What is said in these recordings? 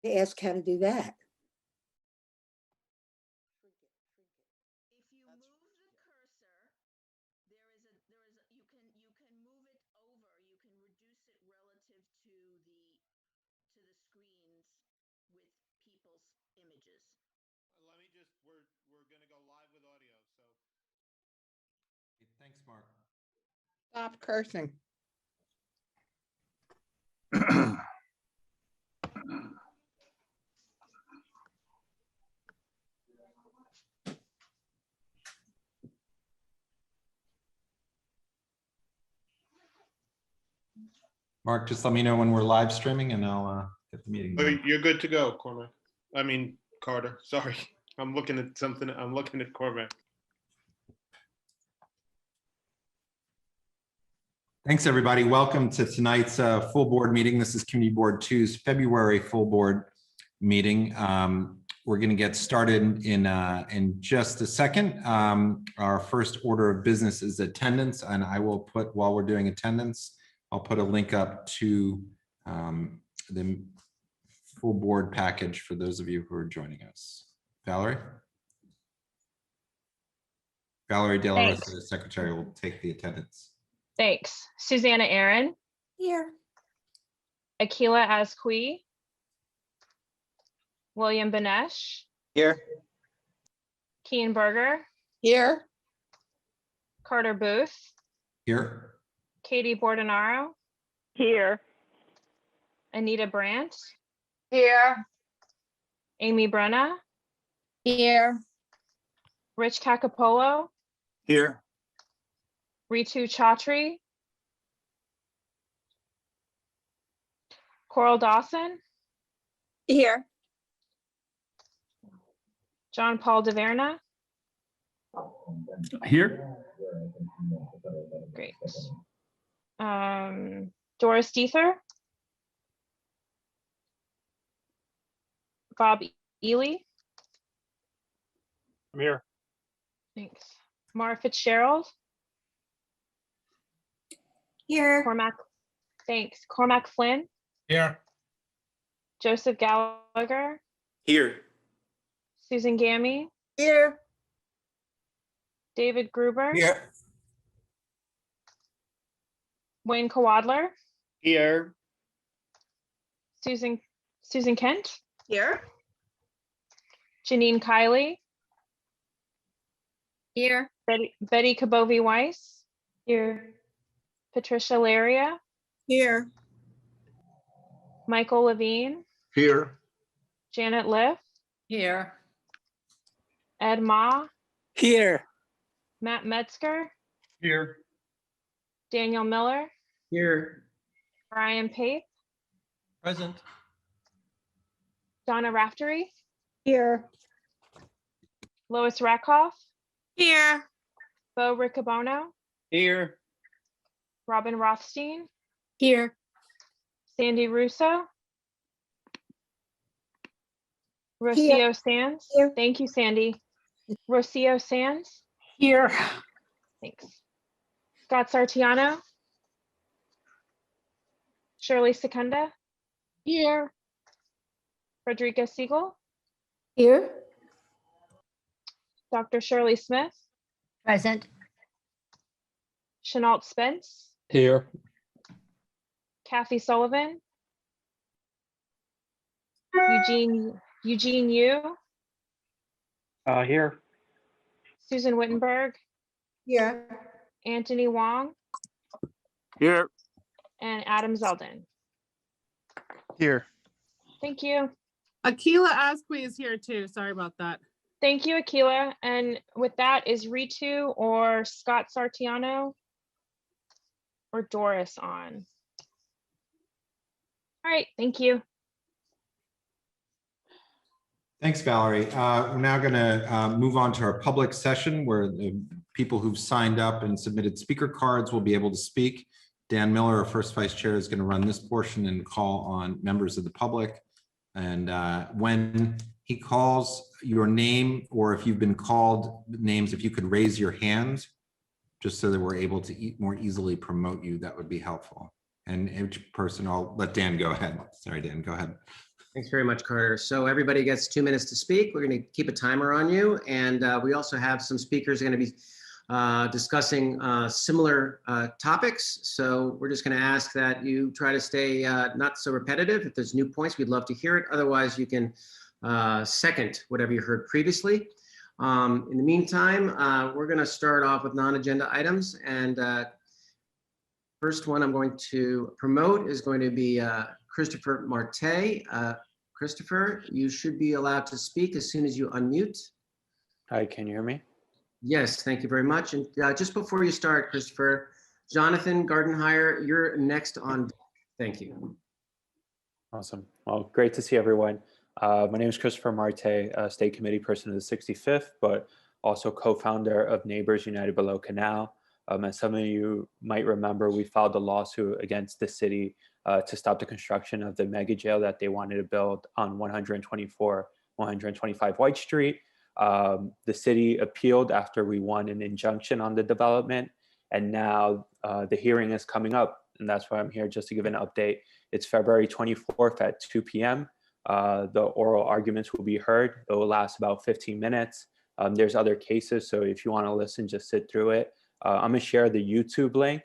to ask how to do that. If you move the cursor, you can move it over. You can reduce it relative to the screens with people's images. Let me just, we're gonna go live with audio, so. Thanks, Mark. Stop cursing. Mark, just let me know when we're live streaming and I'll get the meeting Oh, going. you're good to go, Cormac. I mean, Carter, sorry. I'm looking at something, I'm looking at Cormac. Thanks, everybody. Welcome to tonight's full board meeting. This is Committee Board 2's February full board meeting. We're going to get started in just a second. Our first order of business is attendance, and I will put, while we're doing attendance, I'll put a link up to the full board package for those of you who are joining us. Valerie? Valerie De La Rosa, the secretary, will take the attendance. Thanks. Susanna Aaron, Here. Akila Azqui, William Benesh, Here. Keen Berger, Here. Carter Booth, Here? Katie Bordenaro, Here. Anita Brandt, Here. Amy Brenna, Here. Rich Cacapolo, Here. Ritu Chaudhry, Coral Dawson, Here. John Paul DeVerna. Here. Great. Doris Deether, Bob Ely, I'm here. thanks. Mara Fitzgerald, Here. Cormac, thanks. Cormac Flynn, Here. Joseph Gallagher, Here. Susan Gammy, Here. David Gruber, Here. Wayne Kowadler, Here. Susan Kent, Here. Janine Kiley, Here. Betty Kabovi Weiss, here. Patricia Laria, Here. Michael Levine, Here. Janet Liff, Here. Ed Ma, Here. Matt Metzger, Here. Daniel Miller, Here. Brian Pape, Present. Donna Raftery, Here. Lois Rakoff, Here. Bo Riccobono, Here. Robin Rothstein, Here. Sandy Russo, Rocio Sands. Here. Thank you, Sandy. Rocio Sands, Here. thanks. Scott Sartiano, Shirley Secunda, Here. Frederica Siegel, Here. Dr. Shirley Smith, Present. Chenault Spence, Here. Kathy Sullivan, Eugene Yu, Here. Susan Wittenberg, Here. Anthony Wong, Here. and Adam Zeldin. Here. Thank you. Akila Azqui is here too. Sorry about that. Thank you, Akila. And with that, is Ritu or Scott Sartiano or Doris on? All right, thank you. Thanks, Valerie. We're now going to move on to our public session where the people who've signed up and submitted speaker cards will be able to speak. Dan Miller, our first vice chair, is going to run this portion and call on members of the public. And when he calls your name, or if you've been called names, if you could raise your hand, just so that we're able to more easily promote you, that would be helpful. And each person, I'll let Dan go ahead. Sorry, Dan, go ahead. Thanks very much, Carter. So everybody gets 2 minutes to speak. We're going to keep a timer on you. And we also have some speakers going to be discussing similar topics. So we're just going to ask that you try to stay not so repetitive. If there's new points, we'd love to hear it. Otherwise, you can second whatever you heard previously. In the meantime, we're going to start off with non-agenda items. And first one I'm going to promote is going to be Christopher Marte. Christopher, you should be allowed to speak as soon as you unmute. Hi, can you hear me? Yes, thank you very much. And just before you start, Christopher, Jonathan Gardenhire, you're next on deck. Thank you. Awesome. Well, great to see everyone. My name is Christopher Marte, State Committee Person of the 65th, but also co-founder of Neighbors United Below Canal. As some of you might remember, we filed a lawsuit against the city to stop the construction of the mega jail that they wanted to build on 125 White Street. The city appealed after we won an injunction on the development, and now the hearing is coming up, and that's why I'm here, just to give an update. It's February 24th at 2 p.m. The oral arguments will be heard. It will last about 15 minutes. There's other cases, so if you want to listen, just sit through it. I'm gonna share the YouTube link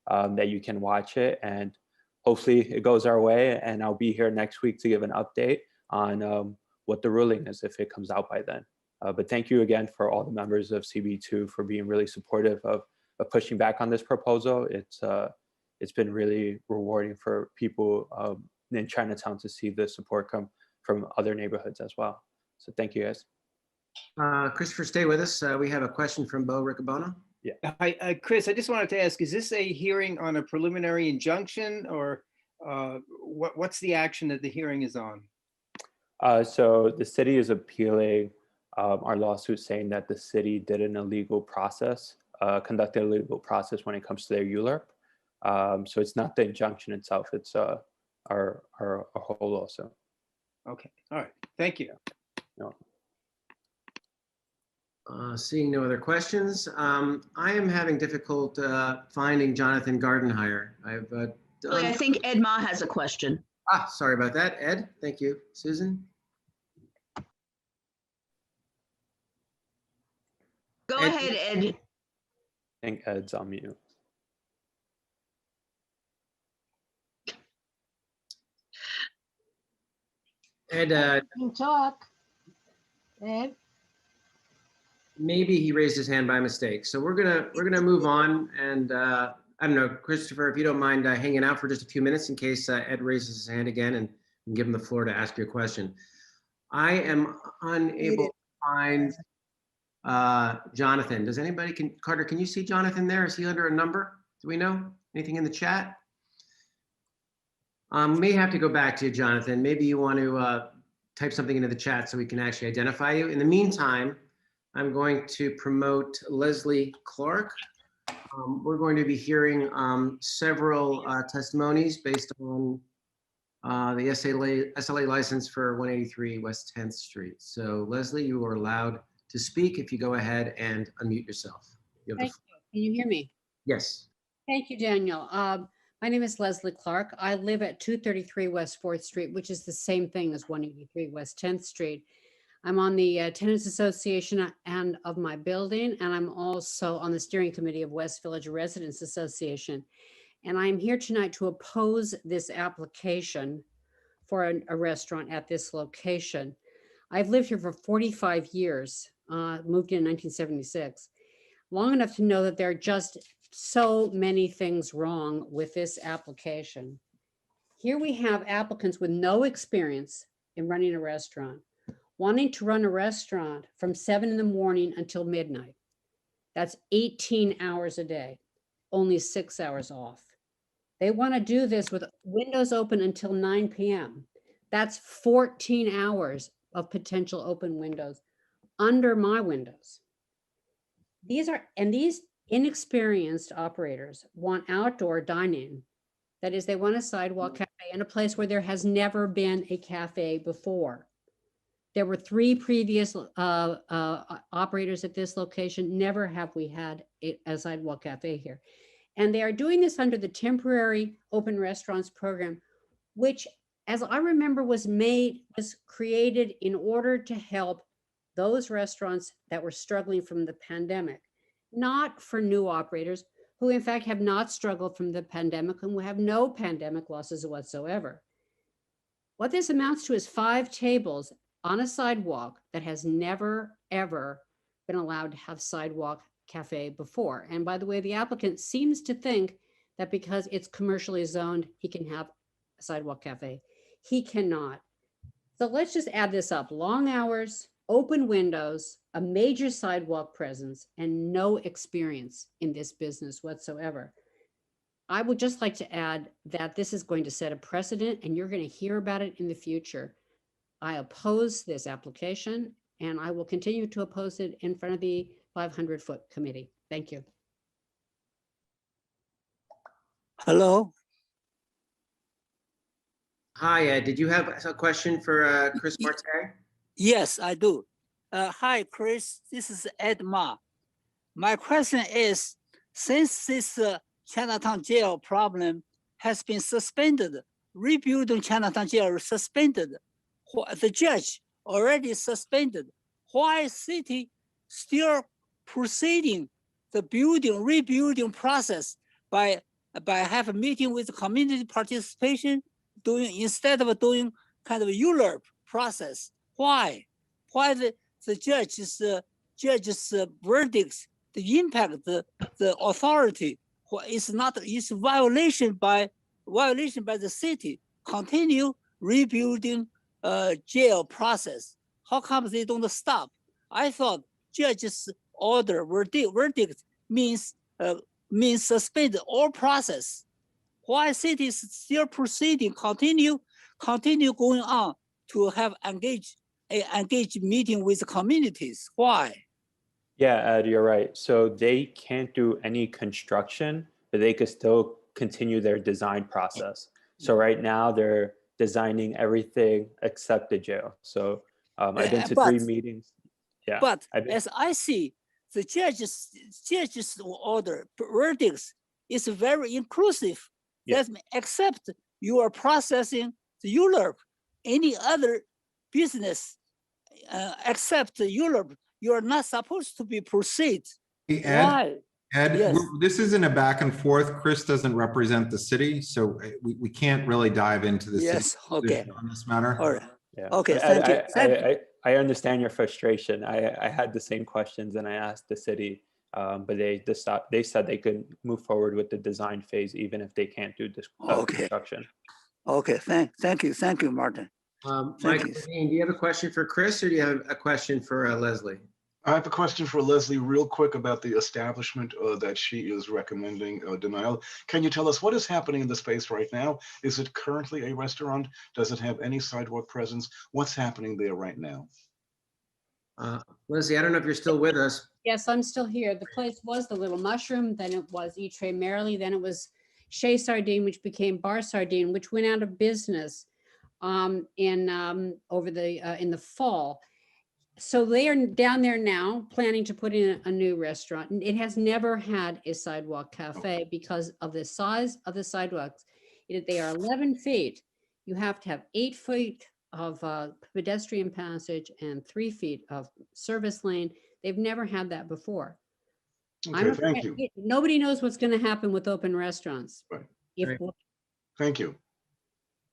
that you can watch it, and hopefully it goes our way, and I'll be here next week to give an update on what the ruling is if it comes out by then. But thank you again for all the members of CB2 for being really supportive of pushing back on this proposal. It's been really rewarding for people in Chinatown to see the support come from other neighborhoods as well. So thank you, guys. Christopher, stay with us. We have a question from Bo Riccobono. Yeah. Hi, Chris, I just wanted to ask, is this a hearing on a preliminary injunction, or what's the action that the hearing is on? So the city is appealing our lawsuit, saying that the city did an illegal process, conducted an illegal process when it comes to their ULURP. So it's not the injunction itself, it's our whole lawsuit. Okay, all right, thank you. No. Seeing no other questions, I am having difficult finding Jonathan Gardenhire. I've I think Ed Ma has a question. sorry about that, Ed. Thank you, Susan. Go Ed. ahead, Ed. I think Ed's on mute. Ed, You talk. Ed? maybe he raised his hand by mistake. So we're gonna move on, and I don't know, Christopher, if you don't mind hanging out for just a few minutes in case Ed raises his hand again, and give him the floor to ask you a question. I am unable to find Jonathan. Does anybody, Carter, can you see Jonathan there? Is he under a number? Do we know? Anything in the chat? May have to go back to you, Jonathan. Maybe you want to type something into the chat so we can actually identify you. In the meantime, I'm going to promote Leslie Clark. We're going to be hearing several testimonies based on the SLA license for 183 West 10th Street. So Leslie, you are allowed to speak if you go ahead and unmute yourself. Thank you. Can you hear me? Yes. Thank you, Daniel. My name is Leslie Clark. I live at 233 West 4th Street, which is the same thing as 183 West 10th Street. I'm on the Tenants Association and of my building, and I'm also on the steering committee of West Village Residents Association. And I'm here tonight to oppose this application for a restaurant at this location. I've lived here for 45 years, moved in 1976, long enough to know that there are just so many things wrong with this application. Here we have applicants with no experience in running a restaurant, wanting to run a restaurant from 7 in the morning until midnight. That's 18 hours a day, only 6 hours off. They want to do this with windows open until 9 p.m. That's 14 hours of potential open windows under my windows. These inexperienced operators want outdoor dining. That is, they want a sidewalk cafe in a place where there has never been a cafe before. There were 3 previous operators at this location. Never have we had a sidewalk cafe here. And they are doing this under the temporary open restaurants program, which as I remember, was created in order to help those restaurants that were struggling from the pandemic, not for new operators who in fact have not struggled from the pandemic and who have no pandemic losses whatsoever. What this amounts to is 5 tables on a sidewalk that has never, ever been allowed to have sidewalk cafe before. And by the way, the applicant seems to think that because it's commercially zoned, he can have a sidewalk cafe. He cannot. So let's just add this up: long hours, open windows, a major sidewalk presence, and no experience in this business whatsoever. I would just like to add that this is going to set a precedent, and you're going to hear about it in the future. I oppose this application, and I will continue to oppose it in front of the 500-foot committee. Thank you. Hello. Hi, Ed. Did you have a question for Chris Marte? Yes, I do. Hi, Chris. This is Ed Ma. My question is, since this Chinatown jail problem has been suspended, rebuilding Chinatown jail suspended, the judge already suspended, why is city still proceeding the rebuilding process by having a meeting with community participation, instead of doing kind of a ULURP process? Why the judge's verdicts, the impact, the authority is violation by the city, continue rebuilding jail process? How come they don't stop? I thought judge's order verdict means suspend all process. Why city is still proceeding, continue going on to have engage meeting with communities? Why? Yeah, Ed, you're right. So they can't do any construction, but they could still continue their design process. So right now they're designing everything except the jail. So I've been to 3 meetings. Yeah. But as I see, the judge's order verdicts is very inclusive. Yeah. That except you are processing the ULURP, any other business except the ULURP, you are not supposed to be proceed. Hey, Ed, Why? Ed, Yes. this isn't a back and forth. Chris doesn't represent the city, so we can't really dive into the Yes, city's okay. position on this matter. All right. Yeah. Okay, Ed, thank you. I understand your frustration. I had the same questions and I asked the city, but they said they could move forward with the design phase even if they can't do this construction. Okay, thank you, Martin. Michael, do you have a question for Chris, or do you have a question for Leslie? I have a question for Leslie real quick about the establishment that she is recommending denial. Can you tell us what is happening in the space right now? Is it currently a restaurant? Does it have any sidewalk presence? What's happening there right now? Leslie, I don't know if you're still with us. Yes, I'm still here. The place was the Little Mushroom, then it was Eat Merrily, then it was Chez Sardine, which became Bar Sardine, which went out of business in the fall. So they are down there now planning to put in a new restaurant. And it has never had a sidewalk cafe because of the size of the sidewalks. They are 11 feet. You have to have 8 feet of pedestrian passage and 3 feet of service lane. They've never had that before. Okay, thank you. Nobody knows what's going to happen with open restaurants. Right. Thank you.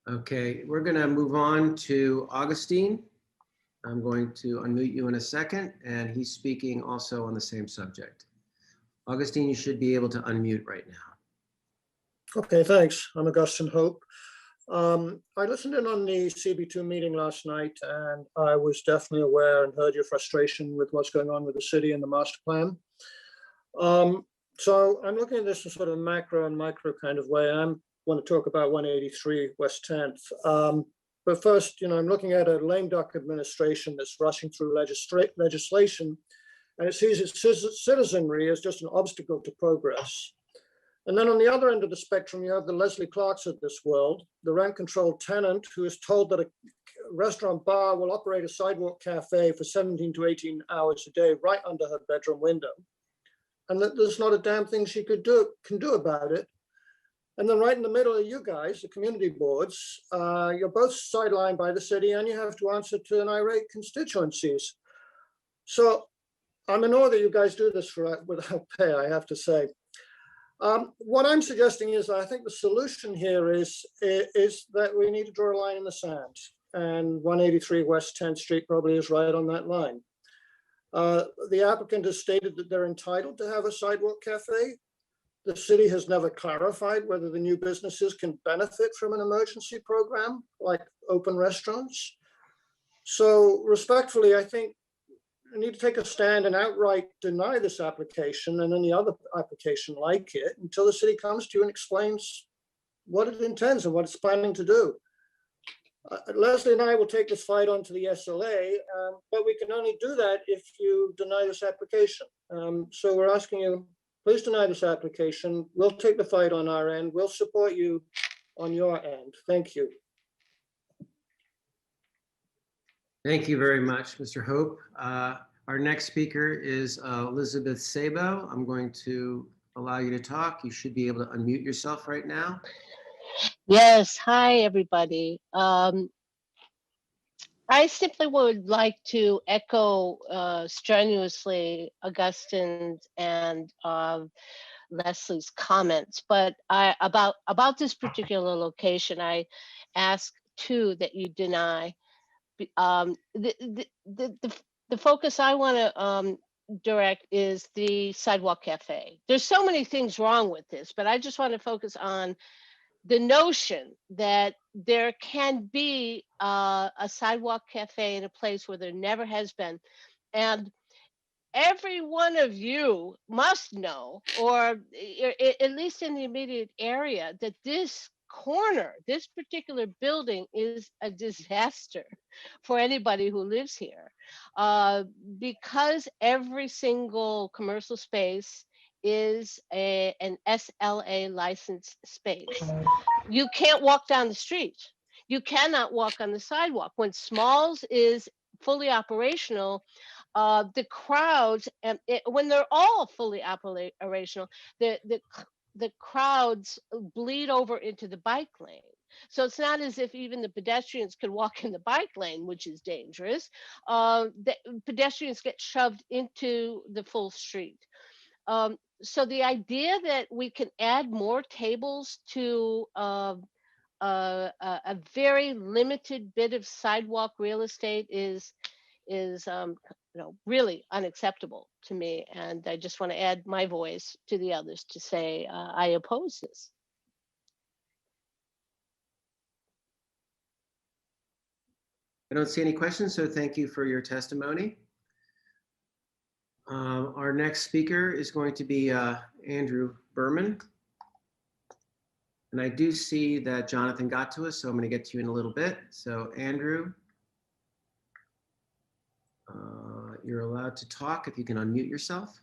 Okay, we're going to move on to Augustine. I'm going to unmute you in a second, and he's speaking also on the same subject. Augustine, you should be able to unmute right now. Okay, thanks. I'm Augustine Hope. I listened in on the CB2 meeting last night, and I was definitely aware and heard your frustration with what's going on with the city and the master plan. So I'm looking at this in sort of macro and micro kind of way. I want to talk about 183 West 10th. But first, I'm looking at a lame duck administration that's rushing through legislation, and it sees its citizenry as just an obstacle to progress. And then on the other end of the spectrum, you have the Leslie Clarks of this world, the rent-controlled tenant who is told that a restaurant bar will operate a sidewalk cafe for 17 to 18 hours a day right under her bedroom window, and that there's not a damn thing she can do about it. And then right in the middle of you guys, the community boards, you're both sidelined by the city and you have to answer to an irate constituencies. So I'm in awe that you guys do this without pay, I have to say. What I'm suggesting is I think the solution here is that we need to draw a line in the sand, and 183 West 10th Street probably is right on that line. The applicant has stated that they're entitled to have a sidewalk cafe. The city has never clarified whether the new businesses can benefit from an emergency program like open restaurants. So respectfully, I think we need to take a stand and outright deny this application and any other application like it until the city comes to you and explains what it intends and what it's planning to do. Leslie and I will take this fight on to the SLA, but we can only do that if you deny this application. So we're asking you, please deny this application. We'll take the fight on our end. We'll support you on your end. Thank you. Thank you very much, Mr. Hope. Our next speaker is Elizabeth Sabo. I'm going to allow you to talk. You should be able to unmute yourself right now. Yes, hi, everybody. I simply would like to echo strenuously Augustine's and Leslie's comments, but about this particular location, I ask too that you deny. The focus I want to direct is the sidewalk cafe. There's so many things wrong with this, but I just want to focus on the notion that there can be a sidewalk cafe in a place where there never has been. And every one of you must know, or at least in the immediate area, that this corner, this particular building is a disaster for anybody who lives here, because every single commercial space is an SLA licensed space. You can't walk down the street. You cannot walk on the sidewalk. When Smalls is fully operational, the crowds, and when they're all fully operational, the crowds bleed over into the bike lane. So it's not as if even the pedestrians could walk in the bike lane, which is dangerous. The pedestrians get shoved into the full street. So the idea that we can add more tables to a very limited bit of sidewalk real estate is really unacceptable to me. And I just want to add my voice to the others to say I oppose this. I don't see any questions, so thank you for your testimony. Our next speaker is going to be Andrew Berman. And I do see that Jonathan got to us, so I'm going to get to you in a little bit. So Andrew, you're allowed to talk if you can unmute yourself.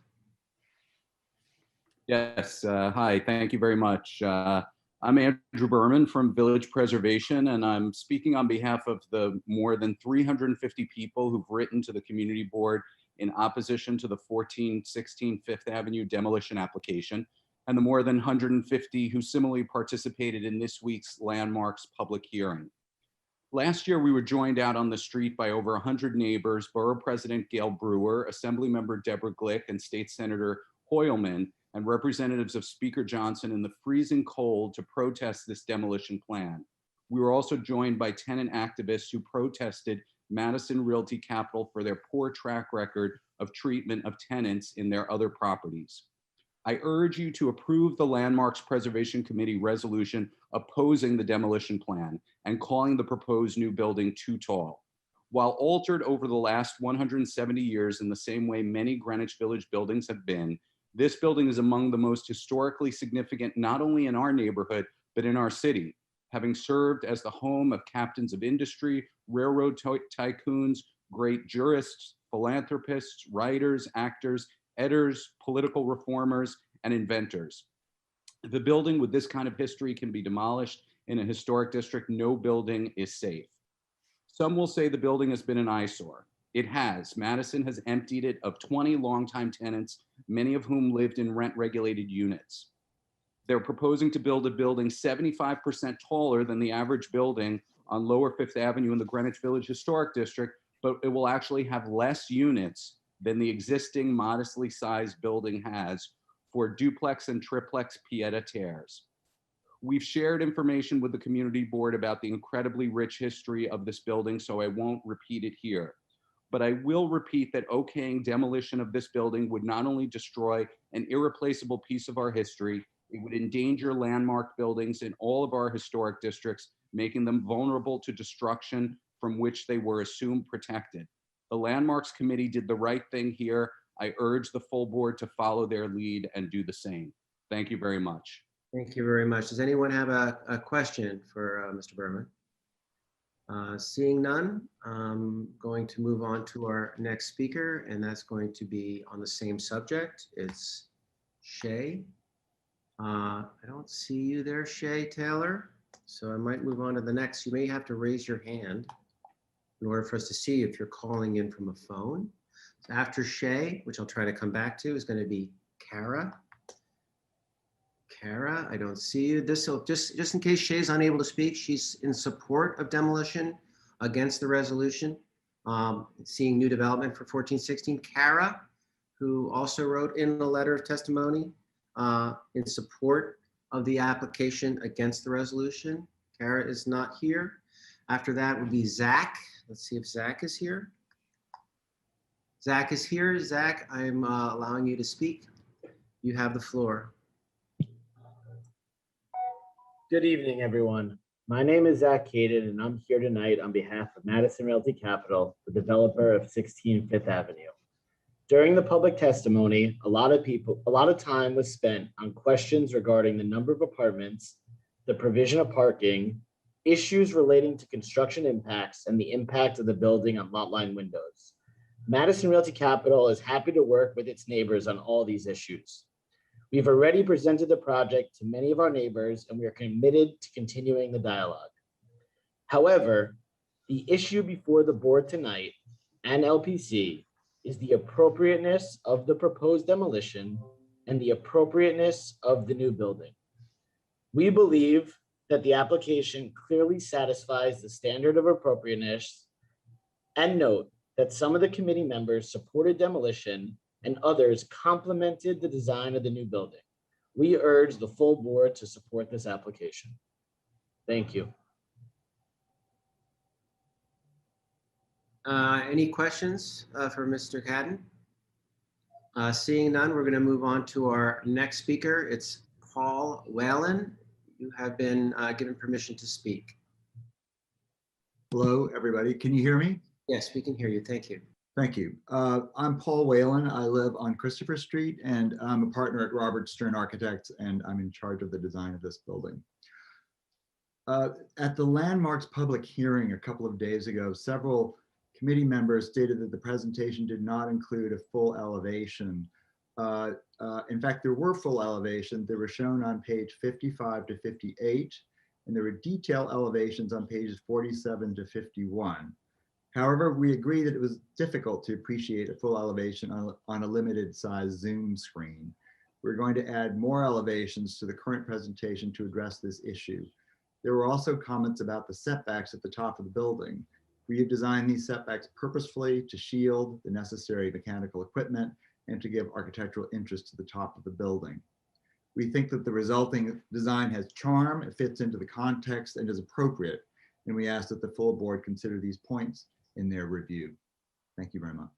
Yes, hi, thank you very much. I'm Andrew Berman from Village Preservation, and I'm speaking on behalf of the more than 350 people who've written to the community board in opposition to the 1416 Fifth Avenue demolition application, and the more than 150 who similarly participated in this week's Landmarks public hearing. Last year, we were joined out on the street by over 100 neighbors, Borough President Gail Brewer, Assemblymember Deborah Glick, and State Senator Hoylman, and representatives of Speaker Johnson in the freezing cold to protest this demolition plan. We were also joined by tenant activists who protested Madison Realty Capital for their poor track record of treatment of tenants in their other properties. I urge you to approve the Landmarks Preservation Committee resolution opposing the demolition plan and calling the proposed new building too tall. While altered over the last 170 years in the same way many Greenwich Village buildings have been, this building is among the most historically significant, not only in our neighborhood, but in our city, having served as the home of captains of industry, railroad tycoons, great jurists, philanthropists, writers, actors, editors, political reformers, and inventors. The building with this kind of history can be demolished. In a historic district, no building is safe. Some will say the building has been an eyesore. It has. Madison has emptied it of 20 longtime tenants, many of whom lived in rent-regulated units. They're proposing to build a building 75% taller than the average building on Lower Fifth Avenue in the Greenwich Village Historic District, but it will actually have less units than the existing modestly sized building has for duplex and triplex pied-à-terres. We've shared information with the community board about the incredibly rich history of this building, so I won't repeat it here. But I will repeat that okaying demolition of this building would not only destroy an irreplaceable piece of our history, it would endanger landmark buildings in all of our historic districts, making them vulnerable to destruction from which they were assumed protected. The Landmarks Committee did the right thing here. I urge the full board to follow their lead and do the same. Thank you very much. Thank you very much. Does anyone have a question for Mr. Berman? Seeing none, I'm going to move on to our next speaker, and that's going to be on the same subject. It's Shay. I don't see you there, Shay Taylor, so I might move on to the next. You may have to raise your hand in order for us to see if you're calling in from a phone. So after Shay, which I'll try to come back to, is going to be Kara. Kara, I don't see you. This will just in case Shay's unable to speak, she's in support of demolition against the resolution, seeing new development for 1416. Kara, who also wrote in the letter of testimony in support of the application against the resolution. Kara is not here. After that would be Zach. Let's see if Zach is here. Zach is here. Zach, I'm allowing you to speak. You have the floor. Good evening, everyone. My name is Zach Caden, and I'm here tonight on behalf of Madison Realty Capital, the developer of 16 Fifth Avenue. During the public testimony, a lot of time was spent on questions regarding the number of apartments, the provision of parking, issues relating to construction impacts, and the impact of the building on lot line windows. Madison Realty Capital is happy to work with its neighbors on all these issues. We've already presented the project to many of our neighbors, and we are committed to continuing the dialogue. However, the issue before the board tonight and LPC is the appropriateness of the proposed demolition and the appropriateness of the new building. We believe that the application clearly satisfies the standard of appropriateness, and note that some of the committee members supported demolition and others complemented the design of the new building. We urge the full board to support this application. Thank you. Any questions for Mr. Cadden? Seeing none, we're going to move on to our next speaker. It's Paul Whalen. You have been given permission to speak. Hello, everybody. Can you hear me? Yes, we can hear you. Thank you. Thank you. I'm Paul Whalen. I live on Christopher Street, and I'm a partner at Robert Stern Architects, and I'm in charge of the design of this building. At the Landmarks public hearing a couple of days ago, several committee members stated that the presentation did not include a full elevation. In fact, there were full elevations. They were shown on page 55 to 58, and there were detail elevations on pages 47 to 51. However, we agree that it was difficult to appreciate a full elevation on a limited size Zoom screen. We're going to add more elevations to the current presentation to address this issue. There were also comments about the setbacks at the top of the building. We have designed these setbacks purposefully to shield the necessary mechanical equipment and to give architectural interest to the top of the building. We think that the resulting design has charm, it fits into the context, and is appropriate. And we ask that the full board consider these points in their review. Thank you very much.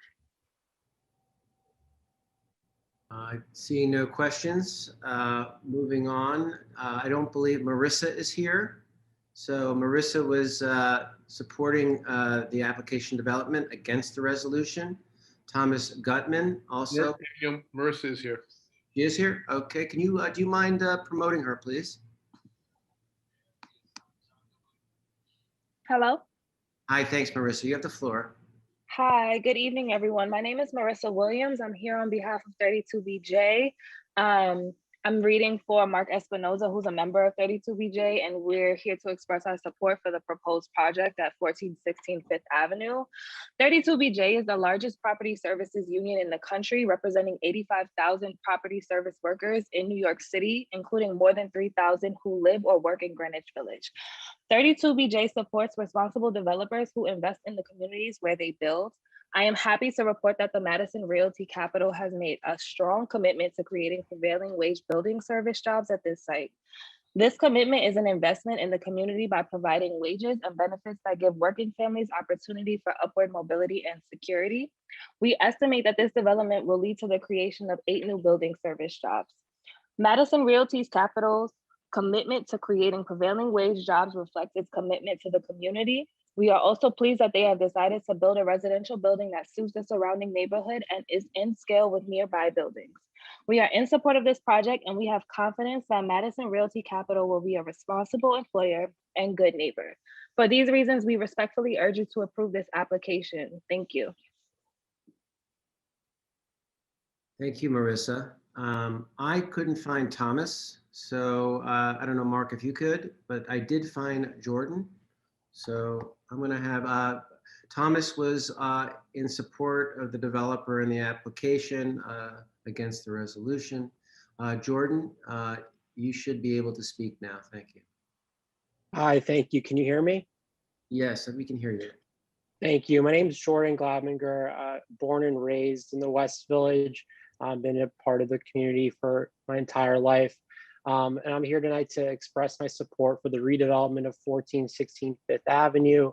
Seeing no questions, moving on. I don't believe Marissa is here. So Marissa was supporting the application development against the resolution. Thomas Gutman also. Yeah, Marissa is here. She is here? Okay, can you, do you mind promoting her, please? Hello. Hi, thanks, Marissa. You have the floor. Hi, good evening, everyone. My name is Marissa Williams. I'm here on behalf of 32BJ. I'm reading for Mark Espinoza, who's a member of 32BJ, and we're here to express our support for the proposed project at 1416 Fifth Avenue. 32BJ is the largest property services union in the country, representing 85,000 property service workers in New York City, including more than 3,000 who live or work in Greenwich Village. 32BJ supports responsible developers who invest in the communities where they build. I am happy to report that the Madison Realty Capital has made a strong commitment to creating prevailing wage building service jobs at this site. This commitment is an investment in the community by providing wages and benefits that give working families opportunity for upward mobility and security. We estimate that this development will lead to the creation of 8 new building service jobs. Madison Realty Capital's commitment to creating prevailing wage jobs reflects its commitment to the community. We are also pleased that they have decided to build a residential building that suits the surrounding neighborhood and is in scale with nearby buildings. We are in support of this project, and we have confidence that Madison Realty Capital will be a responsible employer and good neighbor. For these reasons, we respectfully urge you to approve this application. Thank you. Thank you, Marissa. I couldn't find Thomas, so I don't know, Mark, if you could, but I did find Jordan. So I'm going to have, Thomas was in support of the developer in the application against the resolution. Jordan, you should be able to speak now. Thank you. Hi, thank you. Can you hear me? Yes, we can hear you. Thank you. My name is Jordan Gladminger, born and raised in the West Village. I've been a part of the community for my entire life. And I'm here tonight to express my support for the redevelopment of 1416 Fifth Avenue.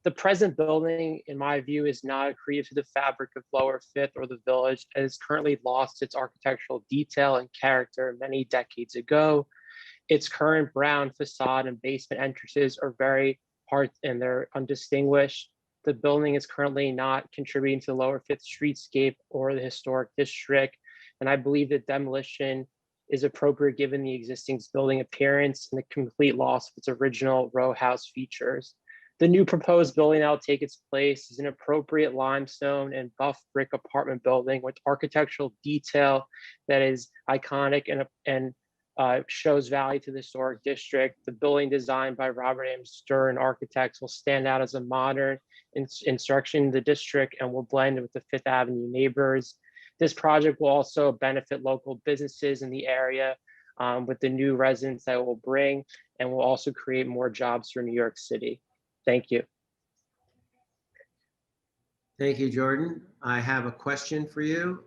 The present building, in my view, is not accretive to the fabric of Lower Fifth or the Village, and has currently lost its architectural detail and character many decades ago. Its current brown facade and basement entrances are very hard and they're undistinguished. The building is currently not contributing to the Lower Fifth streetscape or the historic district, and I believe that demolition is appropriate given the existing building appearance and the complete loss of its original row house features. The new proposed building that will take its place is an appropriate limestone and buff brick apartment building with architectural detail that is iconic and shows value to the historic district. The building designed by Robert M. Stern Architects will stand out as a modern instruction in the district and will blend with the Fifth Avenue neighbors. This project will also benefit local businesses in the area with the new residents that it will bring, and will also create more jobs for New York City. Thank you. Thank you, Jordan. I have a question for you.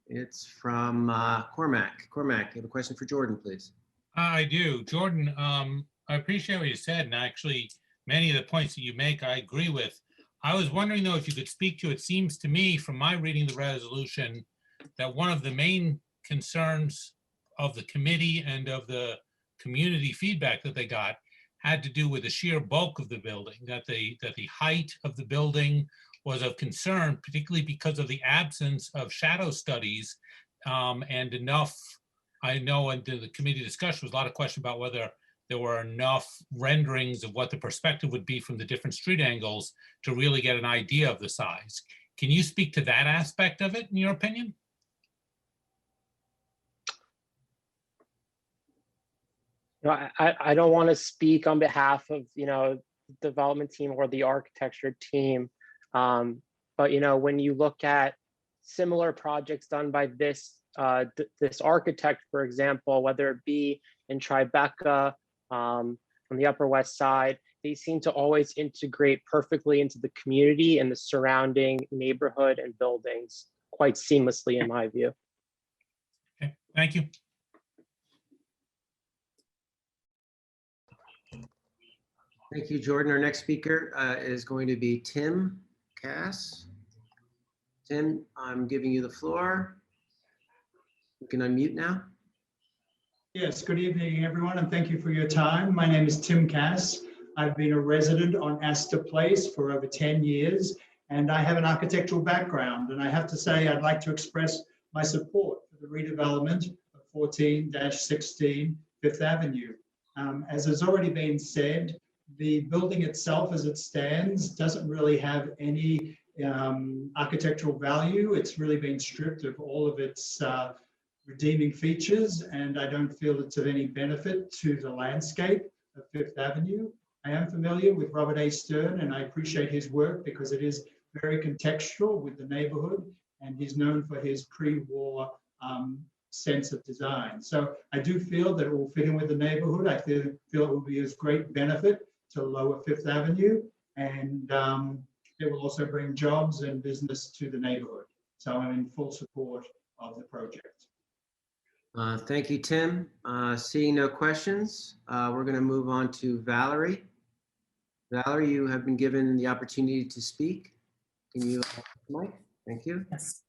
It's from Cormac. Cormac, you have a question for Jordan, please. I do. Jordan, I appreciate what you said, and actually many of the points that you make I agree with. I was wondering though if you could speak to, it seems to me from my reading the resolution that one of the main concerns of the committee and of the community feedback that they got had to do with the sheer bulk of the building, that the height of the building was of concern, particularly because of the absence of shadow studies and enough, I know in the committee discussion was a lot of question about whether there were enough renderings of what the perspective would be from the different street angles to really get an idea of the size. Can you speak to that aspect of it in your opinion? No, I don't want to speak on behalf of, the development team or the architecture team. But, when you look at similar projects done by this architect, for example, whether it be in Tribeca, on the Upper West Side, they seem to always integrate perfectly into the community and the surrounding neighborhood and buildings quite seamlessly, in my view. Okay, thank you. Thank you, Jordan. Our next speaker is going to be Tim Cass. Tim, I'm giving you the floor. You can unmute now. Yes, good evening, everyone, and thank you for your time. My name is Tim Cass. I've been a resident on Astor Place for over 10 years, and I have an architectural background. And I have to say, I'd like to express my support for the redevelopment of 14-16 Fifth Avenue. As has already been said, the building itself as it stands doesn't really have any architectural value. It's really been stripped of all of its redeeming features, and I don't feel it's of any benefit to the landscape of Fifth Avenue. I am familiar with Robert A. Stern, and I appreciate his work because it is very contextual with the neighborhood, and he's known for his pre-war sense of design. So I do feel that it will fit in with the neighborhood. I feel it will be of great benefit to Lower Fifth Avenue, and it will also bring jobs and business to the neighborhood. So I'm in full support of the project. Thank you, Tim. Seeing no questions, we're going to move on to Valerie. Valerie, you have been given the opportunity to speak. Can you, Mike? Thank you. Yes.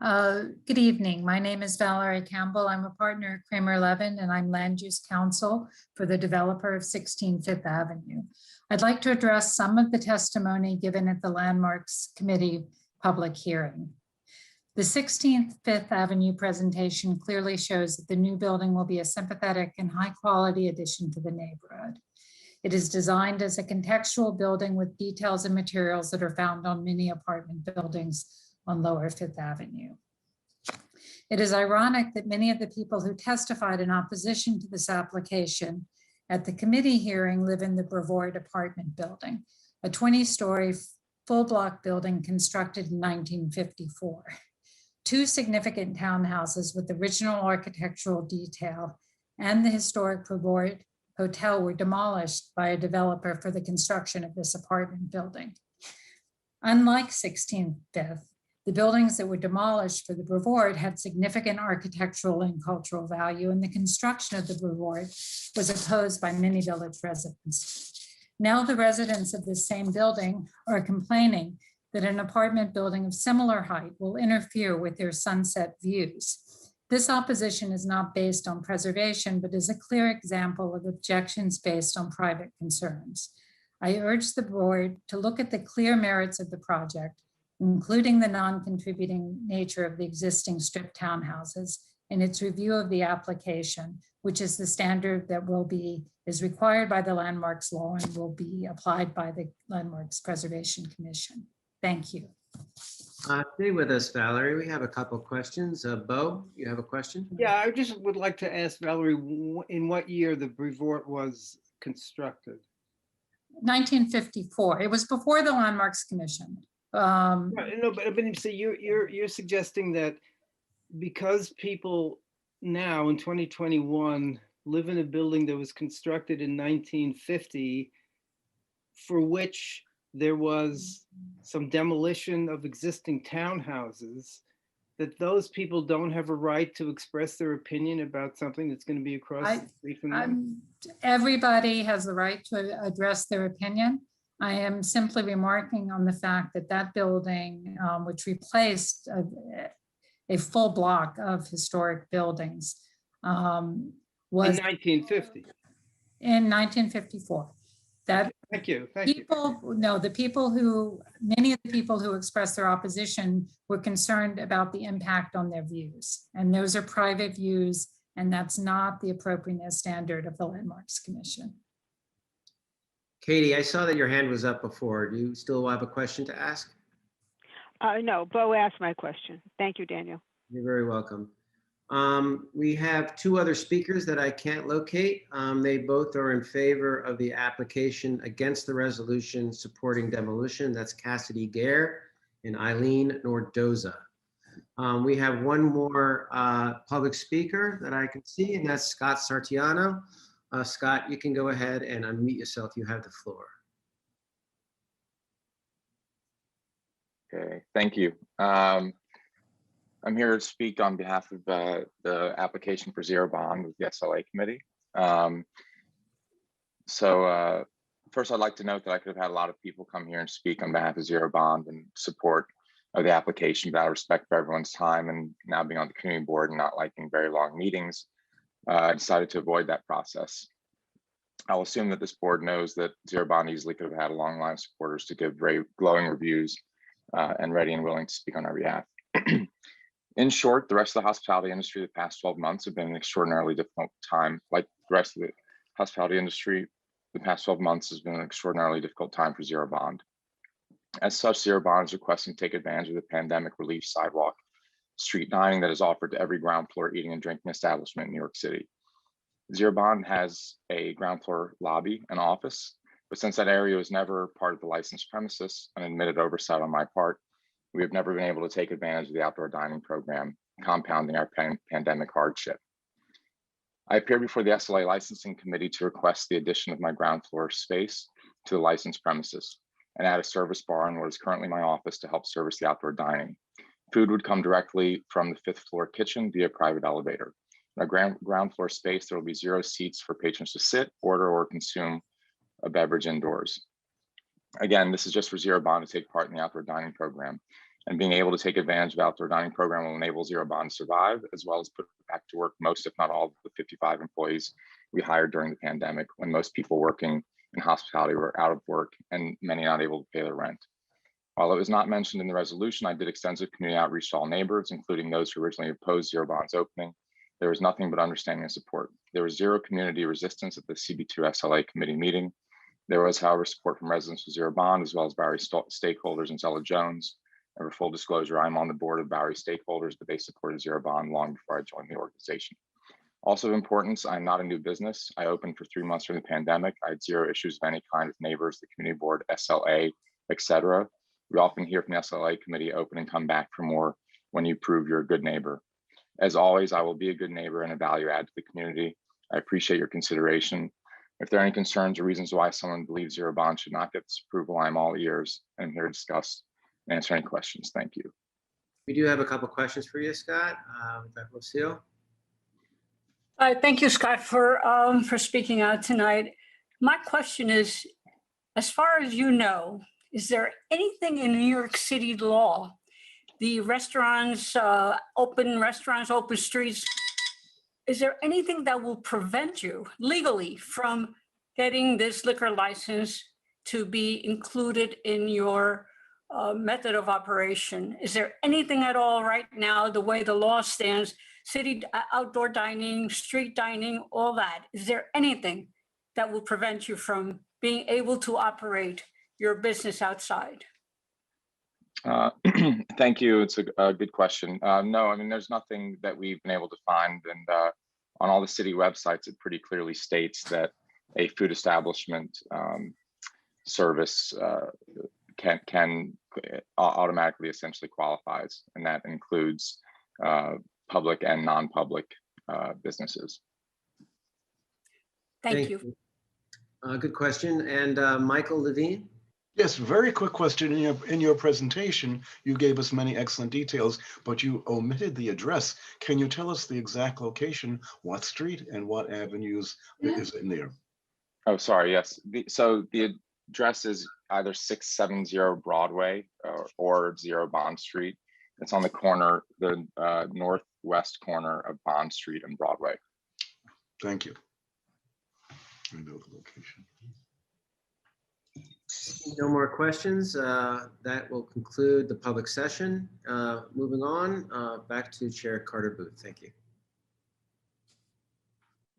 Good evening. My name is Valerie Campbell. I'm a partner at Kramer Levin, and I'm land use counsel for the developer of 16 Fifth Avenue. I'd like to address some of the testimony given at the Landmarks Committee public hearing. The 16th Fifth Avenue presentation clearly shows that the new building will be a sympathetic and high quality addition to the neighborhood. It is designed as a contextual building with details and materials that are found on many apartment buildings on Lower Fifth Avenue. It is ironic that many of the people who testified in opposition to this application at the committee hearing live in the Brevoort apartment building, a 20-story full block building constructed in 1954. Two significant townhouses with original architectural detail and the historic Brevoort Hotel were demolished by a developer for the construction of this apartment building. Unlike 16th Fifth, the buildings that were demolished for the Brevoort had significant architectural and cultural value, and the construction of the Brevoort was opposed by many village residents. Now the residents of this same building are complaining that an apartment building of similar height will interfere with their sunset views. This opposition is not based on preservation, but is a clear example of objections based on private concerns. I urge the board to look at the clear merits of the project, including the non-contributing nature of the existing strip townhouses, in its review of the application, which is the standard that is required by the Landmarks Law and will be applied by the Landmarks Preservation Commission. Thank you. Stay with us, Valerie. We have a couple of questions. Bo, you have a question? Yeah, I just would like to ask Valerie in what year the Brevoort was constructed. 1954. It was before the Landmarks Commission. Right, no, but so you're suggesting that because people now in 2021 live in a building that was constructed in 1950, for which there was some demolition of existing townhouses, that those people don't have a right to express their opinion about something that's going to be across the street from them? Everybody has the right to address their opinion. I am simply remarking on the fact that that building, which replaced a full block of historic buildings, was in 1950. In 1954. That Thank you. No, many of the people who expressed their opposition were concerned about the impact on their views. And those are private views, and that's not the appropriateness standard of the Landmarks Commission. Katie, I saw that your hand was up before. Do you still have a question to ask? No, Bo asked my question. Thank you, Daniel. You're very welcome. We have two other speakers that I can't locate. They both are in favor of the application against the resolution supporting demolition. That's Cassidy Gare and Eileen Nordoza. We have one more public speaker that I can see, and that's Scott Sartiano. Scott, you can go ahead and unmute yourself. You have the floor. Okay, thank you. I'm here to speak on behalf of the application for zero bond with the SLA committee. First, I'd like to note that I could have had a lot of people come here and speak on behalf of zero bond and support of the application, but out of respect for everyone's time and now being on the community board and not liking very long meetings, I decided to avoid that process. I'll assume that this board knows that zero bond easily could have had a long line of supporters to give very glowing reviews and ready and willing to speak on our behalf. In short, the rest of the hospitality industry the past 12 months have been an extraordinarily difficult time. Like the rest of the hospitality industry, the past 12 months has been an extraordinarily difficult time for zero bond. As such, zero bond is requesting to take advantage of the pandemic relief sidewalk street dining that is offered to every ground floor eating and drinking establishment in New York City. Zero Bond has a ground floor lobby and office, but since that area was never part of the licensed premises, an admitted oversight on my part, we have never been able to take advantage of the outdoor dining program, compounding our pandemic hardship. I appeared before the SLA licensing committee to request the addition of my ground floor space to the licensed premises and add a service bar in what is currently my office to help service the outdoor dining. Food would come directly from the 5th floor kitchen via private elevator. In our ground floor space, there will be 0 seats for patrons to sit, order, or consume a beverage indoors. Again, this is just for Zero Bond to take part in the outdoor dining program. And being able to take advantage of the outdoor dining program will enable Zero Bond to survive, as well as put back to work most, if not all, of the 55 employees we hired during the pandemic, when most people working in hospitality were out of work and many not able to pay their rent. While it was not mentioned in the resolution, I did extensive community outreach to all neighbors, including those who originally opposed Zero Bond's opening. There was nothing but understanding and support. There was zero community resistance at the CB2 SLA committee meeting. There was, however, support from residents of Zero Bond, as well as Bowery stakeholders and Zella Jones. And for full disclosure, I'm on the board of Bowery stakeholders, but they supported Zero Bond long before I joined the organization. Also of importance, I'm not a new business. I opened for 3 months during the pandemic. I had zero issues of any kind with neighbors, the community board, SLA, etc. We often hear from the SLA committee, open and come back for more when you prove you're a good neighbor. As always, I will be a good neighbor and a value add to the community. I appreciate your consideration. If there are any concerns or reasons why someone believes Zero Bond should not get this approval, I'm all ears and I'm here to discuss and answer any questions. Thank you. We do have a couple questions for you, Scott. Lucille. Thank you, Scott, for speaking out tonight. My question is, as far as you know, is there anything in New York City law, the restaurants, open streets, is there anything that will prevent you legally from getting this liquor license to be included in your method of operation? Is there anything at all right now, the way the law stands, city outdoor dining, street dining, all that? Is there anything that will prevent you from being able to operate your business outside? Thank you. It's a good question. No, I mean, there's nothing that we've been able to find. And on all the city websites, it pretty clearly states that a food establishment service can automatically essentially qualifies. And that includes public and non-public businesses. Thank you. Good question. And Michael Levine? Yes, very quick question. In your presentation, you gave us many excellent details, but you omitted the address. Can you tell us the exact location, what street and what avenues is in there? Oh, sorry, yes. So the address is either 670 Broadway or 0 Bond Street. It's on the corner, the northwest corner of Bond Street and Broadway. Thank you. I know the location. No more questions. That will conclude the public session. Moving on, back to Chair Carter Booth. Thank you.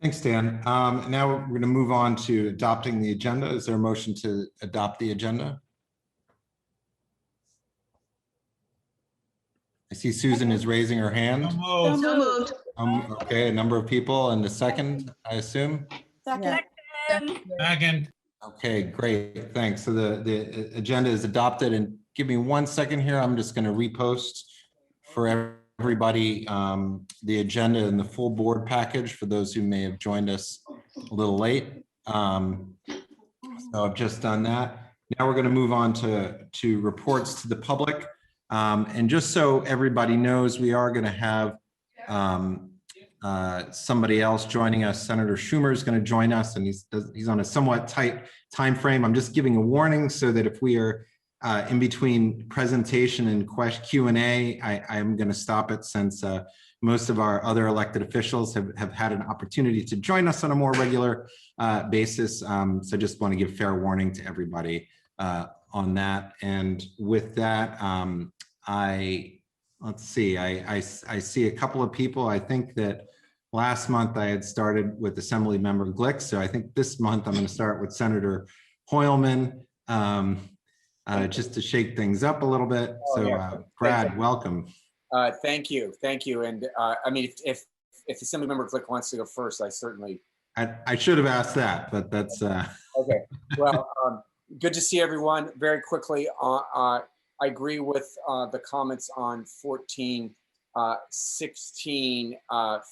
Thanks, Dan. Now we're going to move on to adopting the agenda. Is there a motion to adopt the agenda? I see Susan is raising her hand. So moved. Okay, a number of people, and the second, I assume? Second. Okay, great, thanks. So the agenda is adopted, and give me 1 second here. I'm just going to repost for everybody the agenda and the full board package for those who may have joined us a little late. So I've just done that. Now we're going to move on to reports to the public. And just so everybody knows, we are going to have somebody else joining us. Senator Schumer is going to join us, and he's on a somewhat tight time frame. I'm just giving a warning so that if we are in between presentation and Q&A, I'm going to stop it, since most of our other elected officials have had an opportunity to join us on a more regular basis. So I just want to give fair warning to everybody on that. And with that, let's see, I see a couple of people. I think that last month I had started with Assembly Member Glick. So I think this month I'm going to start with Senator Hoylman, just to shake things up a little bit. So Brad, welcome. Thank you. And I mean, if Assemblymember Glick wants to go first, I certainly. I should have asked that, but that's. Okay. Well, good to see everyone. Very quickly, I agree with the comments on 1416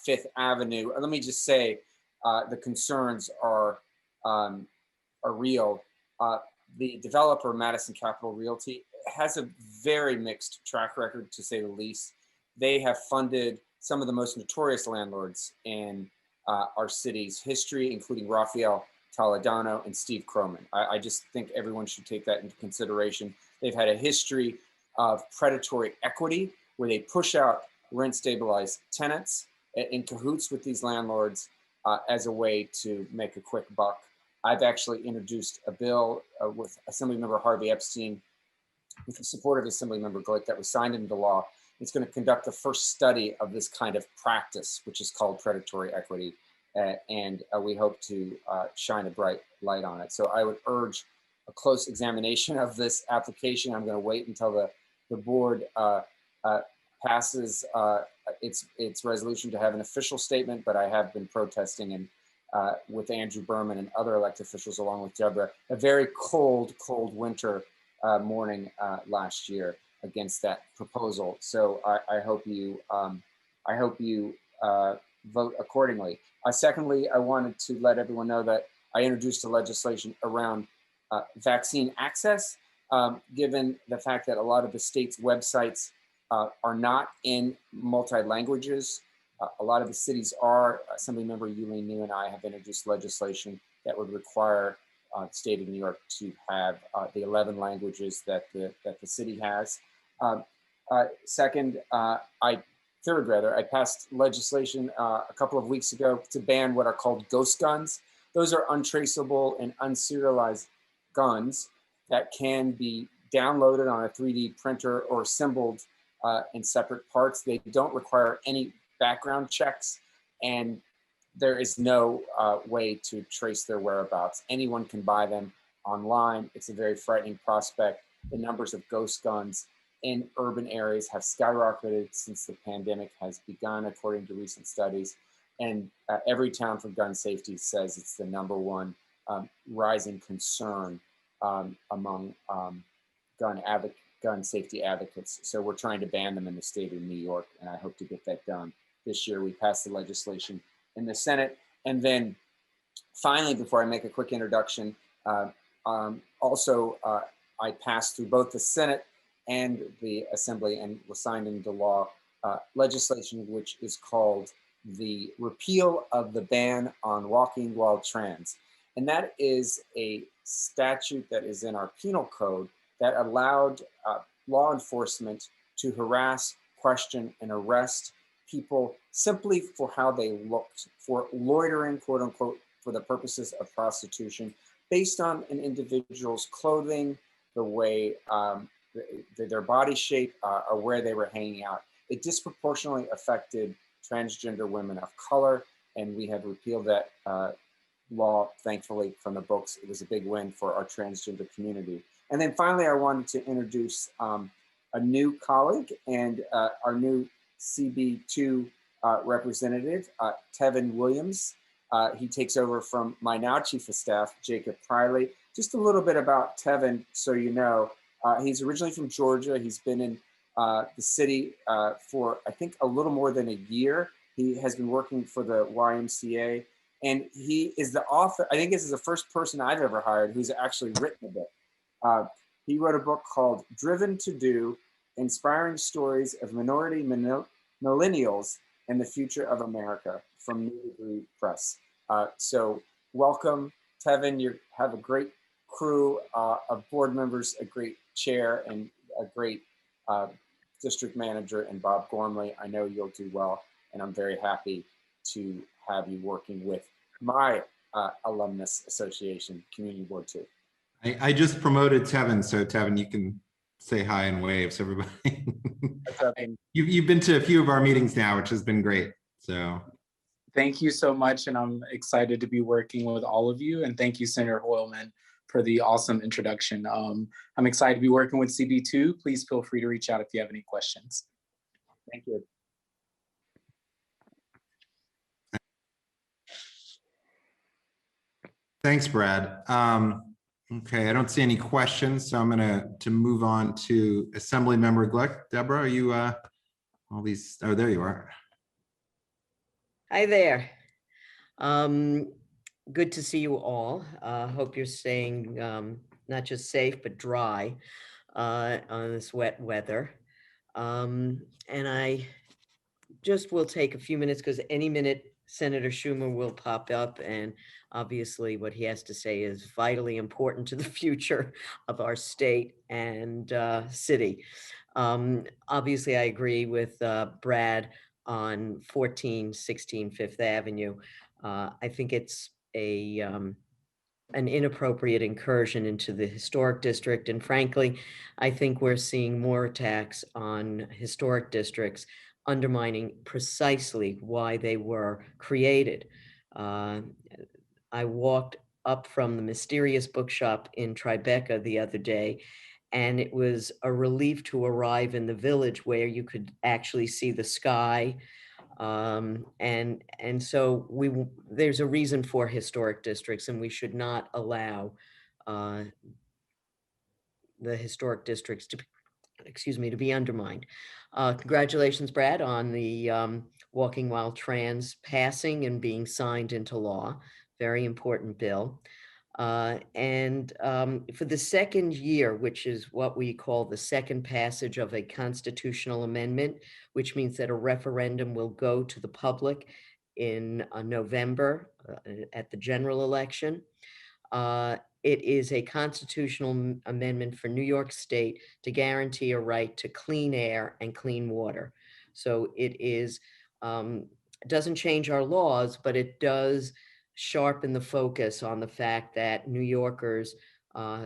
Fifth Avenue. Let me just say, the concerns are real. The developer, Madison Capital Realty, has a very mixed track record, to say the least. They have funded some of the most notorious landlords in our city's history, including Rafael Toledano and Steve Croman. I just think everyone should take that into consideration. They've had a history of predatory equity where they push out rent stabilized tenants in cahoots with these landlords as a way to make a quick buck. I've actually introduced a bill with Assemblymember Harvey Epstein with the support of Assemblymember Glick that was signed into law. It's going to conduct the first study of this kind of practice, which is called predatory equity. And we hope to shine a bright light on it. So I would urge a close examination of this application. I'm going to wait until the board passes its resolution to have an official statement, but I have been protesting and with Andrew Berman and other elected officials, along with Deborah, a very cold winter morning last year against that proposal. So I hope you vote accordingly. Secondly, I wanted to let everyone know that I introduced a legislation around vaccine access, given the fact that a lot of the state's websites are not in multi-languages. A lot of the cities are. Assemblymember Yulene New and I have introduced legislation that would require the state of New York to have the 11 languages that the city has. Third, I passed legislation a couple of weeks ago to ban what are called ghost guns. Those are untraceable and unserialized guns that can be downloaded on a 3D printer or assembled in separate parts. They don't require any background checks, and there is no way to trace their whereabouts. Anyone can buy them online. It's a very frightening prospect. The numbers of ghost guns in urban areas have skyrocketed since the pandemic has begun, according to recent studies. And every Town for Gun Safety says it's the #1 rising concern among gun safety advocates. So we're trying to ban them in the state of New York, and I hope to get that done this year. We passed the legislation in the Senate. And then finally, before I make a quick introduction, I passed through both the Senate and the Assembly and was signed into law legislation which is called the repeal of the ban on walking while trans. And that is a statute that is in our penal code that allowed law enforcement to harass, question, and arrest people simply for how they looked, for loitering, quote unquote, for the purposes of prostitution, based on an individual's clothing, the way their body shape, or where they were hanging out. It disproportionately affected transgender women of color, and we have repealed that law, thankfully, from the books. It was a big win for our transgender community. And then finally, I wanted to introduce a new colleague and our new CB2 representative, Tevin Williams. He takes over from my now Chief of Staff, Jacob Priley. Just a little bit about Tevin, so you know. He's originally from Georgia. He's been in the city for, I think, a little more than a year. He has been working for the YMCA, and he is the author. I think this is the first person I've ever hired who's actually written a book. He wrote a book called Driven to Do, Inspiring Stories of Minority Millennials and the Future of America from New Degree Press. So welcome, Tevin. You have a great crew of board members, a great chair, and a great district manager, and Bob Gormley. I know you'll do well, and I'm very happy to have you working with my alumnus association, Community Board 2. I just promoted Tevin, so Tevin, you can say hi and wave to everybody. You've been to a few of our meetings now, which has been great. So thank you so much, and I'm excited to be working with all of you. And thank you, Senator Hoylman, for the awesome introduction. I'm excited to be working with CB2. Please feel free to reach out if you have any questions. Thank you. Thanks, Brad. Okay, I don't see any questions, so I'm to move on to Assembly Member Glick. Deborah, are you all these? Oh, there you are. Hi there. Good to see you all. Hope you're staying not just safe, but dry on this wet weather. And I just will take a few minutes because any minute Senator Schumer will pop up, and obviously what he has to say is vitally important to the future of our state and city. Obviously, I agree with Brad on 1416 Fifth Avenue. I think it's an inappropriate incursion into the historic district. And frankly, I think we're seeing more attacks on historic districts, undermining precisely why they were created. I walked up from the mysterious bookshop in Tribeca the other day, and it was a relief to arrive in the village where you could actually see the sky. And so there's a reason for historic districts, and we should not allow the historic districts to be undermined. Congratulations, Brad, on the Walking While Trans passing and being signed into law. Very important bill. And for the second year, which is what we call the second passage of a constitutional amendment, which means that a referendum will go to the public in November at the general election. It is a constitutional amendment for New York State to guarantee a right to clean air and clean water. So it doesn't change our laws, but it does sharpen the focus on the fact that New Yorkers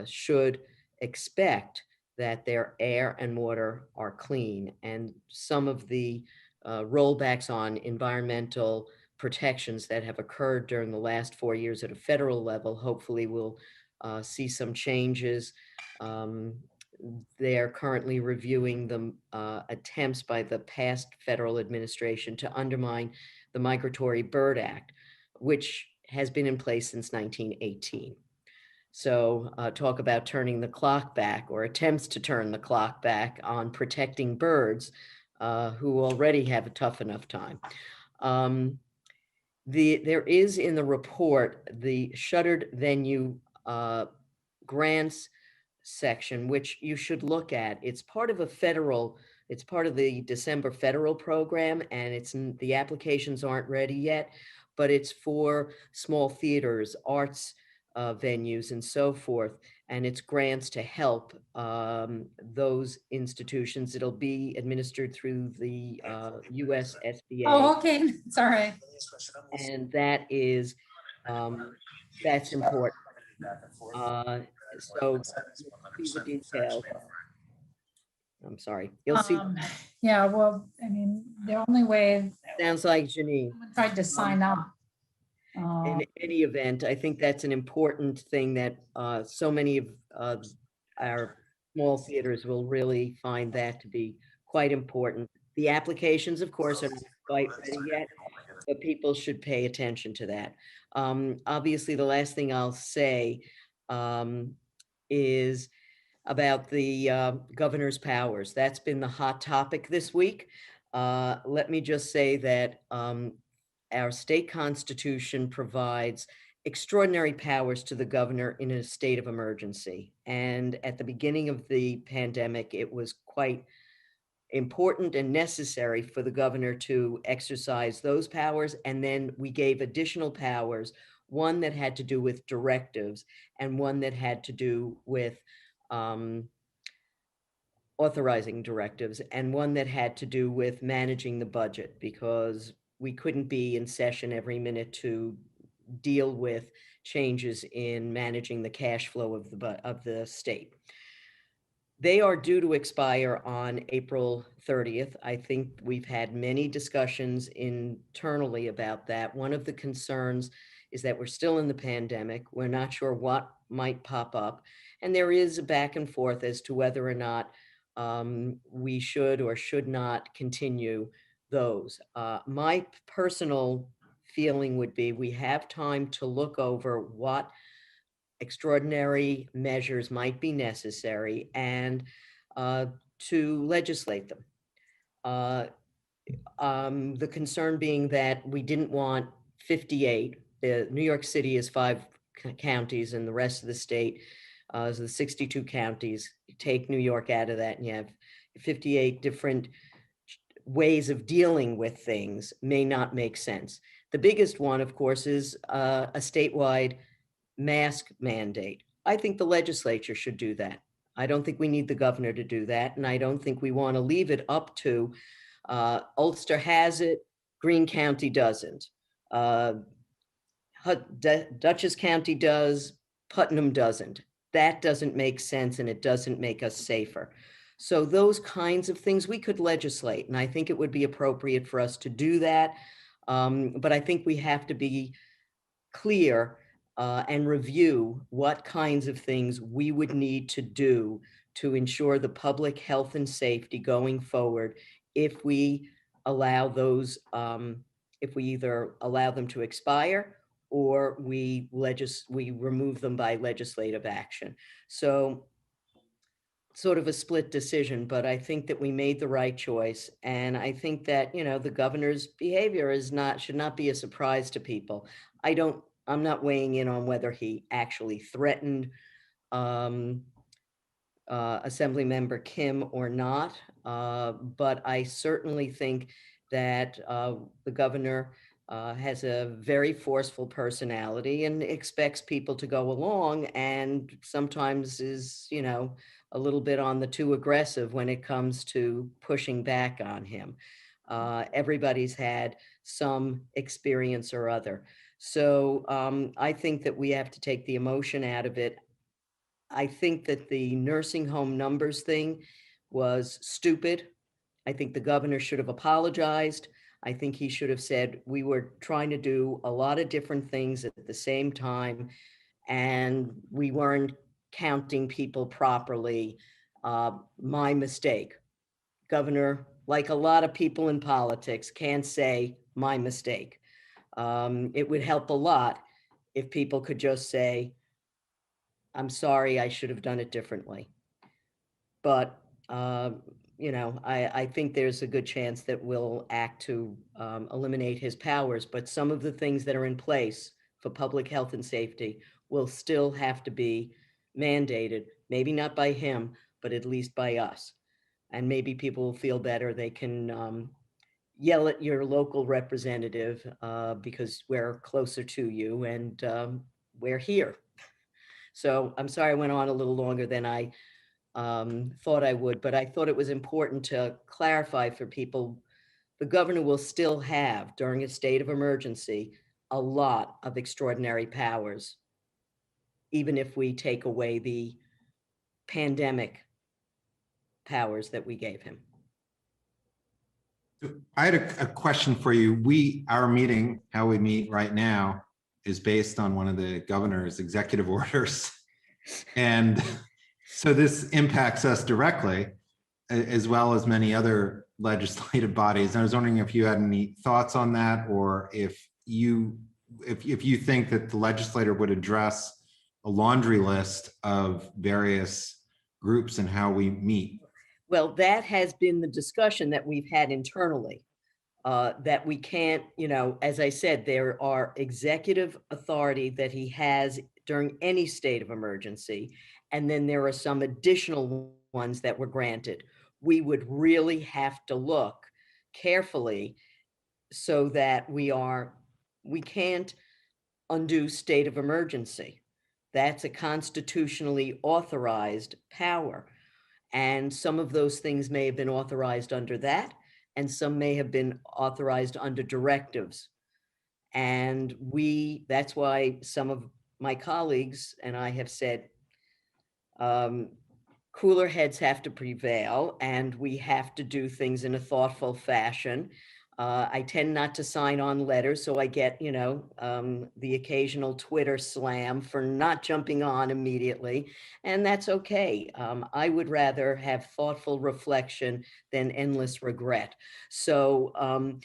should expect that their air and water are clean. And some of the rollbacks on environmental protections that have occurred during the last 4 years at a federal level, hopefully will see some changes. They are currently reviewing the attempts by the past federal administration to undermine the Migratory Bird Act, which has been in place since 1918. So talk about turning the clock back, or attempts to turn the clock back on protecting birds who already have a tough enough time. There is in the report the shuttered venue grants section, which you should look at. It's part of it's part of the December federal program, and the applications aren't ready yet, but it's for small theaters, arts venues, and so forth. And it's grants to help those institutions. It'll be administered through the US SBA. Oh, okay, sorry. And that is, that's important. So see the details. I'm sorry. You'll see. Yeah, well, I mean, the only way. Sounds like Janine tried to sign up. In any event, I think that's an important thing that so many of our small theaters will really find that to be quite important. The applications, of course, are not quite ready yet, but people should pay attention to that. Obviously, the last thing I'll say is about the governor's powers. That's been the hot topic this week. Let me just say that our state constitution provides extraordinary powers to the governor in a state of emergency. And at the beginning of the pandemic, it was quite important and necessary for the governor to exercise those powers. And then we gave additional powers, one that had to do with directives and one that had to do with authorizing directives, and one that had to do with managing the budget, because we couldn't be in session every minute to deal with changes in managing the cash flow of the state. They are due to expire on April 30th. I think we've had many discussions internally about that. One of the concerns is that we're still in the pandemic. We're not sure what might pop up. And there is a back and forth as to whether or not we should or should not continue those. My personal feeling would be we have time to look over what extraordinary measures might be necessary and to legislate them. The concern being that we didn't want 58. New York City is 5 counties and the rest of the state is the 62 counties. You take New York out of that and you have 58 different ways of dealing with things may not make sense. The biggest one, of course, is a statewide mask mandate. I think the legislature should do that. I don't think we need the governor to do that. And I don't think we want to leave it up to Ulster has it, Greene County doesn't. Dutchess County does, Putnam doesn't. That doesn't make sense and it doesn't make us safer. So those kinds of things we could legislate, and I think it would be appropriate for us to do that. But I think we have to be clear and review what kinds of things we would need to do to ensure the public health and safety going forward if we allow those, if we either allow them to expire or we remove them by legislative action. So sort of a split decision, but I think that we made the right choice. And I think that, you know, the governor's behavior should not be a surprise to people. I'm not weighing in on whether he actually threatened Assemblymember Kim or not, but I certainly think that the governor has a very forceful personality and expects people to go along, and sometimes is, you know, a little bit on the too aggressive when it comes to pushing back on him. Everybody's had some experience or other. So I think that we have to take the emotion out of it. I think that the nursing home numbers thing was stupid. I think the governor should have apologized. I think he should have said, we were trying to do a lot of different things at the same time, and we weren't counting people properly. My mistake. Governor, like a lot of people in politics, can't say my mistake. It would help a lot if people could just say, I'm sorry, I should have done it differently. But, you know, I think there's a good chance that we'll act to eliminate his powers, but some of the things that are in place for public health and safety will still have to be mandated, maybe not by him, but at least by us. And maybe people will feel better. They can yell at your local representative because we're closer to you and we're here. So I'm sorry I went on a little longer than I thought I would, but I thought it was important to clarify for people. The governor will still have, during a state of emergency, a lot of extraordinary powers, even if we take away the pandemic powers that we gave him. I had a question for you. Our meeting, how we meet right now, is based on one of the governor's executive orders. And so this impacts us directly, as well as many other legislative bodies. And I was wondering if you had any thoughts on that, or if you think that the legislator would address a laundry list of various groups and how we meet. Well, that has been the discussion that we've had internally, that we can't, you know, as I said, there are executive authority that he has during any state of emergency. And then there are some additional ones that were granted. We would really have to look carefully so that we can't undo state of emergency. That's a constitutionally authorized power. And some of those things may have been authorized under that, and some may have been authorized under directives. And that's why some of my colleagues and I have said, cooler heads have to prevail, and we have to do things in a thoughtful fashion. I tend not to sign on letters, so I get, the occasional Twitter slam for not jumping on immediately, and that's okay. I would rather have thoughtful reflection than endless regret. So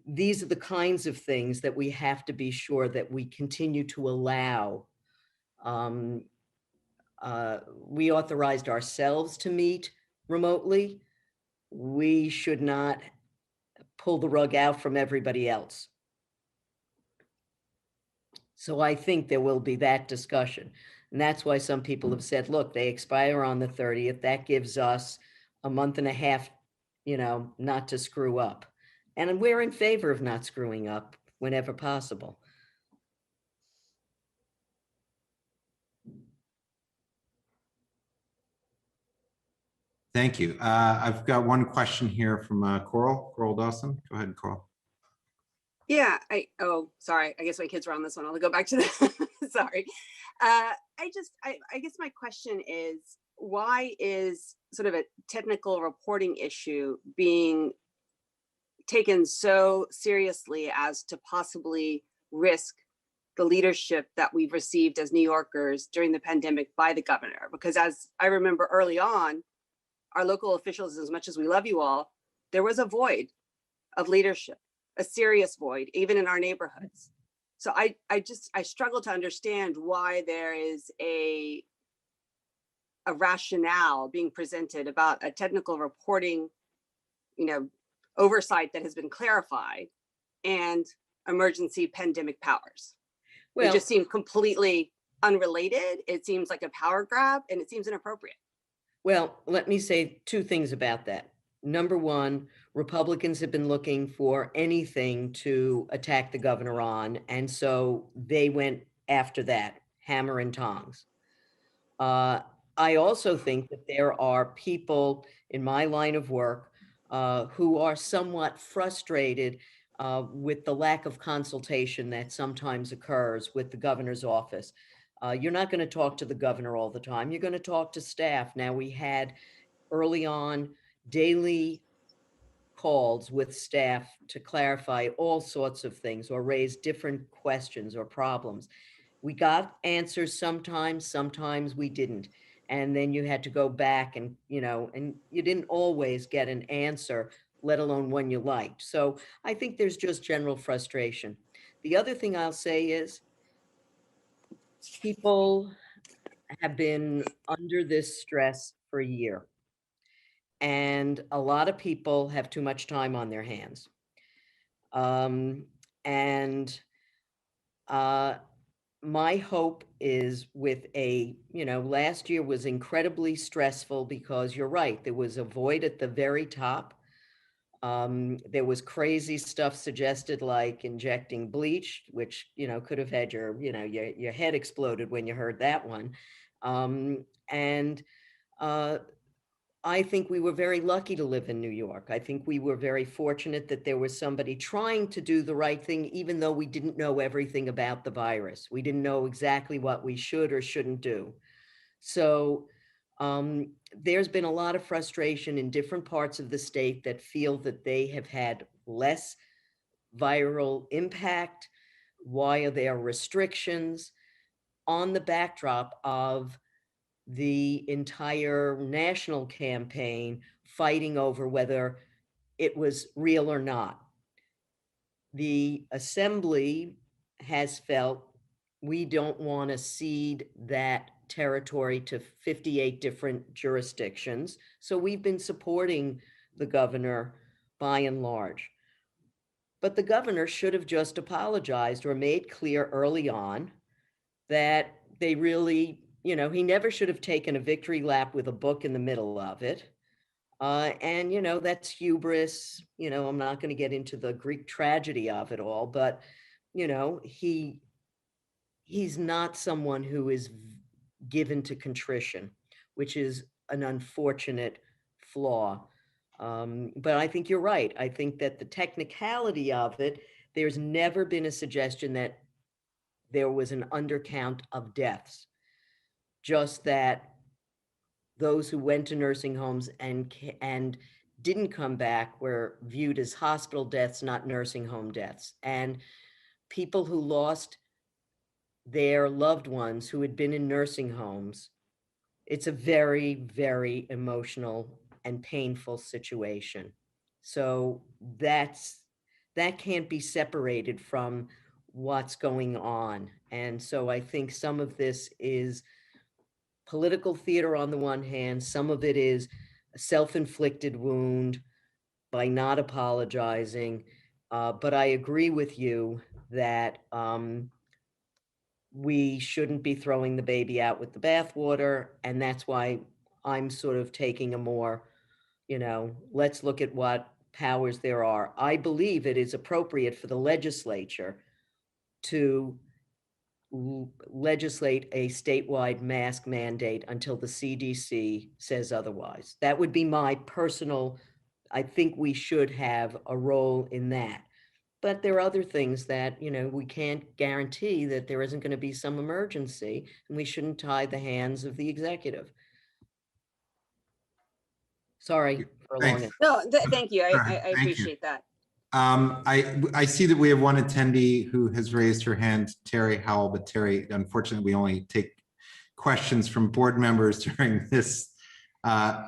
these are the kinds of things that we have to be sure that we continue to allow. We authorized ourselves to meet remotely. We should not pull the rug out from everybody else. So I think there will be that discussion. And that's why some people have said, look, they expire on the 30th. That gives us a month and a half, not to screw up. And we're in favor of not screwing up whenever possible. Thank you. I've got one question here from Coral Dawson. Go ahead, Coral. Yeah, sorry. I guess my kids were on this one. I'll go back to the, sorry. I guess my question is, why is sort of a technical reporting issue being taken so seriously as to possibly risk the leadership that we've received as New Yorkers during the pandemic by the governor? Because as I remember early on, our local officials, as much as we love you all, there was a void of leadership, a serious void, even in our neighborhoods. So I struggle to understand why there is a rationale being presented about a technical reporting, oversight that has been clarified and emergency pandemic powers. Well, they just seem completely unrelated. It seems like a power grab and it seems inappropriate. Well, let me say two things about that. Number one, Republicans have been looking for anything to attack the governor on, and so they went after that, hammer and tongs. I also think that there are people in my line of work who are somewhat frustrated with the lack of consultation that sometimes occurs with the governor's office. You're not going to talk to the governor all the time. You're going to talk to staff. Now, we had early on daily calls with staff to clarify all sorts of things or raise different questions or problems. We got answers sometimes we didn't. And then you had to go back and you didn't always get an answer, let alone one you liked. So I think there's just general frustration. The other thing I'll say is people have been under this stress for a year. And a lot of people have too much time on their hands. My hope is with last year was incredibly stressful because you're right, there was a void at the very top. There was crazy stuff suggested like injecting bleach, which, could have had your head exploded when you heard that one. I think we were very lucky to live in New York. I think we were very fortunate that there was somebody trying to do the right thing, even though we didn't know everything about the virus. We didn't know exactly what we should or shouldn't do. So there's been a lot of frustration in different parts of the state that feel that they have had less viral impact. Why are there restrictions on the backdrop of the entire national campaign fighting over whether it was real or not? The assembly has felt we don't want to cede that territory to 58 different jurisdictions. So we've been supporting the governor by and large. But the governor should have just apologized or made clear early on that they really, he never should have taken a victory lap with a book in the middle of it. That's hubris. I'm not going to get into the Greek tragedy of it all, but, he's not someone who is given to contrition, which is an unfortunate flaw. But I think you're right. I think that the technicality of it, there's never been a suggestion that there was an undercount of deaths, just that those who went to nursing homes and didn't come back were viewed as hospital deaths, not nursing home deaths. And people who lost their loved ones who had been in nursing homes, it's a very, very emotional and painful situation. So that can't be separated from what's going on. And so I think some of this is political theater on the one hand, some of it is a self-inflicted wound by not apologizing. But I agree with you that we shouldn't be throwing the baby out with the bathwater. And that's why I'm sort of taking a more, let's look at what powers there are. I believe it is appropriate for the legislature to legislate a statewide mask mandate until the CDC says otherwise. That would be my personal, I think we should have a role in that. But there are other things that, we can't guarantee that there isn't going to be some emergency, and we shouldn't tie the hands of the executive. Sorry for a long. Thanks. No, thank you. I Thank you. appreciate that. I see that we have one attendee who has raised her hand, Terry Howell, but Terry, unfortunately, we only take questions from board members during this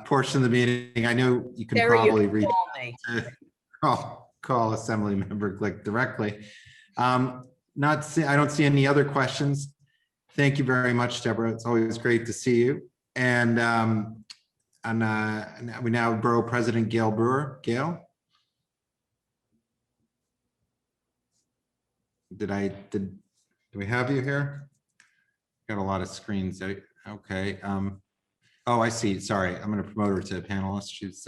portion of the meeting. I know you can Terry, probably you can reach call me. call Assembly Member Glick directly. I don't see any other questions. Thank you very much, Deborah. It's always great to see you. And we now have Borough President Gail Brewer. Gail? Do we have you here? Got a lot of screens. Okay. Oh, I see. Sorry. I'm going to promote her to a panelist. She's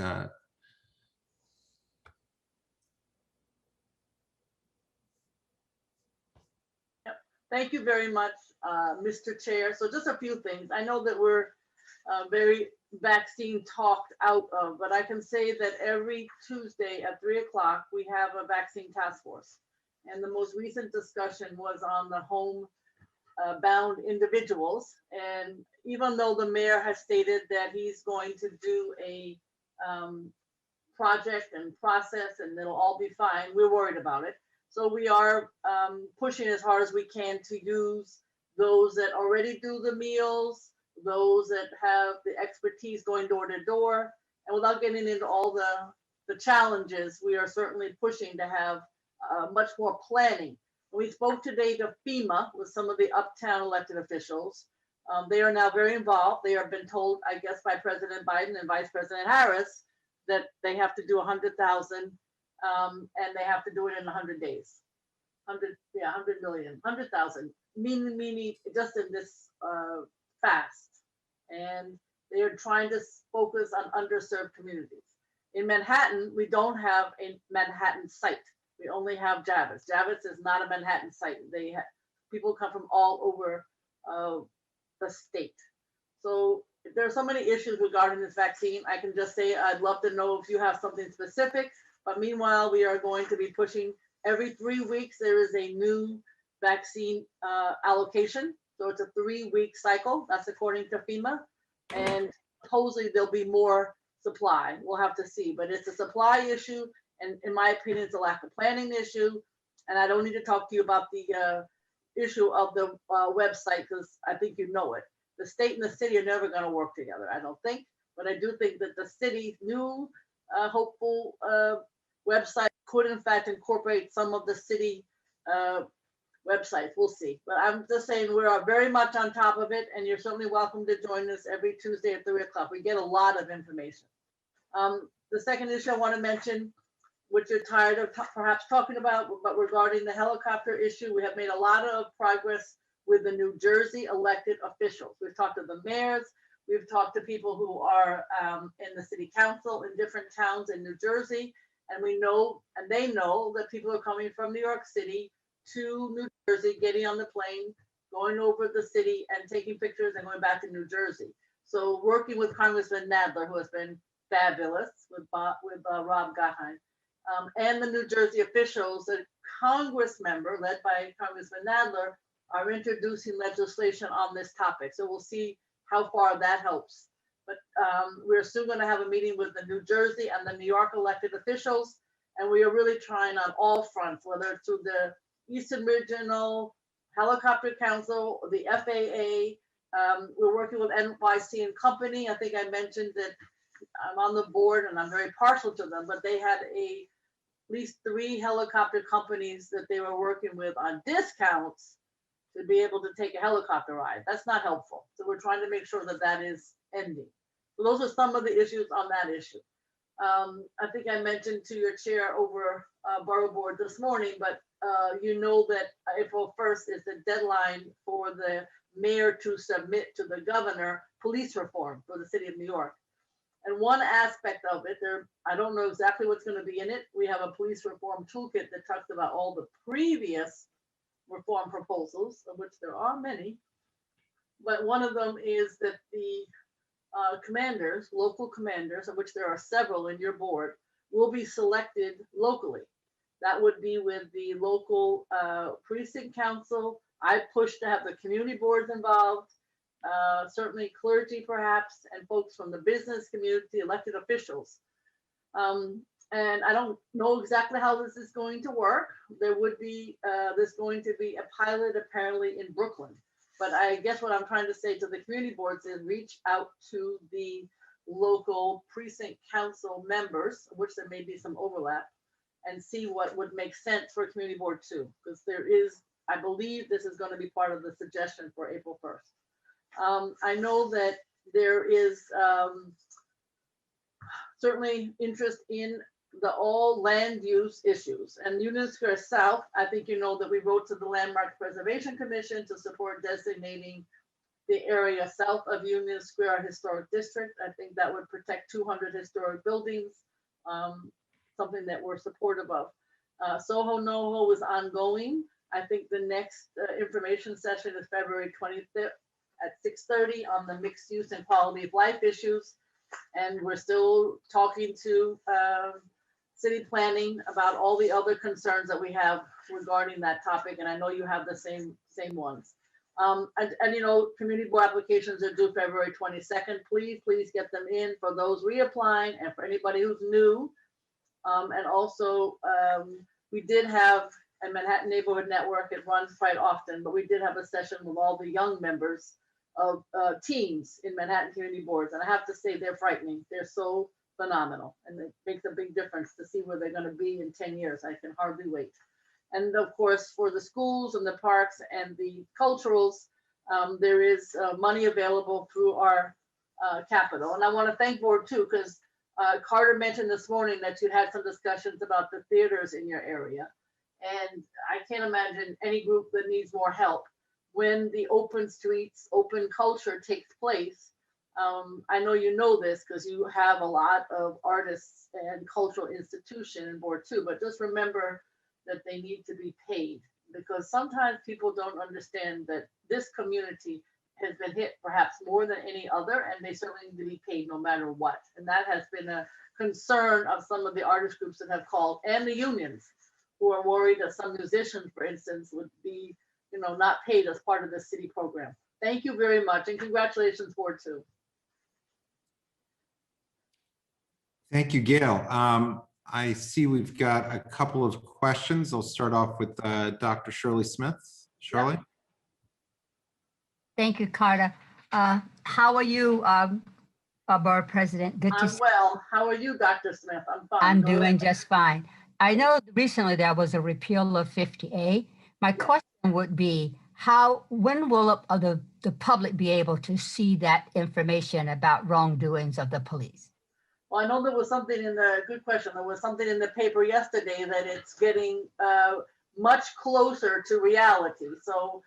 Thank you very much, Mr. Chair. So just a few things. I know that we're very vaccine talked out of, but I can say that every Tuesday at 3 o'clock, we have a vaccine task force. And the most recent discussion was on the home bound individuals. And even though the mayor has stated that he's going to do a project and process and it'll all be fine, we're worried about it. So we are pushing as hard as we can to use those that already do the meals, those that have the expertise going door to door. And without getting into all the challenges, we are certainly pushing to have much more planning. We spoke today to FEMA with some of the uptown elected officials. They are now very involved. They have been told, I guess, by President Biden and Vice President Harris that they have to do 100,000 and they have to do it in 100 days. 100 million, 100,000, meaning just in this fast. And they are trying to focus on underserved communities. In Manhattan, we don't have a Manhattan site. We only have Javits. Javits is not a Manhattan site. People come from all over the state. So there are so many issues regarding this vaccine. I can just say I'd love to know if you have something specific. But meanwhile, we are going to be pushing every 3 weeks. There is a new vaccine allocation. So it's a 3-week cycle. That's according to FEMA. And supposedly there'll be more supply. We'll have to see. But it's a supply issue. And in my opinion, it's a lack of planning issue. And I don't need to talk to you about the issue of the website because I think you know it. The state and the city are never going to work together, I don't think. But I do think that the city's new hopeful website could in fact incorporate some of the city websites. We'll see. But I'm just saying we are very much on top of it, and you're certainly welcome to join us every Tuesday at 3 o'clock. We get a lot of information. The second issue I want to mention, which you're tired of perhaps talking about, but regarding the helicopter issue, we have made a lot of progress with the New Jersey elected officials. We've talked to the mayors, we've talked to people who are in the city council in different towns in New Jersey, and we know, and they know that people are coming from New York City to New Jersey, getting on the plane, going over the city and taking pictures and going back to New Jersey. So working with Congressman Nadler, who has been fabulous with Rob Gotthein, and the New Jersey officials, the Congress member led by Congressman Nadler are introducing legislation on this topic. So we'll see how far that helps But we're soon going to have a meeting with the New Jersey and the New York elected officials. And we are really trying on all fronts, whether it's through the Eastern Regional Helicopter Council, the FAA. We're working with NYC and Company. I think I mentioned that I'm on the board and I'm very partial to them, but they had at least 3 helicopter companies that they were working with on discounts to be able to take a helicopter ride. That's not helpful. So we're trying to make sure that that is ending. So those are some of the issues on that issue. I think I mentioned to your chair over Borough Board this morning, but you know that April 1st is the deadline for the mayor to submit to the governor police reform for the city of New York. And one aspect of it, I don't know exactly what's going to be in it. We have a police reform toolkit that talks about all the previous reform proposals, of which there are many. But one of them is that the commanders, local commanders, of which there are several in your board, will be selected locally. That would be with the local precinct council. I push to have the community boards involved, certainly clergy perhaps, and folks from the business community, elected officials. And I don't know exactly how this is going to work. There would be, there's going to be a pilot apparently in Brooklyn. But I guess what I'm trying to say to the community boards is reach out to the local precinct council members, of which there may be some overlap, and see what would make sense for a community board too. Because there is, I believe this is going to be part of the suggestion for April 1st. I know that there is certainly interest in the all land use issues, and Union Square South, I think you know that we wrote to the Landmark Preservation Commission to support designating the area south of Union Square Historic District. I think that would protect 200 historic buildings, something that we're supportive of. Soho NoHo is ongoing. I think the next information session is February 25th at 6:30 on the mixed use and quality of life issues. And we're still talking to city planning about all the other concerns that we have regarding that topic. And I know you have the same ones. And you know, community board applications are due February 22nd. Please get them in for those reapplying and for anybody who's new. And also we did have a Manhattan Neighborhood Network. It runs quite often, but we did have a session with all the young members of teams in Manhattan community boards. And I have to say they're frightening. They're so phenomenal, and it makes a big difference to see where they're going to be in 10 years. I can hardly wait. And of course, for the schools and the parks and the culturals, there is money available through our capital. And I want to thank board too, because Carter mentioned this morning that you had some discussions about the theaters in your area. And I can't imagine any group that needs more help when the open streets, open culture takes place. I know you know this because you have a lot of artists and cultural institution in board too, but just remember that they need to be paid, because sometimes people don't understand that this community has been hit perhaps more than any other, and they certainly need to be paid no matter what. And that has been a concern of some of the artist groups that have called, and the unions, who are worried that some musicians, for instance, would be, you know, not paid as part of the city program. Thank you very much, and congratulations, board too. Thank you, Gail. I see we've got a couple of questions. I'll start off with Dr. Shirley Smith. Shirley? Thank you, Carter. How are you, Board President? Good to I'm see well. How are you, Dr. Smith? I'm fine. I'm Go doing ahead. just fine. I know recently there was a repeal of 50A. My question would be, when will the public be able to see that information about wrongdoings of the police? Well, I know there was something in the, good question, there was something in the paper yesterday that it's getting much closer to reality. So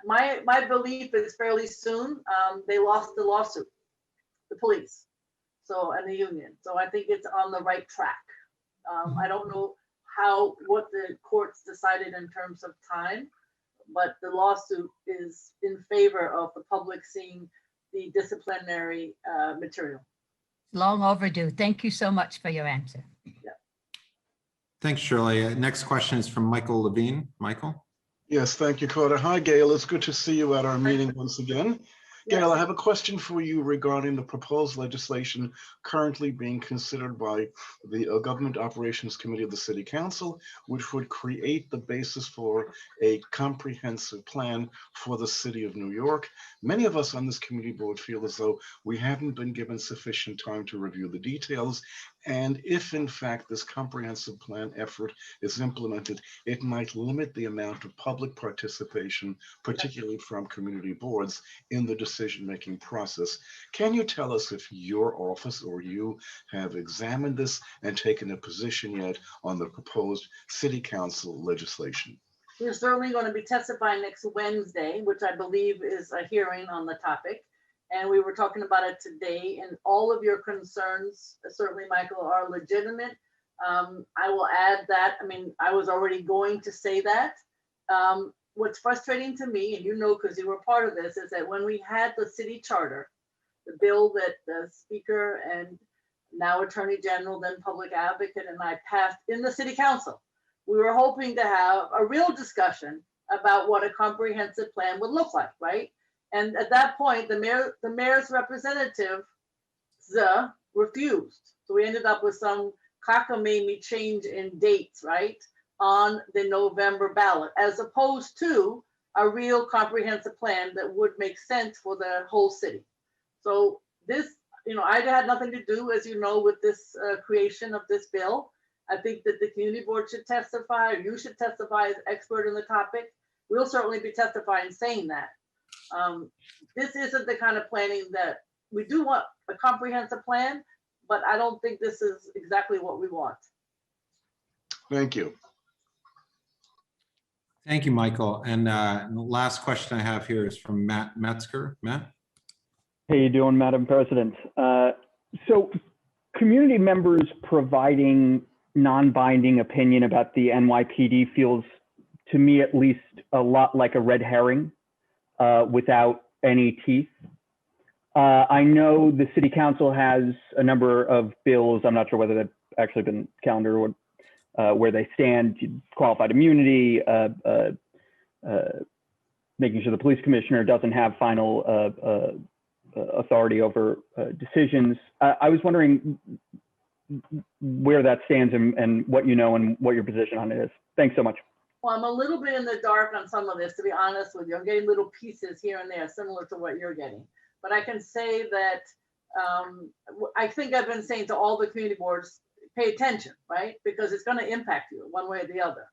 my belief is fairly soon. They lost the lawsuit, the police, so, and the union. So I think it's on the right track. I don't know what the courts decided in terms of time, but the lawsuit is in favor of the public seeing the disciplinary material. Long overdue. Thank you so much for your answer. Yeah. Thanks, Shirley. Next question is from Michael Levine. Michael? Yes, thank you, Carter. Hi, Gail. It's good to see you at our meeting once again. Gail, I have a question for you regarding the proposed legislation currently being considered by the Government Operations Committee of the City Council, which would create the basis for a comprehensive plan for the city of New York. Many of us on this committee board feel as though we haven't been given sufficient time to review the details. And if in fact this comprehensive plan effort is implemented, it might limit the amount of public participation, particularly from community boards, in the decision-making process. Can you tell us if your office or you have examined this and taken a position yet on the proposed city council legislation? We're certainly going to be testifying next Wednesday, which I believe is a hearing on the topic. And we were talking about it today, and all of your concerns, certainly, Michael, are legitimate. I will add that, I mean, I was already going to say that. What's frustrating to me, and you know, because you were part of this, is that when we had the city charter, the bill that the speaker and now Attorney General, then public advocate, and I passed in the city council, we were hoping to have a real discussion about what a comprehensive plan would look like, right? And at that point, the mayor's representative refused. So we ended up with some cockamamie change in dates, right, on the November ballot, as opposed to a real comprehensive plan that would make sense for the whole city. So this, you know, I had nothing to do, as you know, with this creation of this bill. I think that the community board should testify, or you should testify as expert in the topic. We'll certainly be testifying saying that. This isn't the kind of planning that we do want, a comprehensive plan, but I don't think this is exactly what we want. Thank you. Thank you, Michael. And the last question I have here is from Matt Metzger. Matt? How you doing, Madam President? So community members providing non-binding opinion about the NYPD feels, to me at least, a lot like a red herring without any teeth. I know the city council has a number of bills. I'm not sure whether they've actually been calendared or where they stand, qualified immunity, making sure the police commissioner doesn't have final authority over decisions. I was wondering where that stands and what you know and what your position on it is. Thanks so much. Well, I'm a little bit in the dark on some of this, to be honest with you. I'm getting little pieces here and there, similar to what you're getting. But I can say that I think I've been saying to all the community boards, pay attention, right? Because it's going to impact you one way or the other.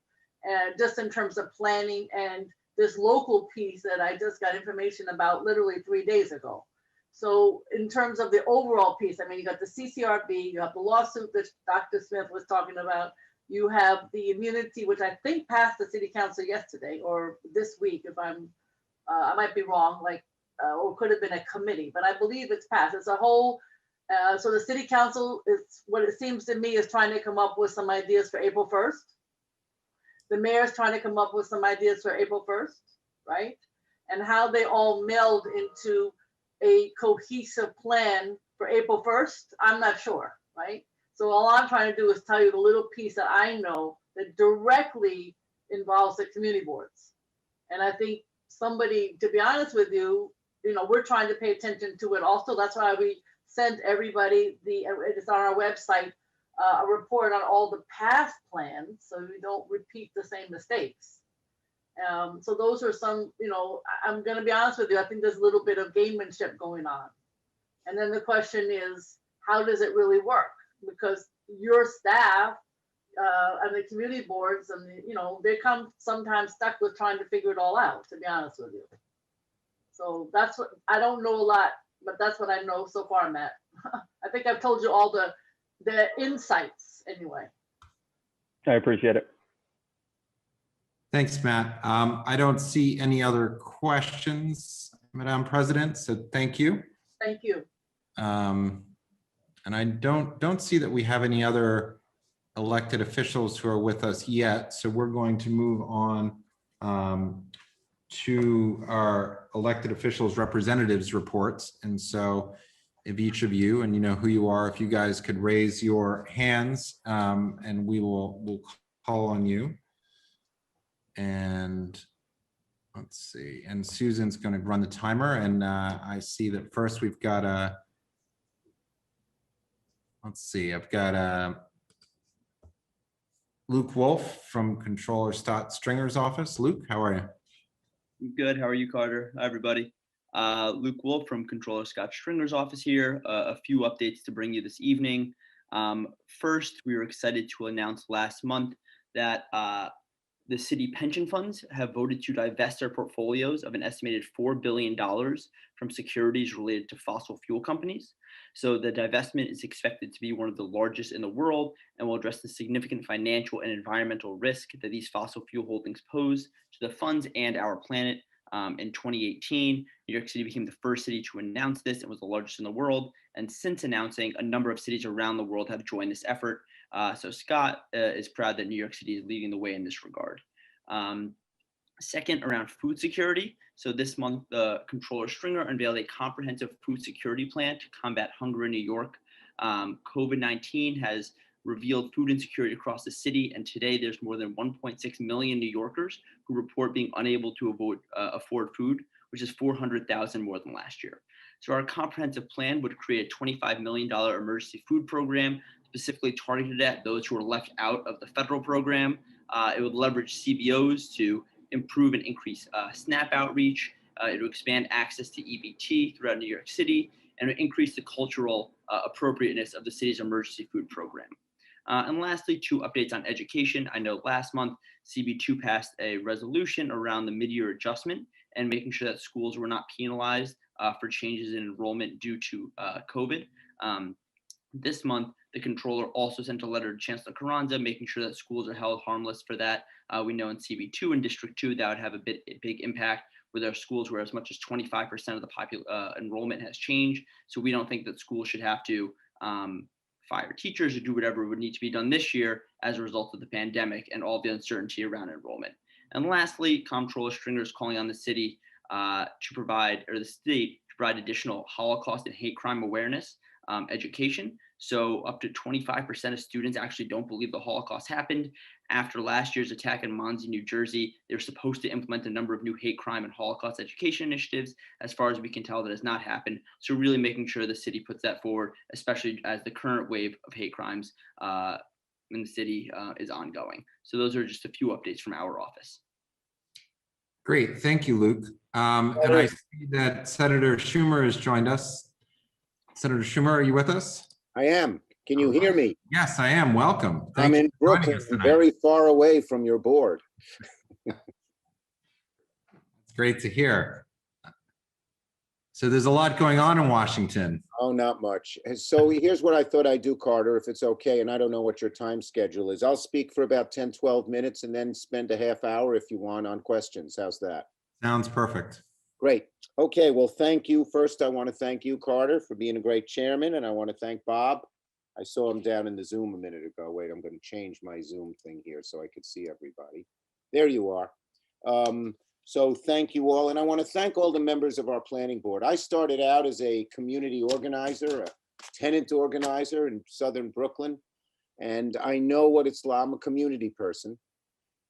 And just in terms of planning and this local piece that I just got information about literally 3 days ago. So in terms of the overall piece, I mean, you got the CCRB, you have the lawsuit that Dr. Smith was talking about, you have the immunity, which I think passed the city council yesterday or this week, if I might be wrong, like, or could have been a committee, but I believe it's passed. It's a whole, so the city council is, what it seems to me, is trying to come up with some ideas for April 1st. The mayor's trying to come up with some ideas for April 1st, right? And how they all meld into a cohesive plan for April 1st, I'm not sure, right? So all I'm trying to do is tell you the little piece that I know that directly involves the community boards. And I think somebody, to be honest with you, you know, we're trying to pay attention to it also. That's why we sent everybody it's on our website, a report on all the past plans, so we don't repeat the same mistakes. So those are some, you know, I'm going to be honest with you, I think there's a little bit of gamemanship going on. And then the question is, how does it really work? Because your staff and the community boards and, you know, they come sometimes stuck with trying to figure it all out, to be honest with you. So that's what, I don't know a lot, but that's what I know so far, Matt. I think I've told you all the insights anyway. I appreciate it. Thanks, Matt. I don't see any other questions, Madam President, so thank you. Thank you. And I don't see that we have any other elected officials who are with us yet, so we're going to move on to our elected officials representatives reports. And so if each of you, and you know who you are, if you guys could raise your hands and we'll call on you. And Let's see, and Susan's going to run the timer, and I see that first we've got let's see, I've got Luke Wolf from Controller Stott Stringer's office. Luke, how are you? Good. How are you, Carter? Hi, everybody. Luke Wolf from Controller Scott Stringer's office here. A few updates to bring you this evening. First, we were excited to announce last month that the city pension funds have voted to divest their portfolios of an estimated $4 billion from securities related to fossil fuel companies. So the divestment is expected to be one of the largest in the world and will address the significant financial and environmental risk that these fossil fuel holdings pose to the funds and our planet. In 2018, New York City became the first city to announce this and was the largest in the world. And since announcing, a number of cities around the world have joined this effort. So Scott is proud that New York City is leading the way in this regard. Second, around food security. So this month, Controller Stringer unveiled a comprehensive food security plan to combat hunger in New York. COVID-19 has revealed food insecurity across the city, and today there's more than 1.6 million New Yorkers who report being unable to afford food, which is 400,000 more than last year. So our comprehensive plan would create a $25 million emergency food program specifically targeted at those who are left out of the federal program. It would leverage CBOs to improve and increase SNAP outreach. It would expand access to EBT throughout New York City, and would increase the cultural appropriateness of the city's emergency food program. And lastly, 2 updates on education. I know last month, CB2 passed a resolution around the mid-year adjustment and making sure that schools were not penalized for changes in enrollment due to COVID. This month, the controller also sent a letter to Chancellor Carranza, making sure that schools are held harmless for that. We know in CB2 and District 2, that would have a big impact with our schools where as much as 25% of the enrollment has changed. So we don't think that schools should have to fire teachers or do whatever would need to be done this year as a result of the pandemic and all the uncertainty around enrollment. And lastly, Comptroller Stringer is calling on the city to provide, or the state to provide additional Holocaust and hate crime awareness education. So up to 25% of students actually don't believe the Holocaust happened. After last year's attack in Monsey, New Jersey, they were supposed to implement a number of new hate crime and Holocaust education initiatives. As far as we can tell, that has not happened. So really making sure the city puts that forward, especially as the current wave of hate crimes in the city is ongoing. So those are just a few updates from our office. Great, thank you, Luke. And I see that Senator Schumer has joined us. Senator Schumer, are you with us? I am. Can you hear me? Yes, I am. Welcome. I'm in Brooklyn, very far away from your board. It's great to hear. So there's a lot going on in Washington. Oh, not much. So here's what I thought I'd do, Carter, if it's okay, and I don't know what your time schedule is. I'll speak for about 10, 12 minutes and then spend a half hour if you want on questions. How's that? Sounds perfect. Great. Okay, well, thank you. First, I want to thank you, Carter, for being a great chairman, and I want to thank Bob. I saw him down in the Zoom a minute ago. Wait, I'm going to change my Zoom thing here so I could see everybody. There you are. So thank you all, and I want to thank all the members of our planning board. I started out as a community organizer, a tenant organizer in Southern Brooklyn, and I know what it's like. I'm a community person.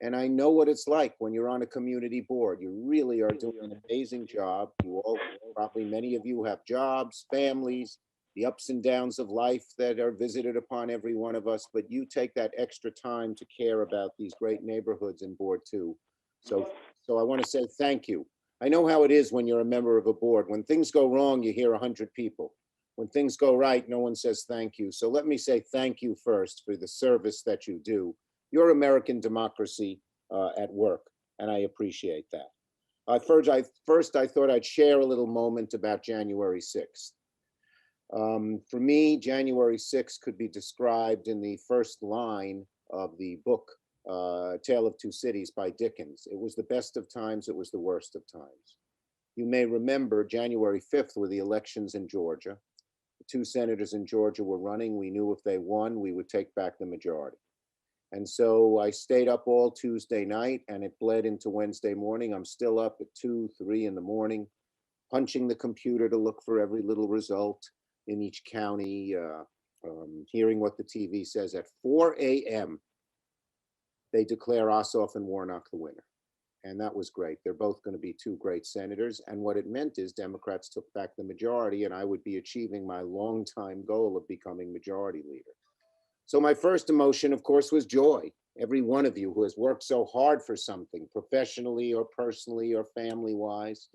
And I know what it's like when you're on a community board. You really are doing an amazing job. You all, probably many of you have jobs, families, the ups and downs of life that are visited upon every one of us, but you take that extra time to care about these great neighborhoods in Board 2. So I want to say thank you. I know how it is when you're a member of a board. When things go wrong, you hear 100 people. When things go right, no one says thank you. So let me say thank you first for the service that you do. Your American democracy at work, and I appreciate that. First, I thought I'd share a little moment about January 6th. For me, January 6th could be described in the first line of the book, Tale of Two Cities by Dickens. It was the best of times, it was the worst of times. You may remember January 5th were the elections in Georgia. The 2 senators in Georgia were running. We knew if they won, we would take back the majority. And so I stayed up all Tuesday night and it bled into Wednesday morning. I'm still up at 2, 3 in the morning, punching the computer to look for every little result in each county, hearing what the TV says. At 4 a.m., they declare Ossoff and Warnock the winner. And that was great. They're both going to be two great senators. And what it meant is Democrats took back the majority, and I would be achieving my longtime goal of becoming majority leader. So my first emotion, of course, was joy. Every one of you who has worked so hard for something, professionally or personally or family-wise,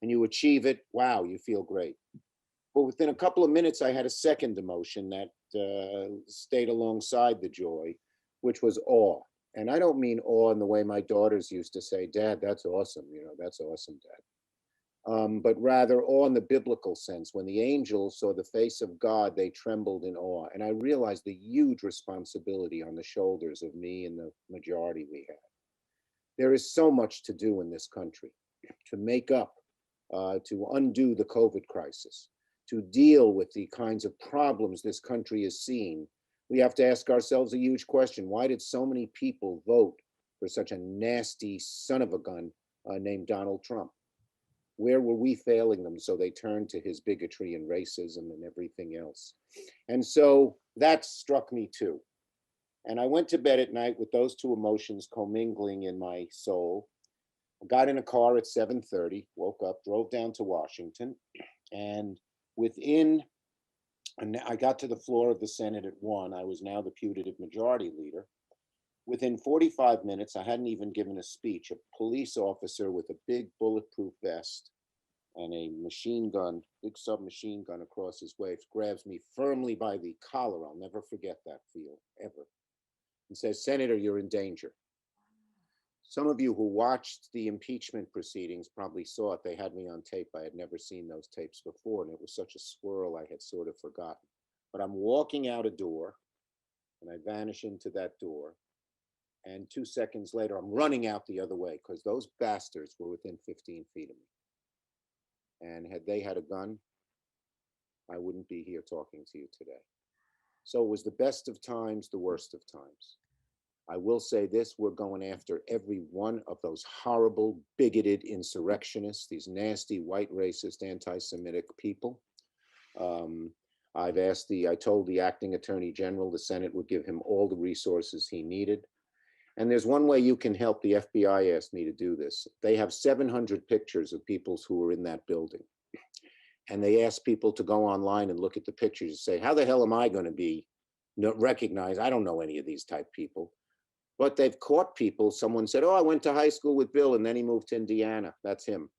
and you achieve it, wow, you feel great. But within a couple of minutes, I had a second emotion that stayed alongside the joy, which was awe. And I don't mean awe in the way my daughters used to say, Dad, that's awesome. You know, that's awesome, Dad. But rather awe in the biblical sense. When the angels saw the face of God, they trembled in awe. And I realized the huge responsibility on the shoulders of me and the majority we had. There is so much to do in this country to make up, to undo the COVID crisis, to deal with the kinds of problems this country is seeing. We have to ask ourselves a huge question. Why did so many people vote for such a nasty son of a gun named Donald Trump? Where were we failing them so they turned to his bigotry and racism and everything else? And so that struck me too. And I went to bed at night with those two emotions commingling in my soul. I got in a car at 7:30, woke up, drove down to Washington, and I got to the floor of the Senate at 1. I was now the putative majority leader. Within 45 minutes, I hadn't even given a speech. A police officer with a big bulletproof vest and a machine gun, big submachine gun across his waist, grabs me firmly by the collar. I'll never forget that feel, ever. And says, Senator, you're in danger. Some of you who watched the impeachment proceedings probably saw it. They had me on tape. I had never seen those tapes before, and it was such a swirl I had sort of forgotten. But I'm walking out a door, and I vanish into that door. And 2 seconds later, I'm running out the other way because those bastards were within 15 feet of me. And had they had a gun, I wouldn't be here talking to you today. So it was the best of times, the worst of times. I will say this, we're going after every one of those horrible, bigoted insurrectionists, these nasty, white, racist, anti-Semitic people. I told the acting attorney general the Senate would give him all the resources he needed. And there's one way you can help. The FBI asked me to do this. They have 700 pictures of people who were in that building. And they asked people to go online and look at the pictures and say, how the hell am I going to be recognized? I don't know any of these type people. But they've caught people. Someone said, oh, I went to high school with Bill and then he moved to Indiana. That's him.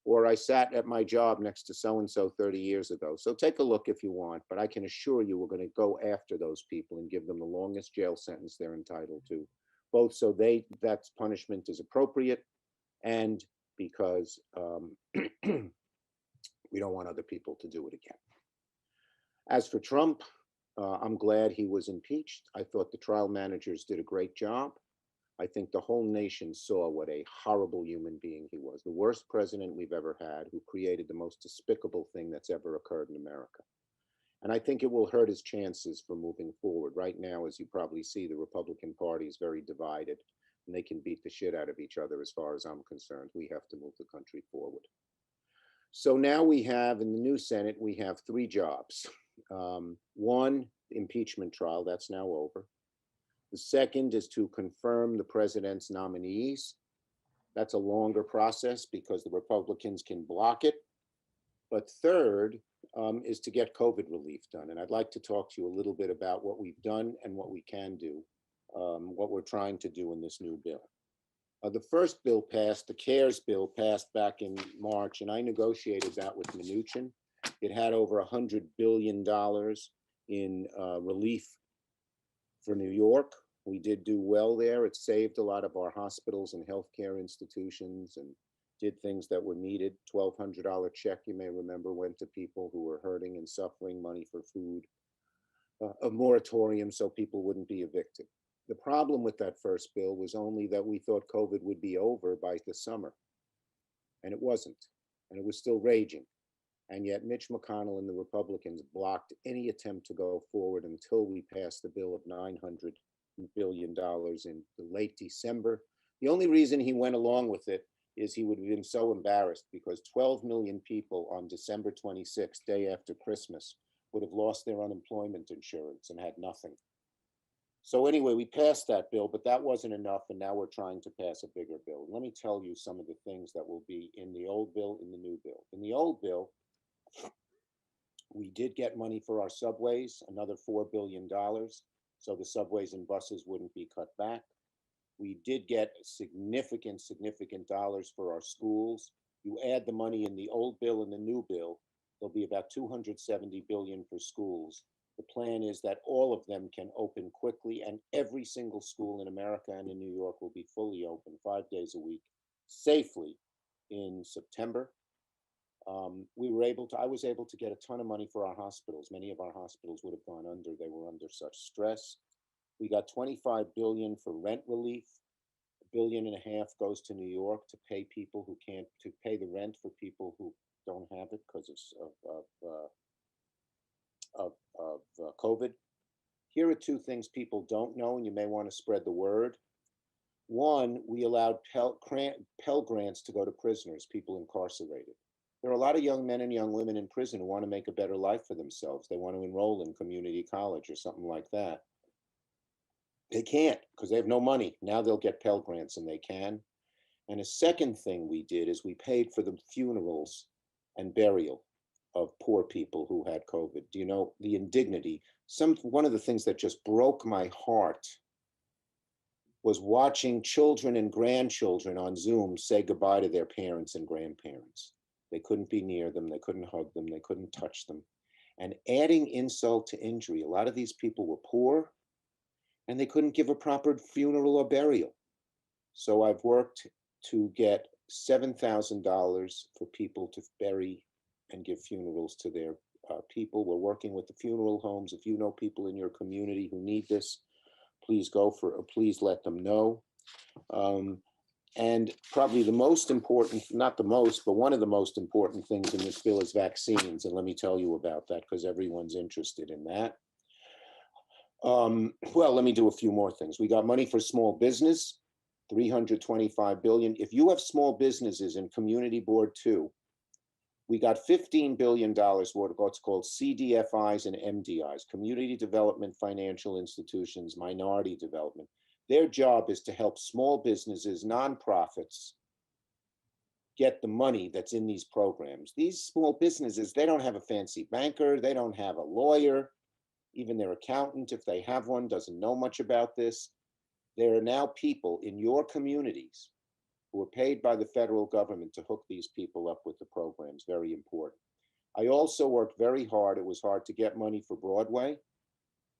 Or I sat at my job next to so-and-so 30 years ago. So take a look if you want, but I can assure you we're going to go after those people and give them the longest jail sentence they're entitled to, both so that punishment is appropriate and because we don't want other people to do it again. As for Trump, I'm glad he was impeached. I thought the trial managers did a great job. I think the whole nation saw what a horrible human being he was, the worst president we've ever had, who created the most despicable thing that's ever occurred in America. And I think it will hurt his chances for moving forward. Right now, as you probably see, the Republican Party is very divided, and they can beat the shit out of each other as far as I'm concerned. We have to move the country forward. So now we have, in the new Senate, we have 3 jobs. One, impeachment trial, that's now over. The second is to confirm the president's nominees. That's a longer process because the Republicans can block it. But third is to get COVID relief done. And I'd like to talk to you a little bit about what we've done and what we can do, what we're trying to do in this new bill. The first bill passed, the CARES bill passed back in March, and I negotiated that with Mnuchin. It had over $100 billion in relief for New York. We did do well there. It saved a lot of our hospitals and healthcare institutions and did things that were needed. $1,200 check, you may remember, went to people who were hurting and suffering, money for food, a moratorium so people wouldn't be evicted. The problem with that first bill was only that we thought COVID would be over by the summer, and it wasn't, and it was still raging. And yet Mitch McConnell and the Republicans blocked any attempt to go forward until we passed the bill of $900 billion in late December. The only reason he went along with it is he would have been so embarrassed because 12 million people on December 26th, day after Christmas, would have lost their unemployment insurance and had nothing. So anyway, we passed that bill, but that wasn't enough, and now we're trying to pass a bigger bill. Let me tell you some of the things that will be in the old bill, in the new bill. In the old bill, we did get money for our subways, another $4 billion, so the subways and buses wouldn't be cut back. We did get significant dollars for our schools. You add the money in the old bill and the new bill, there'll be about $270 billion for schools. The plan is that all of them can open quickly, and every single school in America and in New York will be fully open 5 days a week safely in September. I was able to get a ton of money for our hospitals. Many of our hospitals would have gone under. They were under such stress. We got $25 billion for rent relief. $1.5 billion goes to New York to pay people who can't, to pay the rent for people who don't have it because of COVID. Here are two things people don't know, and you may want to spread the word. One, we allowed Pell Grants to go to prisoners, people incarcerated. There are a lot of young men and young women in prison who want to make a better life for themselves. They want to enroll in community college or something like that. They can't because they have no money. Now they'll get Pell Grants, and they can. And a second thing we did is we paid for the funerals and burial of poor people who had COVID. Do you know the indignity? One of the things that just broke my heart was watching children and grandchildren on Zoom say goodbye to their parents and grandparents. They couldn't be near them, they couldn't hug them, they couldn't touch them. And adding insult to injury, a lot of these people were poor and they couldn't give a proper funeral or burial. So I've worked to get $7,000 for people to bury and give funerals to their people. We're working with the funeral homes. If you know people in your community who need this, please please let them know. And probably the most important, not the most, but one of the most important things in this bill is vaccines. And let me tell you about that because everyone's interested in that. Well, let me do a few more things. We got money for small business, $325 billion. If you have small businesses in Community Board 2, we got $15 billion worth of what's called CDFIs and MDIs, Community Development Financial Institutions, Minority Development. Their job is to help small businesses, nonprofits, get the money that's in these programs. These small businesses, they don't have a fancy banker, they don't have a lawyer, even their accountant, if they have one, doesn't know much about this. There are now people in your communities who are paid by the federal government to hook these people up with the programs, very important. I also worked very hard, it was hard to get money for Broadway.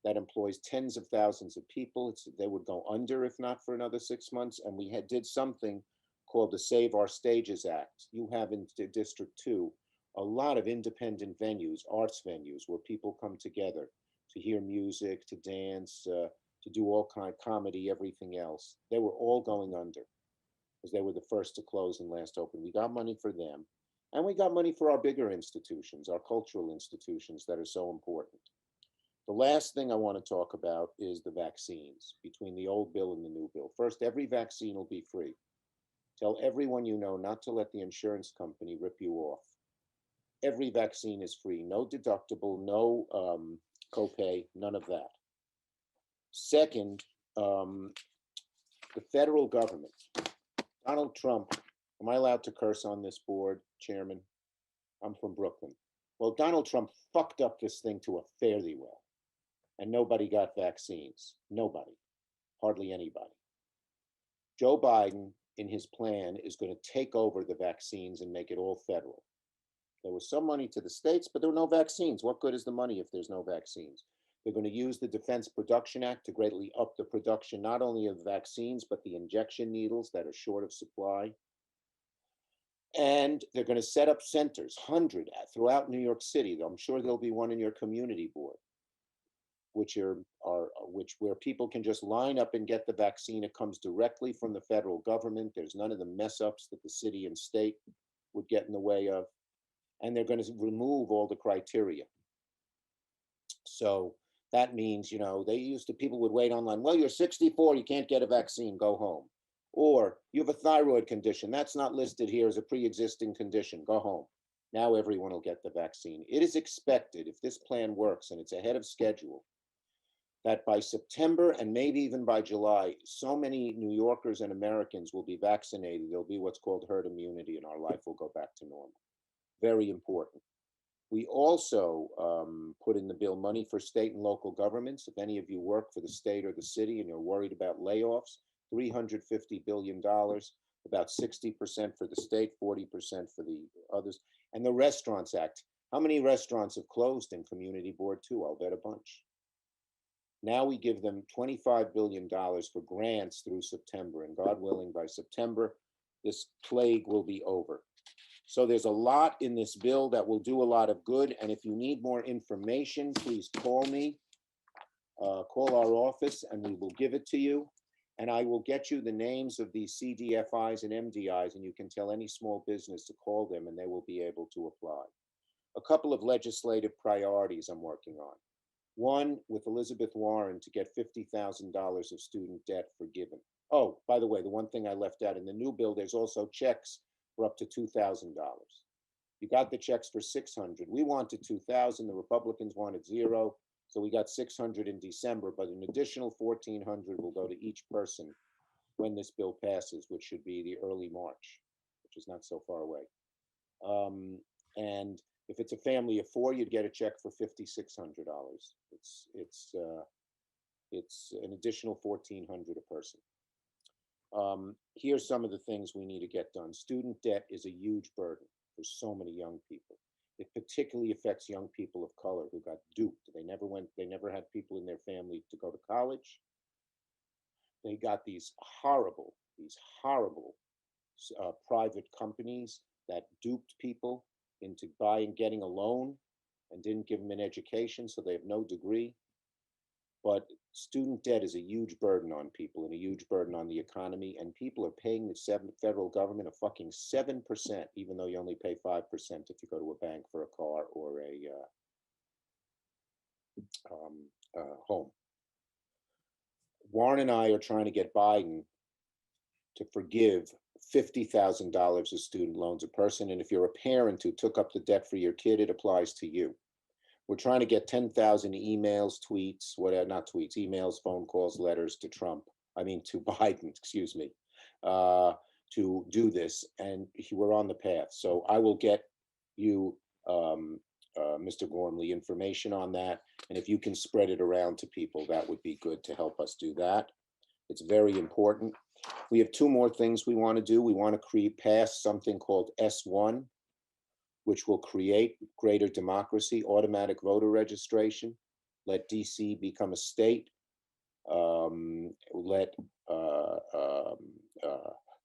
That employs tens of thousands of people. They would go under if not for another 6 months. And we did something called the Save Our Stages Act. You have in District 2 a lot of independent venues, arts venues, where people come together to hear music, to dance, to do all kind of comedy, everything else. They were all going under because they were the first to close and last open. We got money for them. And we got money for our bigger institutions, our cultural institutions that are so important. The last thing I want to talk about is the vaccines between the old bill and the new bill. First, every vaccine will be free. Tell everyone you know not to let the insurance company rip you off. Every vaccine is free, no deductible, no copay, none of that. Second, the federal government, Donald Trump, am I allowed to curse on this board, Chairman? I'm from Brooklyn. Well, Donald Trump fucked up this thing to a fairly well. And nobody got vaccines. Nobody. Hardly anybody. Joe Biden, in his plan, is going to take over the vaccines and make it all federal. There was some money to the states, but there were no vaccines. What good is the money if there's no vaccines? They're going to use the Defense Production Act to greatly up the production, not only of vaccines, but the injection needles that are short of supply. And they're going to set up centers, 100 throughout New York City. I'm sure there'll be one in your community board, where people can just line up and get the vaccine. It comes directly from the federal government. There's none of the mess ups that the city and state would get in the way of. And they're going to remove all the criteria. So that means, people would wait online. Well, you're 64, you can't get a vaccine, go home. Or you have a thyroid condition, that's not listed here as a pre-existing condition, go home. Now everyone will get the vaccine. It is expected, if this plan works and it's ahead of schedule, that by September and maybe even by July, so many New Yorkers and Americans will be vaccinated. There'll be what's called herd immunity and our life will go back to normal. Very important. We also put in the bill money for state and local governments. If any of you work for the state or the city and you're worried about layoffs, $350 billion, about 60% for the state, 40% for the others. And the Restaurants Act. How many restaurants have closed in Community Board 2? I'll bet a bunch. Now we give them $25 billion for grants through September, and God willing, by September, this plague will be over. So there's a lot in this bill that will do a lot of good. And if you need more information, please call me, call our office, and we will give it to you. And I will get you the names of these CDFIs and MDIs, and you can tell any small business to call them and they will be able to apply. A couple of legislative priorities I'm working on. One, with Elizabeth Warren, to get $50,000 of student debt forgiven. Oh, by the way, the one thing I left out in the new bill, there's also checks for up to $2,000. You got the checks for $600. We wanted $2,000. The Republicans wanted $0. So we got $600 in December, but an additional $1,400 will go to each person when this bill passes, which should be the early March, which is not so far away. And if it's a family of 4, you'd get a check for $5,600. It's an additional $1,400 a person. Here's some of the things we need to get done. Student debt is a huge burden for so many young people. It particularly affects young people of color who got duped. They never had people in their family to go to college. They got these horrible private companies that duped people into getting a loan and didn't give them an education, so they have no degree. But student debt is a huge burden on people and a huge burden on the economy, and people are paying the federal government a fucking 7%, even though you only pay 5% if you go to a bank for a car or a home. Warren and I are trying to get Biden to forgive $50,000 of student loans a person, and if you're a parent who took up the debt for your kid, it applies to you. We're trying to get 10,000 emails, tweets, not tweets, emails, phone calls, letters to Biden, excuse me, to do this. And we're on the path. So I will get you, Mr. Gormley, information on that. And if you can spread it around to people, that would be good to help us do that. It's very important. We have 2 more things we want to do. We want to pass something called S1, which will create greater democracy, automatic voter registration, let DC become a state,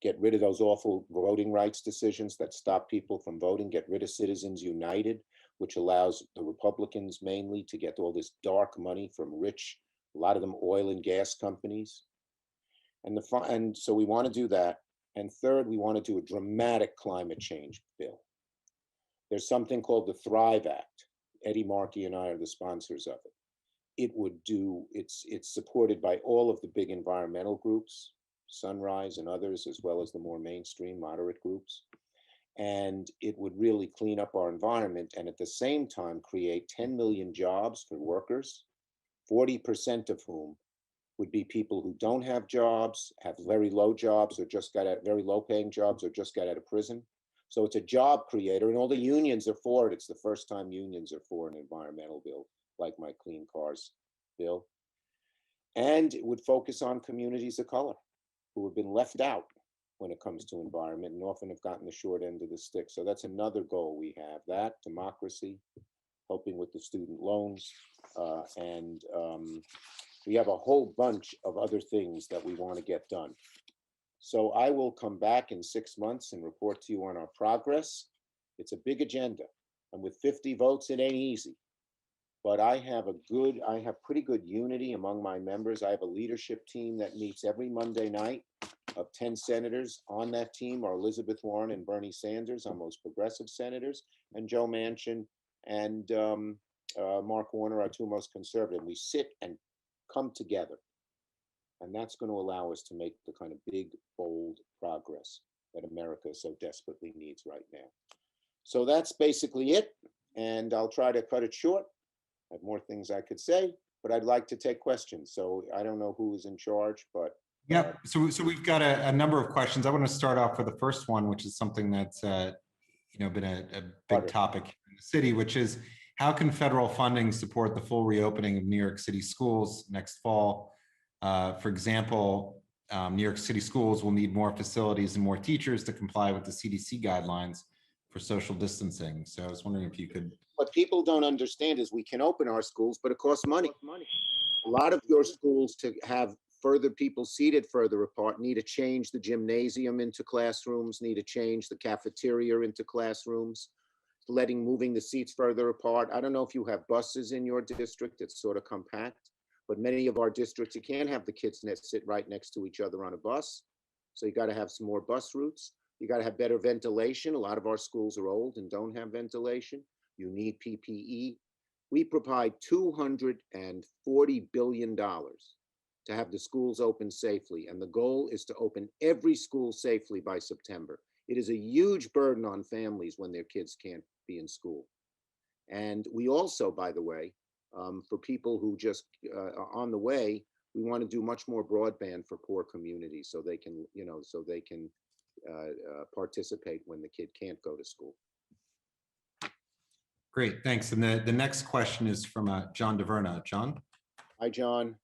get rid of those awful voting rights decisions that stop people from voting, get rid of Citizens United, which allows the Republicans mainly to get all this dark money from rich, a lot of them oil and gas companies. And so we want to do that. And third, we want to do a dramatic climate change bill. There's something called the Thrive Act. Eddie Markey and I are the sponsors of it. It's supported by all of the big environmental groups, Sunrise and others, as well as the more mainstream moderate groups. And it would really clean up our environment and at the same time create 10 million jobs for workers, 40% of whom would be people who don't have jobs, have very low jobs, or just got out, very low paying jobs, or just got out of prison. So it's a job creator, and all the unions are for it. It's the first time unions are for an environmental bill, like my Clean Cars bill. And it would focus on communities of color who have been left out when it comes to environment and often have gotten the short end of the stick. So that's another goal we have, that, democracy, helping with the student loans, and we have a whole bunch of other things that we want to get done. So I will come back in 6 months and report to you on our progress. It's a big agenda, and with 50 votes, it ain't easy. But I have pretty good unity among my members. I have a leadership team that meets every Monday night of 10 senators. On that team are Elizabeth Warren and Bernie Sanders, our most progressive senators, and Joe Manchin and Mark Warner, our 2 most conservative. We sit and come together. And that's going to allow us to make the kind of big, bold progress that America so desperately needs right now. So that's basically it. And I'll try to cut it short. I have more things I could say, but I'd like to take questions. So I don't know who is in charge, but. Yep. So we've got a number of questions. I want to start off with the first one, which is something that's been a big topic in the city, which is how can federal funding support the full reopening of New York City schools next fall? For example, New York City schools will need more facilities and more teachers to comply with the CDC guidelines for social distancing. So I was wondering if you could. What people don't understand is we can open our schools, but it costs money. A lot of your schools, to have further people seated further apart, need to change the gymnasium into classrooms, need to change the cafeteria into classrooms, moving the seats further apart. I don't know if you have buses in your district, it's sort of compact, but many of our districts, you can't have the kids sit right next to each other on a bus. So you got to have some more bus routes. You got to have better ventilation. A lot of our schools are old and don't have ventilation. You need PPE. We provide $240 billion to have the schools open safely. And the goal is to open every school safely by September. It is a huge burden on families when their kids can't be in school. And we also, by the way, for people who just are on the way, we want to do much more broadband for poor communities so they can, participate when the kid can't go to school. Great, thanks. And the next question is from John DeVerna. John? Hi, John.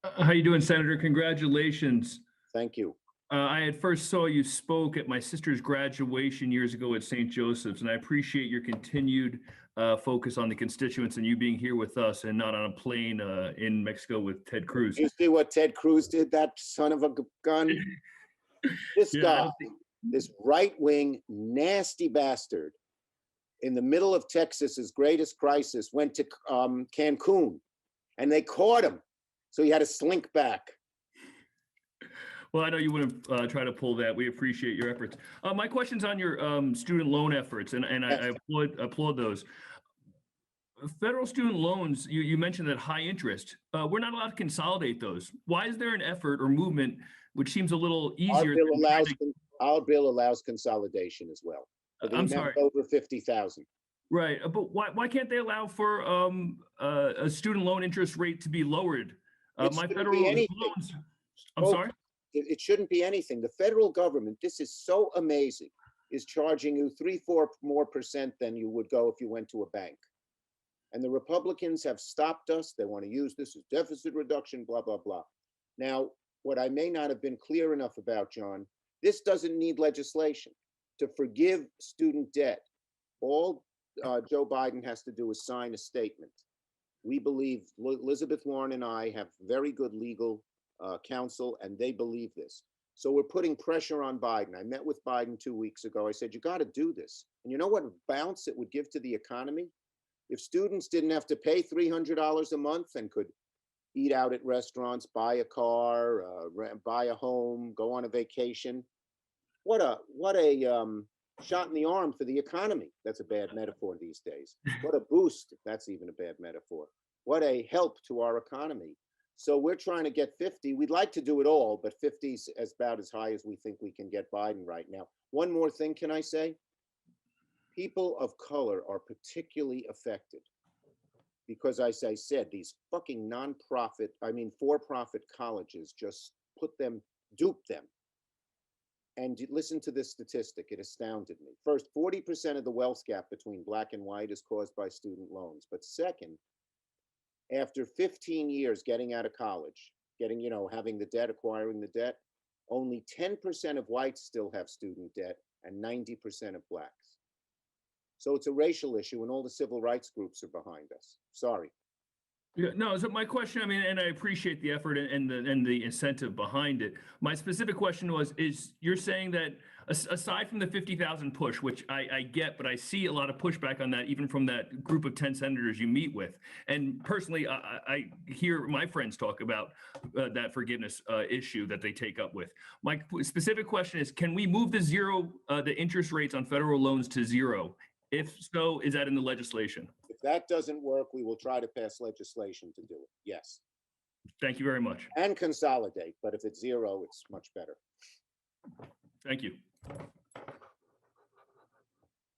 How you doing, Senator? Congratulations. Thank you. I had first saw you spoke at my sister's graduation years ago at St. Joseph's, and I appreciate your continued focus on the constituents and you being here with us and not on a plane in Mexico with Ted Cruz. You see what Ted Cruz did, that son of a gun? This guy, this right-wing nasty bastard, in the middle of Texas's greatest crisis, went to Cancun, and they caught him. So he had to slink back. Well, I know you wouldn't try to pull that. We appreciate your efforts. My question's on your student loan efforts, and I applaud those. Federal student loans, you mentioned that high interest. We're not allowed to consolidate those. Why is there an effort or movement which seems a little easier? Our bill allows consolidation as well. I'm sorry. Over 50,000. Right, but why can't they allow for a student loan interest rate to be lowered? My federal loans. I'm sorry. It shouldn't be anything. The federal government, this is so amazing, is charging you 3-4% more than you would go if you went to a bank. And the Republicans have stopped us. They want to use this as deficit reduction, blah, blah, blah. Now, what I may not have been clear enough about, John, this doesn't need legislation. To forgive student debt, all Joe Biden has to do is sign a statement. We believe, Elizabeth Warren and I have very good legal counsel, and they believe this. So we're putting pressure on Biden. I met with Biden 2 weeks ago. I said, you got to do this. And you know what bounce it would give to the economy? If students didn't have to pay $300 a month and could eat out at restaurants, buy a car, buy a home, go on a vacation, what a shot in the arm for the economy. That's a bad metaphor these days. What a boost, if that's even a bad metaphor. What a help to our economy. So we're trying to get 50. We'd like to do it all, but 50 is about as high as we think we can get Biden right now. One more thing, can I say? People of color are particularly affected because, as I said, these fucking for-profit colleges just dupe them. And listen to this statistic, it astounded me. First, 40% of the wealth gap between black and white is caused by student loans. But second, after 15 years getting out of college, having the debt, acquiring the debt, only 10% of whites still have student debt and 90% of blacks. So it's a racial issue and all the civil rights groups are behind us. Sorry. Yeah, no, so my question, I mean, and I appreciate the effort and the incentive behind it. My specific question is you're saying that aside from the 50,000 push, which I get, but I see a lot of pushback on that, even from that group of 10 senators you meet with. And personally, I hear my friends talk about that forgiveness issue that they take up with. My specific question is, can we move the interest rates on federal loans to zero? If so, is that in the legislation? If that doesn't work, we will try to pass legislation to do it. Yes. Thank you very much. And consolidate, but if it's zero, it's much better. Thank you.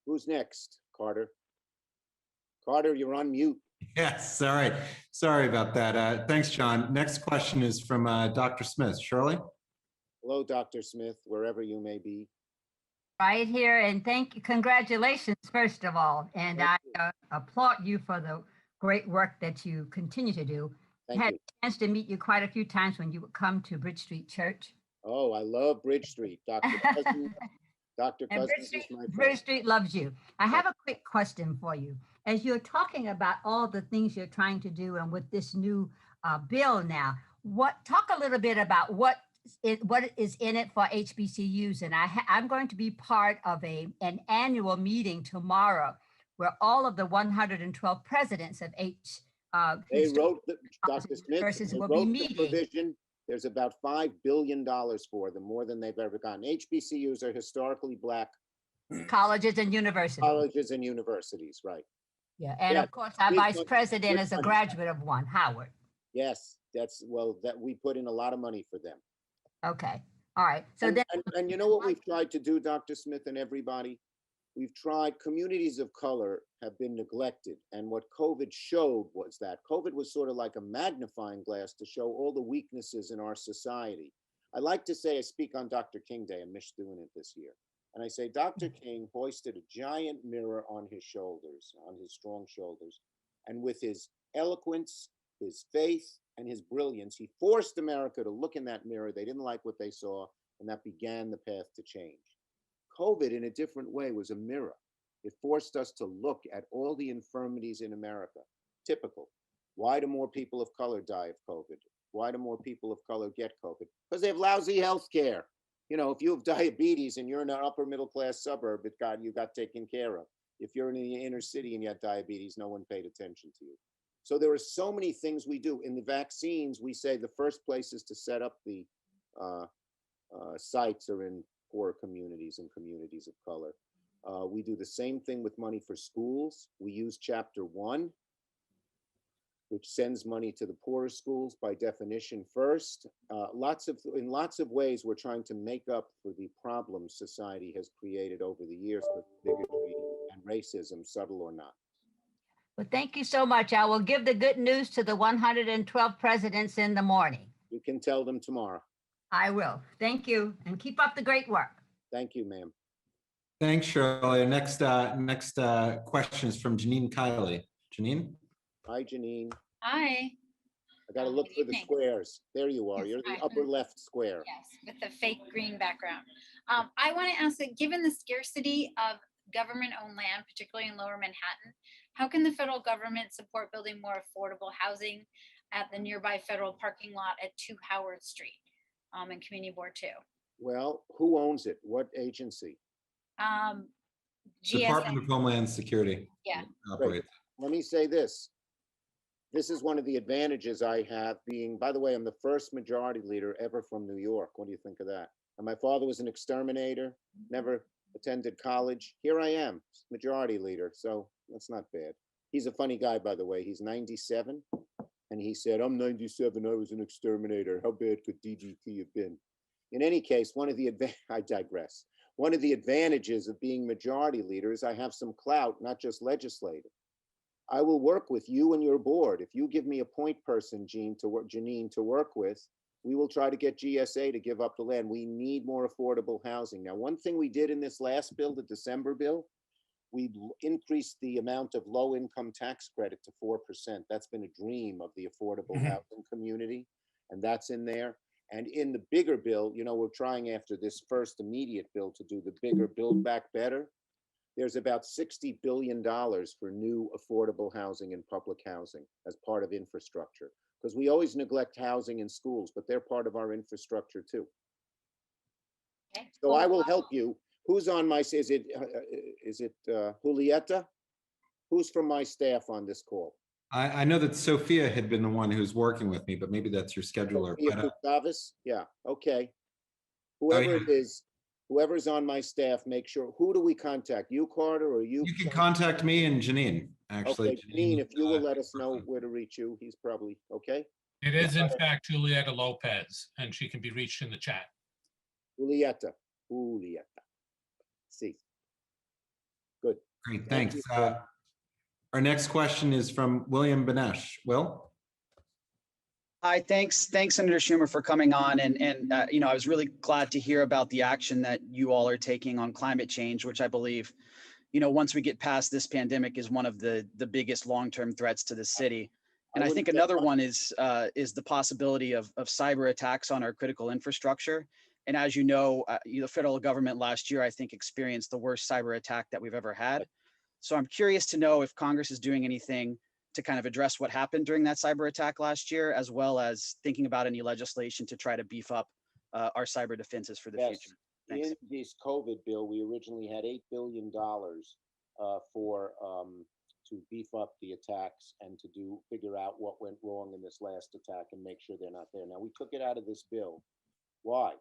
Who's next? Carter. Carter, you're on mute. Yes, all right. Sorry about that. Thanks, John. Next question is from Dr. Smith. Shirley? Hello, Dr. Smith, wherever you may be. Right here, and congratulations, first of all. And I applaud you for the great work that you continue to do. Thank Had you. a chance to meet you quite a few times when you would come to Bridge Street Church. Oh, I love Bridge Street. Dr. Cousins, Dr. And Cousins is my Bridge friend. Street loves you. I have a quick question for you. As you're talking about all the things you're trying to do, and with this new bill now, talk a little bit about what is in it for HBCUs. And I'm going to be part of an annual meeting tomorrow where all of the 112 presidents of They wrote, Dr. Smith, universities they will be wrote the meeting. provision. There's about $5 billion for them, more than they've ever gotten. HBCUs are historically Black colleges and universities. Colleges and universities, right. Yeah, and Yeah, of course, our big vice money, president big is a money. graduate of one, Howard. Yes, that we put in a lot of money for them. Okay, all right. So And, then, and you know what we've tried to do, Dr. Smith and everybody? We've tried, communities of color have been neglected. And what COVID showed was that COVID was sort of like a magnifying glass to show all the weaknesses in our society. I like to say, I speak on Dr. King Day, I missed doing it this year. And I say, Dr. King hoisted a giant mirror on his shoulders, on his strong shoulders. And with his eloquence, his faith, and his brilliance, he forced America to look in that mirror. They didn't like what they saw, and that began the path to change. COVID, in a different way, was a mirror. It forced us to look at all the infirmities in America. Typical. Why do more people of color die of COVID? Why do more people of color get COVID? Because they have lousy health care. You know, if you have diabetes and you're in an upper middle class suburb, you got taken care of. If you're in the inner city and you had diabetes, no one paid attention to you. So there are so many things we do. In the vaccines, we say the first places to set up the sites are in poor communities and communities of color. We do the same thing with money for schools. We use Chapter 1, which sends money to the poorest schools by definition first. In lots of ways, we're trying to make up for the problems society has created over the years with bigotry and racism, subtle or not. well, thank you so much. I will give the good news to the 112 presidents in the morning. You can tell them tomorrow. I will. Thank you, and keep up the great work. Thank you, ma'am. Thanks, Shirley. Next question is from Janine Kiley. Janine? Hi, Janine. Hi. I got to look for the squares. There you are. Yes, You're the hi. upper left square. Yes, with the fake green background. I want to ask that given the scarcity of government-owned land, particularly in Lower Manhattan, how can the federal government support building more affordable housing at the nearby federal parking lot at 2 Howard Street in Community Board 2? Well, who owns it? What agency? Department GSA. of Homeland Security. Yeah. Operates. Let me say this. This is one of the advantages I have being, by the way, I'm the first majority leader ever from New York. What do you think of that? And my father was an exterminator, never attended college. Here I am, majority leader. So that's not bad. He's a funny guy, by the way. He's 97. And he said, I'm 97. I was an exterminator. How bad could DDT have been? In any case, I digress. One of the advantages of being majority leader is I have some clout, not just legislative. I will work with you and your board. If you give me a point person, Janine, to work with, we will try to get GSA to give up the land. We need more affordable housing. Now, one thing we did in this last bill, the December bill, we increased the amount of low-income tax credit to 4%. That's been a dream of the affordable housing community, and that's in there. And in the bigger bill, you know, we're trying after this first immediate bill to do the bigger Build Back Better. There's about $60 billion for new affordable housing and public housing as part of infrastructure. Because we always neglect housing in schools, but they're part of our infrastructure too. Okay. So I will help you. Who's on my, is it Julieta? Who's from my staff on this call? I know that Sophia had been the one who's working with me, but maybe that's your scheduler. Sophia Gustavus? Yeah, okay. Oh, Whoever yeah. it is, whoever's on my staff, make sure, who do we contact? You, Carter, or you? You can contact me and Janine, actually. Okay, Janine, if you will let us know where to reach you, he's probably, okay? It is in fact Julieta Lopez, and she can be reached in the chat. Julieta. See. Good. Great, Thank thanks. you. Our next question is from William Benesh. Will? Hi, thanks, Senator Schumer, for coming on. And I was really glad to hear about the action that you all are taking on climate change, which I believe, once we get past this pandemic, is one of the biggest long-term threats to the city. And I think another one is the possibility of cyber attacks on our critical infrastructure. And as you know, the federal government last year, I think, experienced the worst cyber attack that we've ever had. So I'm curious to know if Congress is doing anything to kind of address what happened during that cyber attack last year, as well as thinking about any legislation to try to beef up our cyber defenses for the future. Thanks. In this COVID bill, we originally had $8 billion to beef up the attacks and to figure out what went wrong in this last attack and make sure they're not there. Now, we took it out of this bill. Why?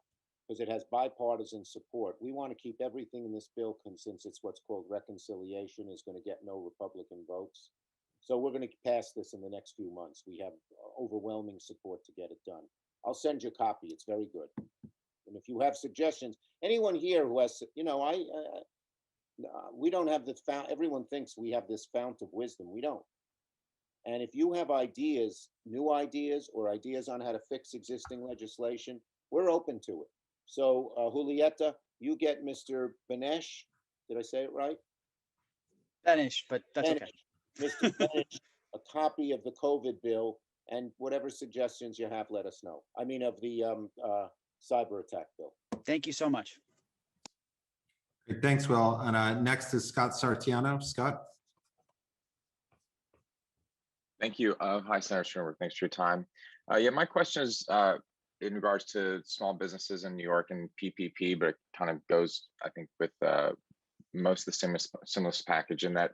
Because it has bipartisan support. We want to keep everything in this bill, since it's what's called reconciliation, is going to get no Republican votes. So we're going to pass this in the next few months. We have overwhelming support to get it done. I'll send you a copy. It's very good. And if you have suggestions, anyone here who has, we don't have this fount. Everyone thinks we have this fount of wisdom. We don't. And if you have ideas, new ideas, or ideas on how to fix existing legislation, we're open to it. So Julieta, you get Mr. Benesh. Did I say it right? Benesh, but that's okay. Mr. Benesh, a copy of the COVID bill, and whatever suggestions you have, let us know. I mean, of the cyber attack bill. Thank you so much. Great, thanks, Will. And next is Scott Sartiano. Scott? Thank you. Hi, Senator Schumer. Thanks for your time. Yeah, my question is in regards to small businesses in New York and PPP, but it kind of goes, I think, with most of the stimulus package, in that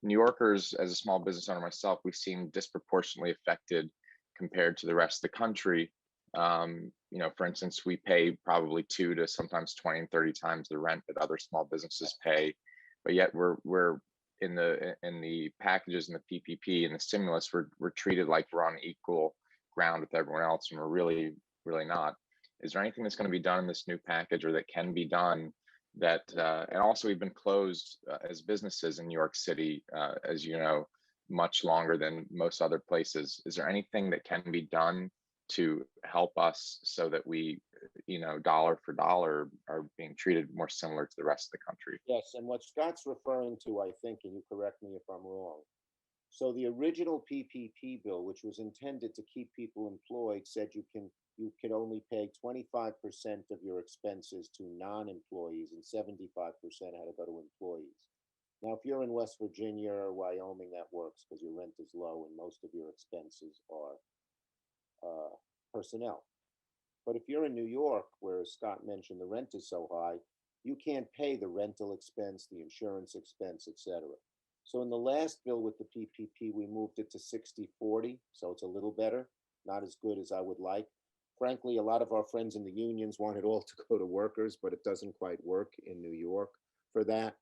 New Yorkers, as a small business owner myself, we seem disproportionately affected compared to the rest of the country. For instance, we pay probably 2 to sometimes 20 and 30 times the rent that other small businesses pay, but yet we're in the packages and the PPP and the stimulus, we're treated like we're on equal ground with everyone else, and we're really not. Is there anything that's going to be done in this new package, or that can be done, that and also we've been closed as businesses in New York City, as you know, much longer than most other places. Is there anything that can be done to help us so that we, dollar for dollar, are being treated more similar to the rest of the country? Yes, and what Scott's referring to, I think, and you correct me if I'm wrong. So the original PPP bill, which was intended to keep people employed, said you could only pay 25% of your expenses to non-employees and 75% had to go to employees. Now, if you're in West Virginia or Wyoming, that works because your rent is low and most of your expenses are personnel. But if you're in New York, where, as Scott mentioned, the rent is so high, you can't pay the rental expense, the insurance expense, etc. So in the last bill with the PPP, we moved it to 60-40, so it's a little better, not as good as I would like. Frankly, a lot of our friends in the unions want it all to go to workers, but it doesn't quite work in New York for that.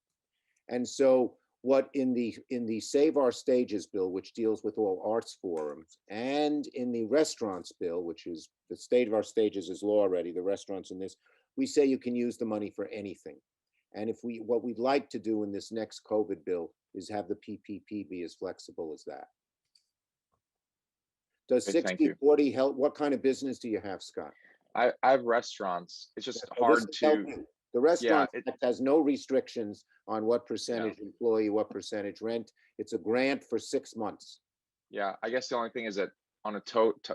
And so what in the Save Our Stages bill, which deals with all arts forums, and in the restaurants bill, which is the State of Our Stages is law already, the restaurants in this, we say you can use the money for anything. And what we'd like to do in this next COVID bill is have the PPP be as flexible as that. Does 60-40 help? What kind of business do you have, Scott? I have restaurants. It's just hard to. The restaurant has no restrictions on what percentage employee, what percentage rent. It's a grant for 6 months. Yeah, I guess the only thing is that on a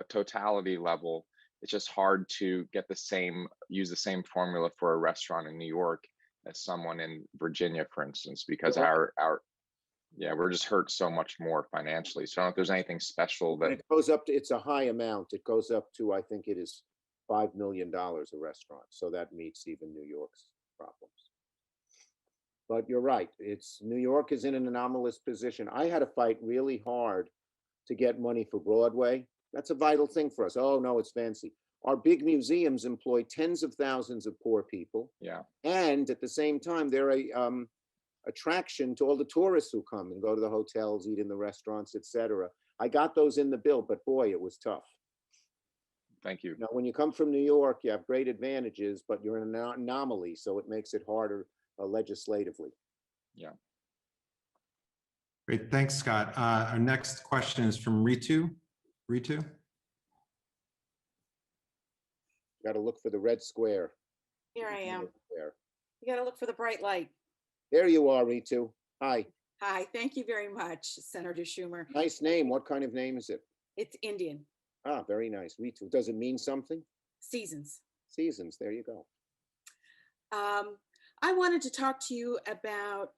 totality level, it's just hard to get use the same formula for a restaurant in New York as someone in Virginia, for instance, because we're just hurt so much more financially. So I don't know if there's anything special that it goes up to. It's a high amount. It goes up to, I think it is $5 million a restaurant. So that meets even New York's problems. But you're right. New York is in an anomalous position. I had to fight really hard to get money for Broadway. That's a vital thing for us. Oh no, it's fancy. Our big museums employ tens of thousands of poor people. Yeah. And at the same time, they're a attraction to all the tourists who come and go to the hotels, eat in the restaurants, etc. I got those in the bill, but boy, it was tough. Thank you. Now, when you come from New York, you have great advantages, but you're an anomaly, so it makes it harder legislatively. Yeah. Great, thanks, Scott. Our next question is from Ritu. Ritu? Got to look for the red square. Here I am. There. You got to look for the bright light. There you are, Ritu. Hi. Hi, thank you very much, Senator Schumer. Nice name. What kind of name is it? It's Indian. Ah, very nice. Ritu. Does it mean something? Seasons. Seasons. There you go. I wanted to talk to you about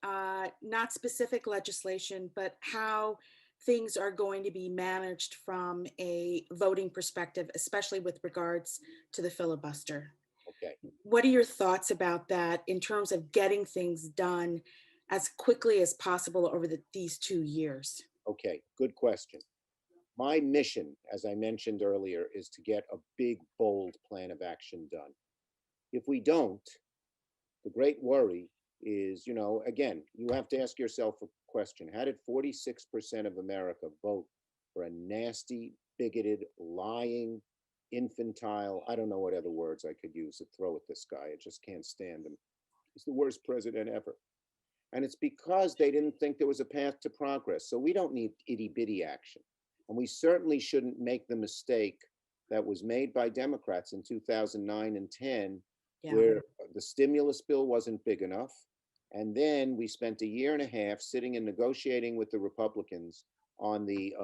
not specific legislation, but how things are going to be managed from a voting perspective, especially with regards to the filibuster. Okay. What are your thoughts about that in terms of getting things done as quickly as possible over these 2 years? Okay, good question. My mission, as I mentioned earlier, is to get a big, bold plan of action done. If we don't, the great worry is, you know, again, you have to ask yourself a question. How did 46% of America vote for a nasty, bigoted, lying, infantile, I don't know what other words I could use to throw at this guy. I just can't stand him. He's the worst president ever. And it's because they didn't think there was a path to progress. So we don't need itty-bitty action. And we certainly shouldn't make the mistake that was made by Democrats in 2009 and 10, where the stimulus bill wasn't big enough. And then we spent 1.5 years sitting and negotiating with the Republicans on the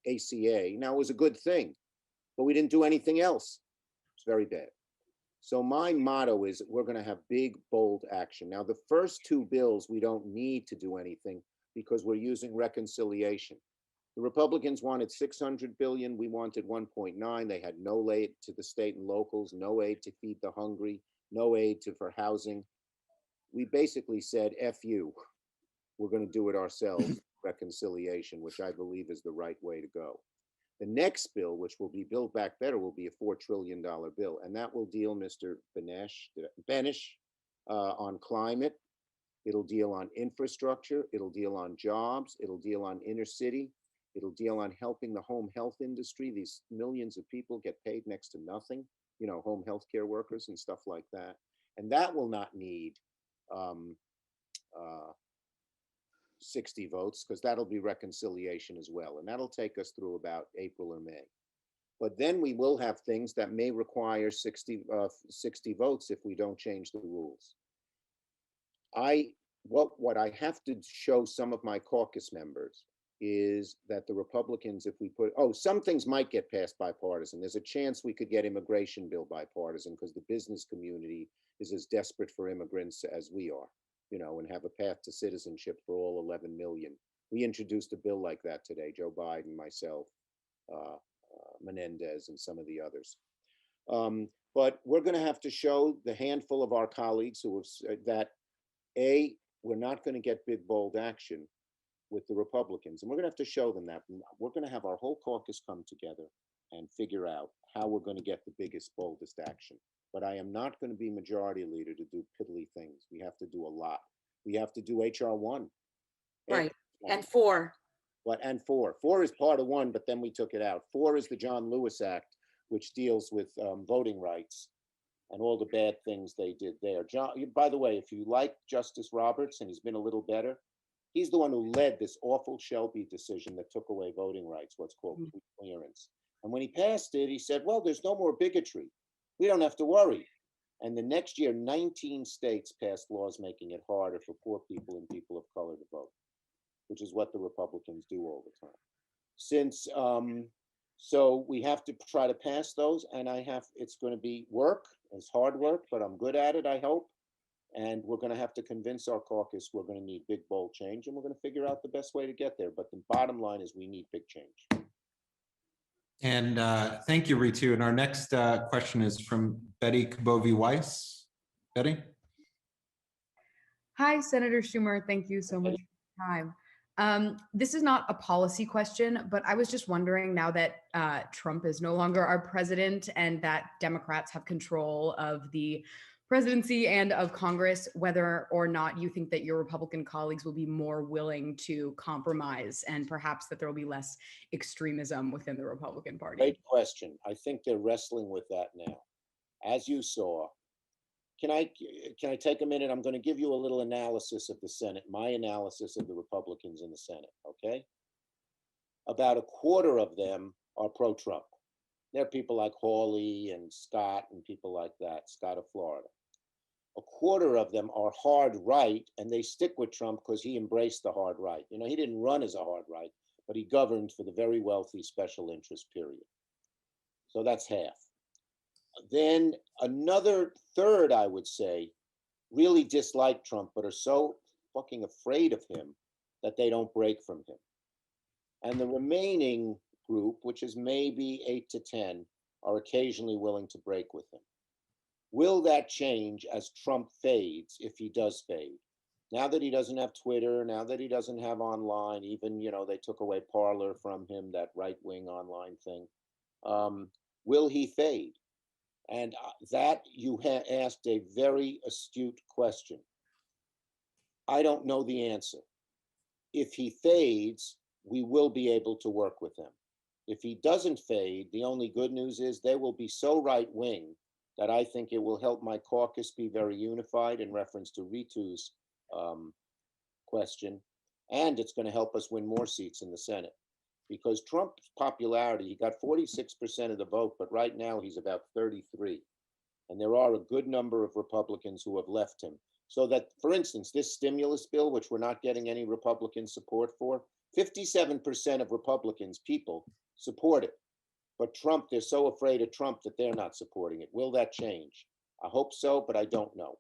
ACA. Now, it was a good thing, but we didn't do anything else. It's very bad. So my motto is we're going to have big, bold action. Now, the first 2 bills, we don't need to do anything because we're using reconciliation. The Republicans wanted $600 billion. We wanted 1.9. They had no aid to the state and locals, no aid to feed the hungry, no aid for housing. We basically said, F you. We're going to do it ourselves, reconciliation, which I believe is the right way to go. The next bill, which will be Build Back Better, will be a $4 trillion bill. And that will deal, Mr. Benish, on climate. It'll deal on infrastructure. It'll deal on jobs. It'll deal on inner city. It'll deal on helping the home health industry. These millions of people get paid next to nothing, you know, home health care workers and stuff like that. And that will not need 60 votes because that'll be reconciliation as well. And that'll take us through about April or May. But then we will have things that may require 60 votes if we don't change the rules. What I have to show some of my caucus members is that the Republicans, if we put, some things might get passed bipartisan. There's a chance we could get immigration bill bipartisan because the business community is as desperate for immigrants as we are, you know, and have a path to citizenship for all 11 million. We introduced a bill like that today, Joe Biden, myself, Menendez, and some of the others. But we're going to have to show the handful of our colleagues who have said that, A, we're not going to get big, bold action with the Republicans. And we're going to have to show them that. We're going to have our whole caucus come together and figure out how we're going to get the biggest, boldest action. But I am not going to be majority leader to do piddly things. We have to do a lot. We have to do HR 1. Right. And 4. What? And 4. 4 is part of 1, but then we took it out. 4 is the John Lewis Act, which deals with voting rights and all the bad things they did there. John, by the way, if you like Justice Roberts, and he's been a little better, he's the one who led this awful Shelby decision that took away voting rights, what's called clearance. And when he passed it, he said, well, there's no more bigotry. We don't have to worry. And the next year, 19 states passed laws making it harder for poor people and people of color to vote, which is what the Republicans do all the time. So we have to try to pass those, and it's going to be work. It's hard work, but I'm good at it, I hope. And we're going to have to convince our caucus we're going to need big, bold change, and we're going to figure out the best way to get there. But the bottom line is we need big change. And thank you, Ritu. And our next question is from Betty Kabovi-Weiss. Betty? Hi, Senator Schumer. Thank you so much for your time. This is not a policy question, but I was just wondering, now that Trump is no longer our president and that Democrats have control of the presidency and of Congress, whether or not you think that your Republican colleagues will be more willing to compromise and perhaps that there will be less extremism within the Republican Party. Great question. I think they're wrestling with that now. As you saw, can I take a minute? I'm going to give you a little analysis of the Senate, my analysis of the Republicans in the Senate, okay? About a quarter of them are pro-Trump. They're people like Hawley and Scott and people like that, Scott of Florida. A quarter of them are hard right, and they stick with Trump because he embraced the hard right. You know, he didn't run as a hard right, but he governed for the very wealthy special interest period. So that's half. Then another third, I would say, really dislike Trump, but are so fucking afraid of him that they don't break from him. And the remaining group, which is maybe 8 to 10, are occasionally willing to break with him. Will that change as Trump fades, if he does fade? Now that he doesn't have Twitter, now that he doesn't have online, even, you know, they took away Parler from him, that right-wing online thing. Will he fade? And that you asked a very astute question. I don't know the answer. If he fades, we will be able to work with him. If he doesn't fade, the only good news is they will be so right-wing that I think it will help my caucus be very unified in reference to Ritu's question. And it's going to help us win more seats in the Senate. Because Trump's popularity, he got 46% of the vote, but right now he's about 33. And there are a good number of Republicans who have left him. So that, for instance, this stimulus bill, which we're not getting any Republican support for, 57% of Republicans, people, support it. But Trump, they're so afraid of Trump that they're not supporting it. Will that change? I hope so, but I don't know.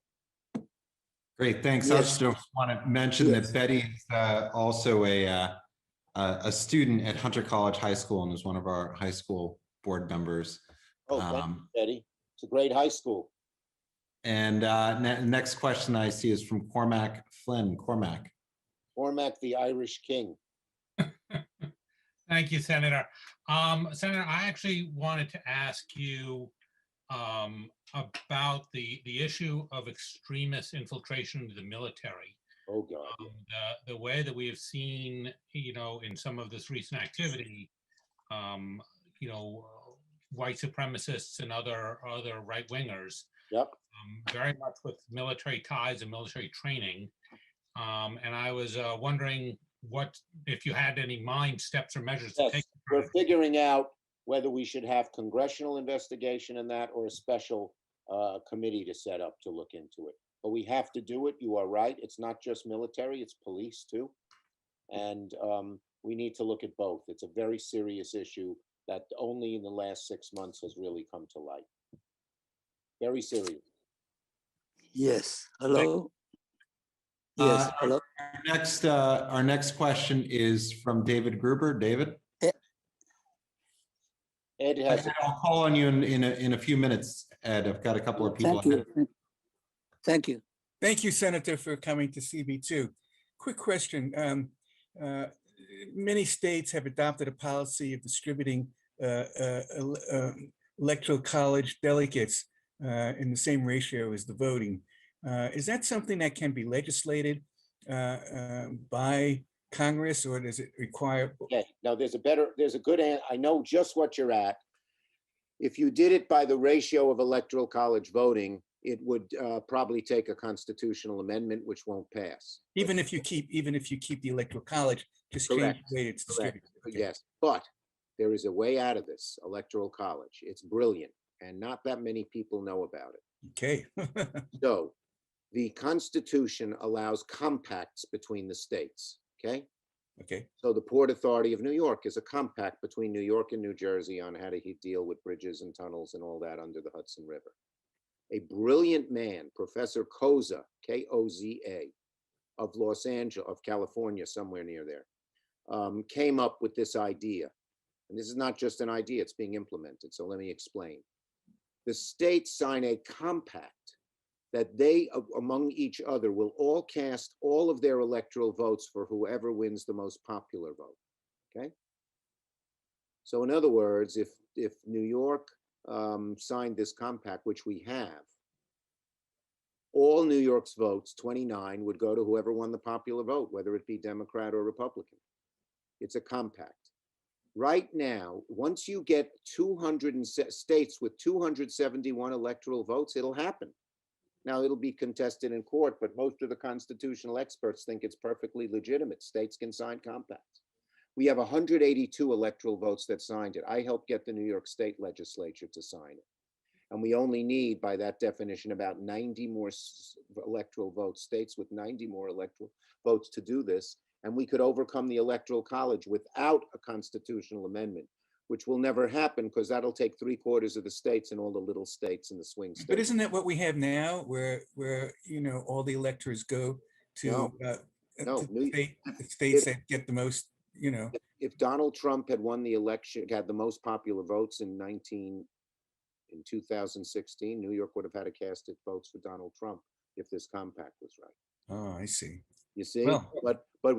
Great, thanks. I just want to mention that Betty is also a student at Hunter College High School and is one of our high school board members. Oh, thank you, Betty. It's a great high school. And next question I see is from Cormac Flynn. Cormac. Cormac, the Irish king. Thank you, Senator. Senator, I actually wanted to ask you about the issue of extremist infiltration into the military. Oh, God. The way that we have seen, you know, in some of this recent activity, you know, white supremacists and other right wingers. Yep. Very much with military ties and military training. And I was wondering what, if you had any steps or measures to take. We're figuring out whether we should have congressional investigation in that or a special committee to set up to look into it. But we have to do it. You are right. It's not just military, it's police too. And we need to look at both. It's a very serious issue that only in the last 6 months has really come to light. Very serious. Yes. Hello. Yes. Hello. Our next question is from David Gruber. David. Ed has. I'll call on you in a few minutes, Ed. I've got a couple of people. Thank you. Thank you. Thank you, Senator, for coming to CB2. Quick question. Many states have adopted a policy of distributing electoral college delegates in the same ratio as the voting. Is that something that can be legislated by Congress, or does it require? Okay, now there's a good answer. I know just what you're at. If you did it by the ratio of electoral college voting, it would probably take a constitutional amendment, which won't pass. Even if you keep the electoral college, just change the way it's distributed. Okay. Yes, but there is a way out of this electoral college. It's brilliant, and not that many people know about it. Okay. So the Constitution allows compacts between the states. Okay. Okay. So the Port Authority of New York is a compact between New York and New Jersey on how to deal with bridges and tunnels and all that under the Hudson River. A brilliant man, Professor Koza, K-O-Z-A, of Los Angeles, of California, somewhere near there, came up with this idea. And this is not just an idea, it's being implemented. So let me explain. The states sign a compact that they, among each other, will all cast all of their electoral votes for whoever wins the most popular vote, okay? So in other words, if New York signed this compact, which we have, all New York's votes, 29, would go to whoever won the popular vote, whether it be Democrat or Republican. It's a compact. Right now, once you get 200 states with 271 electoral votes, it'll happen. Now, it'll be contested in court, but most of the constitutional experts think it's perfectly legitimate. States can sign compacts. We have 182 electoral votes that signed it. I helped get the New York State legislature to sign it. And we only need, by that definition, about 90 more electoral votes, states with 90 more electoral votes to do this. And we could overcome the Electoral College without a constitutional amendment, which will never happen because that'll take 3/4 of the states and all the little states and the swing states. But isn't that what we have now, where all the electors go to the states that get the most, If Donald Trump had won the election, had the most popular votes in 2016, New York would have had to cast its votes for Donald Trump if this compact was right. Oh, I see. You see, Well, but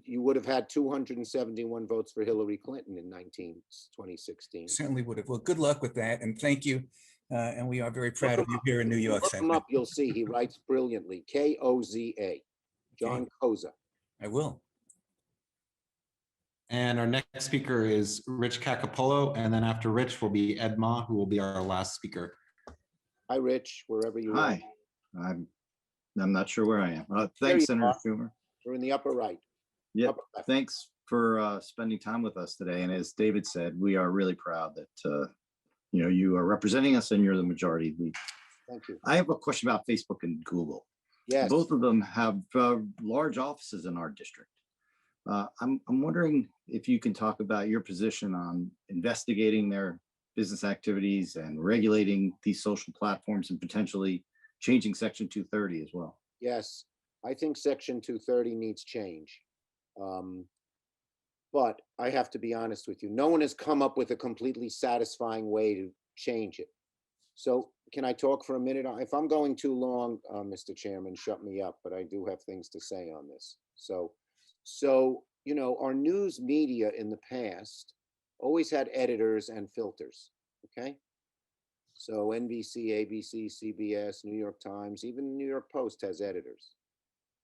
you would have had 271 votes for Hillary Clinton in 2016. Certainly would have. Well, good luck with that, and thank you. And we are very proud of you here in New York. Look him up, you'll see he writes brilliantly. Koza, John Koza. I will. And our next speaker is Rich Cacapolo, and then after Rich will be Ed Ma, who will be our last speaker. Hi, Rich, wherever you are. Hi, I'm not sure where I am. Thanks, Senator Schumer. We're in the upper right. Yeah, thanks for spending time with us today. And as David said, we are really proud that you are representing us and you're the majority leader. Thank you. I have a question about Facebook and Google. Yes. Both of them have large offices in our district. I'm wondering if you can talk about your position on investigating their business activities and regulating these social platforms and potentially changing Section 230 as well. Yes, I think Section 230 needs change. But I have to be honest with you, no one has come up with a completely satisfying way to change it. So can I talk for a minute? If I'm going too long, Mr. Chairman, shut me up, but I do have things to say on this. So our news media in the past always had editors and filters, okay? So NBC, ABC, CBS, New York Times, even New York Post has editors.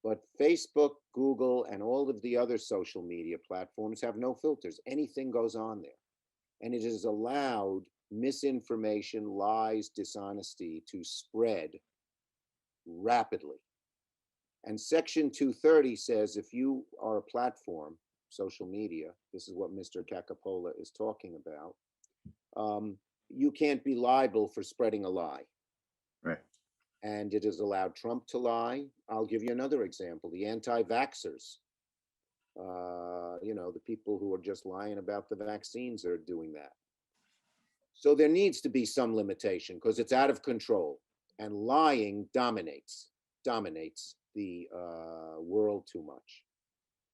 But Facebook, Google, and all of the other social media platforms have no filters. Anything goes on there. And it has allowed misinformation, lies, dishonesty to spread rapidly. And Section 230 says if you are a platform, social media, this is what Mr. Cacapola is talking about, you can't be liable for spreading a lie. Right. And it has allowed Trump to lie. I'll give you another example, the anti-vaxxers. The people who are just lying about the vaccines are doing that. So there needs to be some limitation because it's out of control and lying dominates the world too much.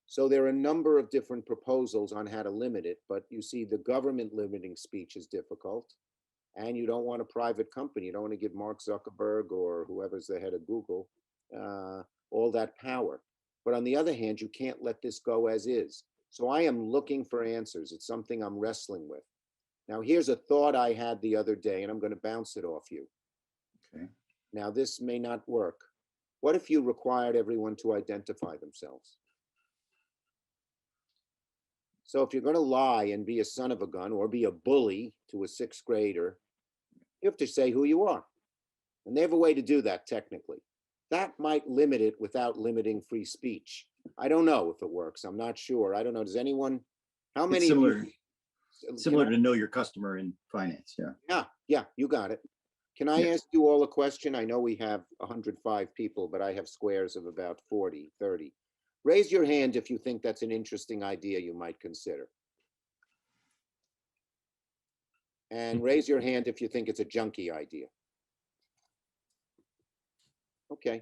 So there are a number of different proposals on how to limit it, but you see the government limiting speech is difficult and you don't want a private company. You don't want to give Mark Zuckerberg or whoever's the head of Google all that power. But on the other hand, you can't let this go as is. So I am looking for answers. It's something I'm wrestling with. Now, here's a thought I had the other day, and I'm going to bounce it off you. Okay. Now, this may not work. What if you required everyone to identify themselves? So if you're going to lie and be a son of a gun or be a bully to a sixth grader, you have to say who you are. And they have a way to do that technically. That might limit it without limiting free speech. I don't know if it works. I'm not sure. I don't know. Does anyone, how many? It's similar to know your customer in finance. Yeah. Yeah, you got it. Can I ask you all a question? I know we have 105 people, but I have squares of about 40, 30. Raise your hand if you think that's an interesting idea you might consider. And raise your hand if you think it's a junky idea. Okay,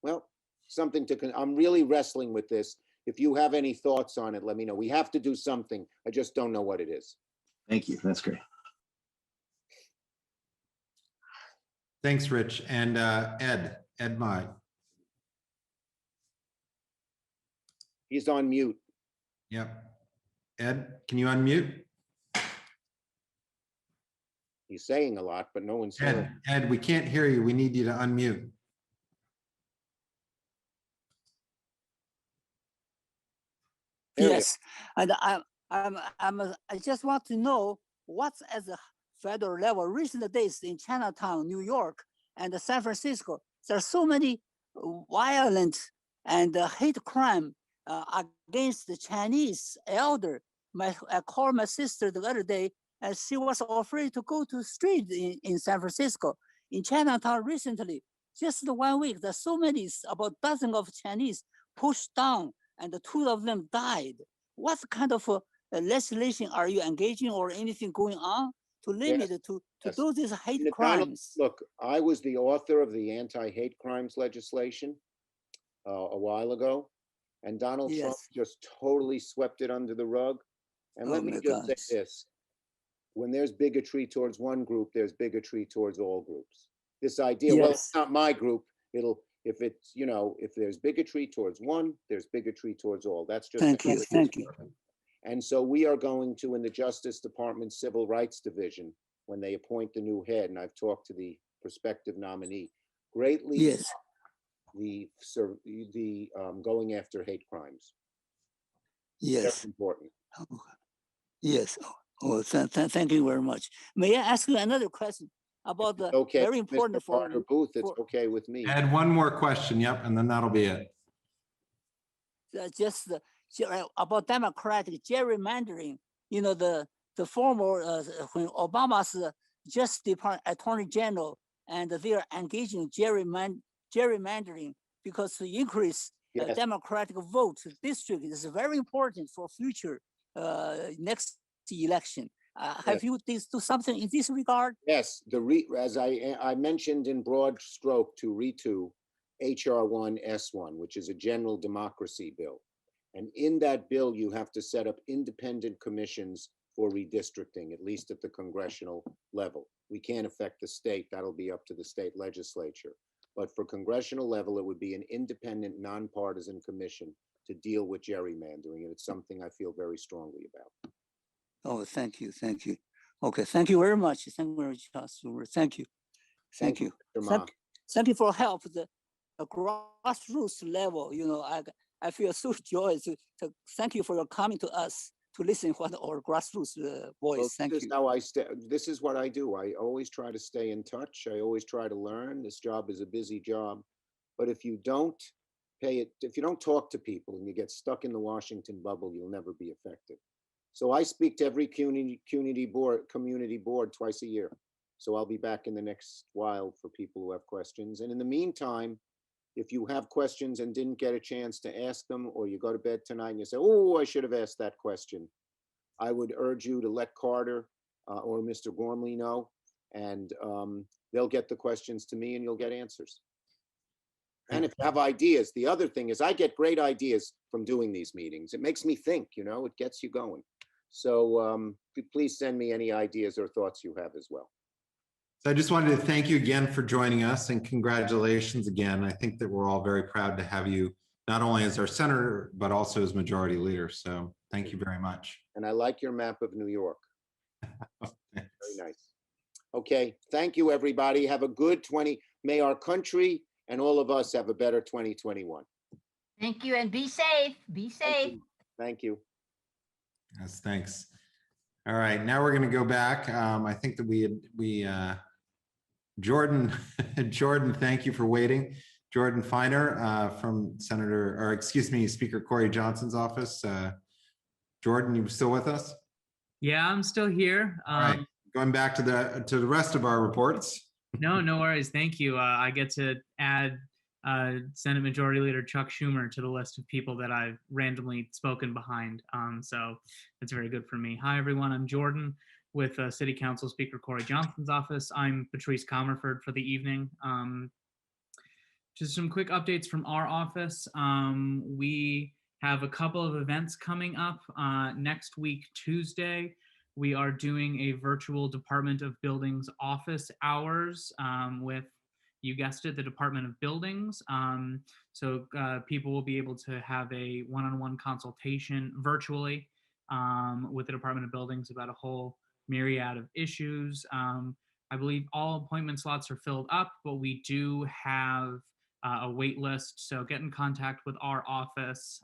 well, something to, I'm really wrestling with this. If you have any thoughts on it, let me know. We have to do something. I just don't know what it is. Thank you. That's great. Thanks, Rich. And Ed Ma. He's on mute. Yep. Ed, can you unmute? He's saying a lot, but no one's hearing. Ed, we can't hear you. We need you to unmute. Yes, and I just want to know what's at the federal level. Recent days in Chinatown, New York, and San Francisco. There are so many violent and hate crime against the Chinese elder. I called my sister the other day, and she was afraid to go to the street in San Francisco. In Chinatown recently, just 1 week, there's so many, about a dozen of Chinese pushed down, and the 2 of them died. What kind of legislation are you engaging or anything going on to limit to do these hate crimes? Look, I was the author of the anti-hate crimes legislation a while ago, and Donald Trump just totally swept it under the rug. And let me just say this. When there's bigotry towards one group, there's bigotry towards all groups. This idea, well, it's not my group. If it's, if there's bigotry towards one, there's bigotry towards all. That's just thank you. And so we are going to, in the Justice Department Civil Rights Division, when they appoint the new head, and I've talked to the prospective nominee, greatly the going after hate crimes. Very important. Yes. Oh, thank you very much. May I ask you another question about the very important Mr. Carter Booth, it's okay with me. Add one more question, yep, and then that'll be it. Just about democratic gerrymandering. The former when Obama's Justice Department Attorney General, and they are engaging gerrymandering because to increase Democratic vote district is very important for future next election. Have you do something in this regard? Yes, as I mentioned in broad stroke to RETO HR 1S1, which is a general democracy bill. And in that bill, you have to set up independent commissions for redistricting, at least at the congressional level. We can't affect the state. That'll be up to the state legislature. But for congressional level, it would be an independent, nonpartisan commission to deal with gerrymandering. And it's something I feel very strongly about. Oh, thank you. Okay, thank you very much. Thank you very much. Thank you. Thank you. Thank you for help at the grassroots level. I feel so joyous to thank you for coming to us to listen what our grassroots voice. Thank you. This is what I do. I always try to stay in touch. I always try to learn. This job is a busy job, but if you don't talk to people and you get stuck in the Washington bubble, you'll never be effective. So I speak to every community board twice a year. So I'll be back in the next while for people who have questions. And in the meantime, if you have questions and didn't get a chance to ask them, or you go to bed tonight and you say, oh, I should have asked that question, I would urge you to let Carter or Mr. Gormley know, and they'll get the questions to me and you'll get answers. And if you have ideas, the other thing is I get great ideas from doing these meetings. It makes me think, it gets you going. So please send me any ideas or thoughts you have as well. So I just wanted to thank you again for joining us, and congratulations again. I think that we're all very proud to have you not only as our senator, but also as majority leader. So thank you very much. And I like your map of New York. Very nice. Okay, thank you, everybody. Have a good May our country and all of us have a better 2021. Thank you, and be safe. Be safe. Thank you. Yes, thanks. All right, now we're going to go back. I think that Jordan, thank you for waiting. Jordan Feiner from Speaker Corey Johnson's office. Jordan, you still with us? Yeah, I'm still here. All right, going back to the rest of our reports. No worries. Thank you. I get to add Senate Majority Leader Chuck Schumer to the list of people that I've randomly spoken behind. So that's very good for me. Hi, everyone. I'm Jordan with City Council Speaker Corey Johnson's office. I'm Patrice Comerford for the evening. Just some quick updates from our office. We have a couple of events coming up. Next week, Tuesday, we are doing a virtual Department of Buildings office hours with, you guessed it, the Department of Buildings. So people will be able to have a one-on-one consultation virtually with the Department of Buildings about a whole myriad of issues. I believe all appointment slots are filled up, but we do have a wait list. So get in contact with our office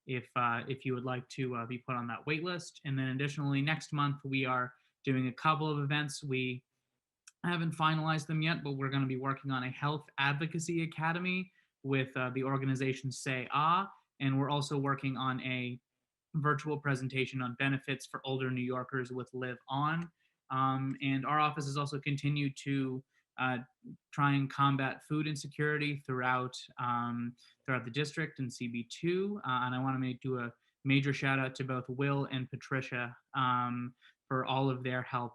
if you would like to be put on that wait list. And then additionally, next month, we are doing a couple of events. We I haven't finalized them yet, but we're going to be working on a health advocacy academy with the organization Say Ah, and we're also working on a virtual presentation on benefits for older New Yorkers with Live On. And our office has also continued to try and combat food insecurity throughout the district and CB2. And I want to do a major shout out to both Will and Patricia for all of their help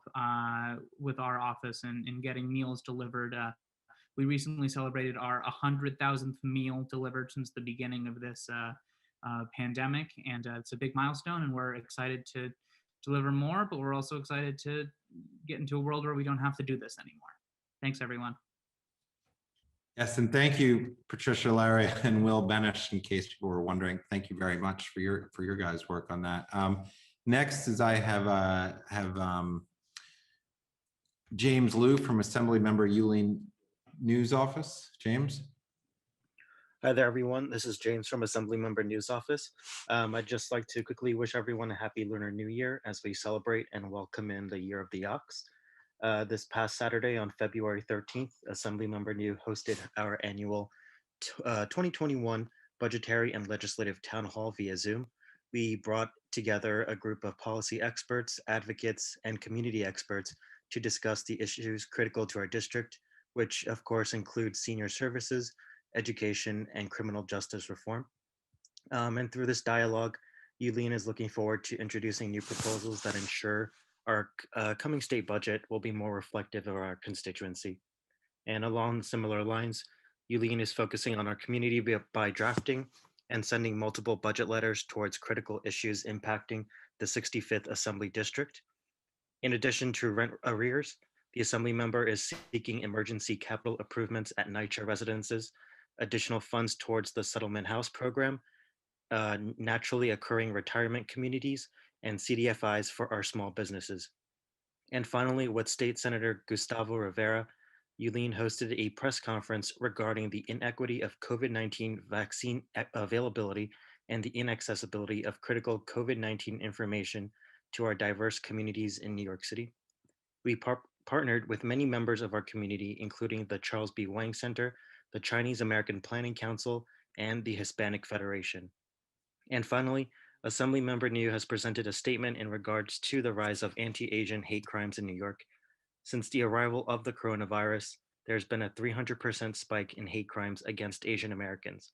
with our office and getting meals delivered. We recently celebrated our 100,000th meal delivered since the beginning of this pandemic, and it's a big milestone, and we're excited to deliver more, but we're also excited to get into a world where we don't have to do this anymore. Thanks, everyone. Yes, and thank you, Patricia, Larry, and Will Benish, in case people were wondering. Thank you very much for your guys' work on that. Next is I have James Liu from Assembly Member Yuleen News Office. James. Hi there, everyone. This is James from Assemblymember News Office. I'd just like to quickly wish everyone a happy Lunar New Year as we celebrate and welcome in the Year of the Ox. This past Saturday on February 13th, Assemblymember New hosted our annual 2021 Budgetary and Legislative Town Hall via Zoom. We brought together a group of policy experts, advocates, and community experts to discuss the issues critical to our district, which of course includes senior services, education, and criminal justice reform. And through this dialogue, Yuleen is looking forward to introducing new proposals that ensure our coming state budget will be more reflective of our constituency. And along similar lines, Yuleen is focusing on our community by drafting and sending multiple budget letters towards critical issues impacting the 65th Assembly District. In addition to rent arrears, the Assembly member is seeking emergency capital improvements at NYCHA residences, additional funds towards the Settlement House program, naturally occurring retirement communities, and CDFIs for our small businesses. And finally, with State Senator Gustavo Rivera, Yuleen hosted a press conference regarding the inequity of COVID-19 vaccine availability and the inaccessibility of critical COVID-19 information to our diverse communities in New York City. We partnered with many members of our community, including the Charles B. Wang Center, the Chinese American Planning Council, and the Hispanic Federation. And finally, Assemblymember New has presented a statement in regards to the rise of anti-Asian hate crimes in New York. Since the arrival of the coronavirus, there's been a 300% spike in hate crimes against Asian Americans.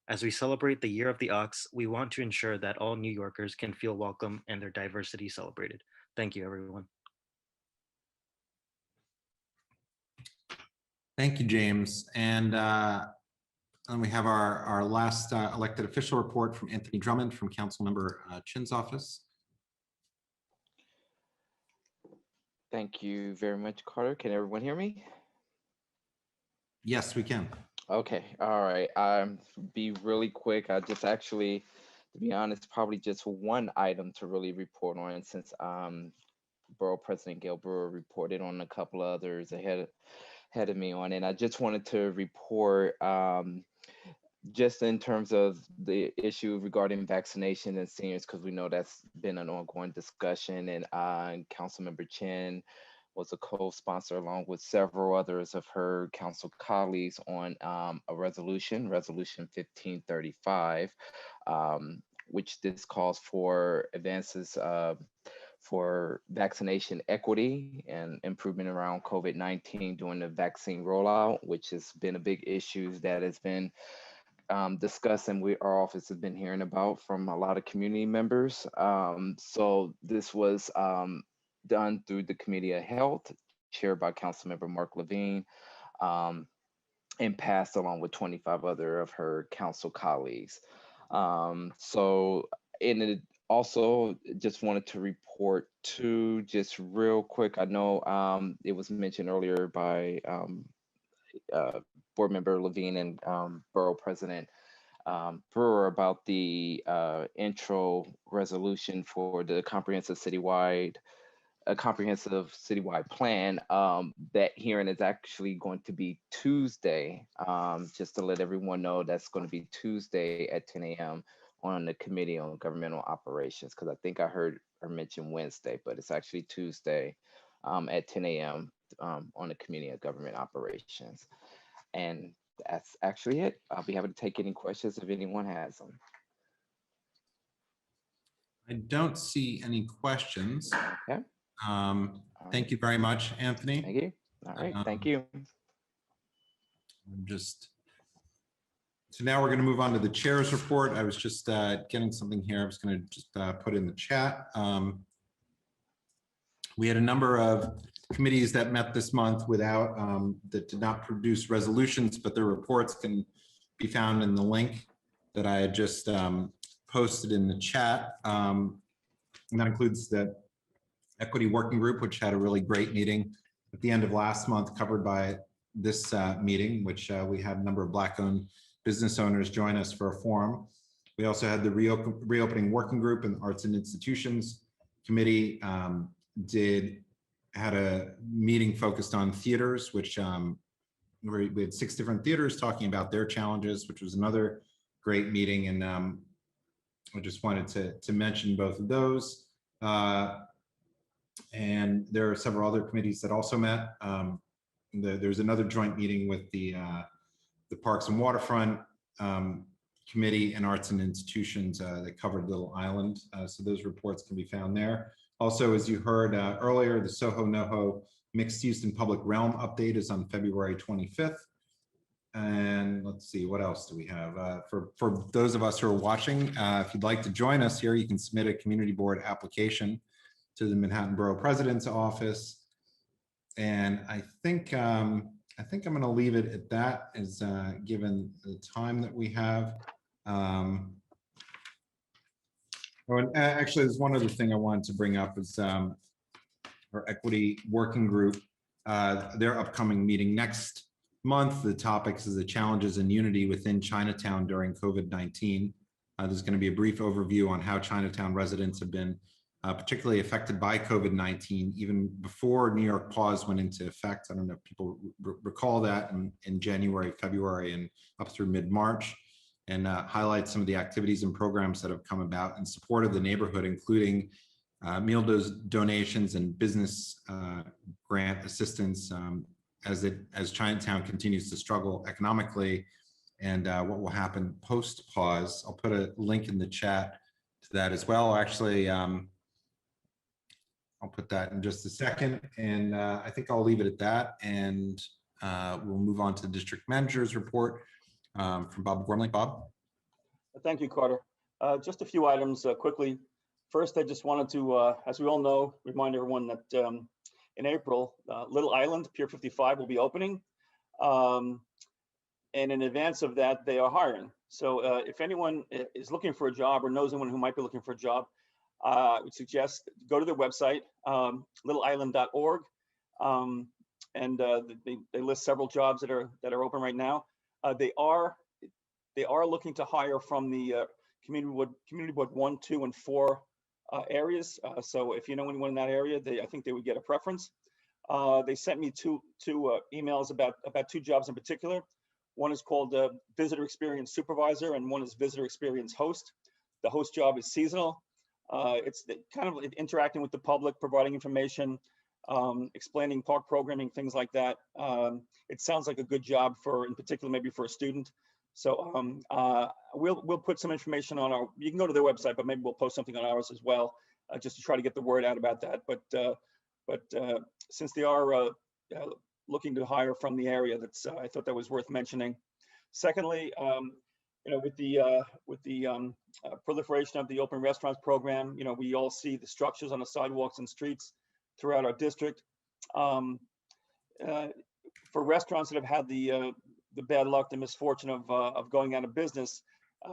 As we celebrate the Year of the Ox, we want to ensure that all New Yorkers can feel welcome and their diversity celebrated. Thank you, everyone. Thank you, James. And we have our last elected official report from Anthony Drummond from Councilmember Chin's office. Thank you very much, Carter. Can everyone hear me? Yes, we can. Okay, all right. Be really quick. I just actually, to be honest, probably just one item to really report on, since Borough President Gail Brewer reported on a couple others ahead of me on it. I just wanted to report just in terms of the issue regarding vaccination and seniors, because we know that's been an ongoing discussion, and Councilmember Chin was a co-sponsor along with several others of her council colleagues on a resolution 1535, which this calls for advances for vaccination equity and improvement around COVID-19 during the vaccine rollout, which has been a big issue that has been discussed, and our office has been hearing about from a lot of community members. So this was done through the Committee of Health, chaired by Councilmember Mark Levine, and passed along with 25 other of her council colleagues. So, and it also just wanted to report too, just real quick. I know it was mentioned earlier by Board Member Levine and Borough President Brewer about the intro resolution for the comprehensive citywide plan. That hearing is actually going to be Tuesday. Just to let everyone know, that's going to be Tuesday at 10 a.m. on the Committee on Governmental Operations, because I think I heard her mention Wednesday, but it's actually Tuesday. at 10 a.m. On the Committee of Government Operations. And that's actually it. I'll be happy to take any questions if anyone has them. I don't see any questions. Okay. Thank you very much, Anthony. Thank you. All right. Thank you. So now we're going to move on to the chair's report. I was just getting something here. I was going to just put in the chat. We had a number of committees that met this month without, that did not produce resolutions, but their reports can be found in the link that I had just posted in the chat. And that includes the Equity Working Group, which had a really great meeting at the end of last month, covered by this meeting, which we had a number of Black-owned business owners join us for a forum. We also had the Reopening Working Group and Arts and Institutions Committee had a meeting focused on theaters, which we had 6 different theaters talking about their challenges, which was another great meeting. And I just wanted to mention both of those. And there are several other committees that also met. There's another joint meeting with the Parks and Waterfront Committee and Arts and Institutions that covered Little Island. So those reports can be found there. Also, as you heard earlier, the Soho NoHo Mixed Use and Public Realm update is on February 25th. And let's see, what else do we have? For those of us who are watching, if you'd like to join us here, you can submit a community board application to the Manhattan Borough President's Office. And I think I'm going to leave it at that, as given the time that we have. Actually, there's one other thing I wanted to bring up is our Equity Working Group, their upcoming meeting next month. The topic is the challenges and unity within Chinatown during COVID-19. There's going to be a brief overview on how Chinatown residents have been particularly affected by COVID-19, even before New York pause went into effect. I don't know if people recall that in January, February, and up through mid-March, and highlight some of the activities and programs that have come about in support of the neighborhood, including meal donations and business grant assistance as Chinatown continues to struggle economically, and what will happen post-pause. I'll put a link in the chat to that as well. Actually, I'll put that in just a second, and I think I'll leave it at that, and we'll move on to the district manager's report from Bob Gormley. Bob? Thank you, Carter. Just a few items quickly. First, I just wanted to, as we all know, remind everyone that in April, Little Island, Pier 55 will be opening. And in advance of that, they are hiring. So if anyone is looking for a job or knows anyone who might be looking for a job, I would suggest go to their website, littleisland.org, and they list several jobs that are open right now. They are looking to hire from the Community Board 1, 2, and 4 areas. So if you know anyone in that area, I think they would get a preference. They sent me two emails about 2 jobs in particular. One is called Visitor Experience Supervisor, and one is Visitor Experience Host. The host job is seasonal. It's kind of interacting with the public, providing information, explaining park programming, things like that. It sounds like a good job in particular, maybe for a student. So we'll put some information on you can go to their website, but maybe we'll post something on ours as well, just to try to get the word out about that. But since they are looking to hire from the area, I thought that was worth mentioning. Secondly, with the proliferation of the open restaurants program, we all see the structures on the sidewalks and streets throughout our district. For restaurants that have had the bad luck, the misfortune of going out of business,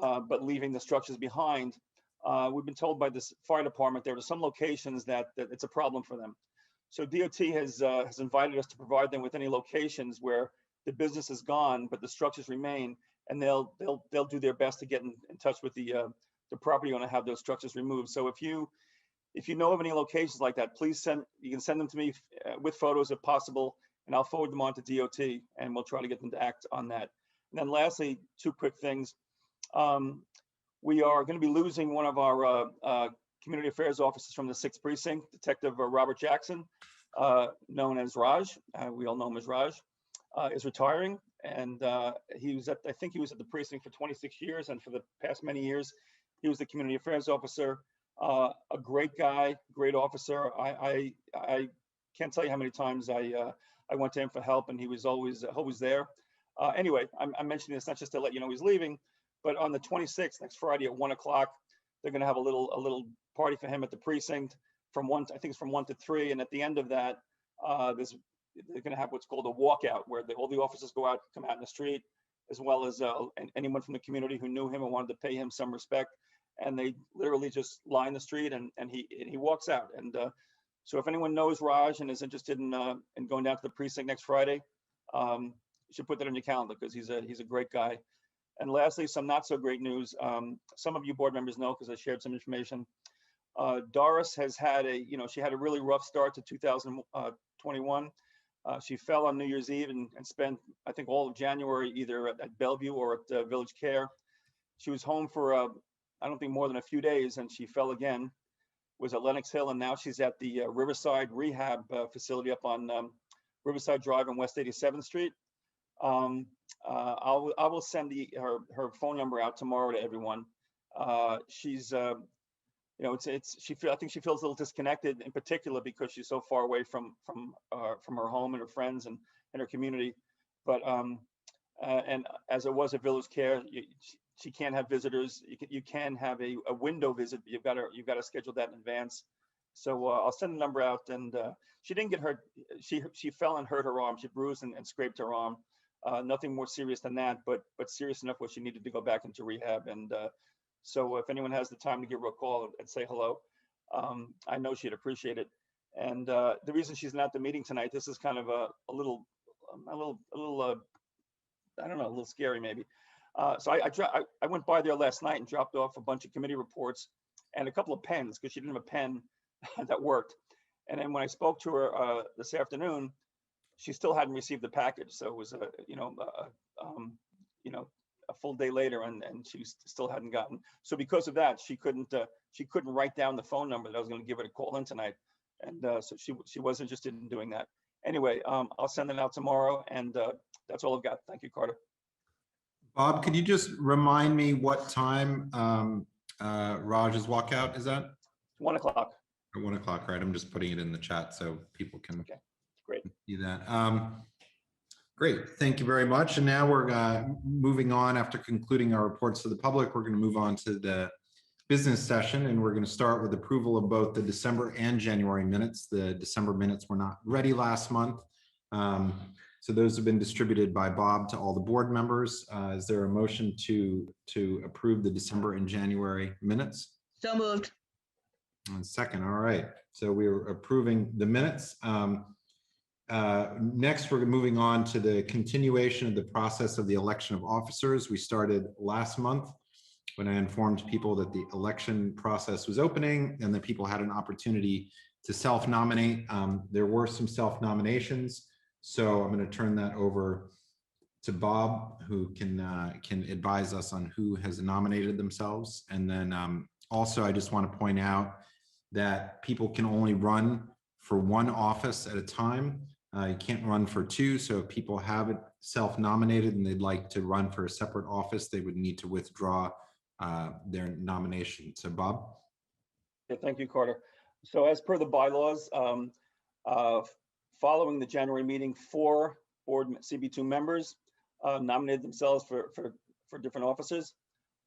but leaving the structures behind, we've been told by this fire department there are some locations that it's a problem for them. So DOT has invited us to provide them with any locations where the business is gone, but the structures remain, and they'll do their best to get in touch with the property owner to have those structures removed. So if you know of any locations like that, please you can send them to me with photos if possible, and I'll forward them on to DOT, and we'll try to get them to act on that. And then lastly, 2 quick things. We are going to be losing one of our community affairs officers from the 6th precinct, Detective Robert Jackson. known as Raj, we all know him as Raj, is retiring. And he was I think he was at the precinct for 26 years. And for the past many years, he was the community affairs officer, a great guy, great officer. I can't tell you how many times I went to him for help, and he was always there. Anyway, I'm mentioning this not just to let you know he's leaving, but on the 26th, next Friday at 1 o'clock, they're going to have a little party for him at the precinct from I think it's from 1 to 3. And at the end of that, they're going to have what's called a walkout, where all the officers come out in the street, as well as anyone from the community who knew him and wanted to pay him some respect. And they literally just lie in the street, and he walks out. And so if anyone knows Raj and is interested in going down to the precinct next Friday, you should put that on your calendar, because he's a great guy. And lastly, some not so great news. Some of you board members know, because I shared some information. Doris has had she had a really rough start to 2021. She fell on New Year's Eve and spent, I think, all of January either at Bellevue or at Village Care. She was home for, I don't think more than a few days, and she fell again, was at Lenox Hill, and now she's at the Riverside Rehab facility up on Riverside Drive on West 87th Street. I will send her phone number out tomorrow to everyone. She's, I think she feels a little disconnected, in particular because she's so far away from her home and her friends and her community. But and as it was at Village Care, she can't have visitors. You can have a window visit, but you've got to schedule that in advance. So I'll send the number out. And she didn't get hurt. She fell and hurt her arm. She bruised and scraped her arm. Nothing more serious than that, but serious enough where she needed to go back into rehab. And so if anyone has the time to give her a call and say hello, I know she'd appreciate it. And the reason she's not at the meeting tonight, this is kind of a little I don't know, a little scary maybe. So I went by there last night and dropped off a bunch of committee reports and a couple of pens, because she didn't have a pen that worked. And then when I spoke to her this afternoon, she still hadn't received the package. So it was a full day later, and she still hadn't gotten. So because of that, she couldn't write down the phone number that I was going to give her to call in tonight. And so she was interested in doing that. Anyway, I'll send it out tomorrow, and that's all I've got. Thank you, Carter. Bob, could you just remind me what time Raj's walkout is at? 1 o'clock. At 1 o'clock, right? I'm just putting it in the chat so people can Great. see that. Great, thank you very much. And now we're moving on. After concluding our reports to the public, we're going to move on to the business session, and we're going to start with approval of both the December and January minutes. The December minutes were not ready last month. So those have been distributed by Bob to all the board members. Is there a motion to approve the December and January minutes? So moved. And second, all right. So we're approving the minutes. Next, we're moving on to the continuation of the process of the election of officers. We started last month when I informed people that the election process was opening and that people had an opportunity to self-nominate. There were some self-nominations. So I'm going to turn that over to Bob, who can advise us on who has nominated themselves. And then also, I just want to point out that people can only run for one office at a time. You can't run for two. So if people have it self-nominated and they'd like to run for a separate office, they would need to withdraw their nomination. So Bob? Yeah, thank you, Carter. So as per the bylaws, following the January meeting, 4 board CB2 members nominated themselves for different offices.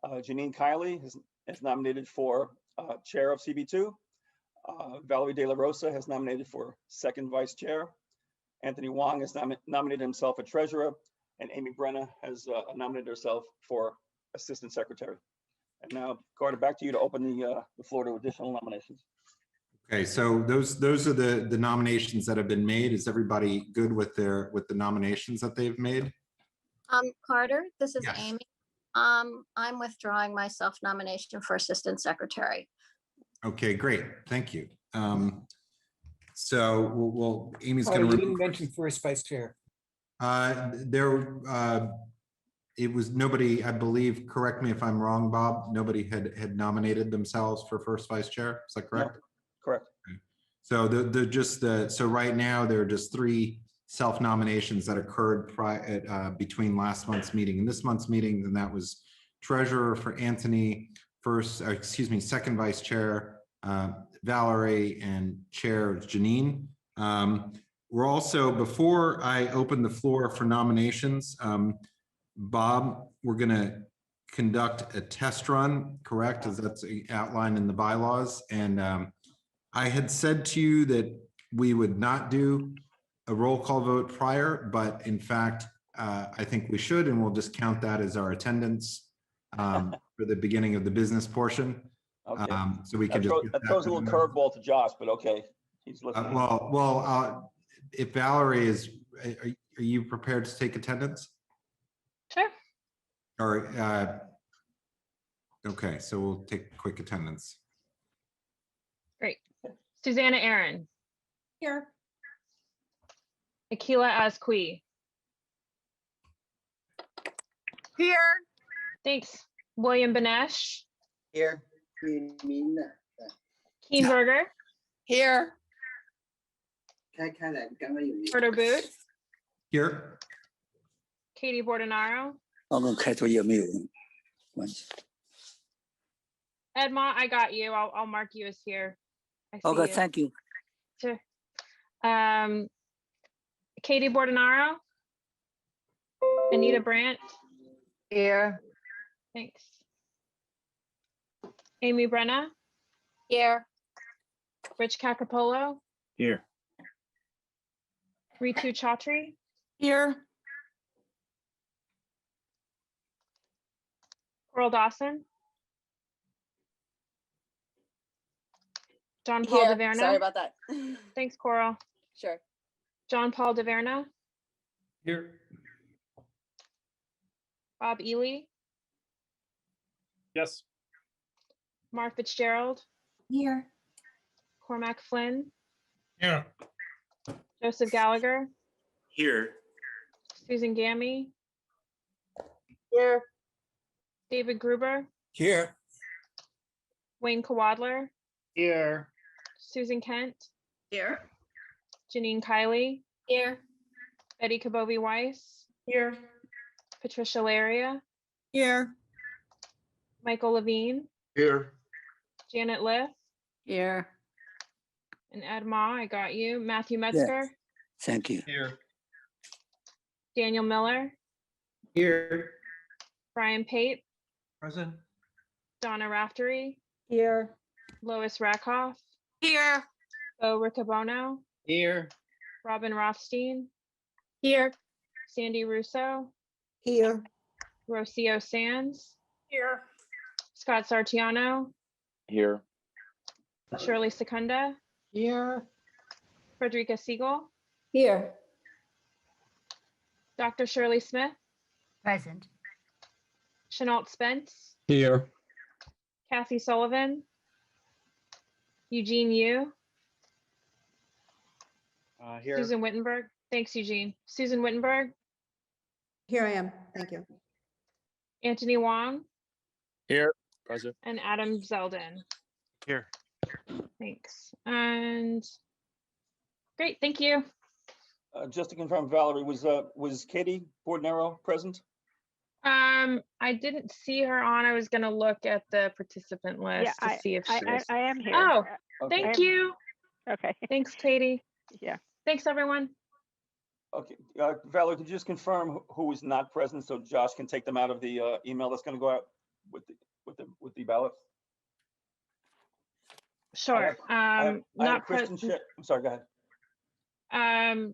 Janine Kiley is nominated for chair of CB2. Valerie De La Rosa has nominated for second vice chair. Anthony Wong has nominated himself for treasurer, and Amy Brenna has nominated herself for assistant secretary. And now, Carter, back to you to open the floor to additional nominations. Okay, so those are the nominations that have been made. Is everybody good with the nominations that they've made? Carter, this is Yes. Amy. I'm withdrawing my self-nomination for assistant secretary. Okay, great. Thank you. So we'll Amy's Oh, going you to didn't mention first vice chair. It was nobody, I believe, correct me if I'm wrong, Bob, nobody had nominated themselves for first vice chair. Is that correct? No, correct. Okay. So so right now there are just 3 self-nominations that occurred between last month's meeting and this month's meeting, and that was treasurer for Anthony, second vice chair Valerie, and chair Janine. We're also, before I open the floor for nominations, Bob, we're going to conduct a test run, correct? As that's outlined in the bylaws. And I had said to you that we would not do a roll call vote prior, but in fact, I think we should, and we'll just count that as our attendance for the beginning of the business portion. Okay. So we can that throws a little curveball to Josh, but okay. He's listening. If Valerie is, are you prepared to take attendance? Sure. Or, okay, so we'll take quick attendance. Great. Susanna Aaron. Here. Akila Azqui. Here. Thanks. William Benesh. Here. Keenberger. Here. Carter Booth. Here. Katie Bordenaro. 刚刚开作业没有关系。 Edma, I got you. I'll mark you as here. I see Okay, you. thank you. Sure. Katie Bordenaro. Anita Brandt. Here. Thanks. Amy Brenna. Here. Rich Cacapolo. Here. Ritu Chaudhry. Here. Coral Dawson. John Paul Here. DeVerna. Sorry about that. Thanks, Coral. Sure. John Paul DeVerna. Here. Bob Ely. Yes. Mark Fitzgerald. Here. Cormac Flynn. Here. Joseph Gallagher. Here. Susan Gammy. Here. David Gruber. Here. Wayne Kawadler. Here. Susan Kent. Here. Janine Kiley. Here. Betty Kabovi Weiss. Here. Patricia Laria. Here. Michael Levine. Here. Janet Liff. Here. And Ed Ma, I got you. Matthew Metzger. Thank you. Here. Daniel Miller. Here. Brian Pape. Present. Donna Raftery. Here. Lois Rakoff. Here. Bo Riccobono. Here. Robin Rothstein. Here. Sandy Russo. Here. Rocio Sands. Here. Scott Sartiano. Here. Shirley Secunda. Here. Frederica Siegel. Here. Dr. Shirley Smith. Present. Chenault Spence. Here. Kathy Sullivan. Eugene Yu. Here. Susan Wittenberg. Thanks, Eugene. Susan Wittenberg. Here I am. Thank you. Anthony Wong. Here. Present. And Adam Zeldin. Here. Thanks. And great, thank you. Just to confirm, Valerie, was Katie Bordenaro present? I didn't see her on. I was gonna look at the participant list to see if she was. I am here. Oh, Okay. thank you. Okay. Thanks, Katie. Yeah. Thanks, everyone. Okay, Valerie, could you just confirm who is not present so Josh can take them out of the email that's going to go out with the ballots? Sure. I have Not Kristen present. I'm sorry, go ahead.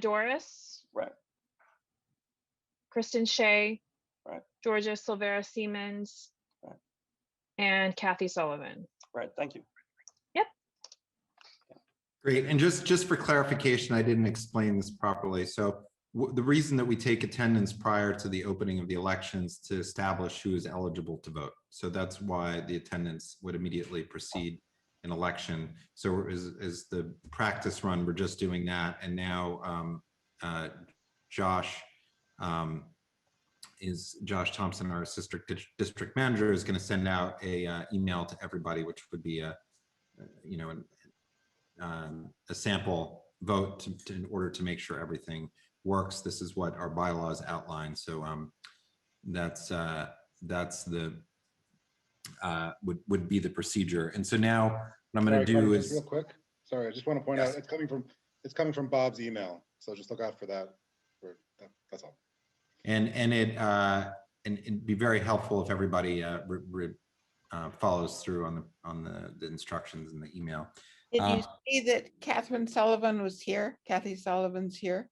Doris. Right. Kristen Shea. Right. Georgia Silvera Siemens. Right. And Kathy Sullivan. Right. Thank you. Yep. Great. And just for clarification, I didn't explain this properly. So the reason that we take attendance prior to the opening of the elections to establish who is eligible to vote. So that's why the attendance would immediately precede an election. So as the practice run, we're just doing that. And now Josh Thompson, our district manager, is going to send out a email to everybody, which would be a you know, a sample vote in order to make sure everything works. This is what our bylaws outline. So that's the would be the procedure. And so now what I'm going to do is real quick. Sorry, I just want to point Yes. out it's coming from Bob's email. So just look out for that. That's all. and it'd be very helpful if everybody follows through on the instructions in the email. Did you see that Catherine Sullivan was here? Kathy Sullivan's here.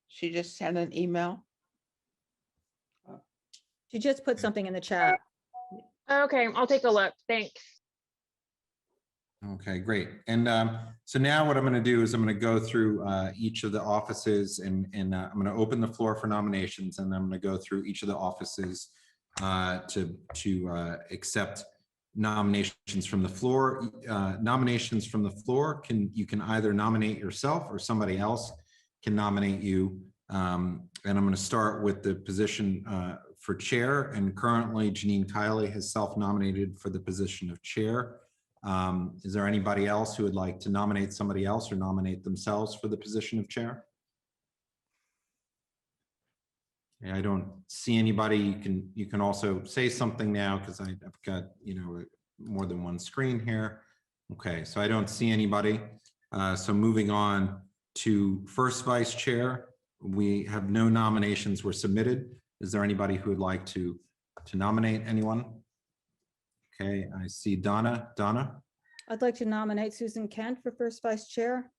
She just sent an email. She just put something in the chat. Okay, I'll take a look. Thanks. Okay, great. And so now what I'm going to do is I'm going to go through each of the offices and I'm going to open the floor for nominations, and I'm going to go through each of the offices to accept nominations from the floor. Nominations from the floor you can either nominate yourself or somebody else can nominate you. And I'm going to start with the position for chair. And currently Janine Kiley has self-nominated for the position of chair. Is there anybody else who would like to nominate somebody else or nominate themselves for the position of chair? Okay, I don't see anybody. You can also say something now because I've got, you know, more than one screen here. Okay, so I don't see anybody. So moving on to first vice chair, we have no nominations were submitted. Is there anybody who would like to nominate anyone? Okay, I see Donna. Donna? I'd like to nominate Susan Kent for first vice chair.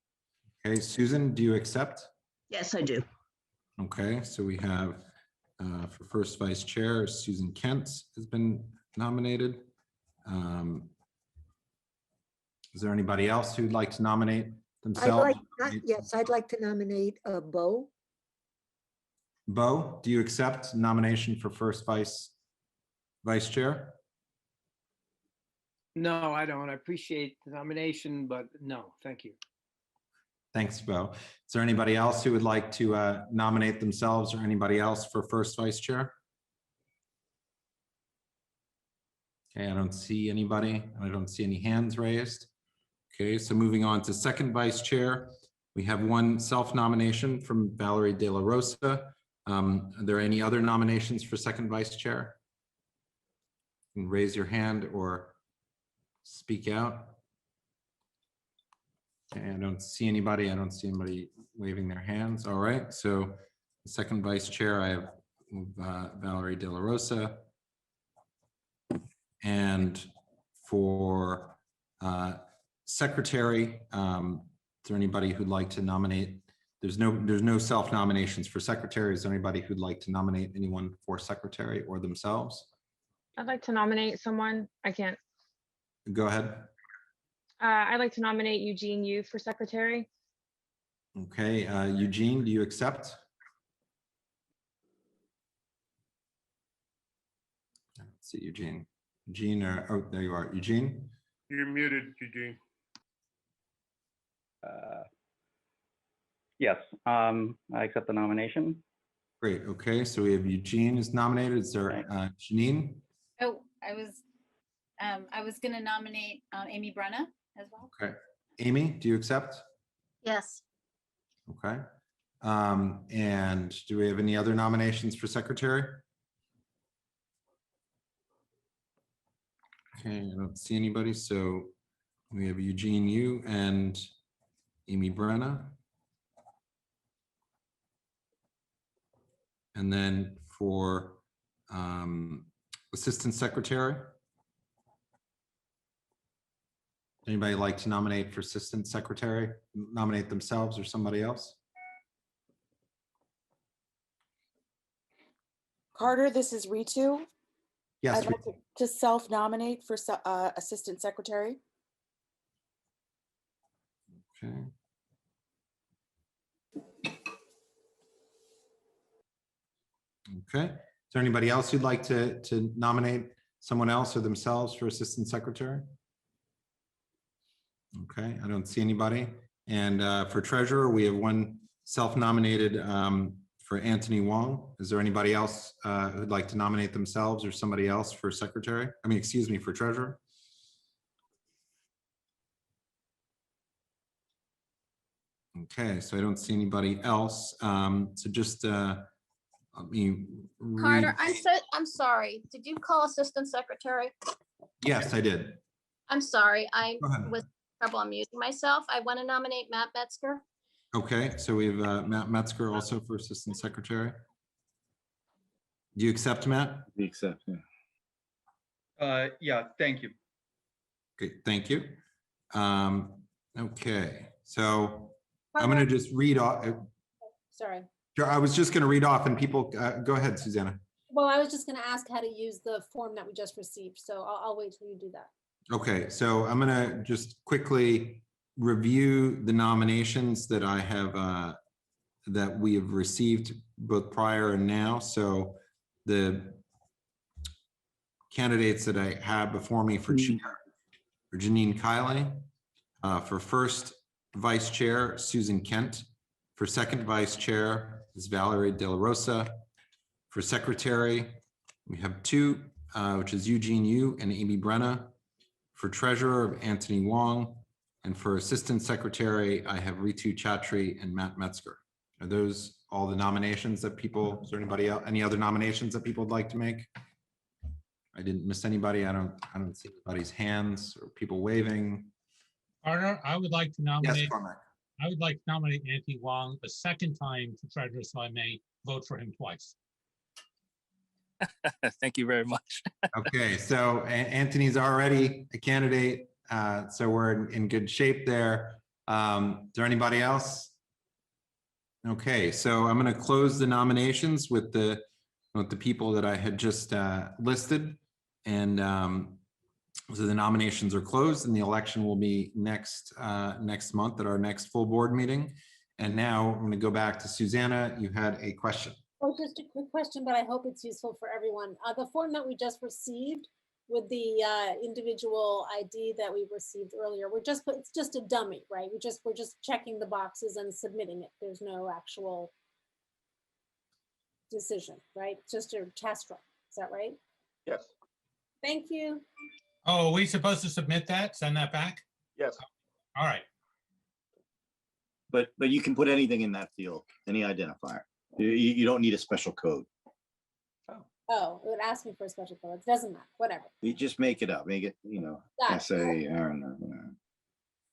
Okay, Susan, do you accept? Yes, I do. Okay, so we have for first vice chair, Susan Kent has been nominated. Is there anybody else who'd like to nominate themselves? Yes, I'd like to nominate Bo. Bo, do you accept nomination for first vice chair? No, I don't. I appreciate the nomination, but no, thank you. Thanks, Bo. Is there anybody else who would like to nominate themselves or anybody else for first vice chair? Okay, I don't see anybody. I don't see any hands raised. Okay, so moving on to second vice chair, we have one self-nomination from Valerie De La Rosa. Are there any other nominations for second vice chair? You can raise your hand or speak out. Okay, I don't see anybody. I don't see anybody waving their hands. All right, so the second vice chair, I have Valerie De La Rosa. And for secretary, is there anybody who'd like to nominate? There's no self-nominations for secretary. Is there anybody who'd like to nominate anyone for secretary or themselves? I'd like to nominate someone. I can't. Go ahead. I'd like to nominate Eugene Yu for secretary. Okay, Eugene, do you accept? Let's see, Eugene. Eugene, oh, there you are. Eugene? You're muted, Eugene. Yes, I accept the nomination. Great. Okay, so we have Eugene is nominated. Is there Janine? Oh, I was going to nominate Amy Brenna as well. Okay. Amy, do you accept? Yes. Okay. And do we have any other nominations for secretary? Okay, I don't see anybody. So we have Eugene Yu and Amy Brenna. And then for assistant secretary, anybody like to nominate for assistant secretary, nominate themselves or somebody else? Carter, this is Ritu. Yes. I'd like to self-nominate for assistant secretary. Okay. Okay. Is there anybody else who'd like to nominate someone else or themselves for assistant secretary? Okay, I don't see anybody. And for treasurer, we have one self-nominated for Anthony Wong. Is there anybody else who'd like to nominate themselves or somebody else for secretary? I mean, excuse me, for treasurer? Okay, so I don't see anybody else. So just let me Carter, read. I'm sorry. Did you call assistant secretary? Yes, I did. I'm sorry. I Go ahead. was trouble unmuting myself. I want to nominate Matt Metzger. Okay, so we have Matt Metzger also for Assistant Secretary. Do you accept, Matt? We accept, yeah. Yeah, thank you. Okay, thank you. Okay, so I'm going to just read off. Sorry. Sure, I was just going to read off and people, go ahead, Susanna. Well, I was just going to ask how to use the form that we just received, so I'll wait till you do that. Okay, so I'm going to just quickly review the nominations that I have, that we have received both prior and now. So the candidates that I have before me for chair are Janine Kiley, for first vice chair, Susan Kent, for second vice chair is Valerie De La Rosa, for secretary, we have two, which is Eugene Yu and Amy Brenna, for treasurer, Anthony Wong, and for assistant secretary, I have Ritu Chatri and Matt Metzger. Are those all the nominations that people, is there anybody else, any other nominations that people would like to make? I didn't miss anybody. I don't see anybody's hands or people waving. Carter, I would like to nominate. Yes, Cormac. I would like to nominate Anthony Wong a second time for treasurer, so I may vote for him twice. Thank you very much. Okay, so Anthony's already a candidate, so we're in good shape there. Is there anybody else? Okay, so I'm going to close the nominations with the people that I had just listed, and so the nominations are closed, and the election will be next month at our next full board meeting. And now I'm going to go back to Susanna. You had a question. Oh, just a quick question, but I hope it's useful for everyone. The form that we just received with the individual ID that we received earlier, it's just a dummy, right? We're just checking the boxes and submitting it. There's no actual decision, right? It's just a test run. Is that right? Yes. Thank you. Oh, are we supposed to submit that, send that back? Yes. All right. But you can put anything in that field, any identifier. You don't need a special code. Oh, it would ask me for a special code. It doesn't matter, whatever. You just make it up, make it, Gotcha. SA, I don't know.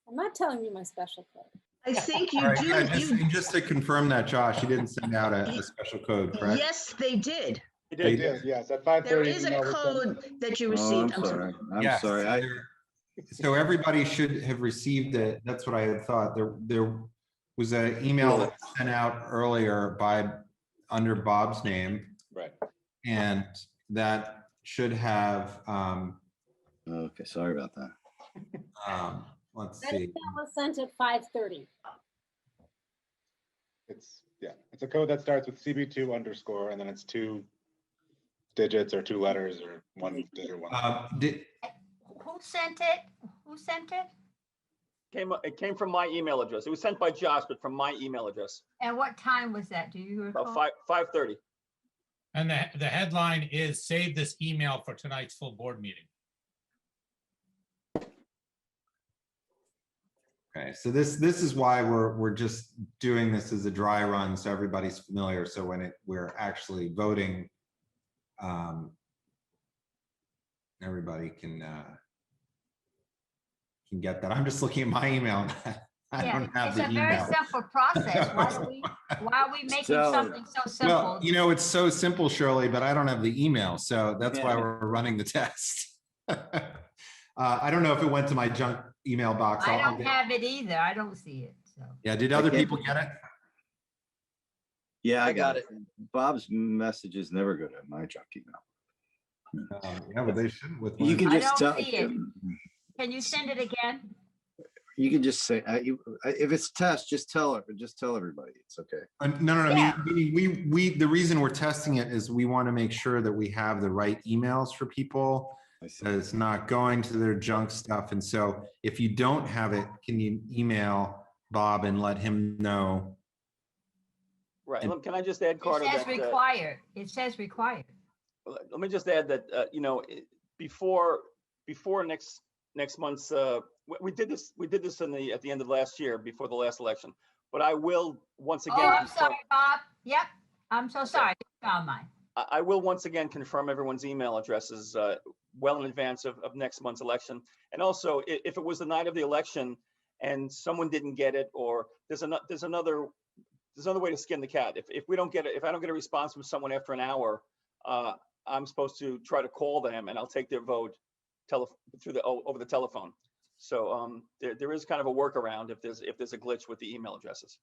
I'm not telling you my special code. I think you All right, do. yeah, just to confirm that, Josh, you didn't send out a special code, correct? Yes, they did. They did, yes, at 5:30. There is a code that you received. I'm sorry. I'm Yes, sorry. So everybody should have received it. That's what I had thought. There was an email that was sent out earlier under Bob's name. Right. And that should have, okay, sorry about that. Let's That see. email was sent at 5:30. It's a code that starts with CB2 underscore, and then it's 2 digits or 2 letters or 1 digit or 1. Who sent it? Who sent it? It came from my email address. It was sent by Josh, but from my email address. And what time was that? Do you recall? About 5:30. And the headline is "Save this email for tonight's full board meeting." Okay, so this is why we're just doing this as a dry run, so everybody's familiar. So when we're actually voting, everybody can get that. I'm just looking at my email. I don't have the email. It's a very simple process. Why are we making something so simple? Well, it's so simple, Shirley, but I don't have the email, so that's why we're running the test. I don't know if it went to my junk email box. I don't have it either. I don't see it. So. Yeah, did other people get it? Yeah, I got it. Bob's messages never go to my junk email. Yeah, but they shouldn't with You can just tell. See it. Can you send it again? You can just say, if it's test, just tell everybody. It's okay. No. Yeah. I mean, we the reason we're testing it is we want to make sure that we have the right emails for people, that it's not going to their junk stuff. And so if you don't have it, can you email Bob and let him know? Right. Can I just add, Carter? It says required. It says required. Let me just add that before next month's we did this at the end of last year before the last election, but I will once Oh, again. I'm sorry, Bob. Yep, I'm so sorry. I found mine. I will once again confirm everyone's email addresses well in advance of next month's election. And also, if it was the night of the election and someone didn't get it, or there's another way to skin the cat. If we don't get it, if I don't get a response from someone after an hour, I'm supposed to try to call them, and I'll take their vote over the telephone. So there is kind of a workaround if there's a glitch with the email addresses.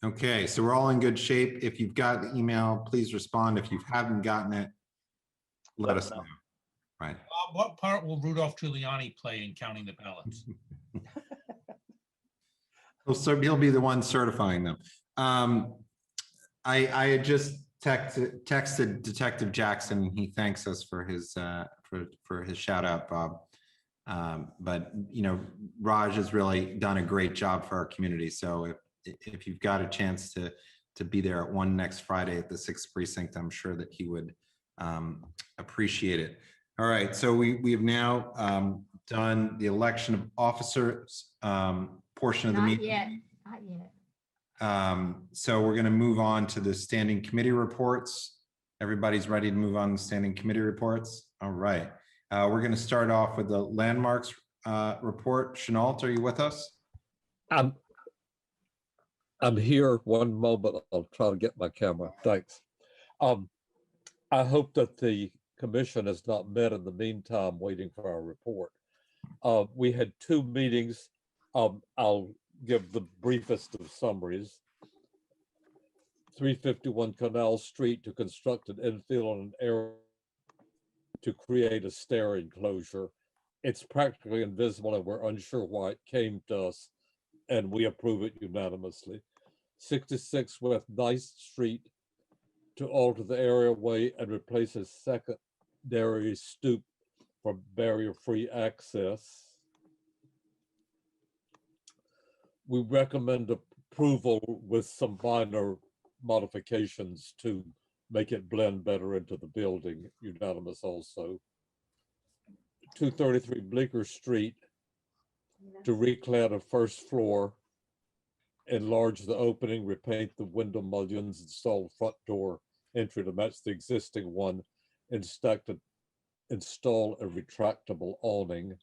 Okay, so we're all in good shape. If you've got the email, please respond. If you haven't gotten it, let us know. Right. What part will Rudolph Giuliani play in counting the ballots? He'll be the one certifying them. I had just texted Detective Jackson. He thanks us for his shout out, Bob. But you know, Raj has really done a great job for our community. So if you've got a chance to be there at 1 next Friday at the 6th precinct, I'm sure that he would appreciate it. All right, so we have now done the election of officers portion of the meeting. Not yet. So we're going to move on to the standing committee reports. Everybody's ready to move on to standing committee reports. All right, we're going to start off with the landmarks report. Chenault, are you with us? I'm here. One moment. I'll try to get my camera. Thanks. I hope that the commission has not met in the meantime waiting for our report. We had 2 meetings. I'll give the briefest of summaries. 351 Canal Street to construct an infill on an area to create a stair enclosure. It's practically invisible and we're unsure why it came to us, and we approve it unanimously. 66 West 9th Street to alter the areaway and replace a secondary stoop for barrier-free access. We recommend approval with some minor modifications to make it blend better into the building, unanimous also. 233 Bleecker Street to reclad a first floor, enlarge the opening, repaint the window mullions, install front door entry to match the existing one, install a retractable awning.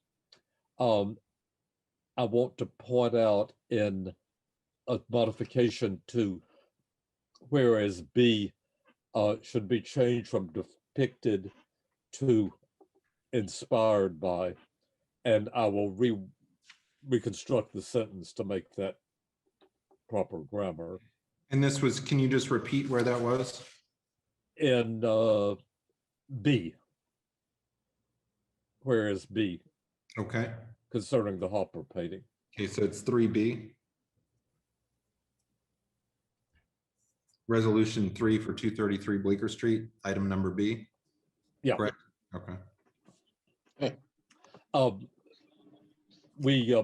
I want to point out in a modification to whereas B should be changed from depicted to inspired by, and I will reconstruct the sentence to make that proper grammar. And this was, can you just repeat where that was? In B. Whereas B. Okay. Concerning the Hopper painting. Okay, so it's 3B. Resolution 3 for 233 Bleecker Street, item number B. Yeah. Correct. Okay. We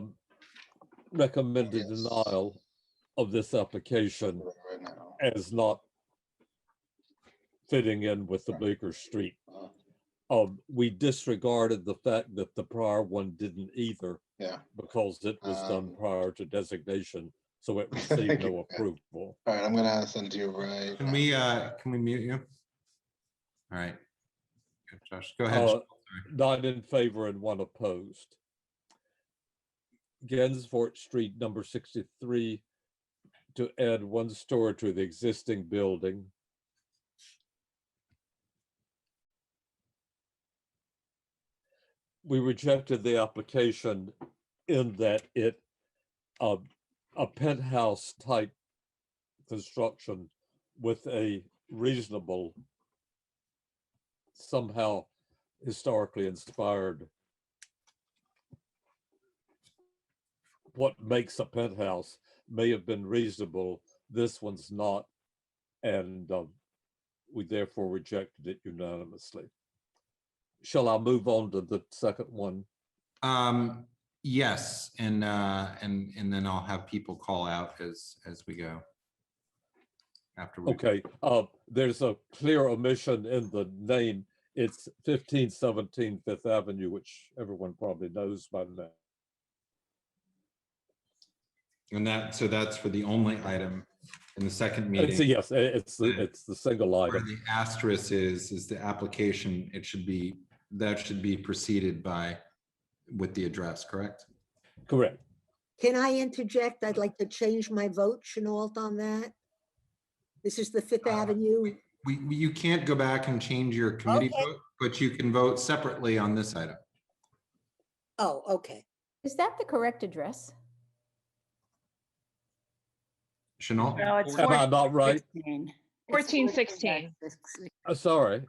recommended denial of this application as not fitting in with the Bleecker Street. We disregarded the fact that the prior one didn't either, because it was done prior to designation, so it received no approval. All right, I'm gonna send to you right. Can we mute you? All right. Good, Josh, go ahead. 9 in favor and 1 opposed. Gansfort Street, number 63, to add 1 store to the existing building. We rejected the application in that it a penthouse type construction with a reasonable, somehow historically inspired, what makes a penthouse may have been reasonable. This one's not, and we therefore rejected it unanimously. Shall I move on to the second one? Yes, and then I'll have people call out as we go. Afterwards. Okay, there's a clear omission in the name. It's 1517 Fifth Avenue, which everyone probably knows by now. And so that's for the only item in the second meeting. Yes, it's the single Where item. the asterisk is the application. That should be preceded by with the address, correct? Correct. Can I interject? I'd like to change my vote, Chenault, on that. This is the Fifth Avenue. You can't go back and change your committee Okay. vote, but you can vote separately on this item. Oh, okay. Is that the correct address? Chanel? No, it's Am I not right? 1416. Sorry.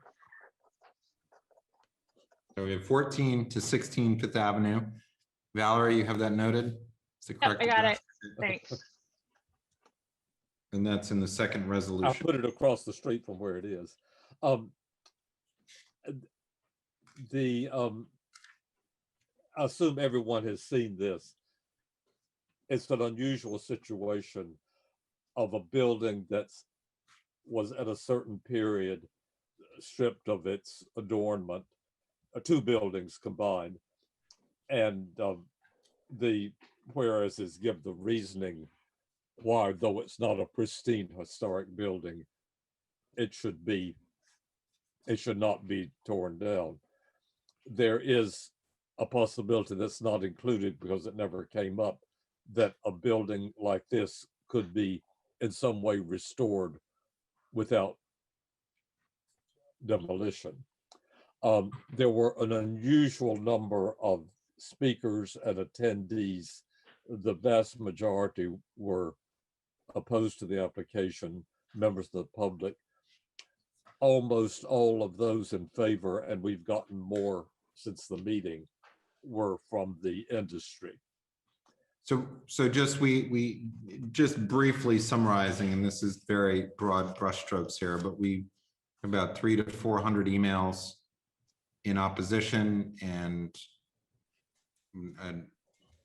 So we have 14 to 16 Fifth Avenue. Valerie, you have that noted? It's the Yep, correct I got address. it. Thanks. And that's in the second I resolution. put it across the street from where it is. I assume everyone has seen this. It's an unusual situation of a building was at a certain period stripped of its adornment, two buildings combined, and the whereas give the reasoning why, though it's not a pristine historic building, it should not be torn down. There is a possibility that's not included because it never came up, that a building like this could be in some way restored without demolition. There were an unusual number of speakers and attendees. The vast majority were opposed to the application, members of the public. Almost all of those in favor, and we've gotten more since the meeting, were from the industry. So just we just briefly summarizing, and this is very broad brushstrokes here, but we have about 300 to 400 emails in opposition and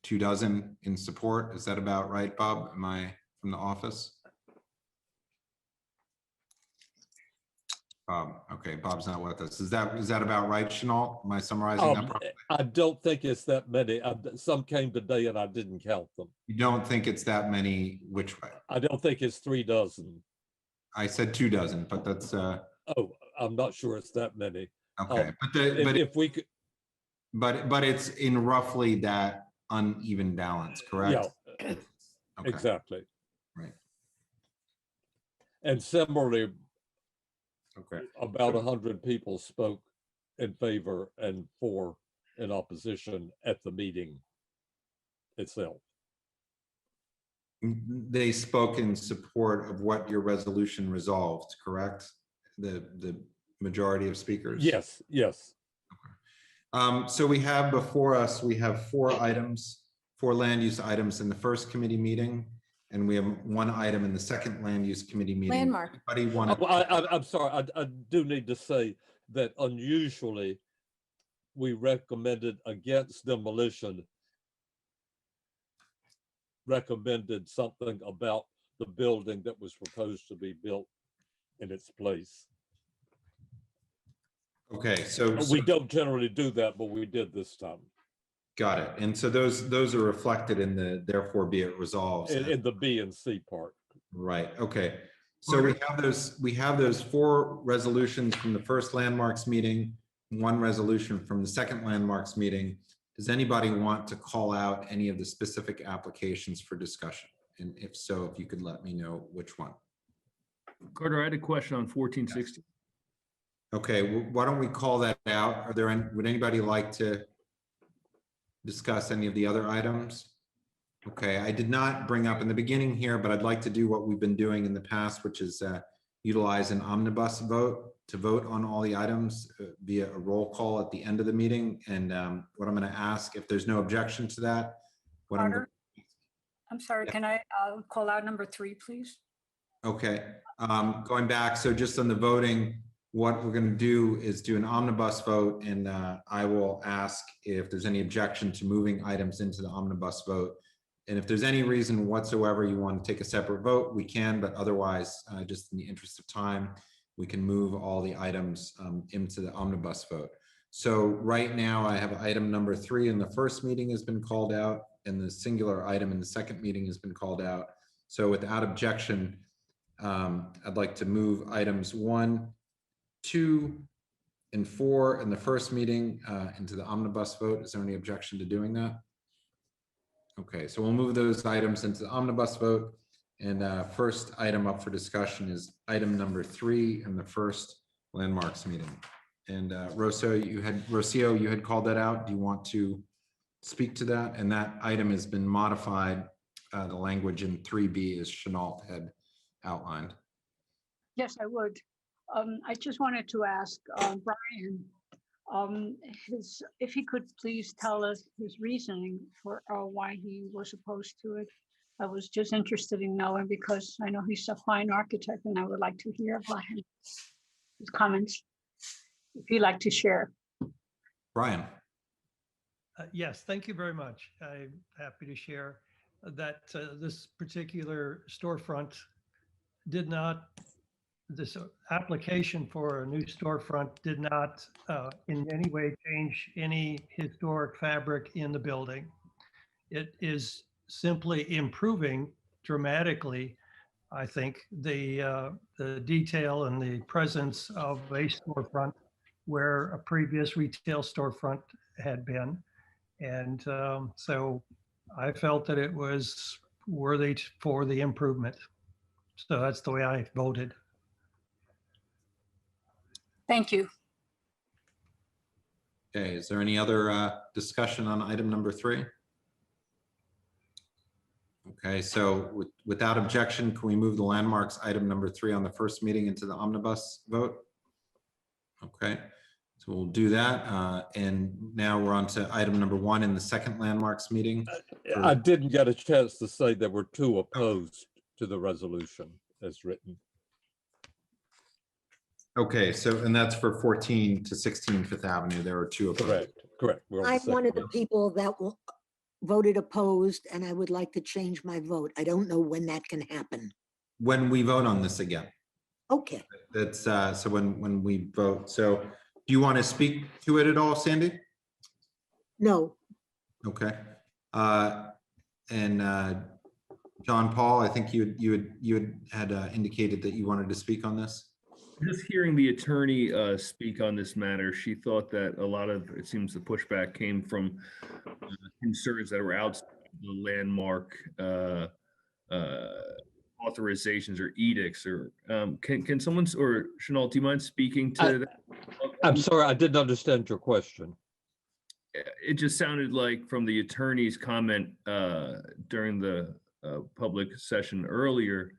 24 in support. Is that about right, Bob? Am I from the office? Okay, Bob's not with us. Is that about right, Chenault? Am I summarizing that properly? I don't think it's that many. Some came today and I didn't count them. You don't think it's that many? Which way? I don't think it's 36. I said 24, but that's. Oh, I'm not sure it's that many. Okay, if we could. But it's in roughly that uneven balance, correct? Yeah, okay. Exactly. Right. And similarly, okay, about 100 people spoke in favor and 4 in opposition at the meeting itself. They spoke in support of what your resolution resolved, correct? The majority of speakers? Yes, yes. So we have before us, we have 4 land use items in the first committee meeting, and we have 1 item in the second land use committee meeting. Landmark. I'm sorry, I do need to say that unusually, we recommended against demolition, recommended something about the building that was proposed to be built in its place. Okay, so we don't generally do that, but we did this time. Got it. And so those are reflected in the therefore be it resolved in the B and C part. Right. Okay. So we have those 4 resolutions from the first landmarks meeting, 1 resolution from the second landmarks meeting. Does anybody want to call out any of the specific applications for discussion? And if so, if you could let me know which one. Carter, I had a question on 1460. Okay, why don't we call that out? Would anybody like to discuss any of the other items? Okay, I did not bring up in the beginning here, but I'd like to do what we've been doing in the past, which is utilize an omnibus vote to vote on all the items via a roll call at the end of the meeting. And what I'm going to ask, if there's no objection to that, I'm sorry, can I call out number 3, please? Okay, going back, so just on the voting, what we're going to do is do an omnibus vote, and I will ask if there's any objection to moving items into the omnibus vote. And if there's any reason whatsoever you want to take a separate vote, we can, but otherwise, just in the interest of time, we can move all the items into the omnibus vote. So right now I have item number 3 in the first meeting has been called out, and the singular item in the second meeting has been called out. So without objection, I'd like to move items 1, 2, and 4 in the first meeting into the omnibus vote. Is there any objection to doing that? Okay, so we'll move those items into the omnibus vote. And first item up for discussion is item number 3 in the first landmarks meeting. And Rocio, you had called that out. Do you want to speak to that? And that item has been modified. The language in 3B as Chenault had outlined. Yes, I would. I just wanted to ask Brian, if he could please tell us his reasoning for why he was opposed to it. I was just interested in knowing, because I know he's a fine architect and I would like to hear about his comments, if he'd like to share. Brian. Yes, thank you very much. I'm happy to share that this particular storefront this application for a new storefront did not in any way change any historic fabric in the building. It is simply improving dramatically, I think, the detail and the presence of a storefront where a previous retail storefront had been. And so I felt that it was worthy for the improvement. So that's the way I voted. Thank you. Okay, is there any other discussion on item number 3? Okay, so without objection, can we move the landmarks item number 3 on the first meeting into the omnibus vote? Okay, so we'll do that. And now we're on to item number 1 in the second landmarks meeting. I didn't get a chance to say there were 2 opposed to the resolution as written. Okay, so, and that's for 14 to 16 Fifth Avenue. There are 2 opposed. Correct. I'm one of the people that voted opposed, and I would like to change my vote. I don't know when that can happen. When we vote on this again. Okay. That's so when we vote. So do you want to speak to it at all, Sandy? No. Okay. And John Paul, I think you had indicated that you wanted to speak on this. Just hearing the attorney speak on this matter, she thought that a lot of, it seems the pushback came from concerns that were outside the landmark authorizations or edicts, or can someone, or Chenault, do you mind speaking to that? I'm sorry, I didn't understand your question. It just sounded like from the attorney's comment during the public session earlier,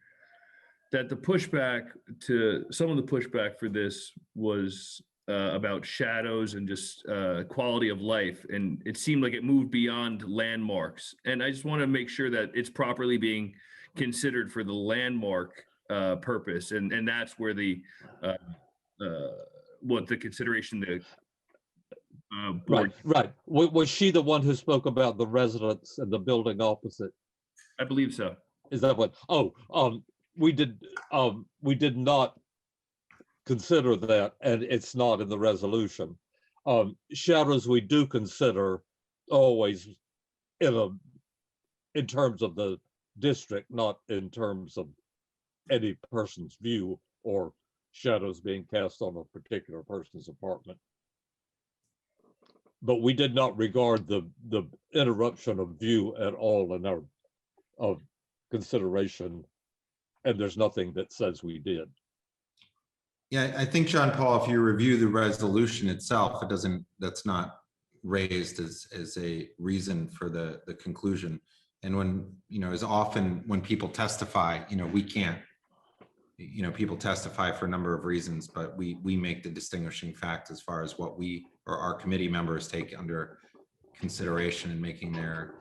that the pushback to some of the pushback for this was about shadows and just quality of life. And it seemed like it moved beyond landmarks. And I just want to make sure that it's properly being considered for the landmark purpose. And that's where the what the consideration the board. Right. Was she the one who spoke about the residents and the building opposite? I believe so. Is that what? Oh, we did not consider that, and it's not in the resolution. Shadows we do consider always in terms of the district, not in terms of any person's view or shadows being cast on a particular person's apartment. But we did not regard the interruption of view at all in our consideration, and there's nothing that says we did. Yeah, I think, John Paul, if you review the resolution itself, that's not raised as a reason for the conclusion. And when, as often when people testify, we can't, people testify for a number of reasons, but we make the distinguishing fact as far as what we or our committee members take under consideration in making their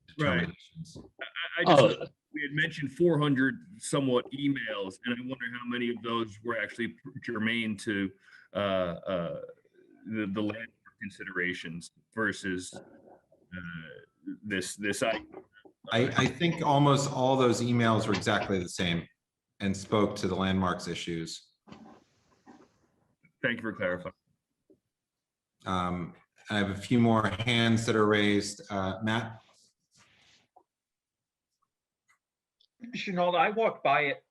determinations. Right. I just we had mentioned 400 somewhat emails, and I wonder how many of those were actually germane to the land considerations versus this item. I think almost all those emails were exactly the same and spoke to the landmarks issues. Thank you for clarifying. I have a few more hands that are raised. Matt? Chenault, I walked by it.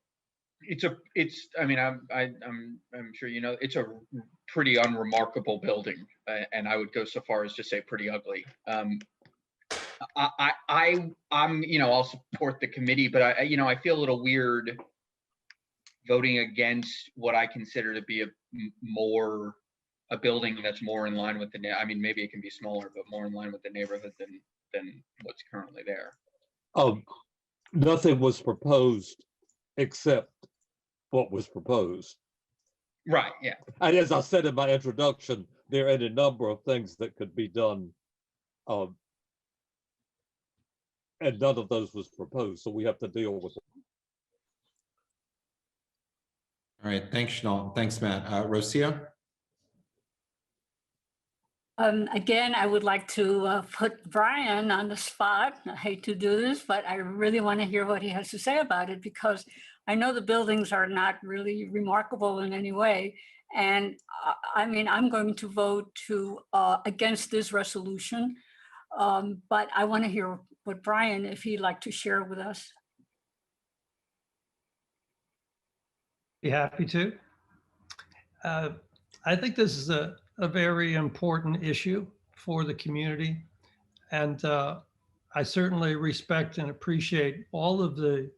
I mean, I'm sure you know, it's a pretty unremarkable building, and I would go so far as to say pretty ugly. I'm, you know, I'll support the committee, but I feel a little weird voting against what I consider to be a building that's more in line with I mean, maybe it can be smaller, but more in line with the neighborhood than what's currently there. Nothing was proposed except what was proposed. Right, yeah. And as I said in my introduction, there are any number of things that could be done. And none of those was proposed, so we have to deal with it. All right, thanks, Chenault. Thanks, Matt. Rocio? Again, I would like to put Brian on the spot. I hate to do this, but I really want to hear what he has to say about it, because I know the buildings are not really remarkable in any way. And I mean, I'm going to vote against this resolution, but I want to hear what Brian, if he'd like to share with us. Be happy to. I think this is a very important issue for the community. And I certainly respect and appreciate all of the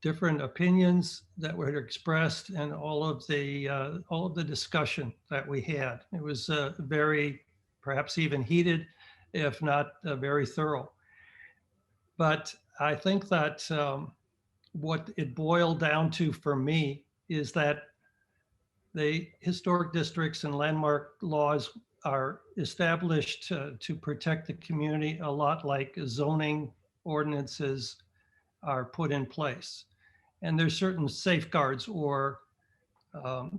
different opinions that were expressed and all of the discussion that we had. It was very, perhaps even heated, if not very thorough. But I think that what it boiled down to for me is that the historic districts and landmark laws are established to protect the community, a lot like zoning ordinances are put in place. And there's certain safeguards or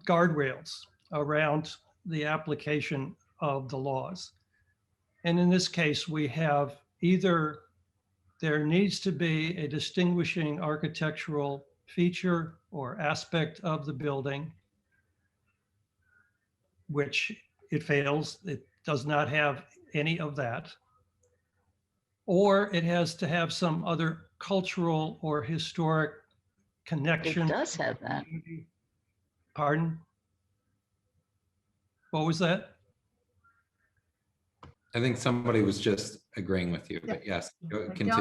guardrails around the application of the laws. And in this case, we have either there needs to be a distinguishing architectural feature or aspect of the building, which it fails. It does not have any of that. Or it has to have some other cultural or historic connection. It does have that. Pardon? What was that? I think somebody was just agreeing with you, but yes, continue.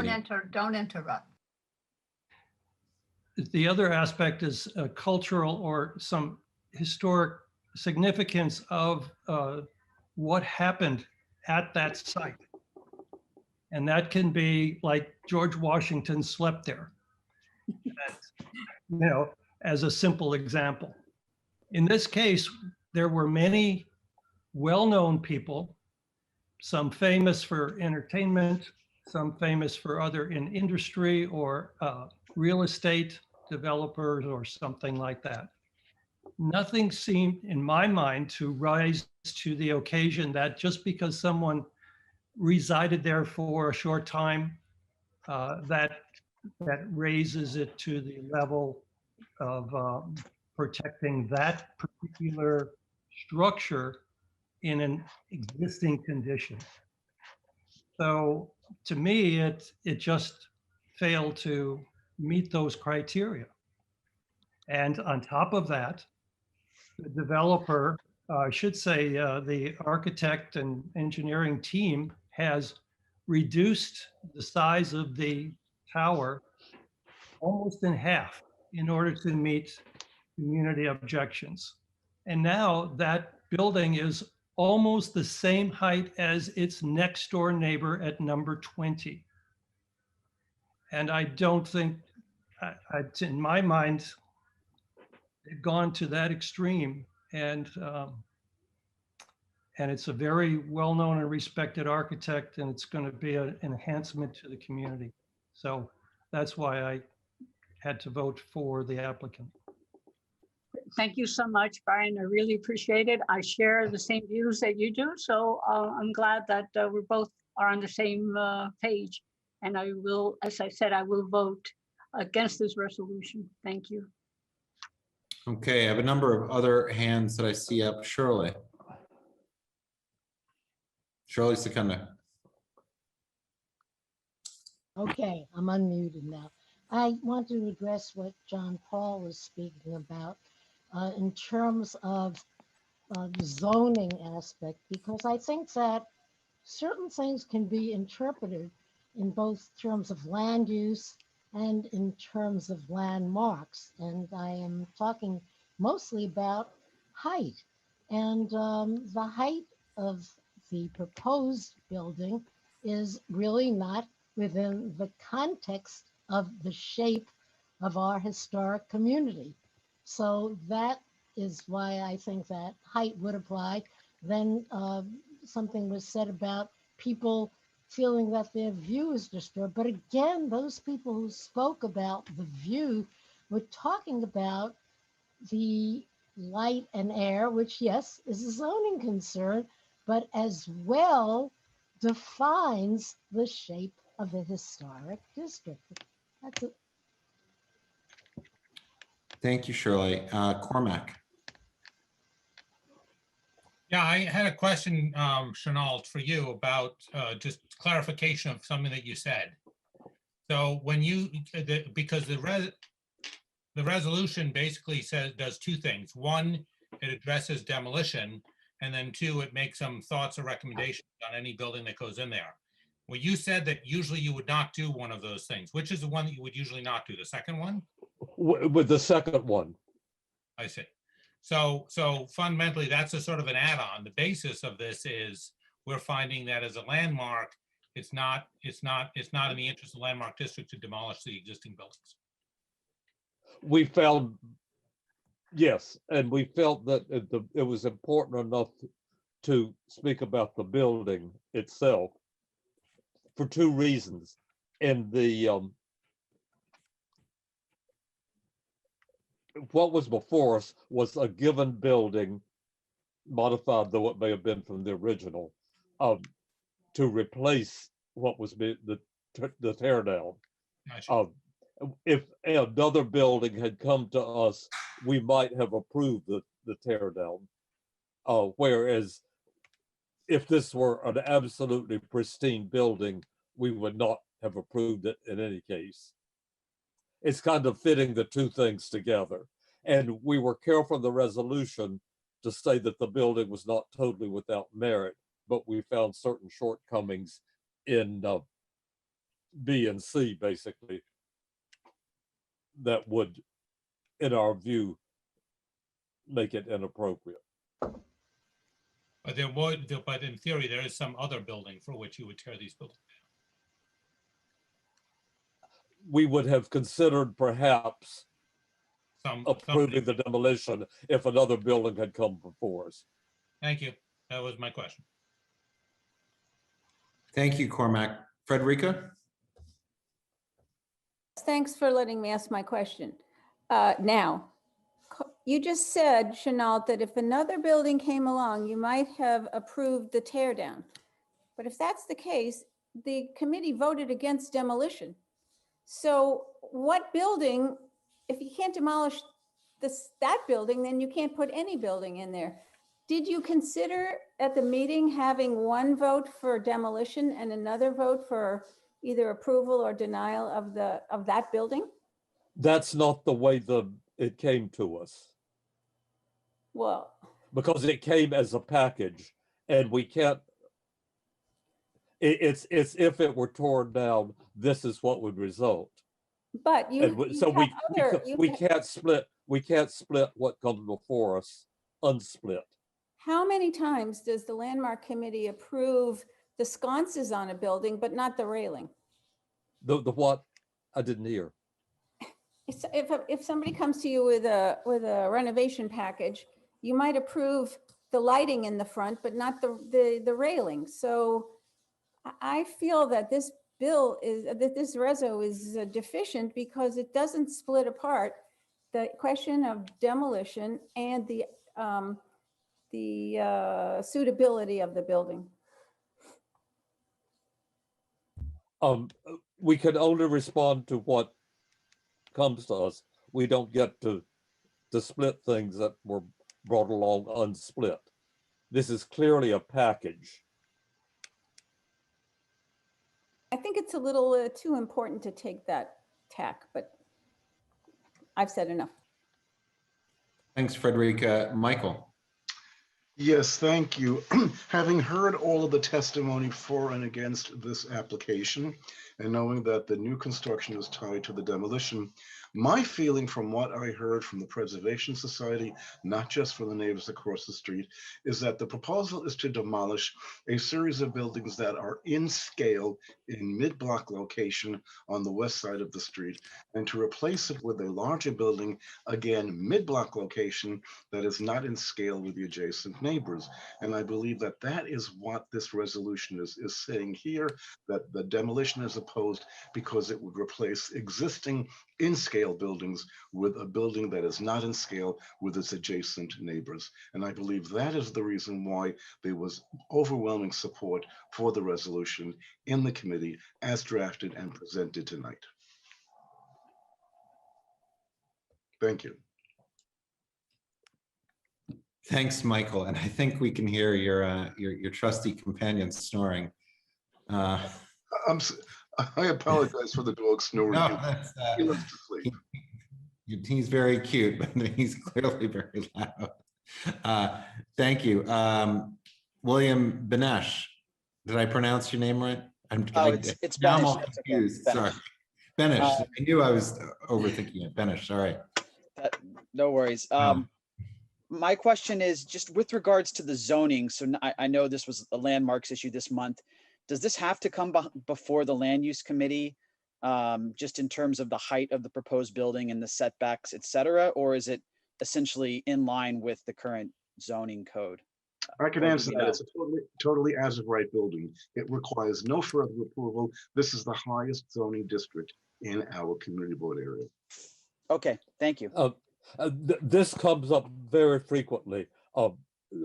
Don't interrupt. The other aspect is cultural or some historic significance of what happened at that site. And that can be like George Washington slept there, you know, as a simple example. In this case, there were many well-known people, some famous for entertainment, some famous for other in industry or real estate developers or something like that. Nothing seemed, in my mind, to rise to the occasion that just because someone resided there for a short time, that raises it to the level of protecting that particular structure in an existing condition. So to me, it just failed to meet those criteria. And on top of that, the developer, I should say the architect and engineering team has reduced the size of the tower almost in half in order to meet community objections. And now that building is almost the same height as its next door neighbor at number 20. And I don't think, in my mind, they've gone to that extreme. And it's a very well-known and respected architect, and it's going to be an enhancement to the community. So that's why I had to vote for the applicant. Thank you so much, Brian. I really appreciate it. I share the same views that you do. So I'm glad that we both are on the same page. And I will, as I said, I will vote against this resolution. Thank you. Okay, I have a number of other hands that I see up. Shirley. Shirley Secunda. Okay, I'm unmuted now. I want to address what John Paul was speaking about in terms of the zoning aspect, because I think that certain things can be interpreted in both terms of land use and in terms of landmarks. And I am talking mostly about height. And the height of the proposed building is really not within the context of the shape of our historic community. So that is why I think that height would apply. Then something was said about people feeling that their view is disturbed. But again, those people who spoke about the view were talking about the light and air, which, yes, is a zoning concern, but as well defines the shape of a historic district. That's it. Thank you, Shirley. Cormac. Yeah, I had a question, Chenault, for you about just clarification of something that you said. So when you, because the resolution basically does two things. One, it addresses demolition, and then two, it makes some thoughts or recommendations on any building that goes in there. Well, you said that usually you would not do one of those things. Which is the one that you would usually not do? The second one? With the second one. I see. So fundamentally, that's a sort of an add-on. The basis of this is we're finding that as a landmark, it's not in the interest of the landmark district to demolish the existing buildings. We found, yes, and we felt that it was important enough to speak about the building itself for two reasons. In the what was before us was a given building, modified though it may have been from the original, to replace what was the tear down. If another building had come to us, we might have approved the tear down. Whereas if this were an absolutely pristine building, we would not have approved it in any case. It's kind of fitting the two things together. And we were careful in the resolution to say that the building was not totally without merit, but we found certain shortcomings in B and C, basically, that would, in our view, make it inappropriate. But but in theory, there is some other building for which you would tear these buildings down. We would have considered perhaps approving the demolition if another building had come before us. Thank you. That was my question. Thank you, Cormac. Frederica? Thanks for letting me ask my question. Now, you just said, Chenault, that if another building came along, you might have approved the tear down. But if that's the case, the committee voted against demolition. So what building, if you can't demolish that building, then you can't put any building in there. Did you consider at the meeting having one vote for demolition and another vote for either approval or denial of that building? That's not the way it came to us. Well, because it came as a package, and we can't. It's if it were torn down, this is what would result. But we can't split. We can't split what comes before us unsplit. How many times does the landmark committee approve the sconces on a building, but not the railing? The what? I didn't hear. If somebody comes to you with a renovation package, you might approve the lighting in the front, but not the railing. So I feel that this this reso is deficient because it doesn't split apart the question of demolition and the suitability of the building. We can only respond to what comes to us. We don't get to split things that were brought along unsplit. This is clearly a package. I think it's a little too important to take that tack, but I've said enough. Thanks, Frederica. Michael. Yes, thank you. Having heard all of the testimony for and against this application, and knowing that the new construction is tied to the demolition, my feeling from what I heard from the Preservation Society, not just from the neighbors across the street, is that the proposal is to demolish a series of buildings that are in scale in mid-block location on the west side of the street, and to replace it with a larger building, again, mid-block location that is not in scale with the adjacent neighbors. And I believe that that is what this resolution is saying here, that the demolition is opposed because it would replace existing in-scale buildings with a building that is not in scale with its adjacent neighbors. And I believe that is the reason why there was overwhelming support for the resolution in the committee as drafted and presented tonight. Thank you. Thanks, Michael. And I think we can hear your trusty companion snoring. I apologize for the dog snoring. No, He loves to sleep. He's very cute, but he's clearly very loud. Thank you. William Benesh, did I pronounce your name right? It's now I'm Benesh. all That's okay. confused. Benesh. Sorry. Benesh. I knew I was overthinking it. Benesh, sorry. No worries. My question is just with regards to the zoning. So I know this was a landmarks issue this month. Does this have to come before the land use committee, just in terms of the height of the proposed building and the setbacks, et cetera? Or is it essentially in line with the current zoning code? I can answer that. It's a totally as of right building. It requires no further approval. This is the highest zoning district in our community board area. Okay, thank you. This comes up very frequently.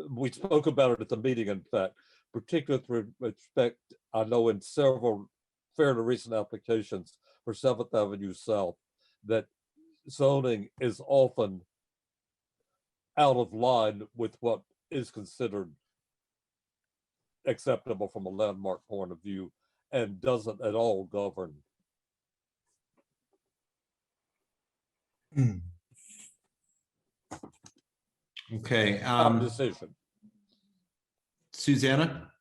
We spoke about it at the meeting, in fact, particularly with respect, I know in several fairly recent applications for 7th Avenue South, that zoning is often out of line with what is considered acceptable from a landmark point of view and doesn't at all govern. Okay. Decision. Susanna?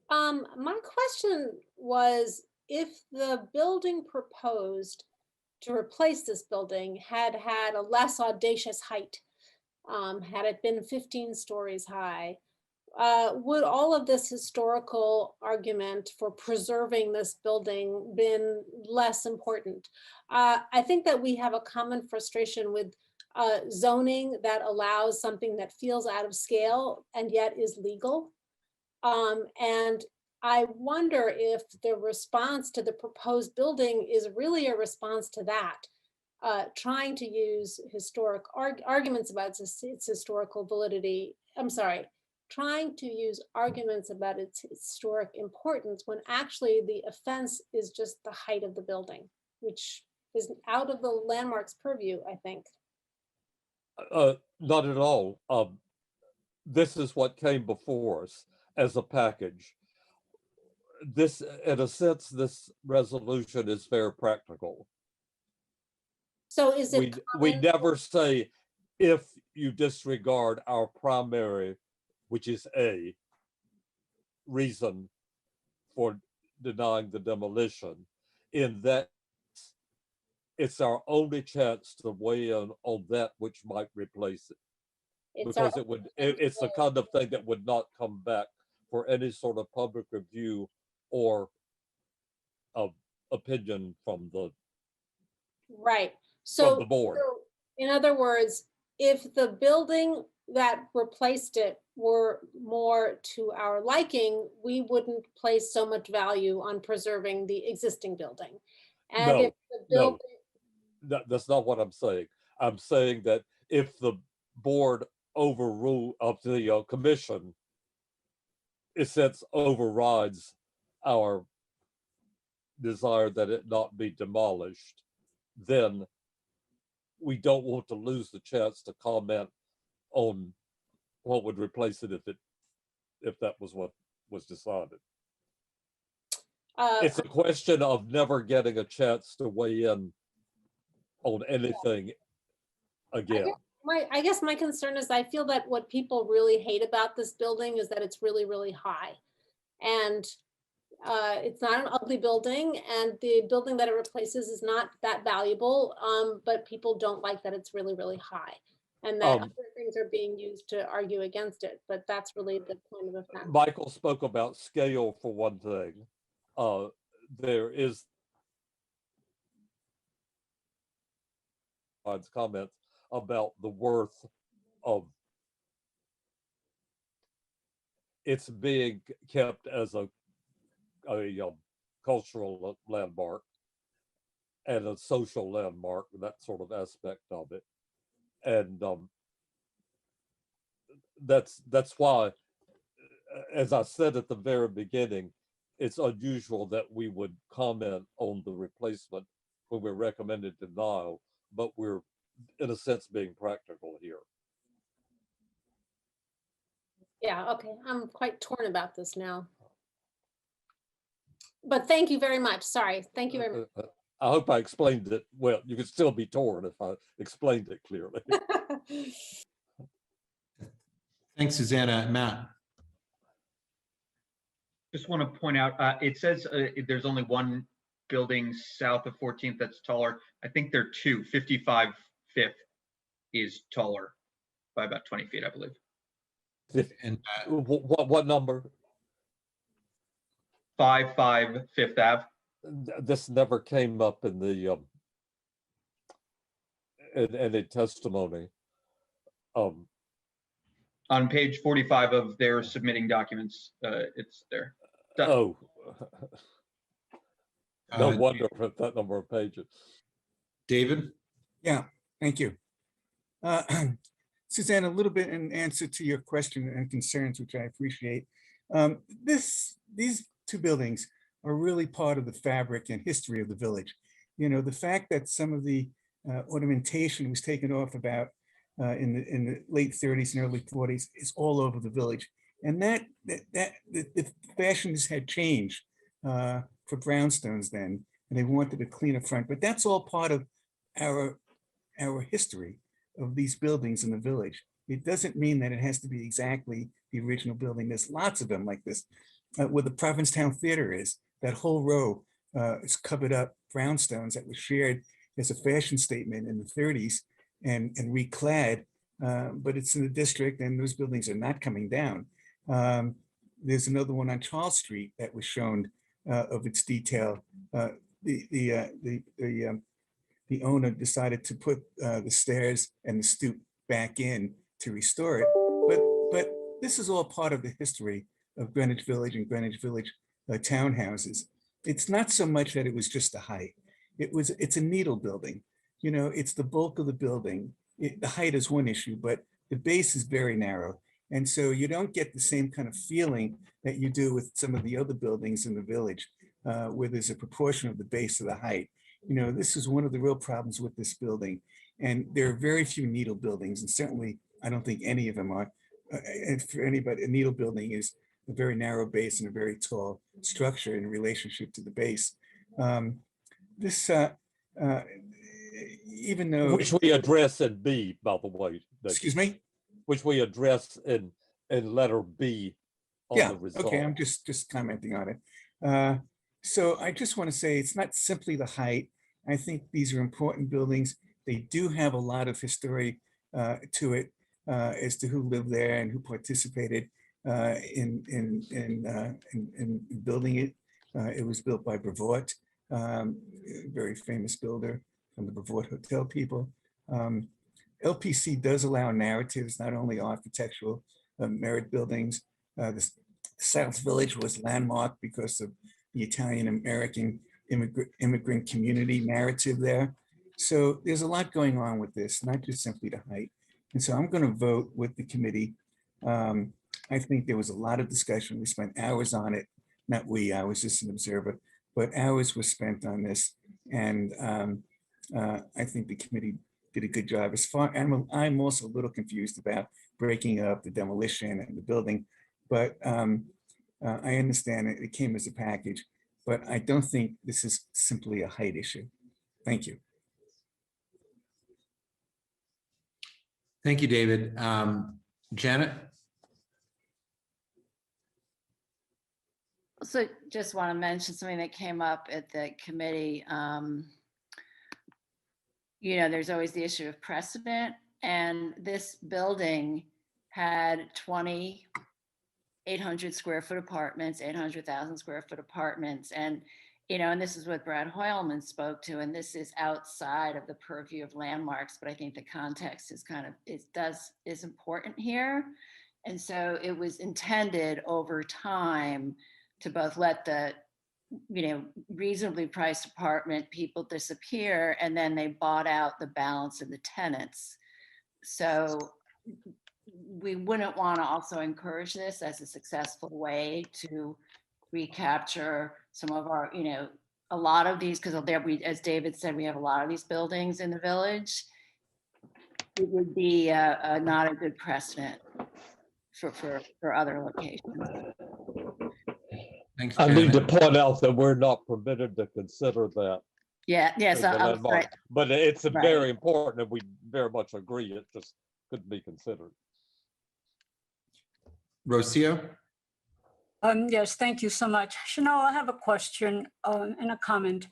My question was if the building proposed to replace this building had a less audacious height, had it been 15 stories high, would all of this historical argument for preserving this building been less important? I think that we have a common frustration with zoning that allows something that feels out of scale and yet is legal. And I wonder if the response to the proposed building is really a response to that, trying to use historic arguments about its historical validity. I'm sorry, trying to use arguments about its historic importance when actually the offense is just the height of the building, which is out of the landmark's purview, I think. Not at all. This is what came before us as a package. This, in a sense, this resolution is very practical. So is it we never say if you disregard our primary, which is a reason for denying the demolition, in that it's our only chance to weigh in on that which might replace it. Because it's the kind of thing that would not come back for any sort of public review or opinion from the right. So the board. So in other words, if the building that replaced it were more to our liking, we wouldn't place so much value on preserving the existing building. And if the building... No, that's not what I'm saying. I'm saying that if the board overrule of the commission, in a sense, overrides our desire that it not be demolished, then we don't want to lose the chance to comment on what would replace it if that was what was decided. It's a question of never getting a chance to weigh in on anything again. I guess my concern is I feel that what people really hate about this building is that it's really, really high. And it's not an ugly building, and the building that it replaces is not that valuable, but people don't like that it's really, really high. And that other things are being used to argue against it, but that's really the point of the fact. Michael spoke about scale for one thing. There is comments about the worth of it's being kept as a cultural landmark and a social landmark, that sort of aspect of it. And that's why, as I said at the very beginning, it's unusual that we would comment on the replacement when we're recommended denial, but we're in a sense being practical here. Yeah, okay, I'm quite torn about this now. But thank you very much. Sorry, thank you very much. I hope I explained it well. You could still be torn if I explained it clearly. Thanks, Susanna. Matt. Just want to point out, it says there's only one building south of 14th that's taller. I think there are two. 55 Fifth is taller by about 20 feet, I believe. And what number? 55 Fifth Ave. This never came up in the in any testimony. On page 45 of their submitting documents, it's there. Oh, no wonder for that number of pages. David? Yeah, thank you. Suzanne, a little bit in answer to your question and concerns, which I appreciate. These two buildings are really part of the fabric and history of the village. You know, the fact that some of the ornamentation was taken off about in the late 30s and early 40s is all over the village. And the fashions had changed for brownstones then, and they wanted a cleaner front. But that's all part of our history of these buildings in the village. It doesn't mean that it has to be exactly the original building. There's lots of them like this. Where the Provincetown Theater is, that whole row is covered up brownstones that was shared as a fashion statement in the 30s and reclad, but it's in the district and those buildings are not coming down. There's another one on Charles Street that was shown of its detail. The owner decided to put the stairs and the stoop back in to restore it. But this is all part of the history of Greenwich Village and Greenwich Village townhouses. It's not so much that it was just the height. It's a needle building. You know, it's the bulk of the building. The height is one issue, but the base is very narrow. And so you don't get the same kind of feeling that you do with some of the other buildings in the village, where there's a proportion of the base of the height. You know, this is one of the real problems with this building. And there are very few needle buildings, and certainly I don't think any of them are. And for anybody, a needle building is a very narrow base and a very tall structure in relationship to the base. Even though— Which we address in B, by the way. Excuse me? Which we address in letter B. Yeah, okay, I'm just commenting on it. So I just want to say it's not simply the height. I think these are important buildings. They do have a lot of history to it as to who lived there and who participated in building it. It was built by Brevoort, a very famous builder from the Brevoort Hotel people. LPC does allow narratives, not only architectural merit buildings. The South Village was landmarked because of the Italian-American immigrant community narrative there. So there's a lot going on with this, not just simply the height. And so I'm going to vote with the committee. I think there was a lot of discussion. We spent hours on it. Not we, I was just an observer, but hours were spent on this. And I think the committee did a good job. I'm also a little confused about breaking up the demolition and the building, but I understand it came as a package. but I don't think this is simply a height issue. Thank you. Thank you, David. Janet? So just want to mention something that came up at the committee. You know, there's always the issue of precedent, and this building had 20 800 square foot apartments, 800,000 square foot apartments. And, you know, and this is what Brad Hoylman spoke to, and this is outside of the purview of landmarks, but I think the context is kind of, is important here. And so it was intended over time to both let the, you know, reasonably priced apartment people disappear, and then they bought out the balance of the tenants. So we wouldn't want to also encourage this as a successful way to recapture some of our, you know, a lot of these, because there we, as David said, we have a lot of these buildings in the village. It would be not a good precedent for other locations. Thanks, I need to Janet. point out that we're not permitted to consider that. Yeah, yes, as a I'm landmark, right. but it's Right. very important, and we very much agree. It just couldn't be considered. Rocio? Yes, thank you so much. Chanel, I have a question and a comment.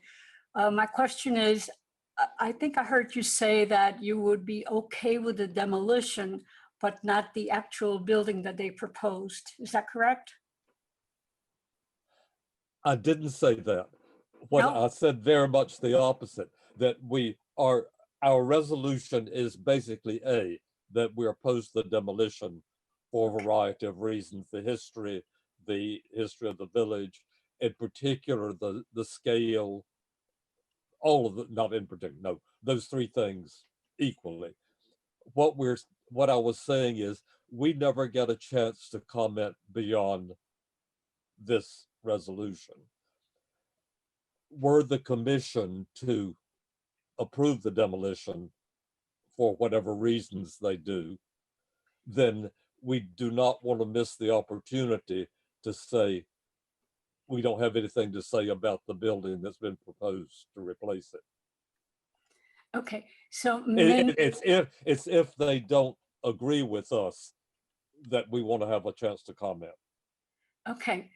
My question is, I think I heard you say that you would be okay with the demolition, but not the actual building that they proposed. Is that correct? I didn't say that. What No? I said very much the opposite, that our resolution is basically that we oppose the demolition for a variety of reasons, the history of the village, in particular, the scale, all of it, not in particular, no, those three things equally. What I was saying is we never get a chance to comment beyond this resolution. Were the commission to approve the demolition for whatever reasons they do, then we do not want to miss the opportunity to say we don't have anything to say about the building that's been proposed to replace it. Okay, so It's if they don't agree with us that we want to have a chance to comment. okay.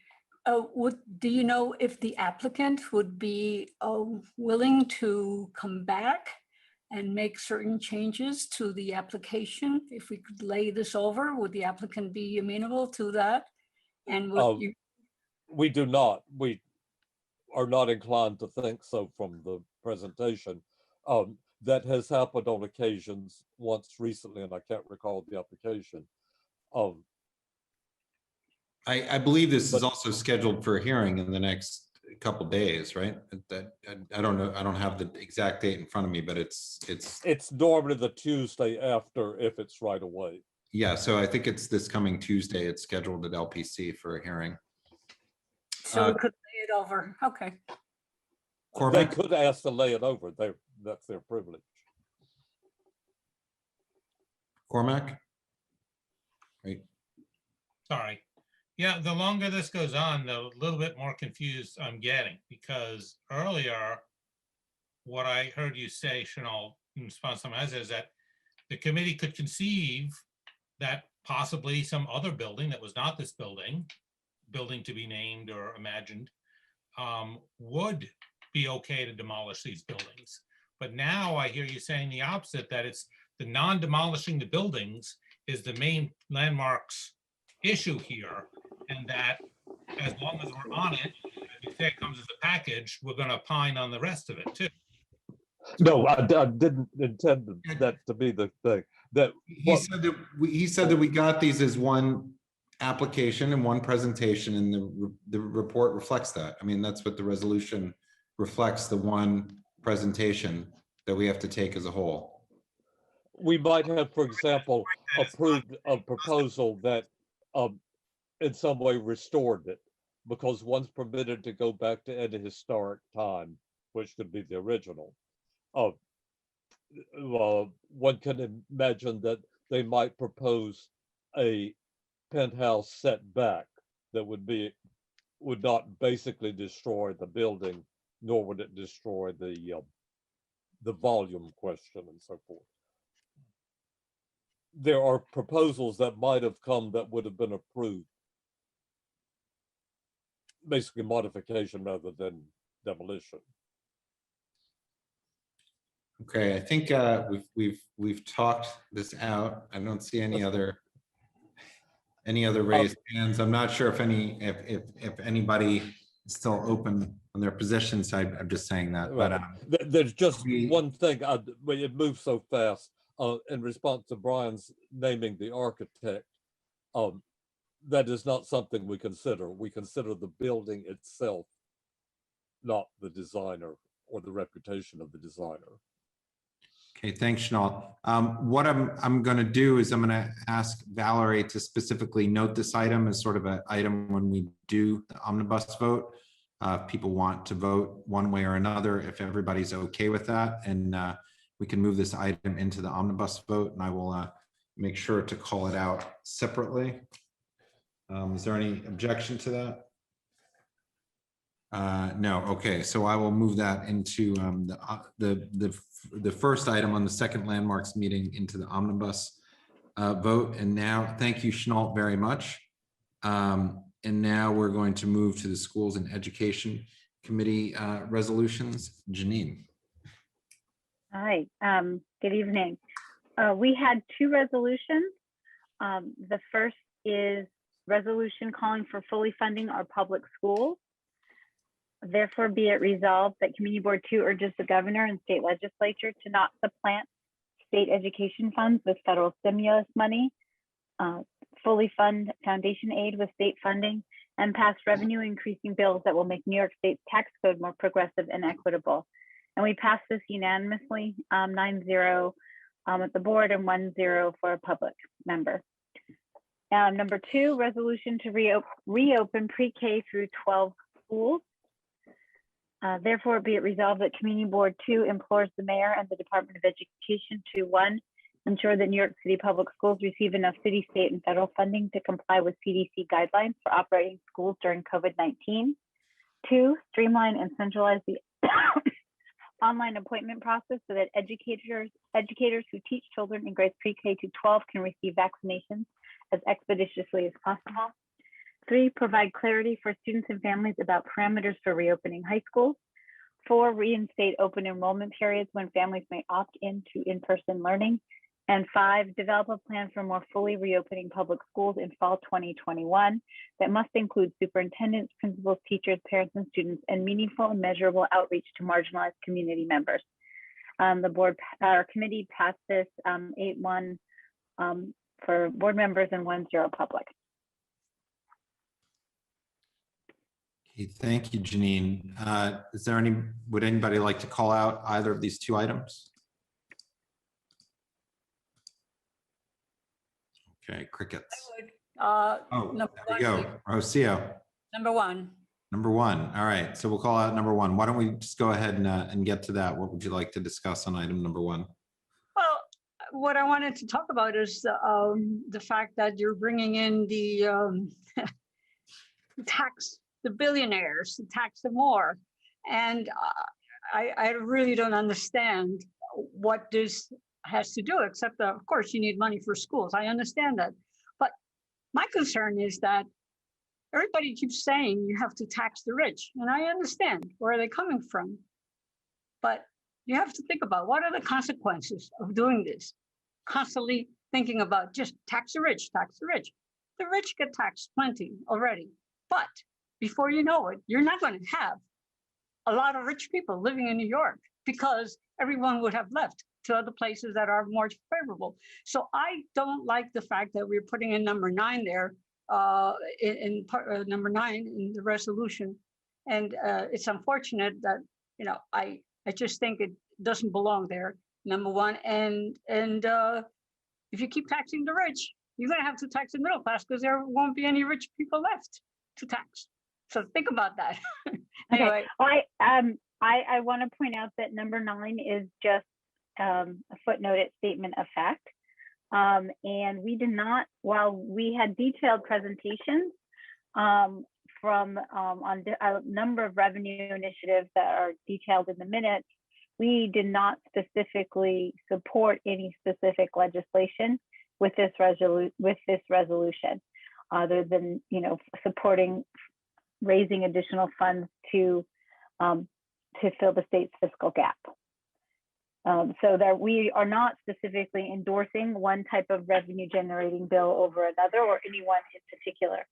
Do you know if the applicant would be willing to come back and make certain changes to the application? If we could lay this over, would the applicant be amenable to that? And would you? We do not. We are not inclined to think so from the presentation. That has happened on occasions once recently, and I can't recall the application. I believe this is also scheduled for a hearing in the next couple days, right? I don't know. I don't have the exact date in front of me, but it's normally the Tuesday after if it's right away. Yeah, so I think it's this coming Tuesday. It's scheduled at LPC for a hearing. So we could lay it over. Okay. They could ask to lay it over. That's their privilege. Cormac? Right. Sorry. Yeah, the longer this goes on, the little bit more confused I'm getting, because earlier, what I heard you say, Chanel, in response to my is that the committee could conceive that possibly some other building that was not this building to be named or imagined, would be okay to demolish these buildings. But now I hear you saying the opposite, that it's the non-demolishing the buildings is the main landmarks issue here, and that as long as we're on it, as you say, it comes as a package, we're going to opine on the rest of it too. No, I didn't intend that to be the thing. He said that we got these as one application and one presentation, and the report reflects that. I mean, that's what the resolution reflects, the one presentation that we have to take as a whole. We might have, for example, approved a proposal that in some way restored it, because one's permitted to go back to any historic time, which could be the original. One can imagine that they might propose a penthouse set back that would be would not basically destroy the building, nor would it destroy the volume question and so forth. There are proposals that might have come that would have been approved. Basically modification rather than demolition. Okay, I think we've talked this out. I don't see any other raised hands. I'm not sure if anybody is still open on their positions. I'm just saying that. But there's just one thing. It moves so fast. In response to Brian's naming the architect, that is not something we consider. We consider the building itself, not the designer or the reputation of the designer. Okay, thanks, Chenault. What I'm going to do is I'm going to ask Valerie to specifically note this item as sort of an item when we do the omnibus vote. If people want to vote one way or another, if everybody's okay with that, and we can move this item into the omnibus vote, and I will make sure to call it out separately. Is there any objection to that? No. Okay, so I will move that into the first item on the second landmarks meeting into the omnibus vote. And now, thank you, Chenault, very much. And now we're going to move to the Schools and Education Committee resolutions. Janine. Hi, good evening. We had two resolutions. The first is resolution calling for fully funding our public schools. Therefore, be it resolved that Community Board 2 urges the governor and state legislature to not supplant state education funds with federal stimulus money, fully fund foundation aid with state funding, and pass revenue increasing bills that will make New York State's tax code more progressive and equitable. And we passed this unanimously, 9-0 at the board and 1-0 for a public member. Number two, resolution to reopen pre-K through 12 schools. Therefore, be it resolved that Community Board 2 implores the mayor and the Department of Education to 1, ensure that New York City public schools receive enough city, state, and federal funding to comply with CDC guidelines for operating schools during COVID-19. 2, streamline and centralize the online appointment process so that educators who teach children in grades pre-K to 12 can receive vaccinations as expeditiously as possible. 3, provide clarity for students and families about parameters for reopening high schools. 4, reinstate open enrollment periods when families may opt into in-person learning. And 5, develop a plan for more fully reopening public schools in fall 2021 that must include superintendents, principals, teachers, parents, and students, and meaningful and measurable outreach to marginalized community members. Our committee passed this 8-1 for board members and 1-0 public. Okay, thank you, Janine. Would anybody like to call out either of these two items? Okay, crickets. Oh, there we go. Rocio. Number one. Number one. All right, so we'll call out number one. Why don't we just go ahead and get to that? What would you like to discuss on item number one? Well, what I wanted to talk about is the fact that you're bringing in the tax the billionaires, tax them more. And I really don't understand what this has to do, except that, of course, you need money for schools. I understand that. But my concern is that everybody keeps saying you have to tax the rich. And I understand where they're coming from. But you have to think about what are the consequences of doing this? Constantly thinking about just tax the rich, tax the rich. The rich get taxed plenty already. But before you know it, you're not going to have a lot of rich people living in New York because everyone would have left to other places that are more favorable. So I don't like the fact that we're putting in number 9 there, number 9 in the resolution. And it's unfortunate that, I just think it doesn't belong there, number 1. And if you keep taxing the rich, you're going to have to tax the middle class because there won't be any rich people left to tax. So think about that. Anyway. Okay. I want to point out that number 9 is just a footnoted statement of fact. And we did not, while we had detailed presentations from a number of revenue initiatives that are detailed in the minutes, we did not specifically support any specific legislation with this resolution, other than, you know, supporting raising additional funds to fill the state's fiscal gap. So that we are not specifically endorsing one type of revenue generating bill over another or anyone in particular.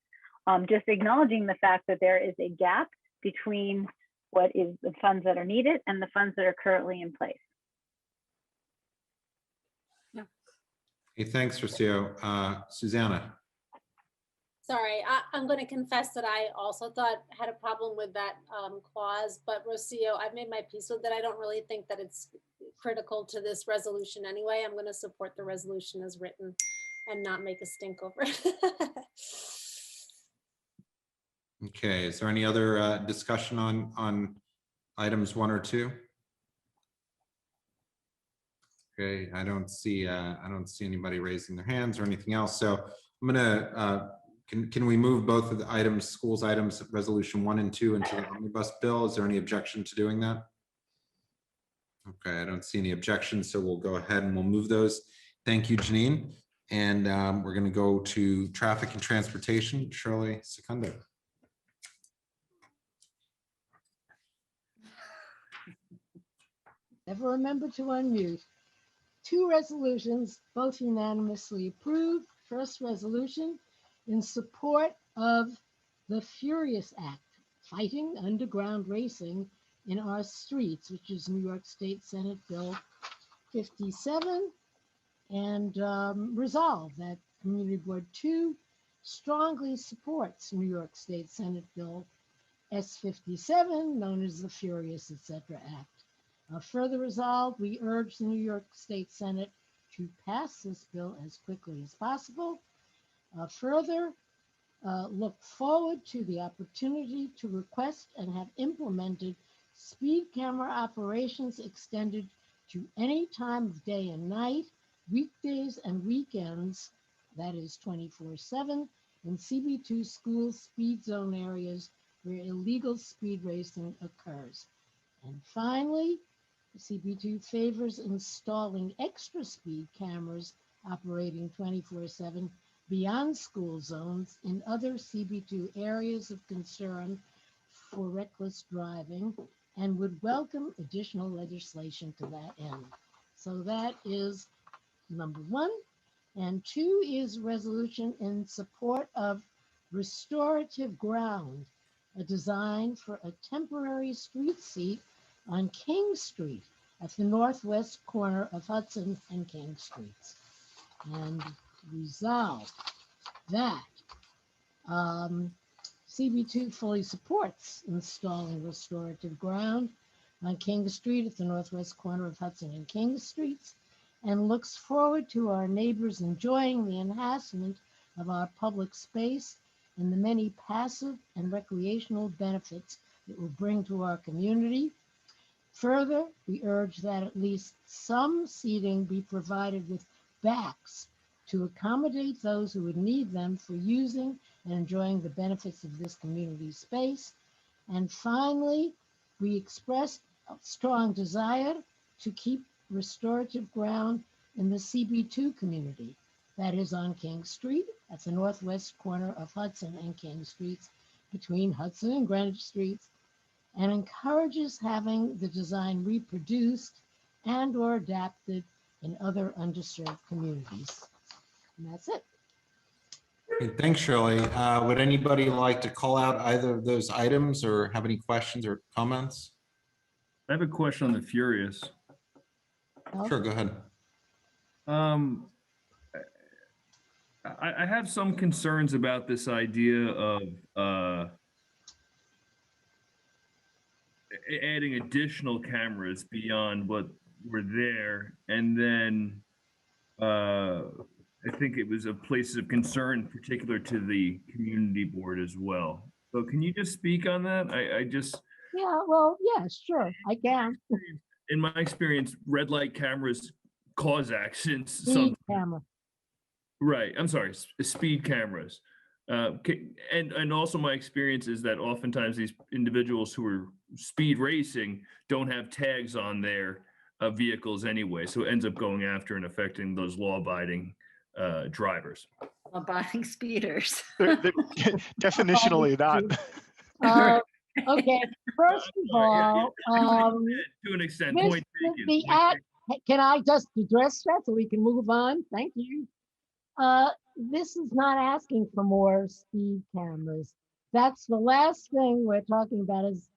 Just acknowledging the fact that there is a gap between what is the funds that are needed and the funds that are currently in place. Hey, thanks, Rocio. Susanna. Sorry, I'm going to confess that I also had a problem with that clause, but Rocio, I've made my peace with that. I don't really think that it's critical to this resolution anyway. I'm going to support the resolution as written and not make a stink over it. Okay, is there any other discussion on items 1 or 2? Okay, I don't see anybody raising their hands or anything else. So I'm gonna can we move both of the items, schools items, resolution 1 and 2 into the omnibus bill? Is there any objection to doing that? Okay, I don't see any objections, so we'll go ahead and we'll move those. Thank you, Janine. And we're going to go to traffic and transportation. Shirley Secundo. Never remember to unmute. 2 resolutions, both unanimously approved. First resolution in support of the Furious Act, fighting underground racing in our streets, which is New York State Senate Bill 57, and resolve that Community Board 2 strongly supports New York State Senate Bill S57, known as the Furious, etc. Act. Further resolved, we urge the New York State Senate to pass this bill as quickly as possible. Further, look forward to the opportunity to request and have implemented speed camera operations extended to any time of day and night, weekdays and weekends, that is 24/7, in CB2 school speed zone areas where illegal speed racing occurs. And finally, CB2 favors installing extra speed cameras operating 24/7 beyond school zones in other CB2 areas of concern for reckless driving and would welcome additional legislation to that end. So that is number 1. And 2 is resolution in support of restorative ground, a design for a temporary street seat on King Street at the northwest corner of Hudson and King Streets. And resolve that CB2 fully supports installing restorative ground on King Street at the northwest corner of Hudson and King Streets, and looks forward to our neighbors enjoying the enhancement of our public space and the many passive and recreational benefits it will bring to our community. Further, we urge that at least some seating be provided with backs to accommodate those who would need them for using and enjoying the benefits of this community space. And finally, we express a strong desire to keep restorative ground in the CB2 community, that is on King Street at the northwest corner of Hudson and King Streets between Hudson and Greenwich Streets, and encourages having the design reproduced and or adapted in other underserved communities. And that's it. Okay, thanks, Shirley. Would anybody like to call out either of those items or have any questions or comments? I have a question on the Furious. Sure, go ahead. I have some concerns about this idea of adding additional cameras beyond what were there, and then I think it was of places of concern particular to the community board as well. So can you just speak on that? Yeah, well, yeah, sure, I can. In my experience, red light cameras cause accidents. Speed camera. Right, I'm sorry, speed cameras. And also my experience is that oftentimes these individuals who are speed racing don't have tags on their vehicles anyway, so it ends up going after and affecting those law-abiding drivers. Abiding speeders. Definitionally not. Okay, first of all, To an extent, this, point taken. the act, can I just address that so we can move on? Thank you. This is not asking for more speed cameras. That's the last thing we're talking about is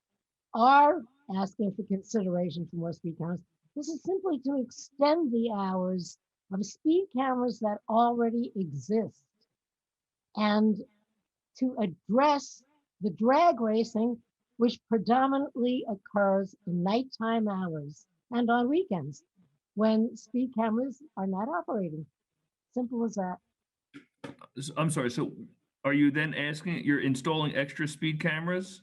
are asking for consideration for more speed cameras. This is simply to extend the hours of speed cameras that already exist and to address the drag racing, which predominantly occurs in nighttime hours and on weekends when speed cameras are not operating. Simple as that. I'm sorry, so are you then asking, you're installing extra speed cameras?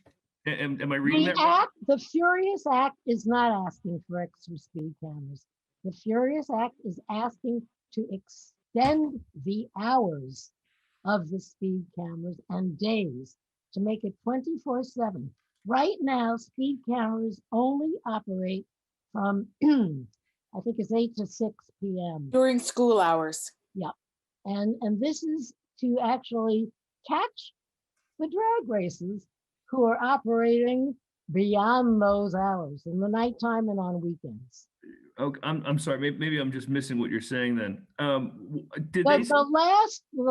Am I reading that right? The Furious Act is not asking for extra speed cameras. The Furious Act is asking to extend the hours of the speed cameras and days to make it 24/7. Right now, speed cameras only operate from, I think it's 8 to 6 p.m. During school hours. Yeah. And this is to actually catch the drag races who are operating beyond those hours in the nighttime and on weekends. Okay, I'm sorry, maybe I'm just missing what you're saying then. The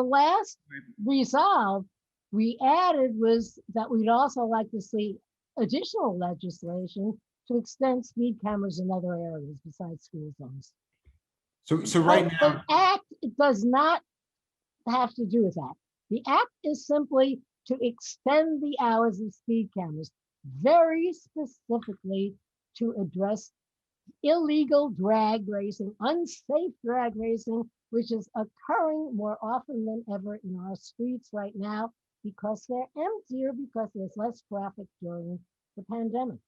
last resolve we added was that we'd also like to see additional legislation to extend speed cameras in other areas besides school zones. So right now, the act does not have to do with that. The act is simply to extend the hours of speed cameras, very specifically to address illegal drag racing, unsafe drag racing, which is occurring more often than ever in our streets right now because they're emptier because there's less traffic during the pandemic.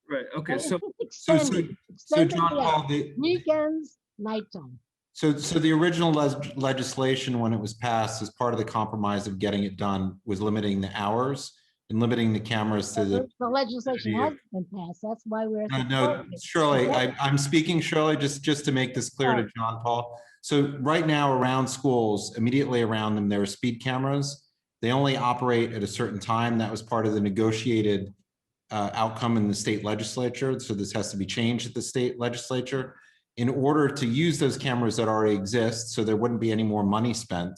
Right, okay, so extending John Paul, weekends, nighttime. So the original legislation, when it was passed as part of the compromise of getting it done, was limiting the hours and limiting the cameras to the legislation hasn't been passed. That's why we're no, Shirley, I'm speaking, Shirley, just to make this clear to John Paul. So right now around schools, immediately around them, there are speed cameras. They only operate at a certain time. That was part of the negotiated outcome in the state legislature. So this has to be changed at the state legislature. In order to use those cameras that already exist, so there wouldn't be any more money spent,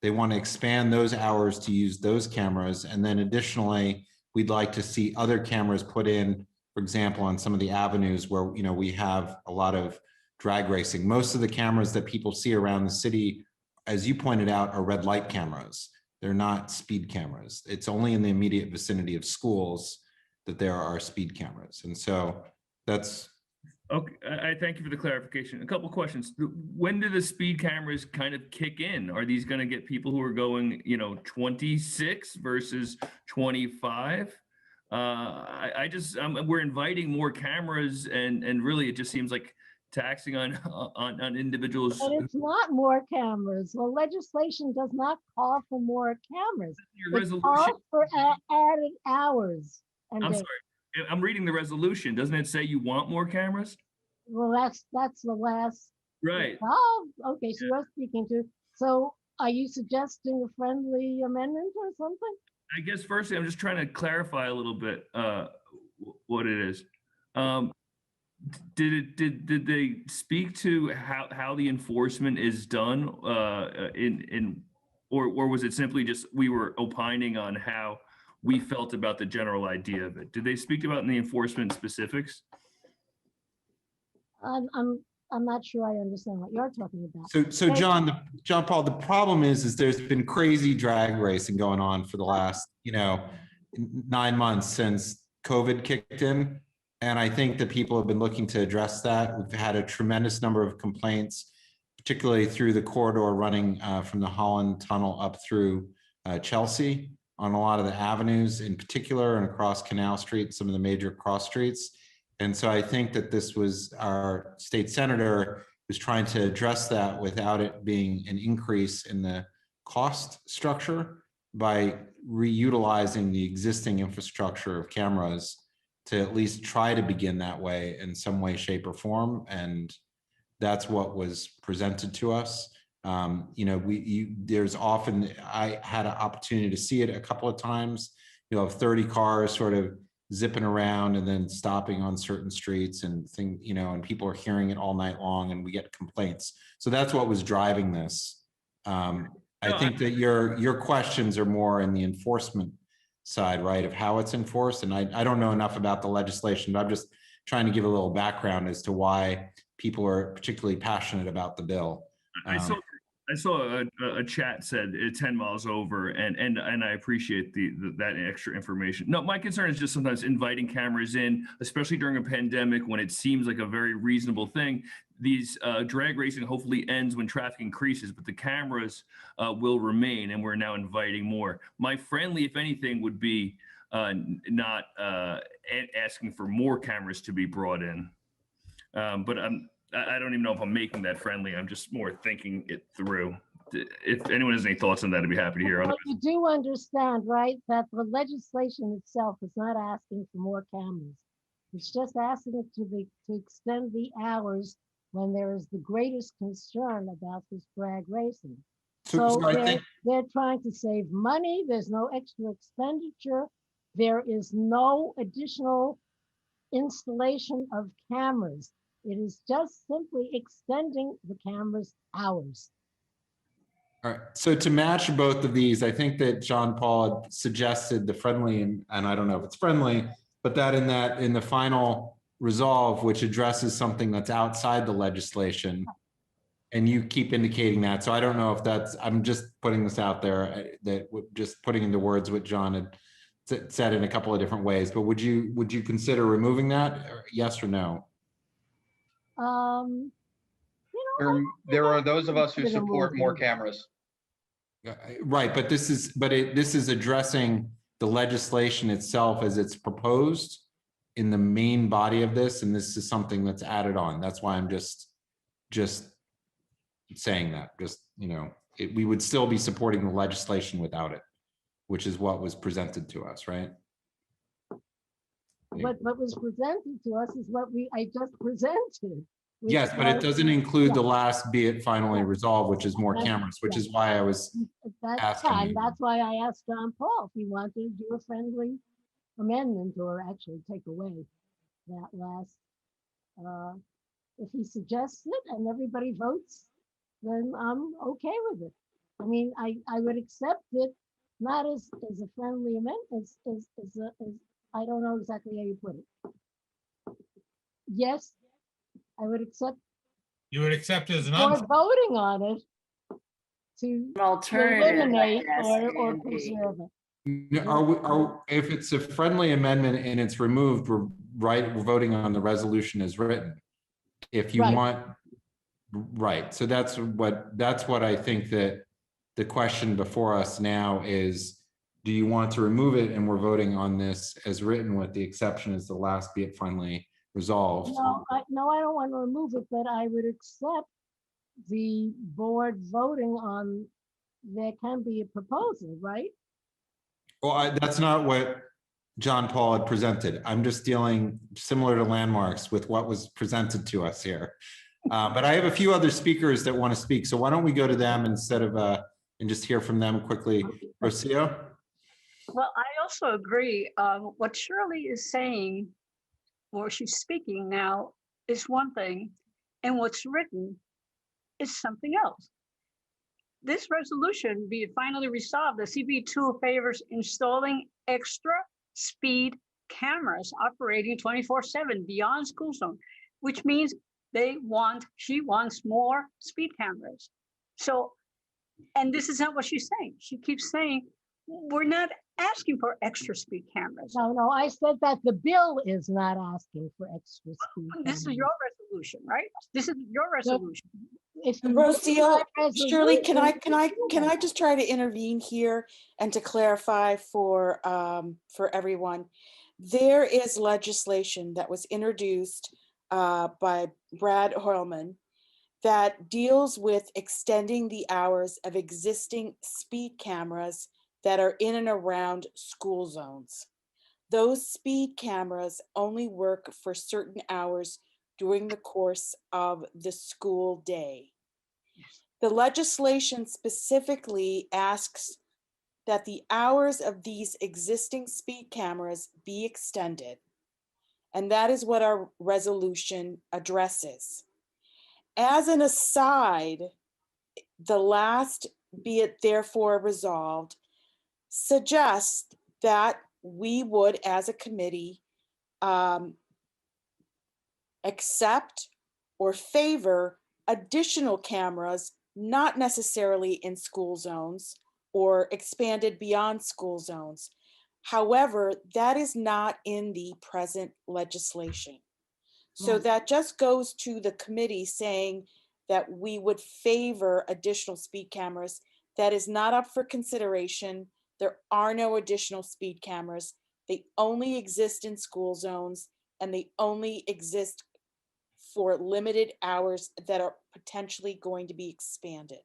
they want to expand those hours to use those cameras. And then additionally, we'd like to see other cameras put in, for example, on some of the avenues where we have a lot of drag racing. Most of the cameras that people see around the city, as you pointed out, are red light cameras. They're not speed cameras. It's only in the immediate vicinity of schools that there are speed cameras. And so that's, okay, I thank you for the clarification. A couple questions. When do the speed cameras kind of kick in? Are these going to get people who are going, 26 versus 25? We're inviting more cameras, and really, it just seems like taxing on individuals. But it's not more cameras. The legislation does not call for more cameras. It calls for added hours. I'm sorry. I'm reading the resolution. Doesn't it say you want more cameras? Well, that's the last. Right. Oh, okay. So you're speaking to. So are you suggesting a friendly amendment or something? I guess firstly, I'm just trying to clarify a little bit what it is. Did they speak to how the enforcement is done or was it simply just we were opining on how we felt about the general idea of it? Did they speak about in the enforcement specifics? I'm not sure I understand what you're talking about. So John Paul, the problem is there's been crazy drag racing going on for the last 9 months since COVID kicked in, and I think that people have been looking to address that. We've had a tremendous number of complaints, particularly through the corridor running from the Holland Tunnel up through Chelsea, on a lot of the avenues in particular, and across Canal Street, some of the major cross streets. And so I think that this was our state senator was trying to address that without it being an increase in the cost structure. by reutilizing the existing infrastructure of cameras to at least try to begin that way in some way, shape, or form. And that's what was presented to us. You know, there's often, I had an opportunity to see it a couple of times. You'll have 30 cars sort of zipping around and then stopping on certain streets and you know, and people are hearing it all night long, and we get complaints. So that's what was driving this. I think that your questions are more in the enforcement side, right, of how it's enforced. And I don't know enough about the legislation, but I'm just trying to give a little background as to why people are particularly passionate about the bill. I saw a chat said 10 miles over, and I appreciate that extra information. No, my concern is just sometimes inviting cameras in, especially during a pandemic when it seems like a very reasonable thing. These drag racing hopefully ends when traffic increases, but the cameras will remain, and we're now inviting more. My friendly, if anything, would be not asking for more cameras to be brought in. But I don't even know if I'm making that friendly. I'm just more thinking it through. If anyone has any thoughts on that, I'd be happy to hear. Well, you do understand, right, that the legislation itself is not asking for more cameras. It's just asking it to extend the hours when there is the greatest concern about this drag racing. So they're trying to save money. There's no extra expenditure. There is no additional installation of cameras. It is just simply extending the camera's hours. All right. So to match both of these, I think that John Paul had suggested the friendly, and I don't know if it's friendly, but that in the final resolve, which addresses something that's outside the legislation, and you keep indicating that. So I don't know if that's, I'm just putting this out there, that just putting into words what John had said in a couple of different ways, but would you consider removing that, yes or no? You know, there are those of us who support more cameras. Right, but this is addressing the legislation itself as it's proposed in the main body of this, and this is something that's added on. That's why I'm just saying that. Just, you know, we would still be supporting the legislation without it, which is what was presented to us, right? What was presented to us is what I just presented. Yes, but it doesn't include the last be it finally resolved, which is more cameras, which is why I was asking. That's why I asked John Paul if he wanted to do a friendly amendment or actually take away that last. If he suggests it and everybody votes, then I'm okay with it. I mean, I would accept it, not as a friendly amendment, as I don't know exactly how you put it. Yes, I would accept. You would accept it as an voting on it to eliminate or and preserve it. If it's a friendly amendment and it's removed, we're voting on the resolution as written. If you want, right. So that's what I think that the question before us now is, do you want to remove it? And we're voting on this as written with the exception as the last be it finally resolved. No, I don't want to remove it, but I would accept the board voting on, there can be a proposal, right? Well, that's not what John Paul had presented. I'm just dealing similar to landmarks with what was presented to us here. But I have a few other speakers that want to speak. So why don't we go to them instead of, and just hear from them quickly. Rocio? Well, I also agree. What Shirley is saying, or she's speaking now, is one thing, and what's written is something else. This resolution, be it finally resolved, the CB2 favors installing extra speed cameras operating 24/7 beyond school zone, which means she wants more speed cameras. So, and this is not what she's saying. She keeps saying, we're not asking for extra speed cameras. No, I said that the bill is not asking for extra speed. This is your resolution, right? This is your resolution. Rocio, Shirley, can I just try to intervene here and to clarify for everyone? There is legislation that was introduced by Brad Hoylman that deals with extending the hours of existing speed cameras that are in and around school zones. Those speed cameras only work for certain hours during the course of the school day. The legislation specifically asks that the hours of these existing speed cameras be extended. And that is what our resolution addresses. As an aside, the last be it therefore resolved suggests that we would, as a committee, accept or favor additional cameras, not necessarily in school zones or expanded beyond school zones. However, that is not in the present legislation. So that just goes to the committee saying that we would favor additional speed cameras. That is not up for consideration. There are no additional speed cameras. They only exist in school zones, and they only exist for limited hours that are potentially going to be expanded.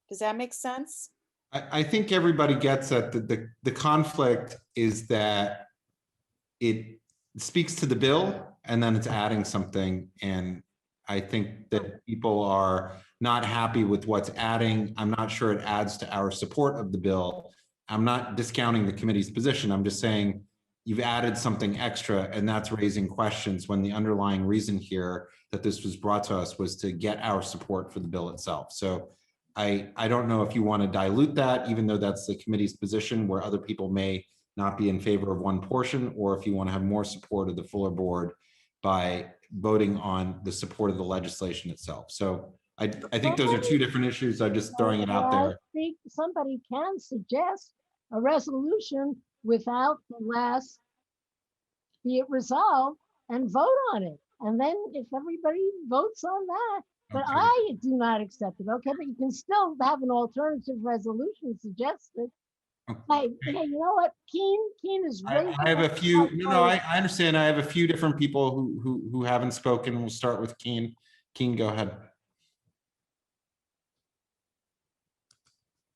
Does that make sense? I think everybody gets that the conflict is that it speaks to the bill and then it's adding something. And I think that people are not happy with what's adding. I'm not sure it adds to our support of the bill. I'm not discounting the committee's position. I'm just saying you've added something extra, and that's raising questions when the underlying reason here that this was brought to us was to get our support for the bill itself. So I don't know if you want to dilute that, even though that's the committee's position, where other people may not be in favor of one portion, or if you want to have more support of the fuller board by voting on the support of the legislation itself. So I think those are two different issues. I'm just throwing it out there. I think somebody can suggest a resolution without the last be it resolved and vote on it. And then if everybody votes on that, but Okay. I do not accept it. Okay, but you can still have an alternative resolution suggested. Hey, you know what? Keen is raising. I have a few, I understand. I have a few different people who haven't spoken. We'll start with Keen. Keen, go ahead.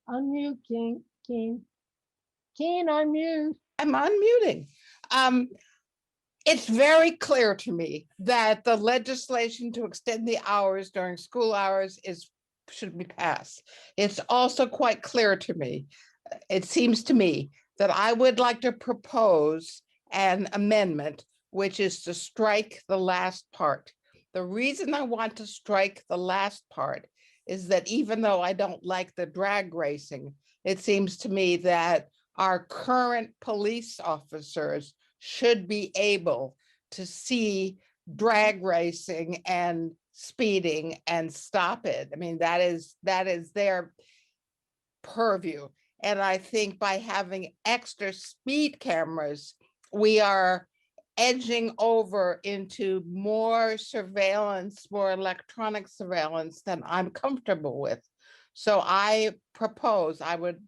Unmute, Keen. Keen, unmute. I'm unmuting. It's very clear to me that the legislation to extend the hours during school hours should be passed. It's also quite clear to me, it seems to me, that I would like to propose an amendment, which is to strike the last part. The reason I want to strike the last part is that even though I don't like the drag racing, it seems to me that our current police officers should be able to see drag racing and speeding and stop it. I mean, that is their purview. And I think by having extra speed cameras, we are edging over into more surveillance, more electronic surveillance than I'm comfortable with. So I would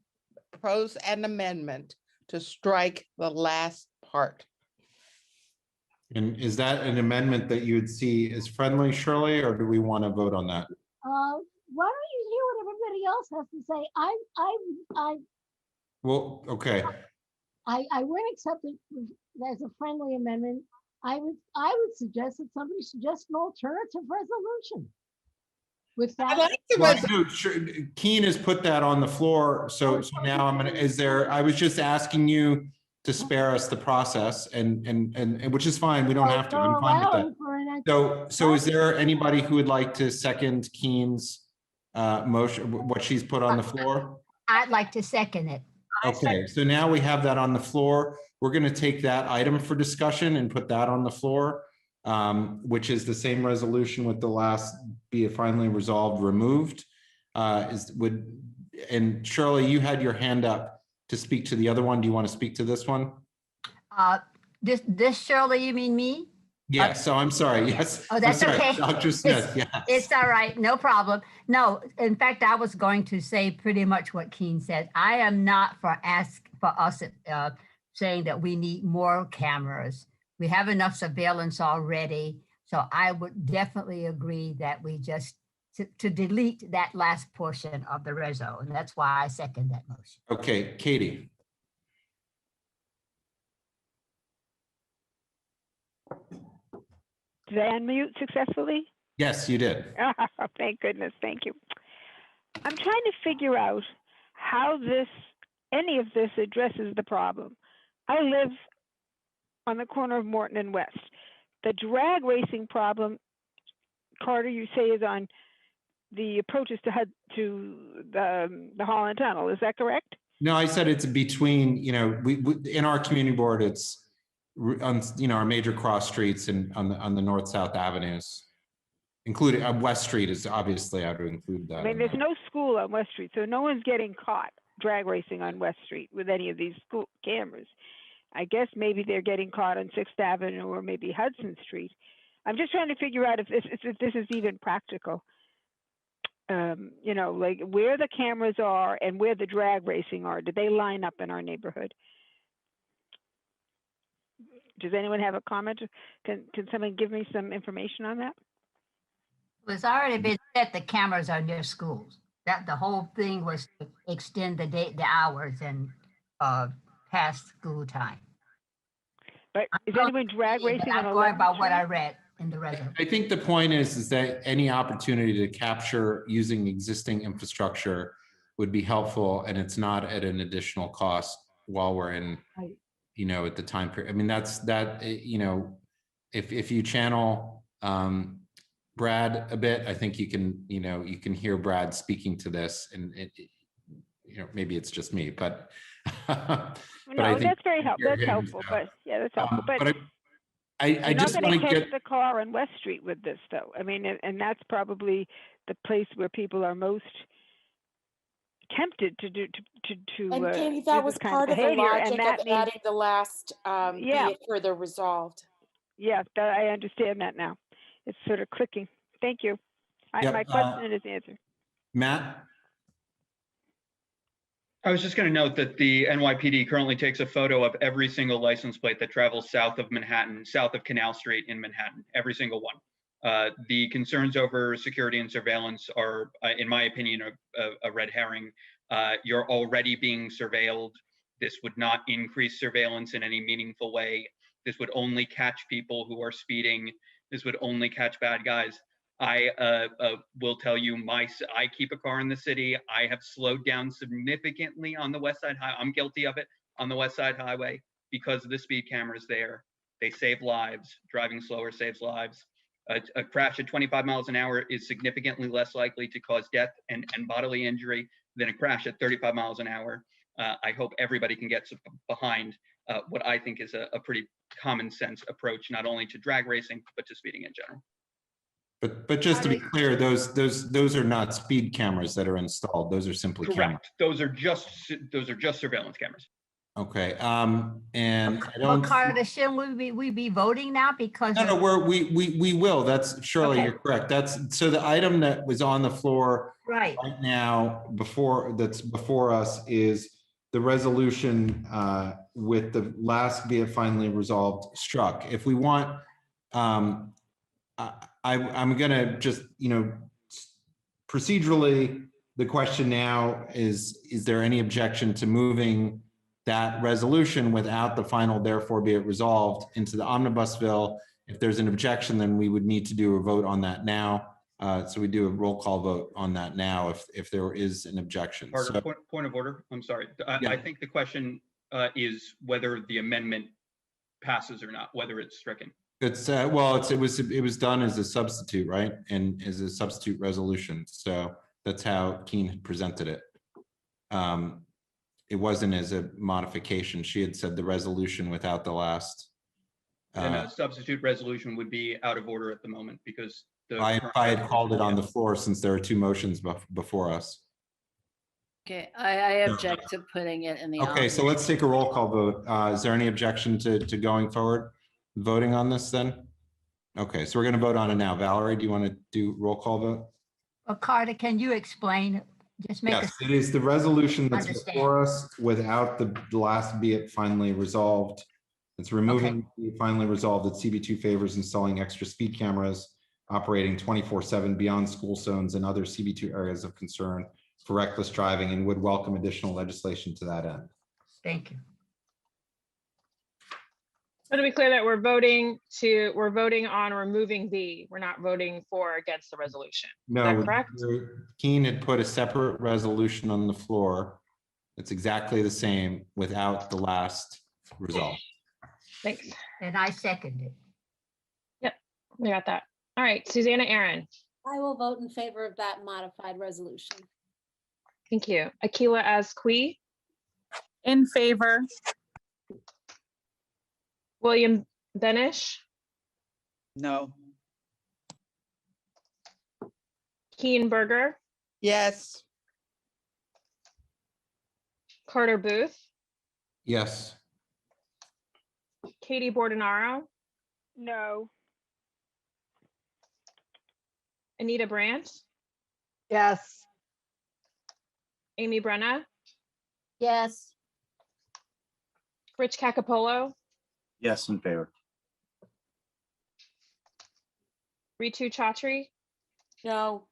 propose an amendment to strike the last part. And is that an amendment that you would see as friendly, Shirley, or do we want to vote on that? Why don't you hear what everybody else has to say? Well, okay. I wouldn't accept it as a friendly amendment. I would suggest that somebody suggest an alternative resolution. With that, Keen has put that on the floor. So now I was just asking you to spare us the process and which is fine. We don't have to. I'm fine with that. So is there anybody who would like to second Keen's motion, what she's put on the floor? I'd like to second it. Okay, so now we have that on the floor. We're going to take that item for discussion and put that on the floor, which is the same resolution with the last be it finally resolved removed. And Shirley, you had your hand up to speak to the other one. Do you want to speak to this one? This Shirley, you mean me? Yes, so I'm sorry. Yes. Oh, that's okay. Dr. Smith, yes. It's all right, no problem. No, in fact, I was going to say pretty much what Keen said. I am not for us saying that we need more cameras. We have enough surveillance already. So I would definitely agree that we just to delete that last portion of the reso, and that's why I second that motion. Okay, Katie. Did I unmute successfully? Yes, you did. Oh, thank goodness. Thank you. I'm trying to figure out how any of this addresses the problem. I live on the corner of Morton and West. The drag racing problem, Carter, you say is on the approaches to the Holland Tunnel. Is that correct? No, I said it's between, we in our community board, it's on, our major cross streets and on the north-south avenues, including West Street is obviously, I would include that. I mean, there's no school on West Street, so no one's getting caught drag racing on West Street with any of these school cameras. I guess maybe they're getting caught on 6th Avenue or maybe Hudson Street. I'm just trying to figure out if this is even practical. Like where the cameras are and where the drag racing are. Do they line up in our neighborhood? Does anyone have a comment? Can someone give me some information on that? It's already been said the cameras are near schools. That the whole thing was to extend the hours and past school time. But is anyone drag racing on I'm going 11th by what I Street? read in the resume. I think the point is that any opportunity to capture using existing infrastructure would be helpful, and it's not at an additional cost while we're in, at the time period. I mean, if you channel Brad a bit, I think you can hear Brad speaking to this, and maybe it's just me, but no, that's very helpful. That's helpful, but yeah, that's helpful. But I just not want going to to get catch the car on West Street with this, though. I mean, and that's probably the place where people are most tempted to do to. And Katie, do that this was kind part of the behavior, and logic that of means, adding the last, be it further resolved. Yeah, I understand that now. It's sort of clicking. Thank you. Yep, My question is answered. Matt. I was just going to note that the NYPD currently takes a photo of every single license plate that travels south of Manhattan, south of Canal Street in Manhattan, every single one. The concerns over security and surveillance are, in my opinion, a red herring. You're already being surveilled. This would not increase surveillance in any meaningful way. This would only catch people who are speeding. This would only catch bad guys. I will tell you, I keep a car in the city. I have slowed down significantly on the West Side Highway. I'm guilty of it on the West Side Highway because of the speed cameras there. They save lives. Driving slower saves lives. A crash at 25 miles an hour is significantly less likely to cause death and bodily injury than a crash at 35 miles an hour. I hope everybody can get behind what I think is a pretty common sense approach, not only to drag racing, but to speeding in general. But just to be clear, those are not speed cameras that are installed. Those are simply cameras. Correct. Those are just surveillance cameras. Okay. And I don't. Carter, shouldn't we be voting now because? No, we will. That's Shirley. Okay. You're correct. That's so the item that was on the floor right now that's before us is the resolution with the last be it finally resolved struck. If we want, I'm gonna just, procedurally, the question now is there any objection to moving that resolution without the final therefore be it resolved into the omnibus bill? If there's an objection, then we would need to do a vote on that now. So we do a roll call vote on that now if there is an objection. Carter, point of order. I'm sorry. I think the question is whether the amendment passes or not, whether it's stricken. It's well, it was done as a substitute, right? And as a substitute resolution. So that's how Keene had presented it. It wasn't as a modification. She had said the resolution without the last. And a substitute resolution would be out of order at the moment because I had called it on the floor since there are two motions before us. Okay, I object to putting it in the. Okay, so let's take a roll call vote. Is there any objection to going forward? Voting on this then? Okay, so we're going to vote on it now. Valerie, do you want to do roll call vote? Well, Carter, can you explain? Just make yes, it is the resolution that's before us without the last be it finally resolved. It's removing the finally resolved that CB2 favors installing extra speed cameras operating 24/7 beyond school zones and other CB2 areas of concern for reckless driving, and would welcome additional legislation to that end. Thank you. So to be clear that we're voting on removing B. We're not voting for or against the resolution. Is No, that correct? Keen had put a separate resolution on the floor. It's exactly the same without the last result. Thanks. And I second it. Yep, we got that. All right, Susanna Aaron. I will vote in favor of that modified resolution. Thank you. Akila Azqui. In favor. William Benish. No. Keen Berger. Yes. Carter Booth. Yes. Katie Bordenaro. No. Anita Brandt. Yes. Amy Brenna. Yes. Rich Cacapolo. Yes, in favor. Ritu Chaudhry. No.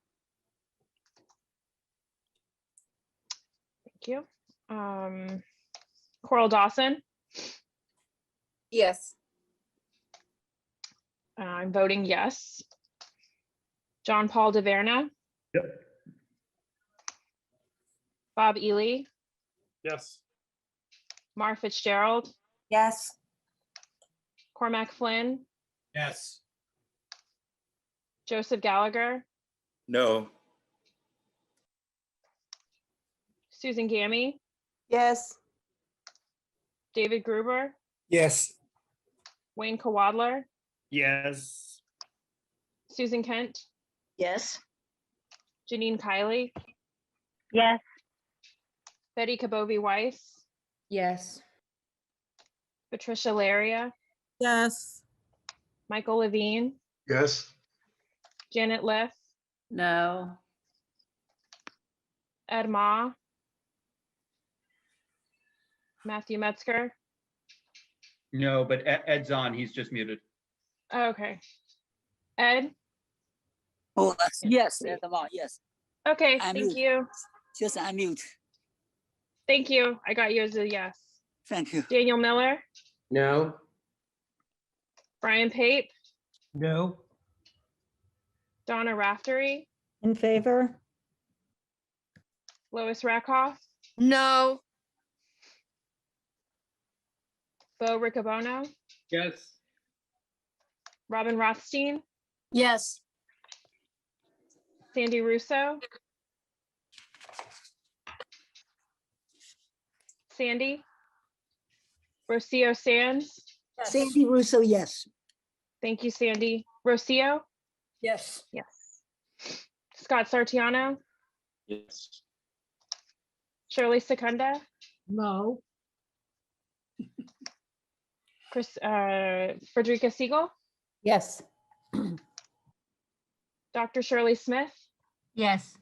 Thank you. Coral Dawson. Yes. I'm voting yes. John Paul DeVerna. Yep. Bob Ely. Yes. Mar Fitzgerald. Yes. Cormac Flynn. Yes. Joseph Gallagher. No. Susan Gammy. Yes. David Gruber. Yes. Wayne Kawadler. Yes. Susan Kent. Yes. Janine Kiley. Yes. Betty Kabovi Weiss. Yes. Patricia Laria. Yes. Michael Levine. Yes. Janet Liff. No. Ed Ma. Matthew Metzger. No, but Ed's on. He's just muted. Okay. Ed. Oh, yes, yes. Okay, I'm thank mute. you. Just unmute. Thank you. I got you as a yes. Thank you. Daniel Miller. No. Brian Pape. No. Donna Raftery. In favor? Lois Rakoff. No. Bo Riccobono. Yes. Robin Rothstein. Yes. Sandy Russo. Sandy. Rocio Sands. Sandy Russo, yes. Thank you, Sandy. Rocio. Yes. Yes. Scott Sartiano. Yes. Shirley Secunda. No. Frederica Siegel. Yes. Dr. Shirley Smith. Yes.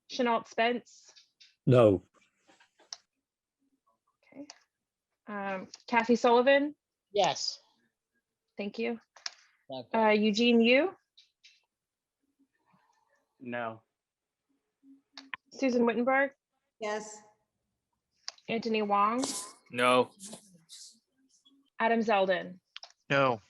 Chenault Spence. No. Kathy Sullivan. Yes. Thank you. Eugene Yu. No. Susan Wittenberg. Yes. Anthony Wong. No. Adam Zeldin. No.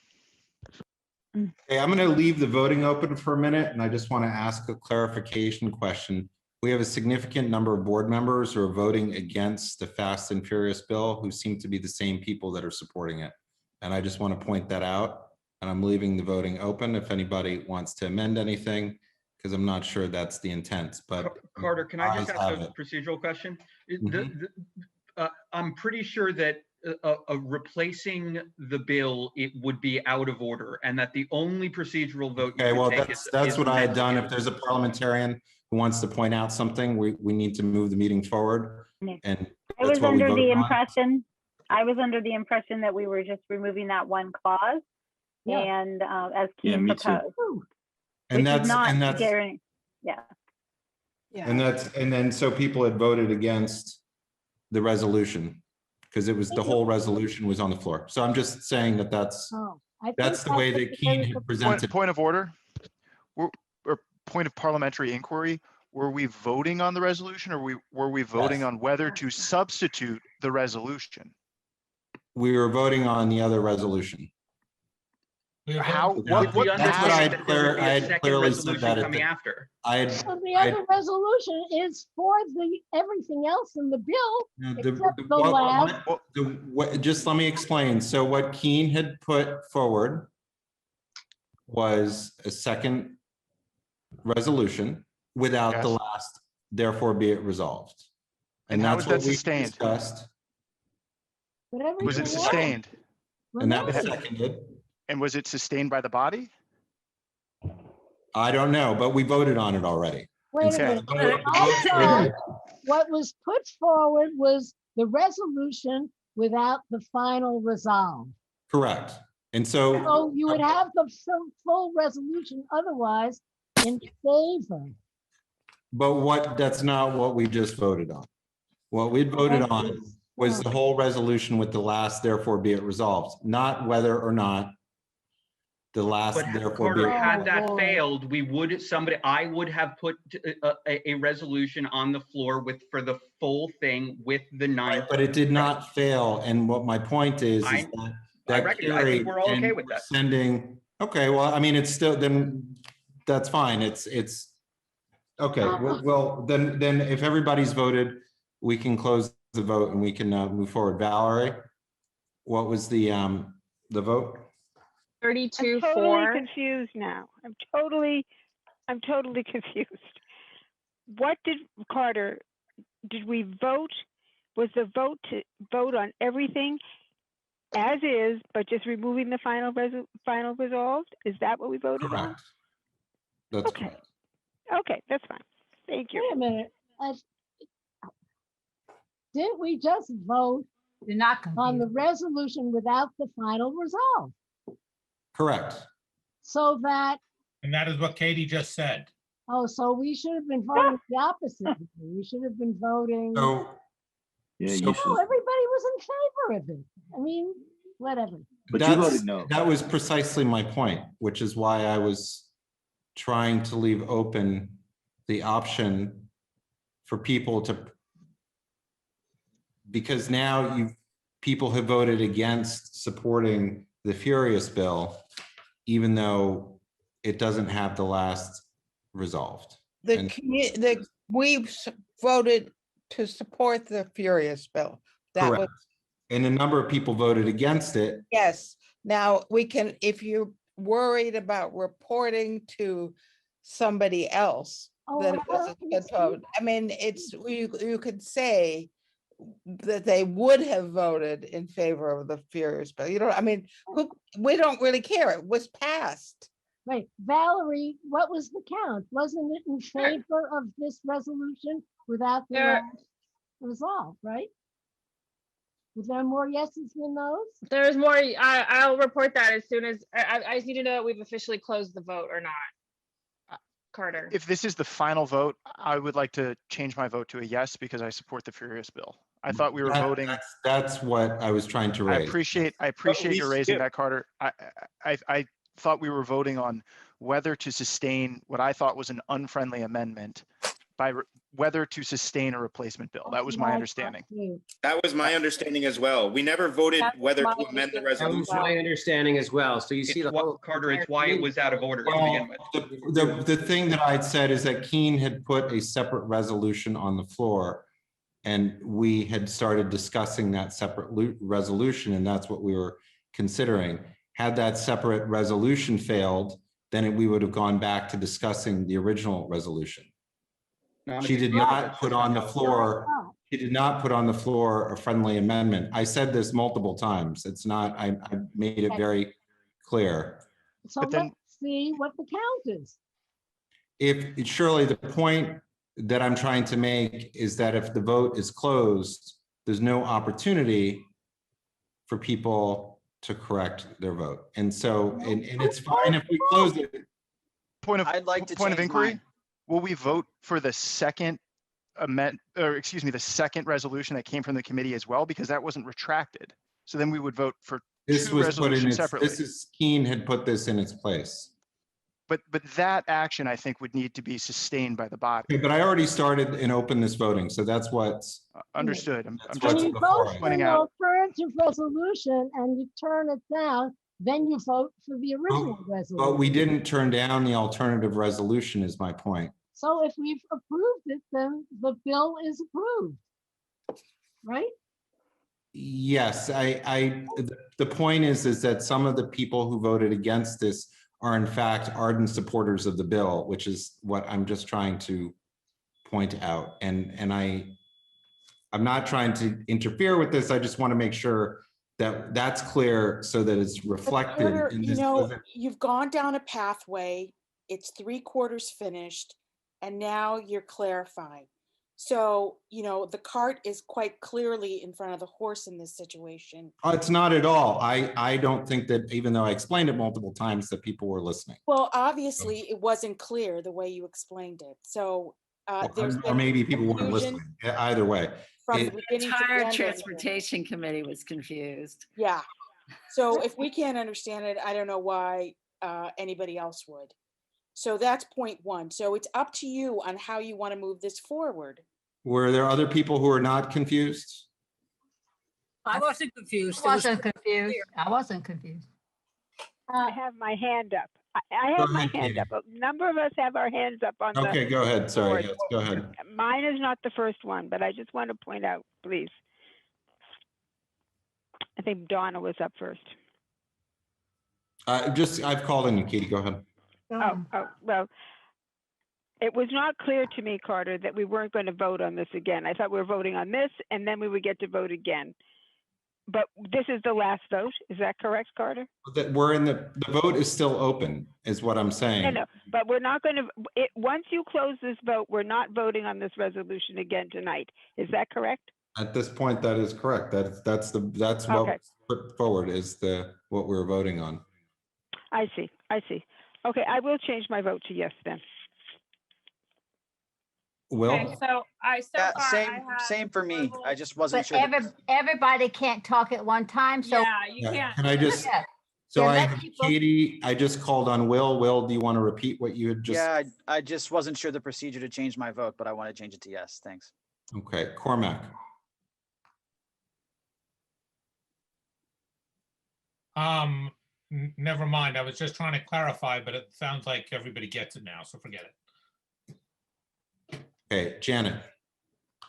Okay, I'm going to leave the voting open for a minute, and I just want to ask a clarification question. We have a significant number of board members who are voting against the Fast and Furious bill who seem to be the same people that are supporting it. And I just want to point that out. And I'm leaving the voting open if anybody wants to amend anything, because I'm not sure that's the intent. But Carter, can I just ayes ask have a it. procedural question? Mhm. I'm pretty sure that replacing the bill, it would be out of order, and that the only procedural vote you Okay, could well, take that's is what I had meant done. to- If there's a parliamentarian who wants to point out something, we need to move the meeting forward. And I that's was what we under the voted on. impression that we were just removing that one clause. Yeah. And as Yeah, Keith me too. proposed. And Which is that's, not and that's, guaranteed. Yeah. and that's, and then so people had voted against the resolution because it was, the whole resolution was on the floor. So I'm just saying that that's Oh, I think That's the way what that the Keene way had the- presented. Point of order, or point of parliamentary inquiry. Were we voting on the resolution, or were we voting Yes. on whether to substitute the resolution? We were voting on the other resolution. How, With what, the That's what understanding that there would be I a had second clearly said resolution that at coming the, after. So the other resolution is for the, everything else in the bill, except the last. just let me explain. So what Keene had put forward was a second resolution without the Yes. last, therefore be it resolved. And how that's is that what we sustained? discussed. But Was it everything else sustained? And that was remains. seconded. And was it sustained by the body? I don't know, but we voted on it already. Wait a Okay. minute. The vote I for- thought what was put forward was the resolution without the final resolve. Correct. And so So you would have the full resolution otherwise in favor. but that's not what we just voted on. What we voted on was the whole resolution with the last, therefore be it resolved, not whether or not the last, But therefore be Carter, it. had that Lord. failed, I would have put a resolution on the floor for the full thing with the ninth. But it did not fail. And what my point is I that recognize, I think we're all okay with that. sending, okay, well, I mean, it's still, then that's fine. It's okay. Well, then if everybody's voted, we can close the vote and we can move forward. Valerie, what was the vote? 32, I'm totally 4. confused now. I'm totally confused. What did, Carter, did we vote? Was the vote to vote on everything as is, but just removing the final resolved? Is that what we voted on? Correct. That's Okay. correct. Okay, that's fine. Thank you. Wait a minute. Didn't we just vote You're not on the confused. resolution without the final resolve? Correct. So that, And that is what Katie just said. oh, so we should have been voting the opposite. We should have been voting. So, No, everybody was in favor of it. I mean, whatever. that was precisely my point, which is why I was trying to leave open the option for people to, because now people have voted against supporting the Furious bill, even though it doesn't have the last resolved. We voted to support the Furious bill. That was, Correct. And a number of people voted against it. yes. Now we can, if you're worried about reporting to somebody else, that it was a good vote. I mean, you could say that they would have voted in favor of the Furious bill. You know, I mean, we don't really care. It was passed. Wait, Valerie, what was the count? Wasn't it in favor of this resolution without the There- last resolve, right? Was there more yeses than those? There's more. I'll report that as soon as I just need to know that we've officially closed the vote or not. Carter. If this is the final vote, I would like to change my vote to a yes because I support the Furious bill. I thought we were voting. That's what I was trying to raise. I appreciate you raising that, Carter. I thought we were voting on whether to sustain what I thought was an unfriendly amendment by whether to sustain a replacement bill. That was my understanding. That was my understanding as well. We never voted That's whether my to amend the understanding. That was resolution. my understanding as well. So you see It's the whole. Carter, it's why it was out of order to begin with. The thing that I'd said is that Keene had put a separate resolution on the floor, and we had started discussing that separate resolution, and that's what we were considering. Had that separate resolution failed, then we would have gone back to discussing the original resolution. She did not put on the floor. She did not put on the floor a friendly amendment. I said this multiple times. It's not, I made it very clear. So let's see what the count is. If surely the point that I'm trying to make is that if the vote is closed, there's no opportunity for people to correct their vote. And so, and it's fine if we close it. Point of change inquiry. mine. Will we vote for the second the second resolution that came from the committee as well? Because that wasn't retracted. So then we would vote for This two was put in resolutions its, separately. this is, Keen had put this in its place. But that action, I think, would need to be sustained by the body. Okay, but I already started and opened this voting, so that's what's. Understood. I'm That's just When what's you before vote us. for pointing the out. alternative resolution and you turn it down, then you vote for the original But resolution. we didn't turn down the alternative resolution is my point. So if we've approved it, then the bill is approved. Right? Yes, the point is that some of the people who voted against this are in fact ardent supporters of the bill, which is what I'm just trying to point out. And I'm not trying to interfere with this. I just want to make sure that that's clear so that it's But reflected. Porter, in you this know, wasn't- you've gone down a pathway, it's 3/4 finished, and now you're clarifying. So, you know, the cart is quite clearly in front of the horse in this situation. It's not at all. I don't think that, even though I explained it multiple times, that people were listening. Well, obviously, it wasn't clear the way you explained it. So there's Or been maybe people weren't confusion listening. Either way. from It- the beginning to the Entire end. of it. transportation committee was confused. Yeah. So if we can't understand it, I don't know why anybody else would. So that's point one. So it's up to you on how you want to move this forward. Were there other people who are not confused? I wasn't confused. I wasn't confused. I wasn't confused. I have my hand up. I have my ahead, hand Katie. up. A number of us have our hands up on the. Okay, go ahead. Sorry. board. Yes, go ahead. Mine is not the first one, but I just want to point out, please. I think Donna was up first. I've called on you, Katie. Go ahead. Well, it was not clear to me, Carter, that we weren't going to vote on this again. I thought we were voting on this and then we would get to vote again. But this is the last vote. Is that correct, Carter? That we're in the vote is still open, is what I'm saying. No, but we're not going to, once you close this vote, we're not voting on this resolution again tonight. Is that correct? At this point, that is correct. That's what Okay. was put forward is what we're voting on. I see. Okay, I will change my vote to yes then. Will? Okay, so Yeah, far same, I have same for me. I just wasn't But sure. that- everybody can't talk at one time, so. Yeah, you Yeah, can't. Can I just, Yeah. so Yeah, I let have people- Katie, I just called on Will. Will, do you want to repeat what you had just? Yeah, I just wasn't sure the procedure to change my vote, but I want to change it to yes. Thanks. Okay, Cormac. Never mind. I was just trying to clarify, but it sounds like everybody gets it now, so forget it. Okay, Janet.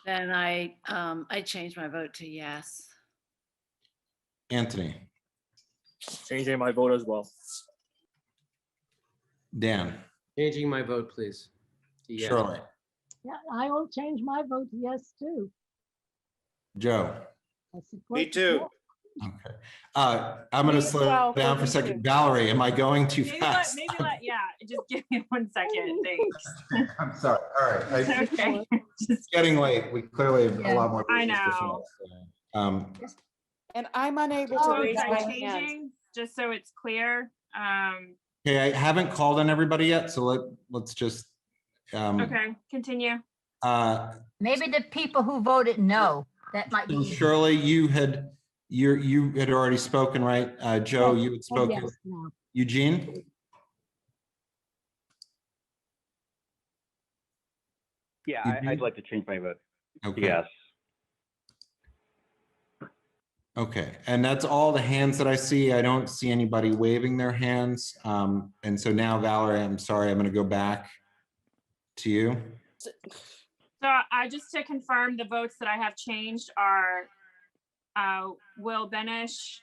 Then I changed my vote to yes. Anthony. Changing my vote as well. Dan. Changing my vote, please. to yes. Shirley. Yeah, I will change my vote to yes too. Joe. I support Me the too. bill. Okay. I'm going to slow well, down for a me second. too. Valerie, am I going too Maybe fast? yeah, just give me 1 second, thanks. I'm sorry. All right. Okay. It's getting late. We clearly have a lot more. I business to know. finish. And I'm unable to So raise I'm my hand. changing, just so it's clear. Okay, I haven't called on everybody yet, so let's just. Okay, continue. Maybe the people who voted no, that might be. So Shirley, you had already spoken, right? Joe, Yes, you had spoken. yes, no. Eugene? Yeah, I'd like to change my vote. Okay. Yes. Okay, and that's all the hands that I see. I don't see anybody waving their hands. And so now, Valerie, I'm sorry, I'm going to go back to you. So I just to confirm, the votes that I have changed are Will Benish,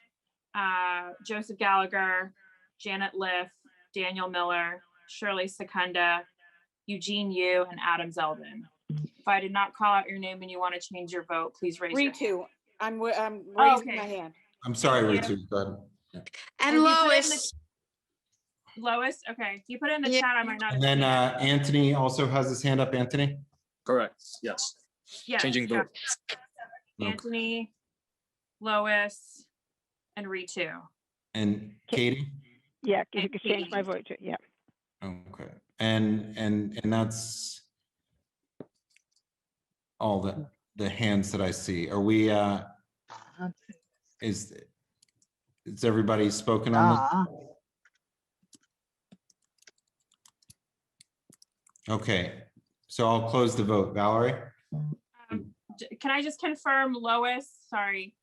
Joseph Gallagher, Janet Liff, Daniel Miller, Shirley Secunda, Eugene Yu, and Adam Zeldin. If I did not call out your name and you want to change your vote, please raise your hand. Ritu, I'm raising Okay. my hand. I'm sorry, Thank you. Ritu, go ahead. And And you put in Lois. Lois, okay. If you put it in the Yeah. chat, I might not. And have then seen it. Anthony also has his hand up. Anthony? Correct. Yes. Yes, Changing vote. Anthony, Lois, and Ritu. And Katie? Yeah, you could change my vote to, yeah. Okay, and that's all the hands that I see. Are we, Is everybody spoken on this? Okay, so I'll close the vote. Valerie? Can I just confirm Lois? Sorry.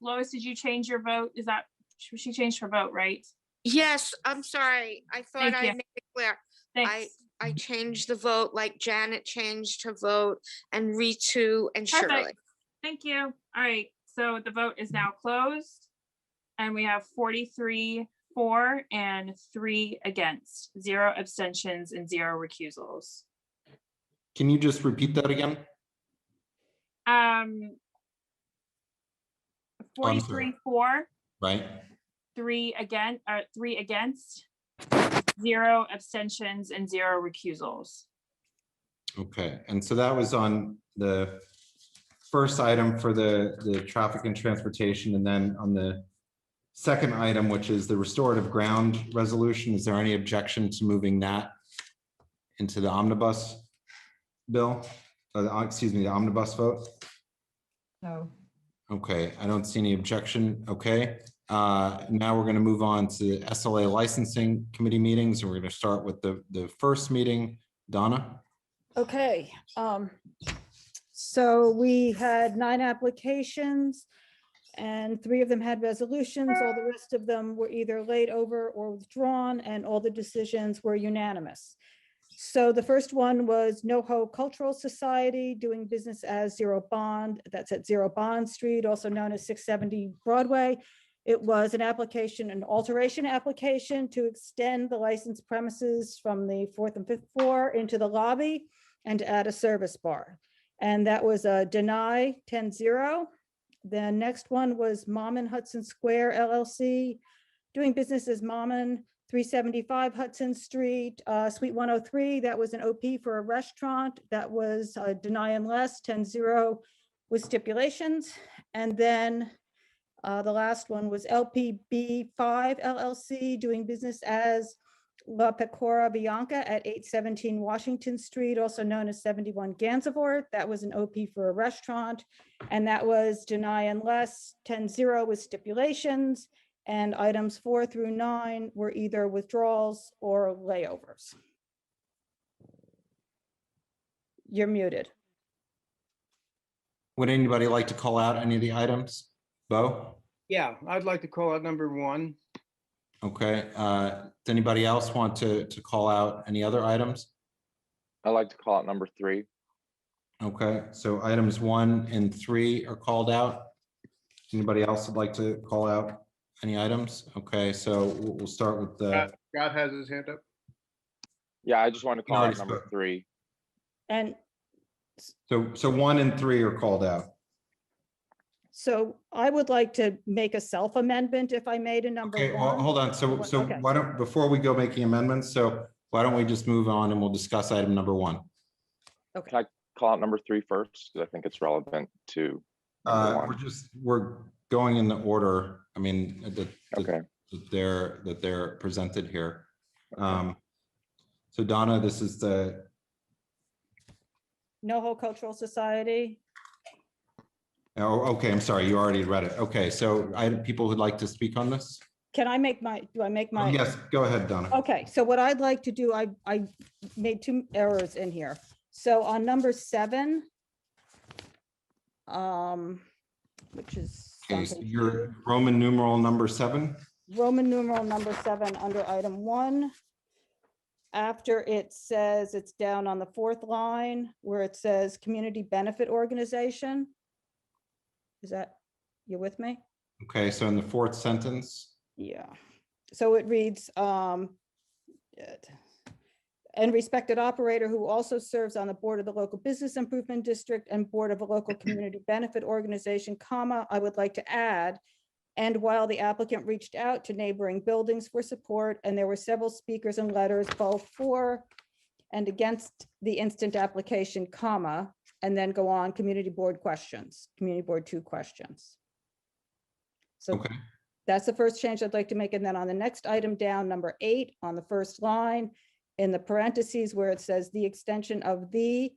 Lois, did you change your vote? Is that, she changed her vote, right? Yes, I'm sorry. I thought Thank I you. made it clear. Thanks. I changed the vote like Janet changed her vote and Ritu and Shirley. Perfect. Thank you. All right, so the vote is now closed. And we have 43 for and 3 against, 0 abstentions and 0 recusals. Can you just repeat that again? 43 for, Right. 3 against, 0 abstentions and 0 recusals. Okay, and so that was on the first item for the traffic and transportation, and then on the second item, which is the restorative ground resolution, is there any objection to moving that into the omnibus bill? Excuse me, the omnibus vote? No. Okay, I don't see any objection. Okay, now we're going to move on to SLA licensing committee meetings, and we're going to start with the first meeting. Donna? Okay, so we had 9 applications and 3 of them had resolutions. All the rest of them were either laid over or withdrawn, and all the decisions were unanimous. So the first one was NoHo Cultural Society doing business as Zero Bond. That's at 0 Bond Street, also known as 670 Broadway. It was an application, an alteration application to extend the licensed premises from the 4th and 5th floor into the lobby and to add a service bar. And that was a deny 10-0. The next one was Mammon Hudson Square LLC, doing business as Mammon 375 Hudson Street, Suite 103. That was an OP for a restaurant. That was a deny unless 10-0 with stipulations. And then the last one was LPB 5 LLC, doing business as La Pecora Bianca at 817 Washington Street, also known as 71 Gansevoort. That was an OP for a restaurant, and that was deny unless 10-0 with stipulations. And items 4 through 9 were either withdrawals or layovers. You're muted. Would anybody like to call out any of the items? Bo? Yeah, I'd like to call out number 1. Okay, does anybody else want to call out any other items? I'd like to call out number 3. Okay, so items 1 and 3 are called out. Anybody else would like to call out any items? Okay, so we'll start with the. Scott has his hand up. Yeah, I just want to call already out number spoke. 3. And So 1 and 3 are called out. so I would like to make a self amendment if I made a number Okay, 1. hold on. So Okay. why don't, before we go making amendments, so why don't we just move on and we'll discuss item number 1? Okay. Can I call out number 3 first? Because I think it's relevant to number 1. We're going in the order. I mean, Okay. that they're presented here. So Donna, this is the. NoHo Cultural Society. Oh, okay, I'm sorry, you already read it. Okay, so people who'd like to speak on this? Can I make my, do I make my? Oh, yes, go ahead, Donna. Okay, so what I'd like to do, I made 2 errors in here. So on number 7, which is Okay, on so page your Roman numeral number 7? Roman numeral number 7 under item 1. After it says, it's down on the 4th line where it says community benefit organization. Is that, you with me? Okay, so in the 4th sentence, Yeah. So it reads, and respected operator who also serves on the board of the local business improvement district and board of a local community benefit organization, comma, I would like to add, and while the applicant reached out to neighboring buildings for support, and there were several speakers and letters both for and against the instant application, comma, and then go on community board questions, community board 2 questions. So okay, that's the first change I'd like to make. And then on the next item down, number 8, on the first line, in the parentheses where it says the extension of the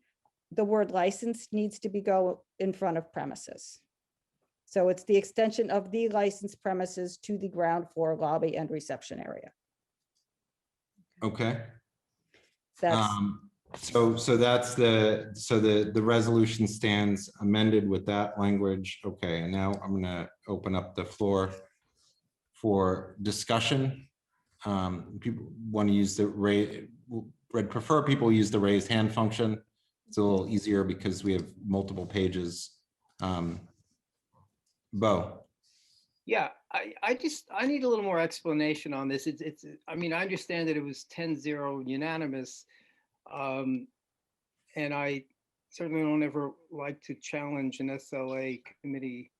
the word license needs to be go in front of premises. So it's the extension of the licensed premises to the ground floor lobby and reception area. Okay. That's, So that's the resolution stands amended with that language. Okay, and now I'm gonna open up the floor for discussion. People want to use the I'd prefer people use the raised hand function. It's a little easier because we have multiple pages. Bo. Yeah, I need a little more explanation on this. I mean, I understand that it was 10-0 unanimous. And I certainly don't ever like to challenge an SLA committee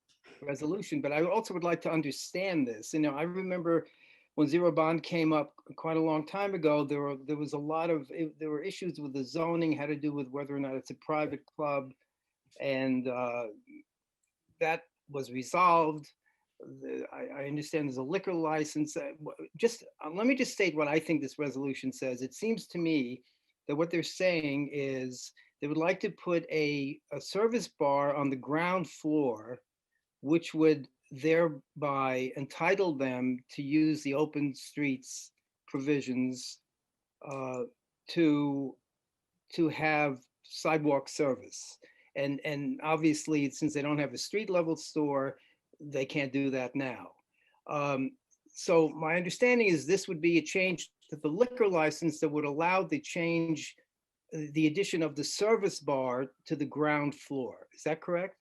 resolution, but I also would like to understand this. You know, I remember when Zero Bond came up quite a long time ago, there was a lot of, there were issues with the zoning, had to do with whether or not it's a private club. And that was resolved. I understand there's a liquor license. Just let me just state what I think this resolution says. It seems to me that what they're saying is they would like to put a service bar on the ground floor, which would thereby entitle them to use the open streets provisions to have sidewalk service. And obviously, since they don't have a street level store, they can't do that now. So my understanding is this would be a change to the liquor license that would allow the change, the addition of the service bar to the ground floor. Is that correct?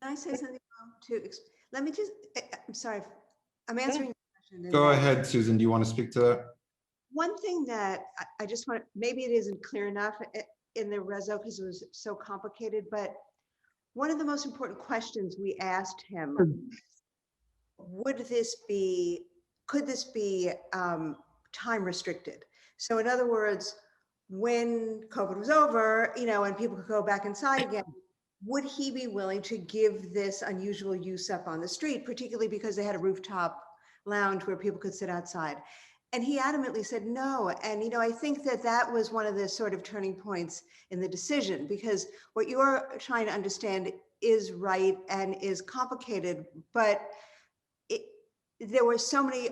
Can I say something to, let me just, I'm sorry, I'm answering your question. Go ahead, Susan. Do you want to speak to that? One thing that I just want, maybe it isn't clear enough in the reso because it was so complicated, but one of the most important questions we asked him, could this be time restricted? So in other words, when COVID was over, you know, and people could go back inside again, would he be willing to give this unusual use up on the street, particularly because they had a rooftop lounge where people could sit outside? And he adamantly said no. And, you know, I think that that was one of the sort of turning points in the decision, because what you're trying to understand is right and is complicated, but there were so many,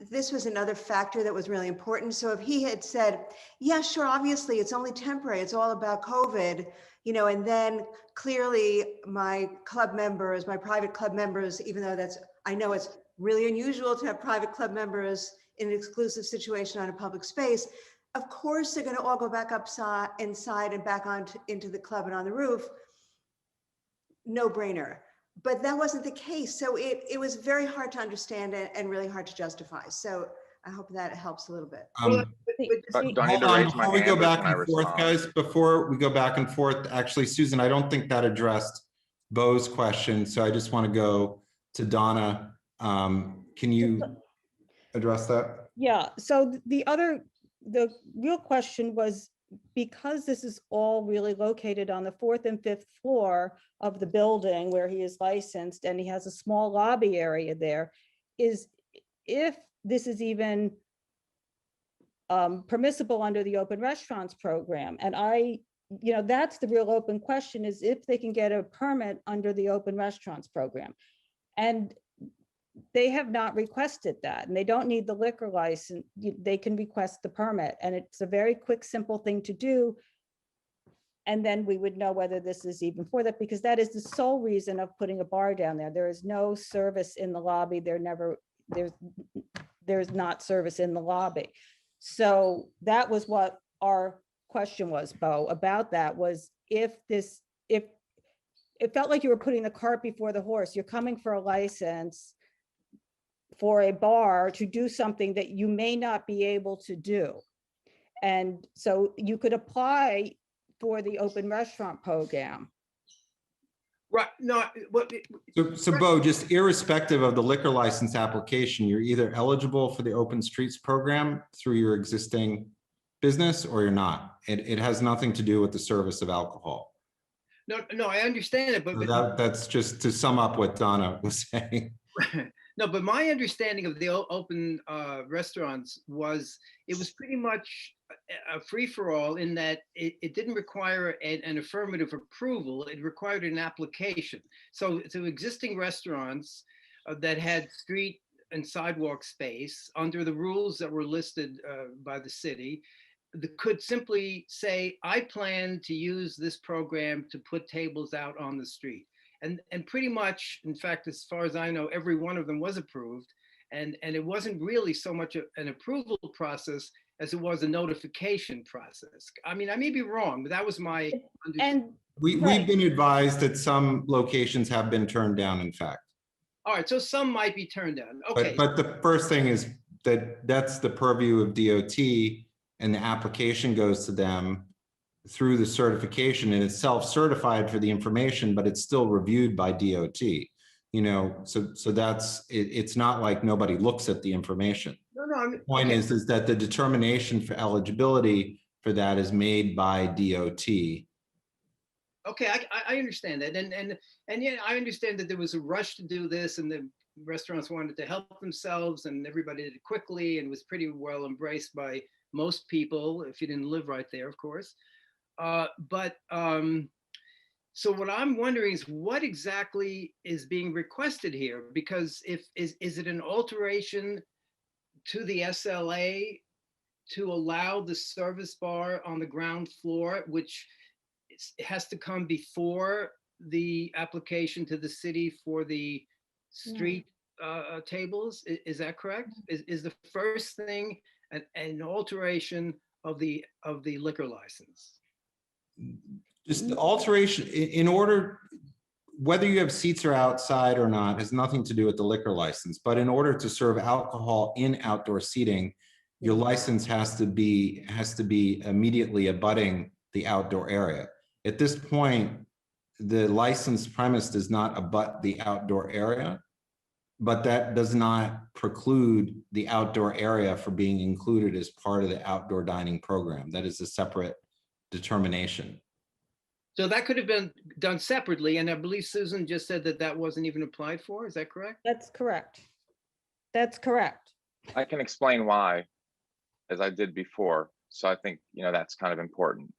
this was another factor that was really important. So if he had said, yeah, sure, obviously it's only temporary, it's all about COVID, you know, and then clearly my club members, my private club members, even though that's, I know it's really unusual to have private club members in an exclusive situation on a public space, of course they're going to all go back inside and back into the club and on the roof. No brainer. But that wasn't the case. So it was very hard to understand and really hard to justify. So I hope that helps a little bit. Do I need to raise my Before we hand go or back can I and forth, respond? guys, before we go back and forth, actually, Susan, I don't think that addressed Bo's question. So I just want to go to Donna. Can you address that? yeah. So the real question was, because this is all really located on the 4th and 5th floor of the building where he is licensed and he has a small lobby area there, is if this is even permissible under the open restaurants program. And you know, that's the real open question, is if they can get a permit under the open restaurants program. And they have not requested that, and they don't need the liquor license. They can request the permit, and it's a very quick, simple thing to do. And then we would know whether this is even for that, because that is the sole reason of putting a bar down there. There is no service in the lobby. There's not service in the lobby. So that was what our question was, Bo, about that, was if it felt like you were putting the cart before the horse. You're coming for a license for a bar to do something that you may not be able to do. And so you could apply for the open restaurant program. Right, no, what? So Bo, just irrespective of the liquor license application, you're either eligible for the open streets program through your existing business or you're not. It has nothing to do with the service of alcohol. No, I understand it, but So that's just to sum up what Donna was saying. no, but my understanding of the open restaurants was, it was pretty much a free-for-all in that it didn't require an affirmative approval. It required an application. So to existing restaurants that had street and sidewalk space under the rules that were listed by the city, could simply say, I plan to use this program to put tables out on the street. And pretty much, in fact, as far as I know, every one of them was approved. And it wasn't really so much an approval process as it was a notification process. I mean, I may be wrong, but that was my understanding. And We've been advised that some locations have been turned down, in fact. all right, so some might be turned down. Okay. But the first thing is that's the purview of DOT, and the application goes to them through the certification, and it's self-certified for the information, but it's still reviewed by DOT. You know, so that's it's not like nobody looks at the information. No, the point okay. is that the determination for eligibility for that is made by DOT. Okay, I understand that, and yeah, I understand that there was a rush to do this, and the restaurants wanted to help themselves, and everybody did it quickly, and was pretty well embraced by most people, if you didn't live right there, of course. So what I'm wondering is what exactly is being requested here? Because is it an alteration to the SLA to allow the service bar on the ground floor, which has to come before the application to the city for the street tables? Is that correct? Is the first thing an alteration of the liquor license? Just the alteration in order, whether you have seats or outside or not, has nothing to do with the liquor license. But in order to serve alcohol in outdoor seating, your license has to be immediately abutting the outdoor area. At this point, the licensed premise does not abut the outdoor area, but that does not preclude the outdoor area for being included as part of the outdoor dining program. That is a separate determination. So that could have been done separately, and I believe Susan just said that that wasn't even applied for. Is that correct? That's correct. That's correct. I can explain why, as I did before. So I think, that's kind of important.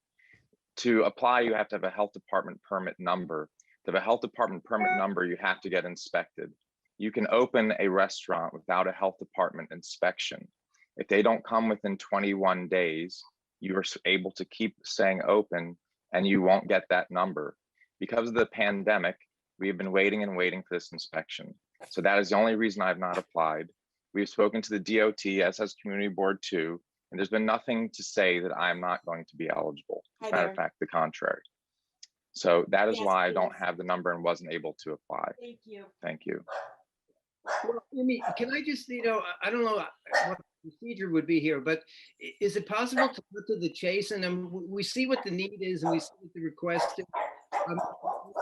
To apply, you have to have a health department permit number. To have a health department permit number, you have to get inspected. You can open a restaurant without a health department inspection. If they don't come within 21 days, you are able to keep staying open and you won't get that number. Because of the pandemic, we have been waiting and waiting for this inspection. So that is the only reason I've not applied. We've spoken to the DOT, as has Community Board 2, and there's been nothing to say that I'm not going to be eligible. As a matter of fact, the contrary. So that is why I don't have the number and wasn't able to apply. Thank you. Thank you. Well, can I just, I don't know what the procedure would be here, but is it possible to cut to the chase? And we see what the need is and we see what the request is.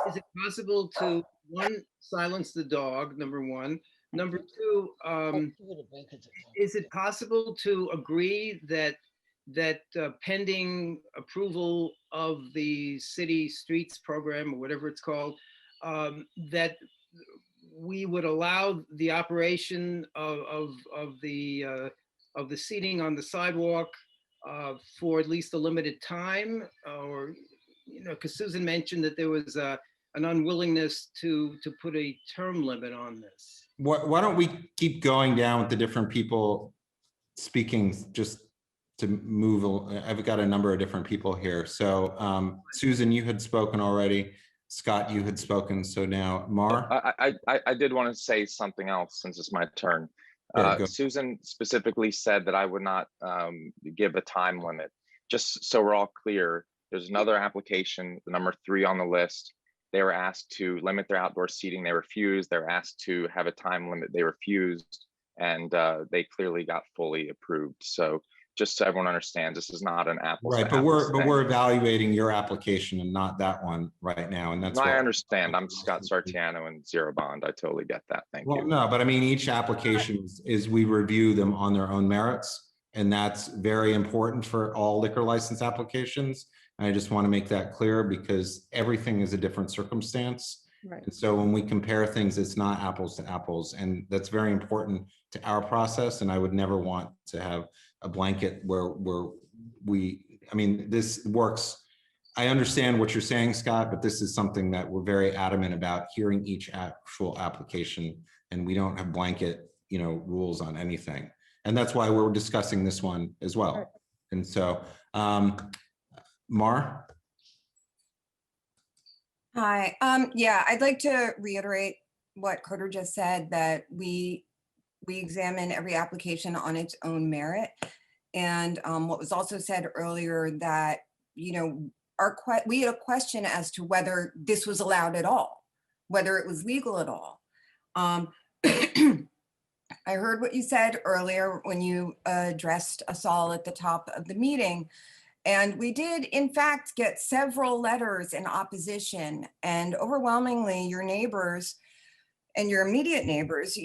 Is it possible to, one, silence the dog, number one? Number two, is it possible to agree that pending approval of the city streets program or whatever it's called, that we would allow the operation of the seating on the sidewalk for at least a limited time? Or, because Susan mentioned that there was an unwillingness to put a term limit on this. Why don't we keep going down with the different people speaking, just to move? I've got a number of different people here. So Susan, you had spoken already. Scott, you had spoken. So now Mar. I did want to say something else since it's my turn. Susan specifically said that I would not give a time limit. Just so we're all clear, there's another application, the number 3 on the list. They were asked to limit their outdoor seating. They refused. They were asked to have a time limit. They refused, and they clearly got fully approved. So just so everyone understands, this is not an apples to Right, but apples thing. we're evaluating your application and not that one right now, and that's. No, what I understand. I'm Scott Sartiano and Zero Bond. I totally get that. Thank Well, you. no, but I mean, each application is we review them on their own merits, and that's very important for all liquor license applications. And I just want to make that clear because everything is a different circumstance. Right. And so when we compare things, it's not apples to apples, and that's very important to our process. And I would never want to have a blanket where I mean, this works. I understand what you're saying, Scott, but this is something that we're very adamant about, hearing each actual application, and we don't have blanket, rules on anything. And that's why we're discussing this one as well. And so, Mar? Hi, yeah, I'd like to reiterate what Carter just said, that we examine every application on its own merit. And what was also said earlier, that, we had a question as to whether this was allowed at all, whether it was legal at all. I heard what you said earlier when you addressed us all at the top of the meeting. And we did, in fact, get several letters in opposition, and overwhelmingly your neighbors and your immediate neighbors,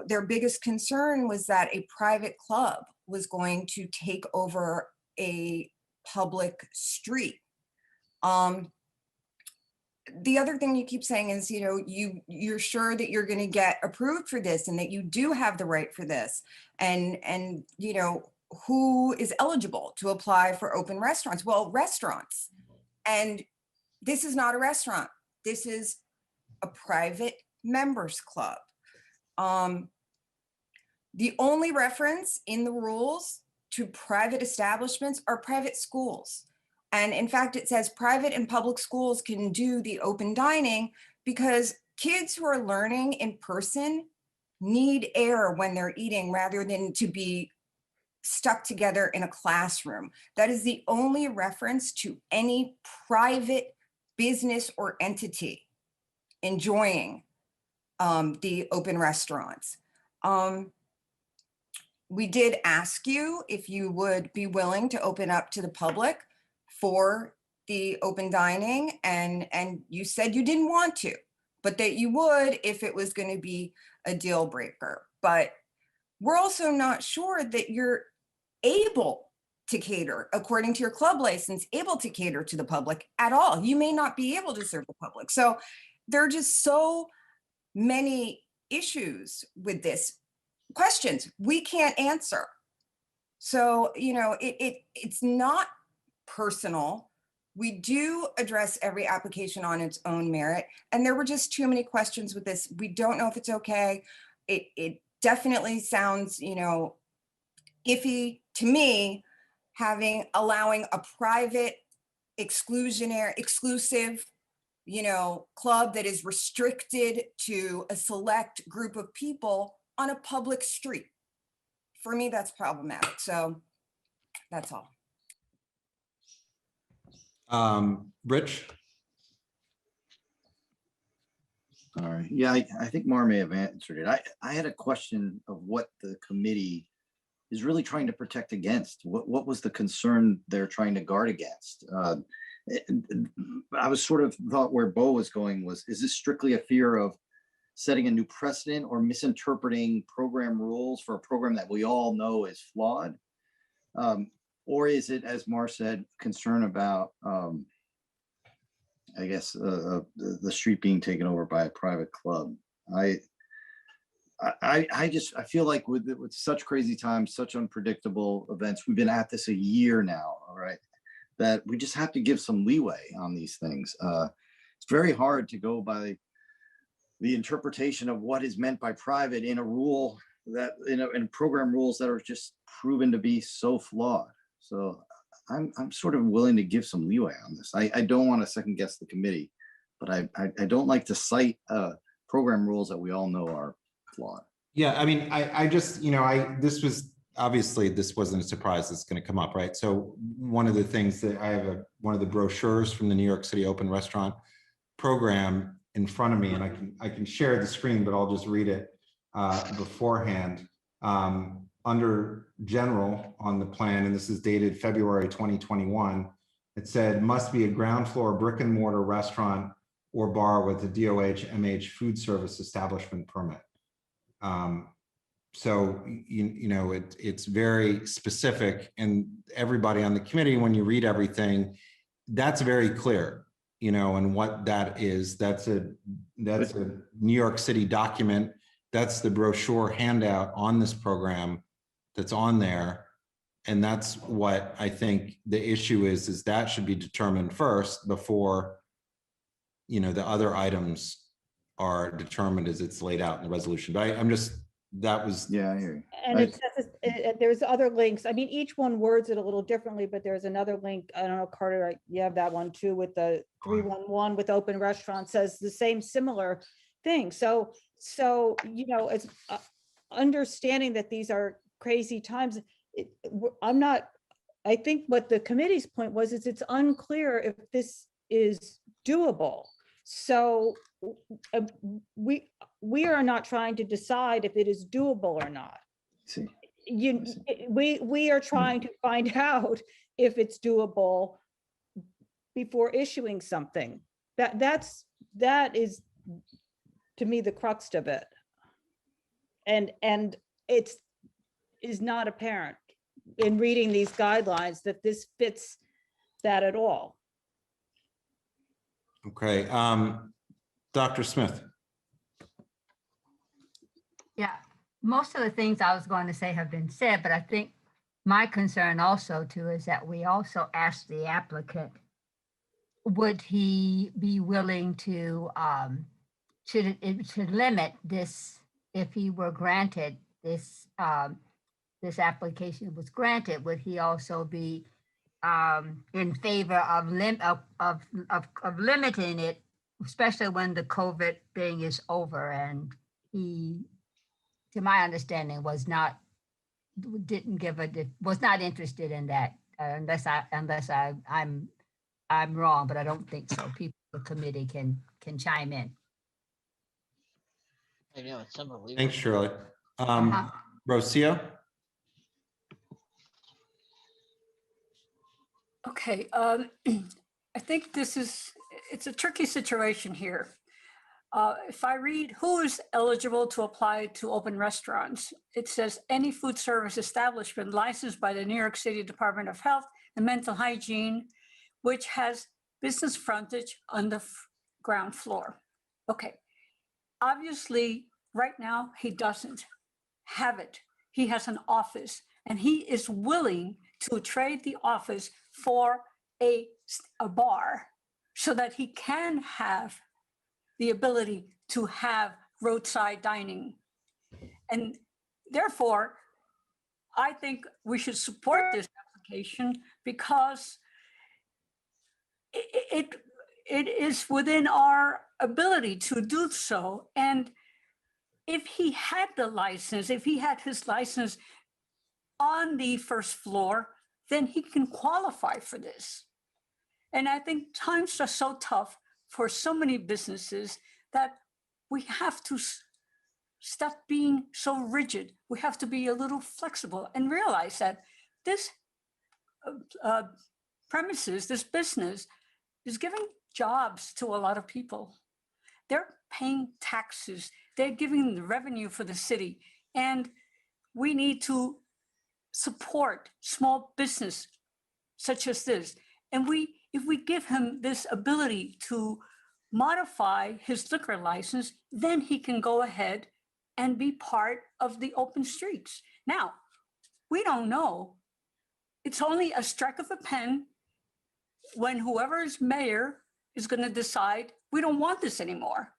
their biggest concern was that a private club was going to take over a public street. The other thing you keep saying is, you're sure that you're going to get approved for this and that you do have the right for this. And who is eligible to apply for open restaurants? Well, restaurants. And this is not a restaurant. This is a private members club. The only reference in the rules to private establishments are private schools. And in fact, it says private and public schools can do the open dining because kids who are learning in person need air when they're eating rather than to be stuck together in a classroom. That is the only reference to any private business or entity enjoying the open restaurants. We did ask you if you would be willing to open up to the public for the open dining, and you said you didn't want to, but that you would if it was going to be a deal breaker. But we're also not sure that you're able to cater, according to your club license, able to cater to the public at all. You may not be able to serve the public. So there are just so many issues with this, questions we can't answer. So, it's not personal. We do address every application on its own merit. And there were just too many questions with this. We don't know if it's okay. It definitely sounds, iffy to me, allowing a private exclusive, club that is restricted to a select group of people on a public street. For me, that's problematic. So that's all. Rich? All right. Yeah, I think Mar may have answered it. I had a question of what the committee is really trying to protect against. What was the concern they're trying to guard against? I was sort of thought where Bo was going was, is this strictly a fear of setting a new precedent or misinterpreting program rules for a program that we all know is flawed? Or is it, as Mar said, concern about, I guess, the street being taken over by a private club? I feel like with such crazy times, such unpredictable events, we've been at this a year now, all right, that we just have to give some leeway on these things. It's very hard to go by the interpretation of what is meant by private in a rule that, in program rules that are just proven to be so flawed. So I'm sort of willing to give some leeway on this. I don't want to second guess the committee, but I don't like to cite program rules that we all know are flawed. Yeah, I mean, I just, this wasn't a surprise that's going to come up, right? So one of the things that I have one of the brochures from the New York City Open Restaurant Program in front of me, and I can share the screen, but I'll just read it beforehand. Under general on the plan, and this is dated February 2021, it said must be a ground floor brick and mortar restaurant or bar with a DOH/MH food service establishment permit. So, it's very specific, and everybody on the committee, when you read everything, that's very clear, and what that is. That's a New York City document. That's the brochure handout on this program that's on there. And that's what I think the issue is that should be determined first before, you know, the other items are determined as it's laid out in the resolution. But I'm just, that was. Yeah, I hear you. And it says, there's other links. I mean, each one words it a little differently, but there's another link. I don't know, Carter, you have that one too with the 311 with open restaurant says the same similar thing. So, you know, it's understanding that these are crazy times. I think what the committee's point was, is it's unclear if this is doable. So we are not trying to decide if it is doable or not. See. We are trying to find out if it's doable before issuing something. That is to me the crux of it. And it's is not apparent in reading these guidelines that this fits that at all. Okay, Dr. Smith. Yeah, most of the things I was going to say have been said, but I think my concern also too is that we also asked the applicant, would he be willing to limit this if he were granted this this application was granted, would he also be in favor of limiting it, especially when the COVID thing is over? And he, to my understanding, was not interested in that, unless I'm wrong, but I don't think so. People, the committee can chime in. I know, it's unbelievable. Thanks, Shirley. Rocio? Okay, I think it's a tricky situation here. If I read who is eligible to apply to open restaurants, it says any food service establishment licensed by the New York City Department of Health and Mental Hygiene, which has business frontage on the ground floor. Okay, obviously right now he doesn't have it. He has an office and he is willing to trade the office for a bar so that he can have the ability to have roadside dining. And therefore, I think we should support this application because it is within our ability to do so. And if he had the license, if he had his license on the first floor, then he can qualify for this. And I think times are so tough for so many businesses that we have to stop being so rigid. We have to be a little flexible and realize that this premises, this business is giving jobs to a lot of people. They're paying taxes. They're giving the revenue for the city. And we need to support small business such as this. And if we give him this ability to modify his liquor license, then he can go ahead and be part of the open streets. Now, we don't know. It's only a strike of a pen when whoever is mayor is going to decide we don't want this anymore.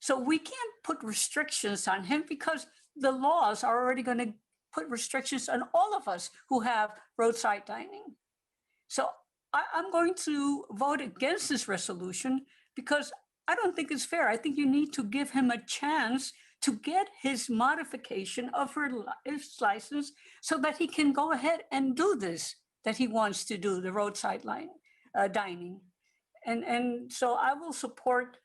So we can't put restrictions on him because the laws are already going to put restrictions on all of us who have roadside dining. So I'm going to vote against this resolution because I don't think it's fair. I think you need to give him a chance to get his modification of his license so that he can go ahead and do this, that he wants to do, the roadside dining. And so I will support,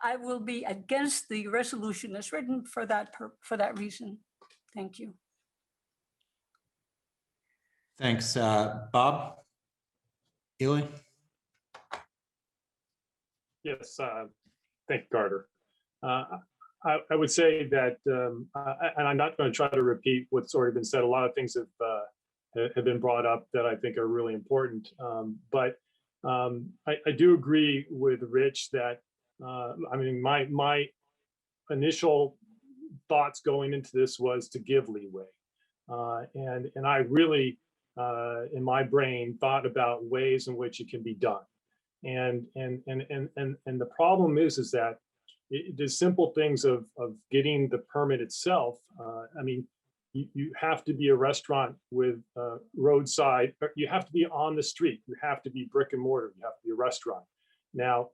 I will be against the resolution as written for that reason. Thank you. Thanks, Bob. Ely? Yes, thank you, Carter. I would say that, and I'm not going to try to repeat what's already been said. A lot of things have been brought up that I think are really important. But I do agree with Rich that, I mean, my initial thoughts going into this was to give leeway. And I really in my brain, thought about ways in which it can be done. And the problem is that the simple things of getting the permit itself. I mean, you have to be a restaurant with roadside, you have to be on the street, you have to be brick and mortar, you have to be a restaurant. Now,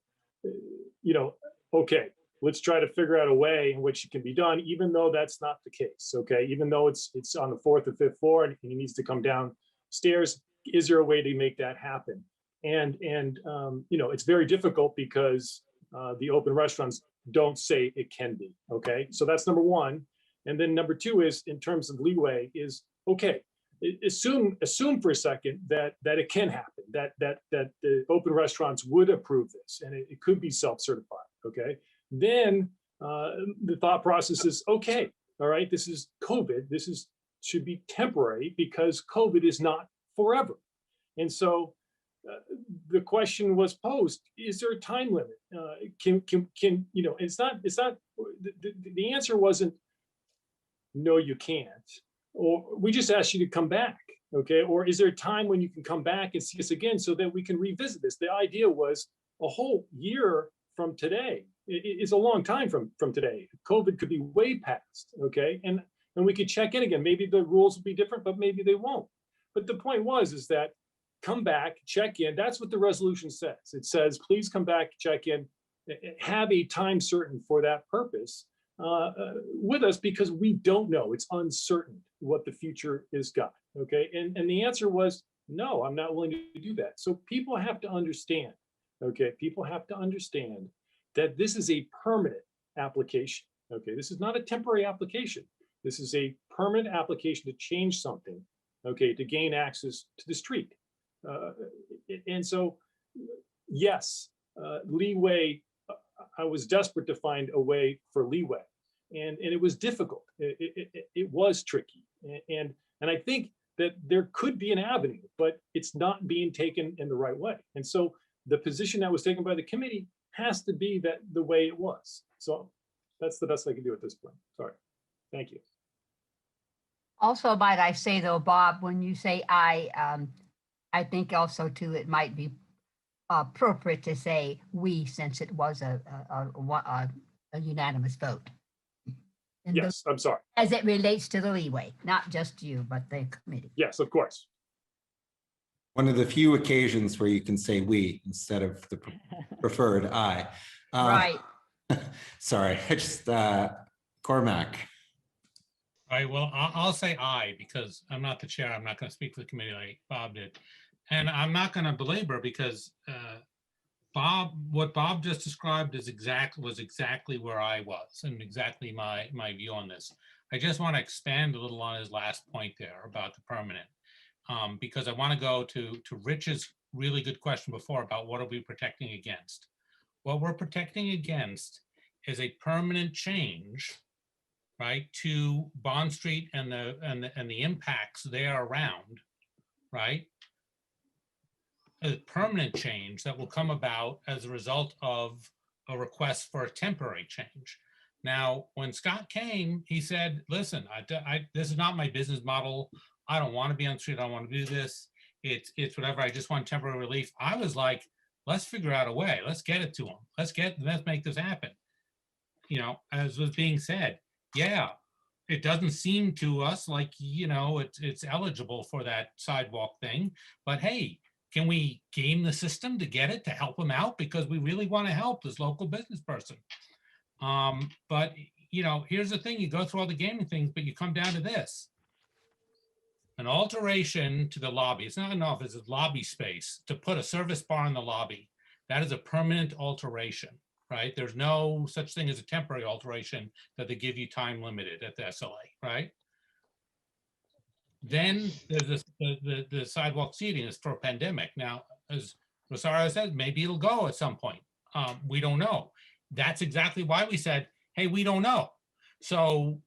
okay, let's try to figure out a way in which it can be done, even though that's not the case, okay? Even though it's on the 4th or 5th floor and he needs to come downstairs, is there a way to make that happen? And it's very difficult because the open restaurants don't say it can be, okay? So that's number one. And then number two is, in terms of leeway, is okay, assume for a second that it can happen, that the open restaurants would approve this and it could be self-certified, okay? Then the thought process is, okay, all right, this is COVID, should be temporary because COVID is not forever. And so the question was posed, is there a time limit? It's not, the answer wasn't, no, you can't, or we just asked you to come back, okay? Or is there a time when you can come back and see us again so that we can revisit this? The idea was a whole year from today is a long time from today. COVID could be way past, okay? And we could check in again. Maybe the rules will be different, but maybe they won't. But the point is that come back, check in. That's what the resolution says. It says, please come back, check in, have a time certain for that purpose with us, because we don't know. It's uncertain what the future is got, okay? And the answer was, no, I'm not willing to do that. So people have to understand, okay? People have to understand that this is a permanent application, okay? This is not a temporary application. This is a permanent application to change something, okay, to gain access to the street. And so, yes, leeway, I was desperate to find a way for leeway. And it was difficult. It was tricky. And I think that there could be an avenue, but it's not being taken in the right way. And so the position that was taken by the committee has to be that the way it was. So that's the best I can do at this point. Sorry. Thank you. Also, might I say though, Bob, when you say I think also too, it might be appropriate to say we, since it was a unanimous vote. Yes, I'm sorry. As it relates to the leeway, not just you, but the committee. Yes, of course. One of the few occasions where you can say we instead of the preferred I. Right. Sorry, I just, Cormac. All right, well, I'll say I, because I'm not the chair. I'm not going to speak for the committee like Bob did. And I'm not going to belabor because what Bob just described was exactly where I was and exactly my view on this. I just want to expand a little on his last point there about the permanent, because I want to go to Rich's really good question before about what are we protecting against. What we're protecting against is a permanent change, right, to Bond Street and the impacts there around, right? A permanent change that will come about as a result of a request for a temporary change. Now, when Scott came, he said, listen, this is not my business model. I don't want to be on the street. I don't want to do this. It's whatever. I just want temporary relief. I was like, let's figure out a way. Let's get it to him. Let's make this happen. As was being said, yeah, it doesn't seem to us like, it's eligible for that sidewalk thing, but hey, can we game the system to get it to help him out? Because we really want to help this local business person. But here's the thing, you go through all the gaming things, but you come down to this. An alteration to the lobby. It's not enough as a lobby space to put a service bar in the lobby. That is a permanent alteration, right? There's no such thing as a temporary alteration that they give you time limited at the SLA, right? Then there's the sidewalk seating is for a pandemic. Now, as Rosario said, maybe it'll go at some point. We don't know. That's exactly why we said, hey, we don't know. So,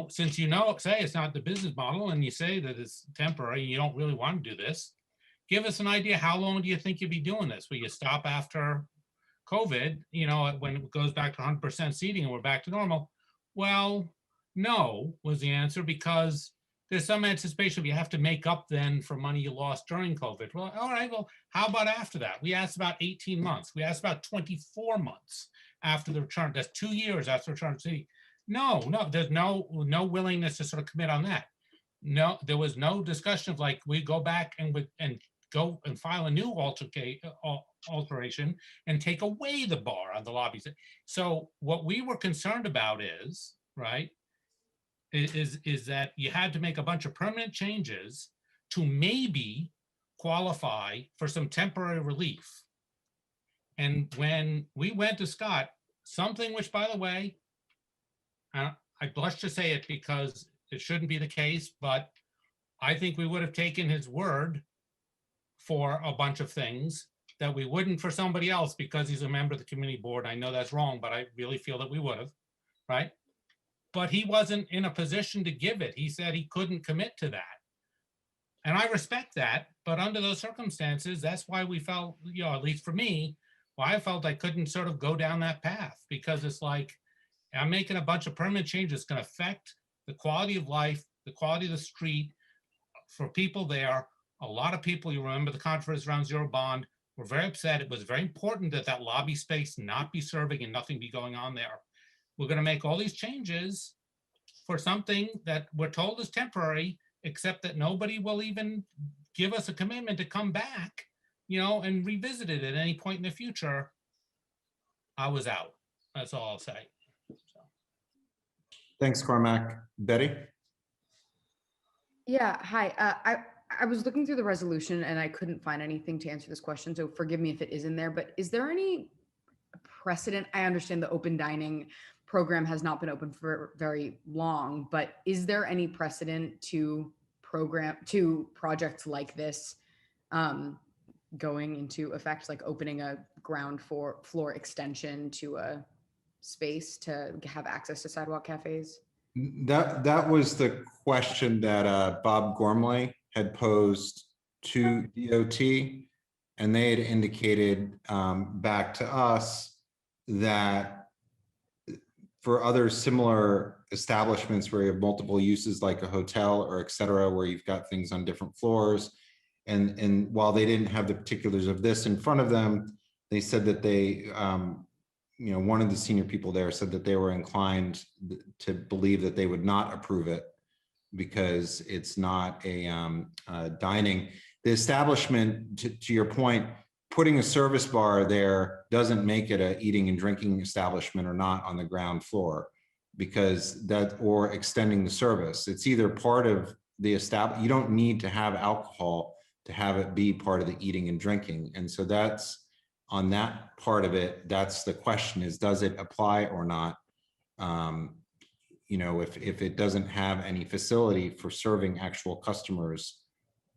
since say it's not the business model and you say that it's temporary, you don't really want to do this, give us an idea, how long do you think you'll be doing this? Will you stop after COVID, when it goes back to 100% seating and we're back to normal? Well, no was the answer, because there's some anticipation you have to make up then for money you lost during COVID. Well, all right, well, how about after that? We asked about 18 months. We asked about 24 months after the return. That's 2 years after the return to city. No, there's no willingness to sort of commit on that. No, there was no discussion of like, we go back and go and file a new alteration and take away the bar on the lobbies. So what we were concerned about is, right, is that you had to make a bunch of permanent changes to maybe qualify for some temporary relief. And when we went to Scott, something which, by the way, I blush to say it because it shouldn't be the case, but I think we would have taken his word for a bunch of things that we wouldn't for somebody else because he's a member of the community board. I know that's wrong, but I really feel that we would have, right? But he wasn't in a position to give it. He said he couldn't commit to that. And I respect that, but under those circumstances, that's why we felt, you know, at least for me, why I felt I couldn't sort of go down that path, because it's like, I'm making a bunch of permanent changes going to affect the quality of life, the quality of the street for people there. A lot of people, you remember the controversy around Zero Bond, were very upset. It was very important that that lobby space not be serving and nothing be going on there. We're going to make all these changes for something that we're told is temporary, except that nobody will even give us a commitment to come back, you know, and revisit it at any point in the future. I was out. That's all I'll say. Thanks, Cormac. Betty? Yeah, hi. I was looking through the resolution and I couldn't find anything to answer this question, so forgive me if it is in there, but is there any precedent? I understand the open dining program has not been open for very long, but is there any precedent to projects like this going into effect, like opening a ground floor extension to a space to have access to sidewalk cafes? That was the question that Bob Gormley had posed to DOT, and they had indicated back to us that for other similar establishments where you have multiple uses like a hotel or et cetera, where you've got things on different floors, and while they didn't have the particulars of this in front of them, they said that they you know, one of the senior people there said that they were inclined to believe that they would not approve it because it's not a dining. The establishment, to your point, putting a service bar there doesn't make it a eating and drinking establishment or not on the ground floor, because that, or extending the service. It's either part of the establishment. You don't need to have alcohol to have it be part of the eating and drinking. And so that's, on that part of it, that's the question, is does it apply or not? You know, if it doesn't have any facility for serving actual customers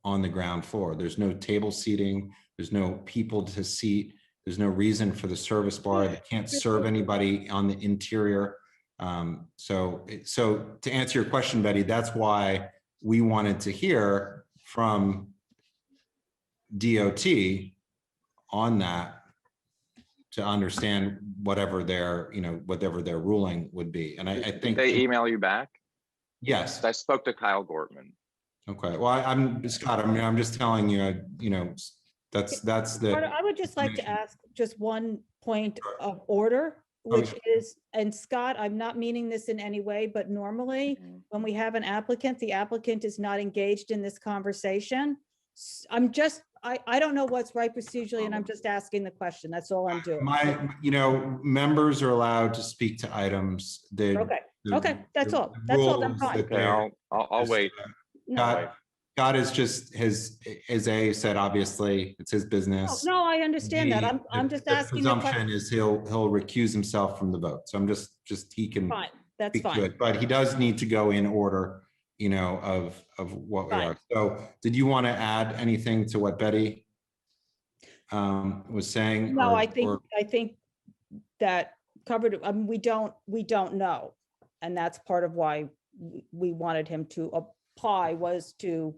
on the ground floor, there's no table seating, there's no people to seat, there's no reason for the service bar, they can't serve anybody on the interior. So to answer your question, Betty, that's why we wanted to hear from DOT on that, to understand whatever their, you know, whatever their ruling would be. And I think Did they email you back? Yes. I spoke to Kyle Gortman. Okay. Well, I'm Scott. I mean, I'm just telling you, you know, that's the. I would just like to ask just one point of order, Oh, which is, and Scott, I'm not meaning this in any way, but normally when we have an applicant, the applicant is not engaged in this conversation. I don't know what's right procedurally, and I'm just asking the question. That's all I'm doing. You know, members are allowed to speak to items. Okay, that's all. That's all. I'm fine. Okay, I'll wait. Scott is just as A said, obviously, it's his business. No, I understand that. I'm just asking the presumption is he'll recuse himself from the vote. So I'm just he can. Fine, that's speak to fine. it, but he does need to go in order, you know, of what we are. So did you want to add anything to what Betty was saying? No, or- I think or- that covered it. I mean, we don't know. And that's part of why we wanted him to apply, was to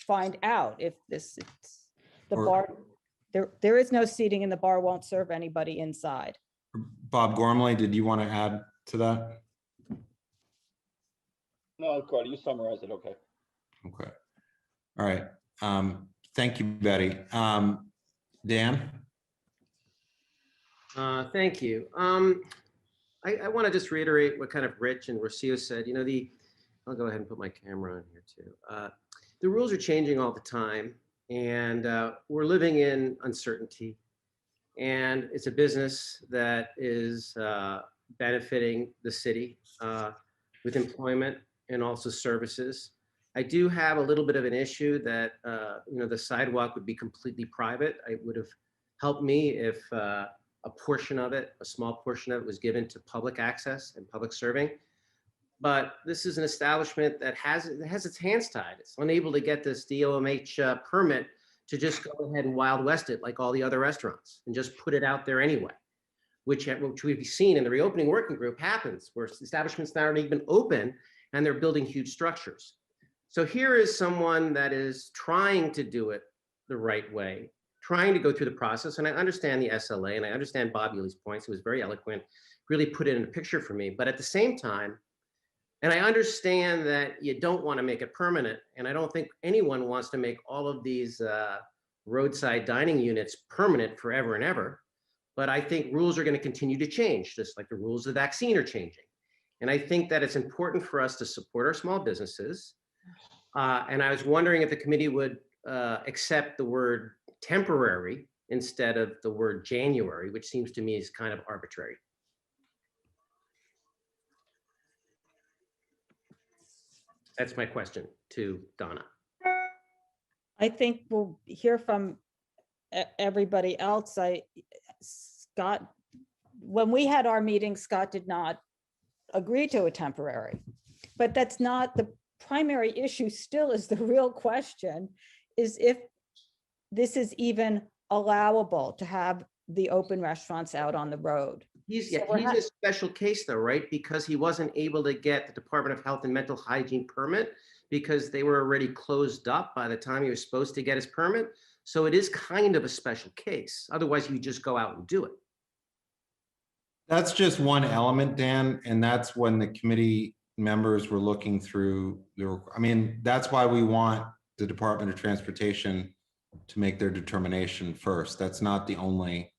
find out if the bar, there is no seating and the bar won't serve anybody inside. Bob Gormley, did you want to add to that? No, Carter, you summarized it, okay. Okay. All right. Thank you, Betty. Dan? Thank you. I want to just reiterate what kind of Rich and Rocio said. You know, I'll go ahead and put my camera on here too. The rules are changing all the time, and we're living in uncertainty. And it's a business that is benefiting the city with employment and also services. I do have a little bit of an issue that the sidewalk would be completely private. It would have helped me if a portion of it, a small portion of it, was given to public access and public serving. But this is an establishment that has its hands tied. It's unable to get this DOMH permit to just go ahead and Wild West it like all the other restaurants and just put it out there anyway, which we've seen in the reopening working group happens, where establishments that aren't even open and they're building huge structures. So here is someone that is trying to do it the right way, trying to go through the process. And I understand the SLA and I understand Bob Ely's points. He was very eloquent, really put it in a picture for me. But at the same time, and I understand that you don't want to make it permanent. And I don't think anyone wants to make all of these roadside dining units permanent forever and ever. But I think rules are going to continue to change, just like the rules of the vaccine are changing. And I think that it's important for us to support our small businesses. And I was wondering if the committee would accept the word temporary instead of the word January, which seems to me is kind of arbitrary. That's my question to Donna. I think we'll hear from everybody else. Scott, when we had our meeting, Scott did not agree to a temporary, but that's not the primary issue. Still is the real question is if this is even allowable to have the open restaurants out on the road. He's a special case though, right? Because he wasn't able to get the Department of Health and Mental Hygiene permit because they were already closed up by the time he was supposed to get his permit. So it is kind of a special case. Otherwise, you just go out and do it. That's just one element, Dan, and that's when the committee members were looking through that's why we want the Department of Transportation to make their determination first. That's not the only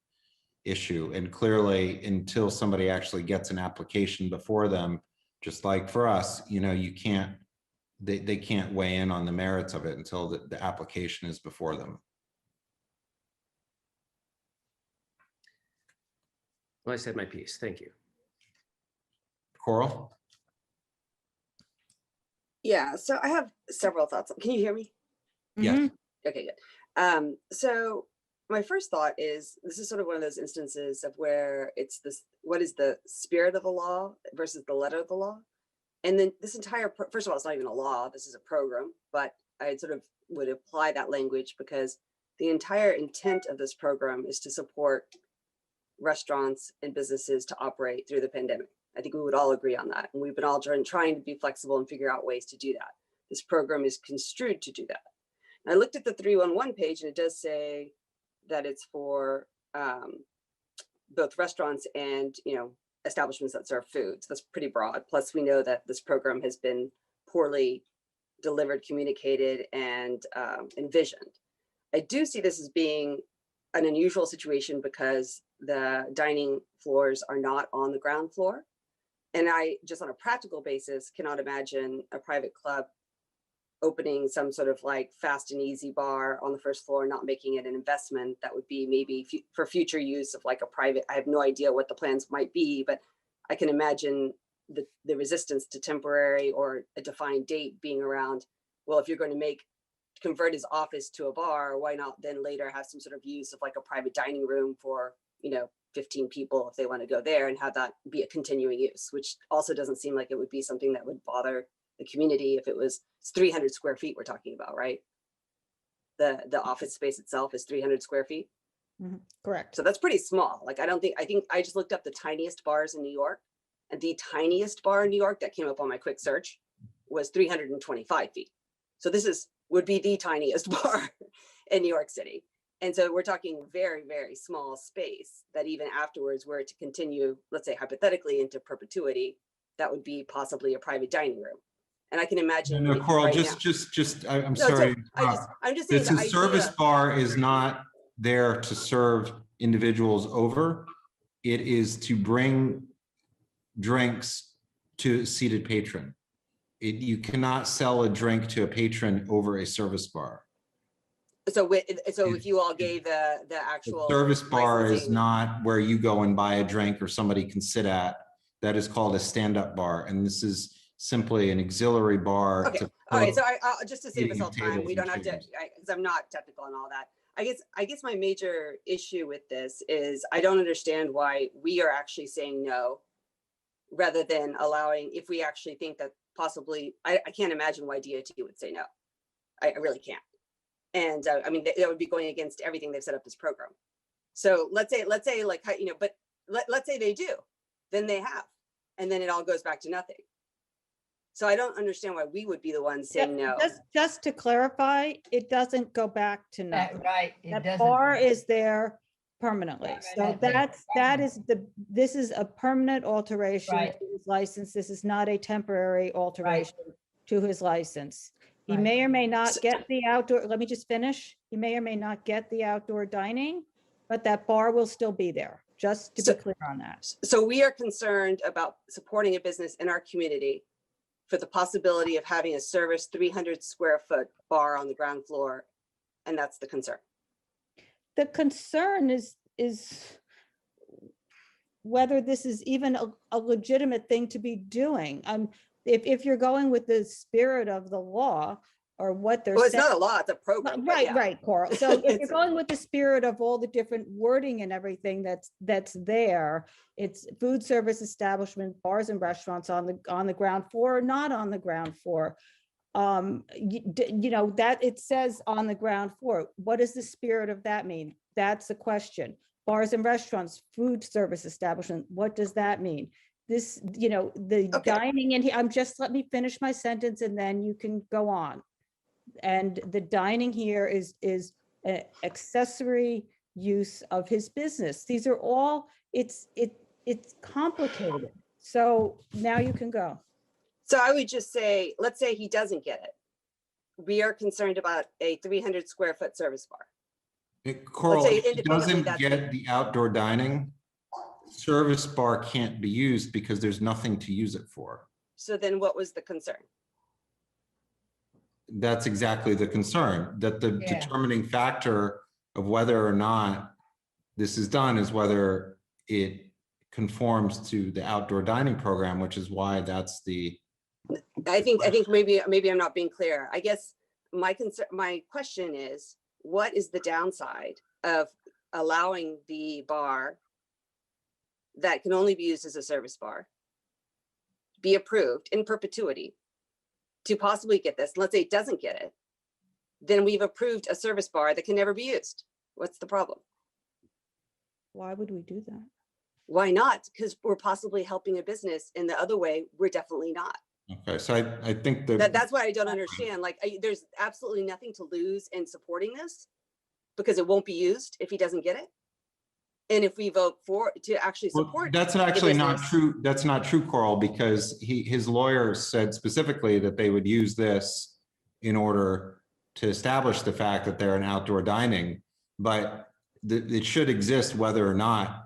issue. And clearly, until somebody actually gets an application before them, just like for us, you can't, they can't weigh in on the merits of it until the application is before them. Well, I said my piece. Thank you. Coral? Yeah, so I have several thoughts. Can you hear me? Yes. Okay, good. So my first thought is this is sort of one of those instances of where it's this, what is the spirit of the law versus the letter of the law? And then this entire, first of all, it's not even a law, this is a program, but I sort of would apply that language because the entire intent of this program is to support restaurants and businesses to operate through the pandemic. I think we would all agree on that. And we've been all trying to be flexible and figure out ways to do that. This program is construed to do that. And I looked at the 311 page and it does say that it's for both restaurants and establishments that serve food. So that's pretty broad. Plus we know that this program has been poorly delivered, communicated, and envisioned. I do see this as being an unusual situation because the dining floors are not on the ground floor. And I, just on a practical basis, cannot imagine a private club opening some sort of like fast and easy bar on the first floor, not making it an investment that would be maybe for future use of like a private, I have no idea what the plans might be, but I can imagine the resistance to temporary or a defined date being around, well, if you're going to convert his office to a bar, why not then later have some sort of use of like a private dining room for, 15 people if they want to go there and have that be a continuing use, which also doesn't seem like it would be something that would bother the community if it's 300 square feet we're talking about, right? The office space itself is 300 square feet. Correct. So that's pretty small. Like, I think I just looked up the tiniest bars in New York, and the tiniest bar in New York that came up on my quick search was 325 feet. So this would be the tiniest bar in New York City. And so we're talking very, very small space that even afterwards were to continue, let's say hypothetically into perpetuity, that would be possibly a private dining room. And I can imagine. No, maybe Coral, right now. I'm No, so sorry. I'm just saying This the is service idea. bar is not there to serve individuals over. It is to bring drinks to a seated patron. You cannot sell a drink to a patron over a service bar. So if you all gave the actual Service bar is licensing- not where you go and buy a drink or somebody can sit at. That is called a stand-up bar. And this is simply an auxiliary bar. Okay, to all right, so host I'll just to save us seating all time, tables we and don't have to, chairs. because I'm not technical and all that. I guess my major issue with this is I don't understand why we are actually saying no, rather than allowing, if we actually think that possibly, I can't imagine why DOT would say no. I really can't. And I mean, that would be going against everything they've set up this program. So let's say like, you know, but let's say they do, then they have, and then it all goes back to nothing. So I don't understand why we would be the ones saying no. Just to clarify, it doesn't go back to nothing. Right. It That doesn't. bar is there permanently. So Permanent. this is a permanent alteration Right. to his license. This is not a temporary alteration to his license. He Right. may or may not get the outdoor, let me just finish. He may or may not get the outdoor dining, but that bar will still be there, just to be clear on that. So we are concerned about supporting a business in our community for the possibility of having a service 300 square foot bar on the ground floor. And that's the concern. The concern is whether this is even a legitimate thing to be doing. If you're going with the spirit of the law or what they're Well, it's saying. not a law, it's a program. but yeah. Right, Coral. So if you're going with the spirit of all the different wording and everything that's there, it's food service establishment, bars and restaurants on the ground floor or not on the ground floor. You know, that it says on the ground floor. What does the spirit of that mean? That's the question. Bars and restaurants, food service establishment, what does that mean? This, you know, the dining in here, let me finish my sentence and then you can go on. And the dining here is an accessory use of his business. These are all, it's complicated. So now you can go. So I would just say, let's say he doesn't get it. We are concerned about a 300 square foot service bar. Coral, say if he independently, doesn't get the outdoor dining, service bar can't be used because there's nothing to use it for. So then what was the concern? That's exactly the concern, that the determining factor of whether or not this is done is whether it conforms to the outdoor dining program, which is why that's the. I think maybe I'm not being clear. I guess my question is, what is the downside of allowing the bar that can only be used as a service bar be approved in perpetuity to possibly get this? Let's say it doesn't get it, then we've approved a service bar that can never be used. What's the problem? Why would we do that? Why not? Because we're possibly helping a business, and the other way, we're definitely not. Okay, so I think That's why I don't understand. Like, there's absolutely nothing to lose in supporting this because it won't be used if he doesn't get it. And if we vote to actually support. That's actually not true. That's not true, Coral, because his lawyer said specifically that they would use this in order to establish the fact that they're an outdoor dining, but it should exist whether or not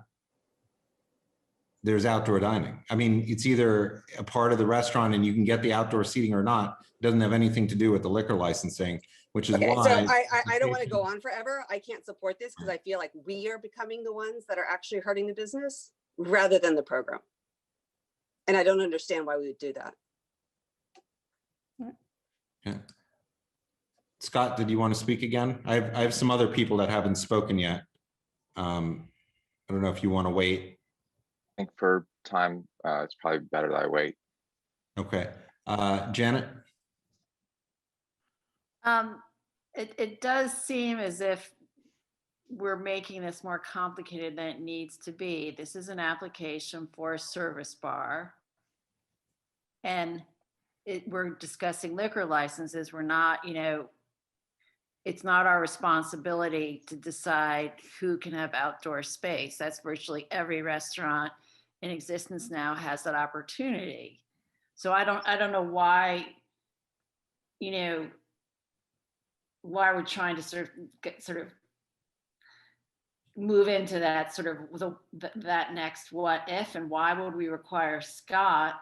there's outdoor dining. I mean, it's either a part of the restaurant and you can get the outdoor seating or not. It doesn't have anything to do with the liquor licensing, which is Okay, why. so I don't want to go on forever. I can't support this because I feel like we are becoming the ones that are actually hurting the business rather than the program. And I don't understand why we would do that. Yeah. Scott, did you want to speak again? I have some other people that haven't spoken yet. I don't know if you want to wait. I think for time, it's probably better that I wait. Okay. Janet? It does seem as if we're making this more complicated than it needs to be. This is an application for a service bar. And we're discussing liquor licenses. We're not, it's not our responsibility to decide who can have outdoor space. That's virtually every restaurant in existence now has that opportunity. So I don't know why you know, why we're trying to sort of move into that sort of that next what if, and why would we require Scott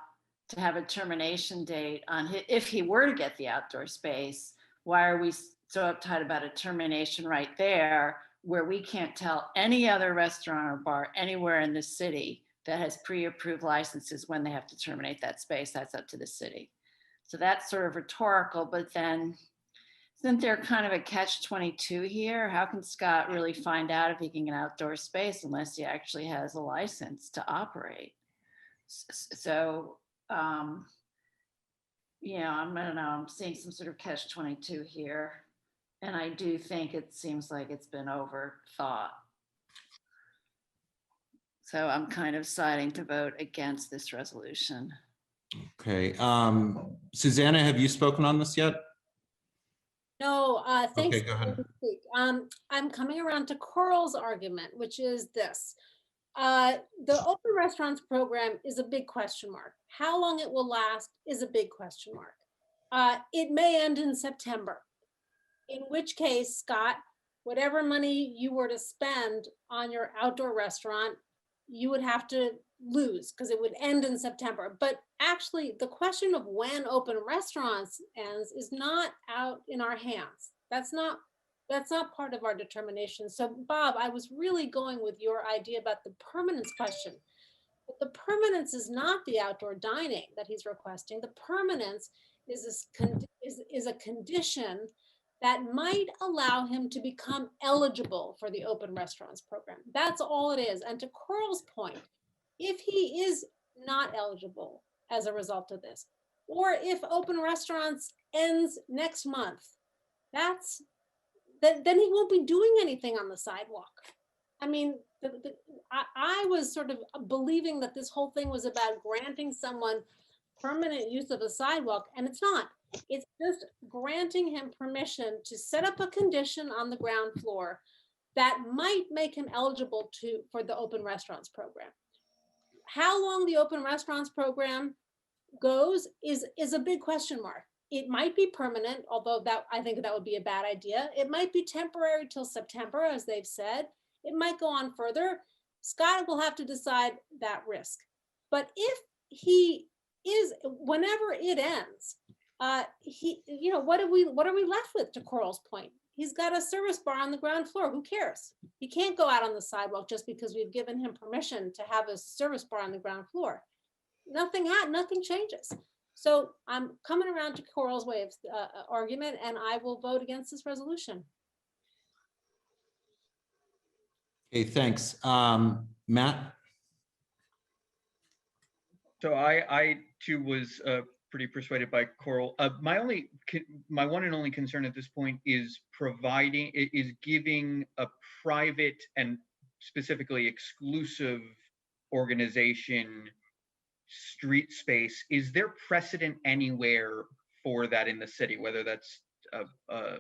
to have a termination date on if he were to get the outdoor space? Why are we so uptight about a termination right there where we can't tell any other restaurant or bar anywhere in the city that has pre-approved licenses when they have to terminate that space? That's up to the city. So that's sort of rhetorical, but then isn't there kind of a catch-22 here? How can Scott really find out if he can get outdoor space unless he actually has a license to operate? So, you know, I don't know, I'm seeing some sort of catch-22 here. And I do think it seems like it's been overthought. So I'm kind of siding to vote against this resolution. Okay. Susanna, have you spoken on this yet? No, thanks. Okay, go ahead. for letting me speak. I'm coming around to Coral's argument, which is this. The open restaurants program is a big question mark. How long it will last is a big question mark. It may end in September, in which case, Scott, whatever money you were to spend on your outdoor restaurant, you would have to lose because it would end in September. But actually, the question of when open restaurants ends is not out in our hands. That's not part of our determination. So Bob, I was really going with your idea about the permanence question. But the permanence is not the outdoor dining that he's requesting. The permanence is a condition that might allow him to become eligible for the open restaurants program. That's all it is. And to Coral's point, if he is not eligible as a result of this, or if open restaurants ends next month, then he won't be doing anything on the sidewalk. I mean, I was sort of believing that this whole thing was about granting someone permanent use of a sidewalk, and it's not. It's just granting him permission to set up a condition on the ground floor that might make him eligible for the open restaurants program. How long the open restaurants program goes is a big question mark. It might be permanent, although I think that would be a bad idea. It might be temporary till September, as they've said. It might go on further. Scott will have to decide that risk. But if he is, whenever it ends, what are we left with, to Coral's point? He's got a service bar on the ground floor. Who cares? He can't go out on the sidewalk just because we've given him permission to have a service bar on the ground floor. Nothing changes. So I'm coming around to Coral's way of argument, and I will vote against this resolution. Okay, thanks. Matt? So I too was pretty persuaded by Coral. My one and only concern at this point is giving a private and specifically exclusive organization street space. Is there precedent anywhere for that in the city, whether that's a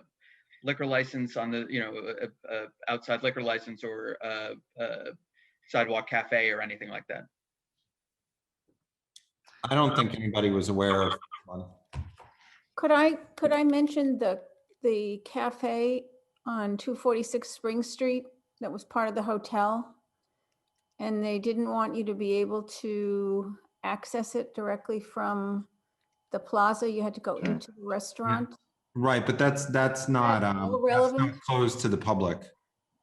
liquor license on the outside liquor license or a sidewalk cafe or anything like that? I don't think anybody was aware of one. Could I mention the cafe on 246 Spring Street that was part of the hotel? And they didn't want you to be able to access it directly from the plaza. You had to go into the restaurant. Right, but that's not relevant? that's not closed to the public.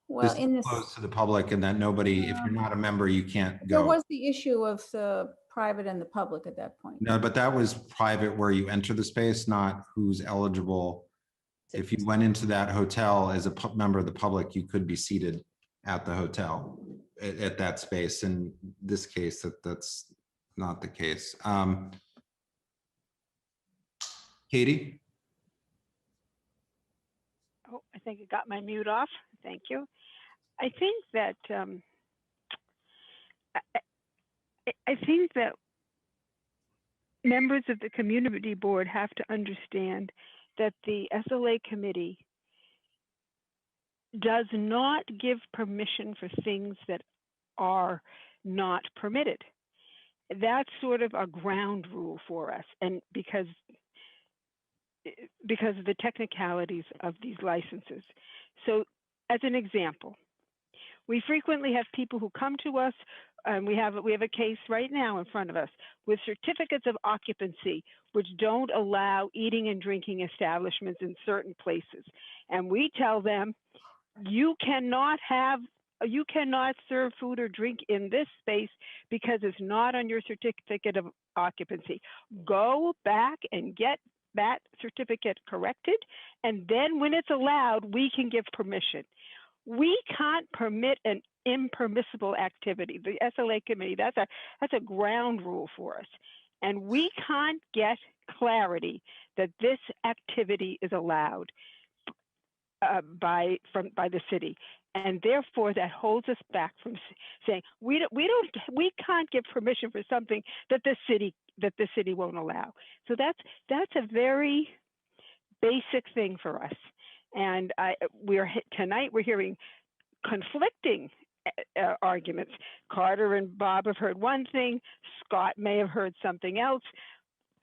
Well, This is in this, closed to the public, and that nobody, if you're not a member, you can't there go. was the issue of the private and the public at that point. No, but that was private where you enter the space, not who's eligible. If you went into that hotel as a member of the public, you could be seated at the hotel at that space. In this case, that's not the case. Katie? Oh, I think I got my mute off. Thank you. I think that I think that members of the community board have to understand that the SLA committee does not give permission for things that are not permitted. That's sort of a ground rule for us. And because because of the technicalities of these licenses. So as an example, we frequently have people who come to us, and we have a case right now in front of us with certificates of occupancy, which don't allow eating and drinking establishments in certain places. And we tell them, you cannot serve food or drink in this space because it's not on your certificate of occupancy. Go back and get that certificate corrected, and then when it's allowed, we can give permission. We can't permit an impermissible activity. The SLA committee, that's a ground rule for us. And we can't get clarity that this activity is allowed by the city. And therefore that holds us back from saying, we can't give permission for something that the city won't allow. So that's a very basic thing for us. And tonight we're hearing conflicting arguments. Carter and Bob have heard one thing, Scott may have heard something else.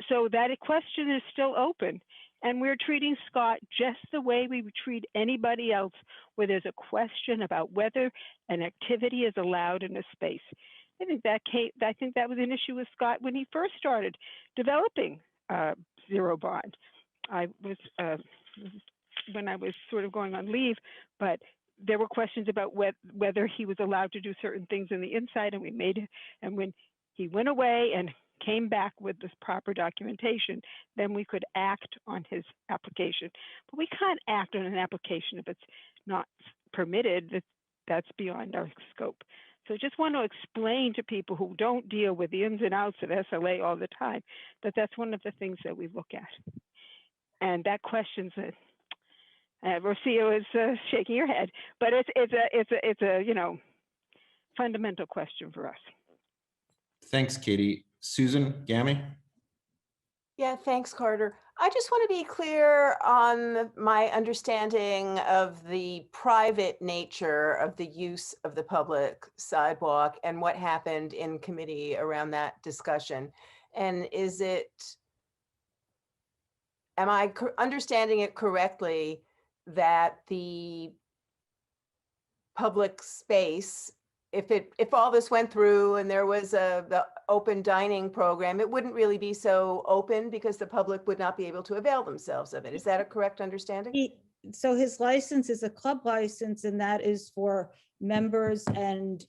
So that question is still open. And we're treating Scott just the way we would treat anybody else where there's a question about whether an activity is allowed in a space. I think that was an issue with Scott when he first started developing Zero Bond. I was when I was sort of going on leave, but there were questions about whether he was allowed to do certain things in the inside, and we made it. And when he went away and came back with this proper documentation, then we could act on his application. But we can't act on an application if it's not permitted. That's beyond our scope. So just want to explain to people who don't deal with the ins and outs of SLA all the time, that that's one of the things that we look at. And that question's Rocio is shaking her head, but it's a fundamental question for us. Thanks, Katie. Susan, Gammy? Yeah, thanks, Carter. I just want to be clear on my understanding of the private nature of the use of the public sidewalk and what happened in committee around that discussion. And am I understanding it correctly that the public space, if all this went through and there was the open dining program, it wouldn't really be so open because the public would not be able to avail themselves of it. Is that a correct understanding? So his license is a club license, and that is for members and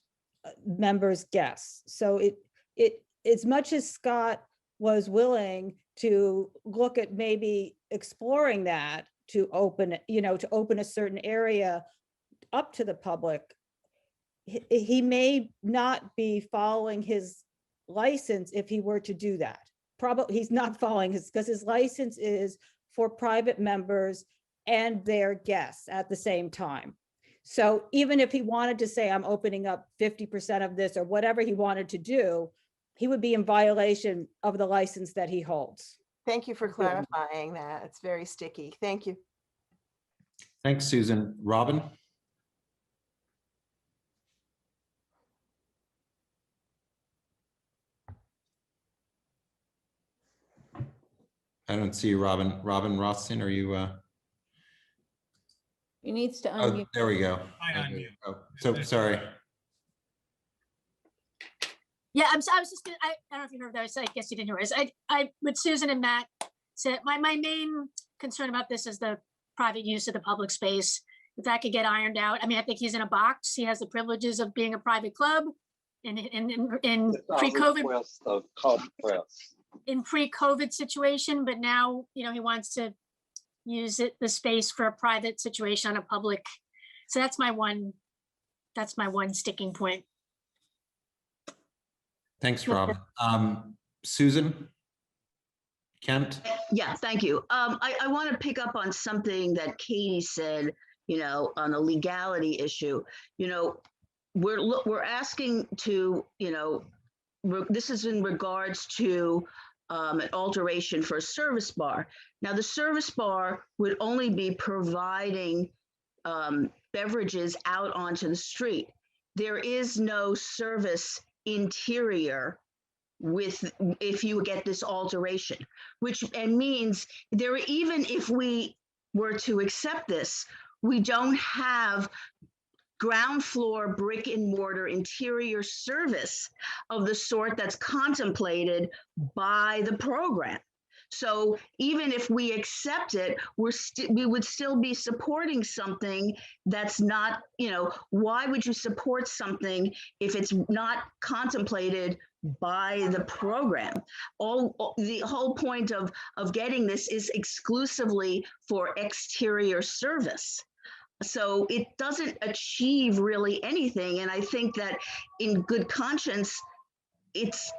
members' guests. So it as much as Scott was willing to look at maybe exploring that to open a certain area up to the public, he may not be following his license if he were to do that. Probably he's not following because his license is for private members and their guests at the same time. So even if he wanted to say, I'm opening up 50% of this or whatever he wanted to do, he would be in violation of the license that he holds. Thank you for clarifying that. It's very sticky. Thank you. Thanks, Susan. Robin? I don't see you, Robin. Robin Rothstein, are you? He needs to Oh, unmute. there we go. I unmute. Oh, so sorry. Yeah, I was just gonna, I don't know if you heard that. I guess you didn't hear it. I with Susan and Matt said my main concern about this is the private use of the public space. If that could get ironed out, I mean, I think he's in a box. He has the privileges of being a private club in pre-COVID. In pre-COVID situation, but now, he wants to use the space for a private situation on a public. So that's my one sticking point. Thanks, Rob. Susan? Kent? Yeah, thank you. I want to pick up on something that Katie said, on the legality issue. We're asking to, this is in regards to an alteration for a service bar. Now, the service bar would only be providing beverages out onto the street. There is no service interior with, if you get this alteration, which, and means there, even if we were to accept this, we don't have ground floor brick and mortar interior service of the sort that's contemplated by the program. So even if we accept it, we would still be supporting something that's not, you know, why would you support something if it's not contemplated by the program? The whole point of getting this is exclusively for exterior service. So it doesn't achieve really anything. And I think that in good conscience, it's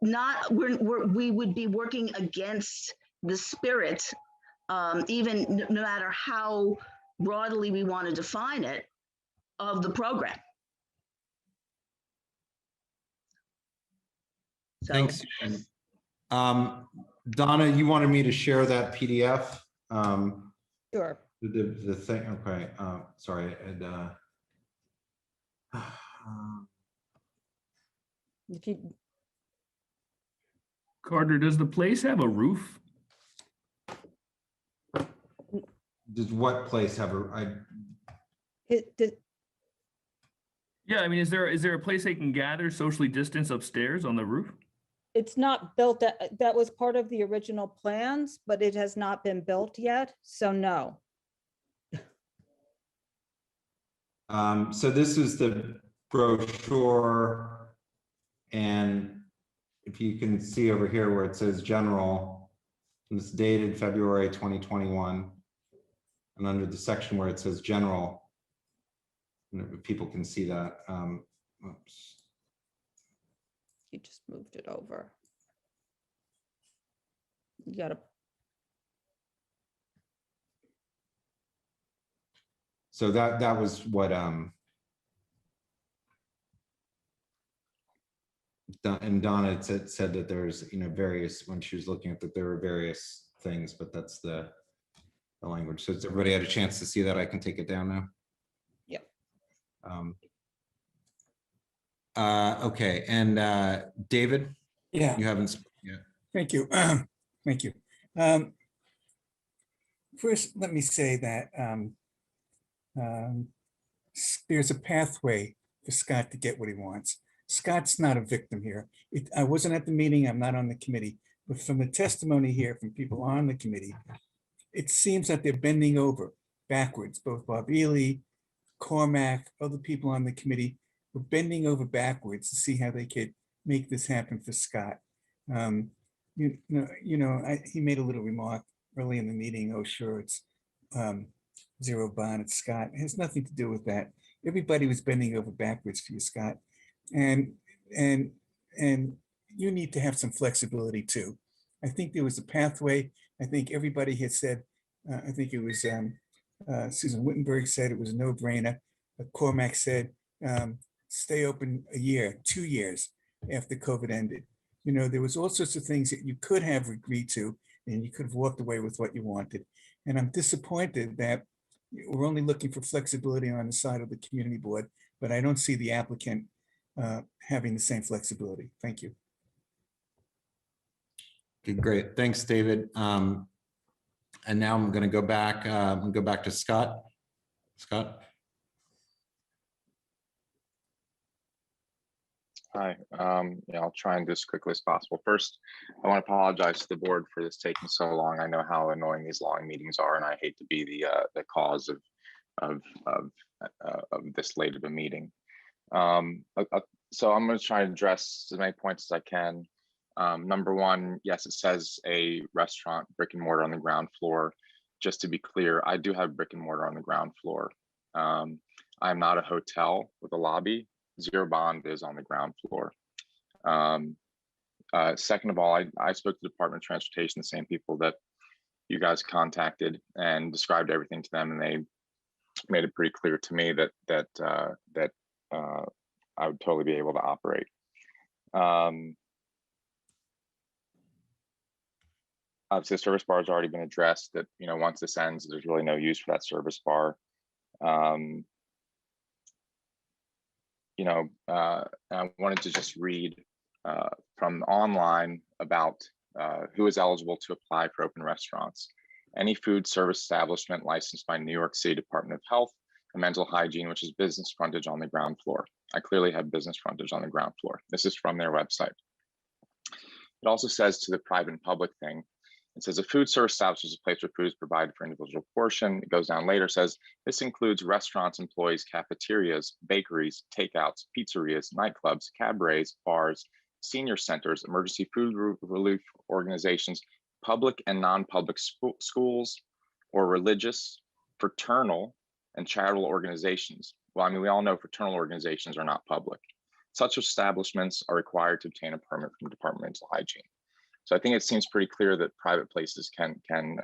not, we would be working against the spirit, even no matter how broadly we want to define it, of the program. So, Thanks. Donna, you wanted me to share that PDF? Sure. The thing, okay, sorry, If you, Carter, does the place have a roof? does what place have a, Yeah, I mean, is there a place they can gather socially distanced upstairs on the roof? it's not built, that was part of the original plans, but it has not been built yet, so no. so this is the brochure, and if you can see over here where it says general, it's dated February 2021, and under the section where it says general, people can see that. Oops. You just moved it over. You gotta, So that was what and Donna had said that there's, you know, various, when she was looking at that, there were various things, but that's the language. So has everybody had a chance to see that? I can take it down now. Yep. Okay, and David? Yeah. You haven't spoken yet. Thank you. Thank you. First, let me say that there's a pathway for Scott to get what he wants. Scott's not a victim here. I wasn't at the meeting, I'm not on the committee, but from the testimony here from people on the committee, it seems that they're bending over backwards. Both Bob Ely, Cormac, other people on the committee were bending over backwards to see how they could make this happen for Scott. He made a little remark early in the meeting, oh, sure, it's zero bond, it's Scott. It has nothing to do with that. Everybody was bending over backwards for you, Scott. And you need to have some flexibility too. I think there was a pathway. I think everybody had said, I think it was Susan Wittenberg said it was a no-brainer. Cormac said, stay open a year, 2 years after COVID ended. You know, there was all sorts of things that you could have agreed to, and you could have walked away with what you wanted. And I'm disappointed that we're only looking for flexibility on the side of the community board, but I don't see the applicant having the same flexibility. Thank you. Okay, great. Thanks, David. And now I'm going to go back. To Scott. Scott. Hi. Yeah, I'll try and do as quickly as possible. First, I want to apologize to the board for this taking so long. I know how annoying these long meetings are, and I hate to be the cause of this late of a meeting. So I'm going to try and address as many points as I can. Number one, yes, it says a restaurant, brick and mortar on the ground floor. Just to be clear, I do have brick and mortar on the ground floor. I'm not a hotel with a lobby. Zero Bond is on the ground floor. Second of all, I spoke to the Department of Transportation, the same people that you guys contacted, and described everything to them, and they made it pretty clear to me that I would totally be able to operate. Obviously, the service bar has already been addressed. That, you know, once this ends, there's really no use for that service bar. I wanted to just read from online about who is eligible to apply for open restaurants. Any food service establishment licensed by New York City Department of Health and Mental Hygiene, which is business frontage on the ground floor. I clearly have business frontage on the ground floor. This is from their website. It also says to the private and public thing, it says a food service establishment is a place where food is provided for individual portion. It goes down later, says this includes restaurants, employees, cafeterias, bakeries, takeouts, pizzerias, nightclubs, cabarets, bars, senior centers, emergency food relief organizations, public and non-public schools, or religious, fraternal, and charitable organizations. Well, I mean, we all know fraternal organizations are not public. Such establishments are required to obtain a permit from the Department of Mental Hygiene. So I think it seems pretty clear that private places can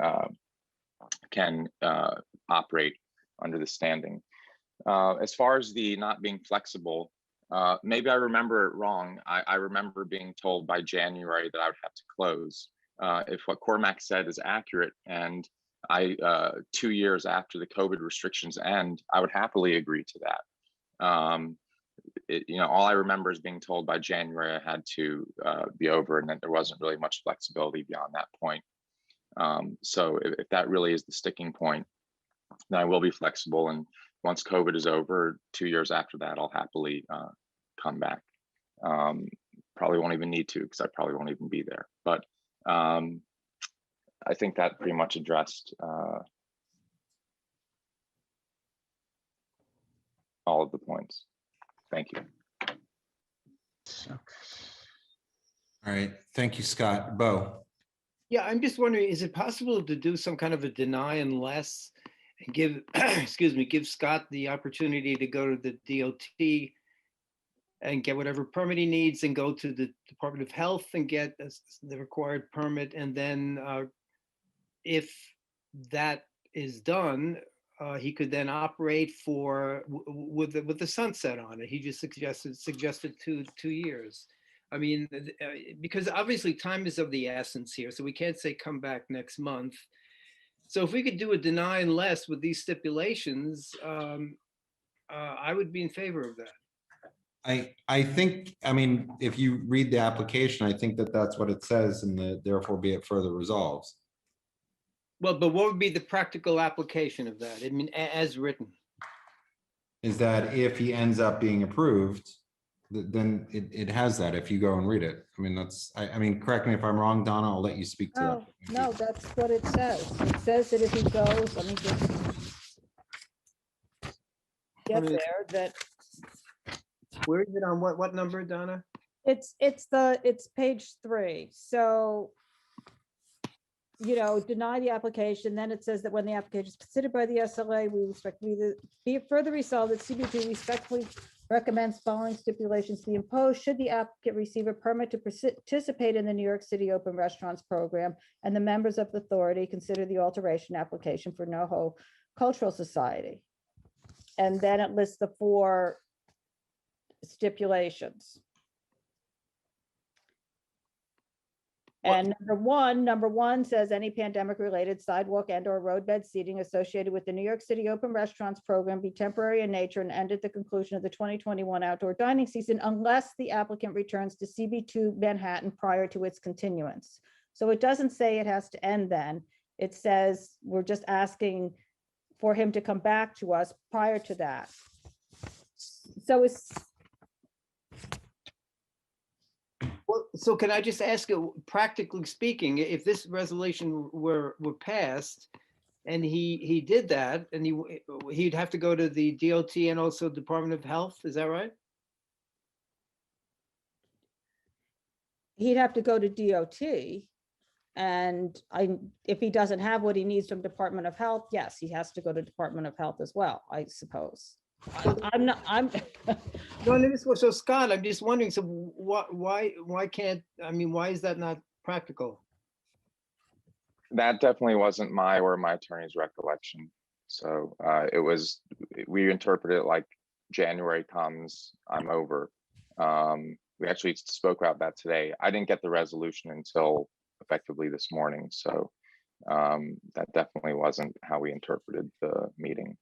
operate under the standing. As far as the not being flexible, maybe I remember it wrong. I remember being told by January that I would have to close. If what Cormac said is accurate, and 2 years after the COVID restrictions end, I would happily agree to that. All I remember is being told by January I had to be over, and that there wasn't really much flexibility beyond that point. So if that really is the sticking point, then I will be flexible. And once COVID is over, 2 years after that, I'll happily come back. Probably won't even need to, because I probably won't even be there. But I think that pretty much addressed all of the points. Thank you. All right, thank you, Scott. Bo. Yeah, I'm just wondering, is it possible to do some kind of a deny unless and give, excuse me, give Scott the opportunity to go to the DOT and get whatever permit he needs and go to the Department of Health and get the required permit. And then if that is done, he could then operate for with the sunset on it. He just suggested two years. I mean, because obviously time is of the essence here, so we can't say come back next month. So if we could do a deny unless with these stipulations, I would be in favor of that. I think, I mean, if you read the application, I think that that's what it says, and therefore be it further resolves. Well, but what would be the practical application of that? I mean, as written. Is that if he ends up being approved, then it has that if you go and read it. I mean, that's, I mean, correct me if I'm wrong, Donna, I'll let you speak to that. No, that's what it says. It says that if he goes, let me just get there, that where is it on what number, Donna? it's page 3. So, deny the application, then it says that when the application is considered by the SLA, we respectfully be it further resolved that CBP respectfully recommends following stipulations be imposed should the applicant receive a permit to participate in the New York City Open Restaurants Program, and the members of the authority consider the alteration application for NoHo Cultural Society. And then it lists the 4 stipulations. And number one says any pandemic-related sidewalk and/or roadbed seating associated with the New York City Open Restaurants Program be temporary in nature and end at the conclusion of the 2021 outdoor dining season unless the applicant returns to CB2 Manhattan prior to its continuance. So it doesn't say it has to end then. It says we're just asking for him to come back to us prior to that. So it's Well, so can I just ask you, practically speaking, if this resolution were passed and he did that, and he'd have to go to the DOT and also Department of Health, is that right? he'd have to go to DOT. And if he doesn't have what he needs from Department of Health, yes, he has to go to Department of Health as well, I suppose. So Scott, I'm just wondering, so why can't, I mean, why is that not practical? That definitely wasn't my or my attorney's recollection. So we interpret it like January comes, I'm over. We actually spoke about that today. I didn't get the resolution until effectively this morning. So that definitely wasn't how we interpreted the meeting.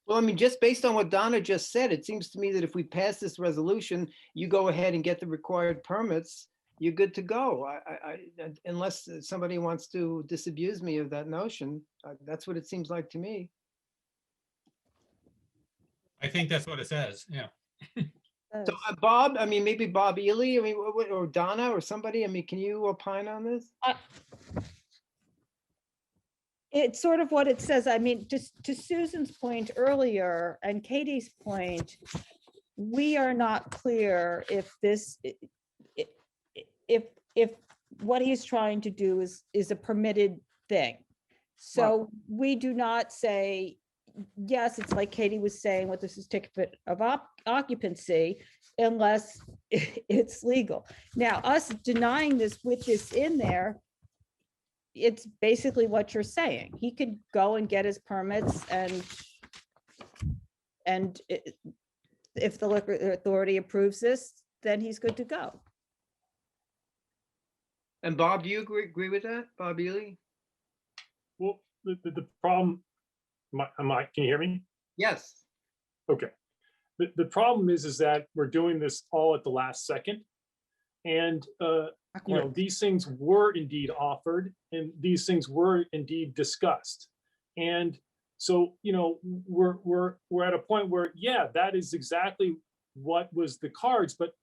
Well, I mean, just based on what Donna just said, it seems to me that if we pass this resolution, you go ahead and get the required permits, you're good to go. Unless somebody wants to disabuse me of that notion, that's what it seems like to me. I think that's what it says, yeah. So Bob, I mean, maybe Bob Ely, I mean, or Donna or somebody, I mean, can you opine on this? It's sort of what it says. I mean, just to Susan's point earlier and Katie's point, we are not clear if this, if what he's trying to do is a permitted thing. So we do not say, yes, it's like Katie was saying with the certificate of occupancy, unless it's legal. Now, us denying this with this in there, it's basically what you're saying. He could go and get his permits and if the liquor authority approves this, then he's good to go. And Bob, do you agree with that, Bob Ely? Well, the problem, can you hear me? Yes. Okay. The problem is that we're doing this all at the last second. And, you know, these things were indeed offered and these things were indeed discussed. And so, you know, we're at a point where, yeah, that is exactly what was the cards, but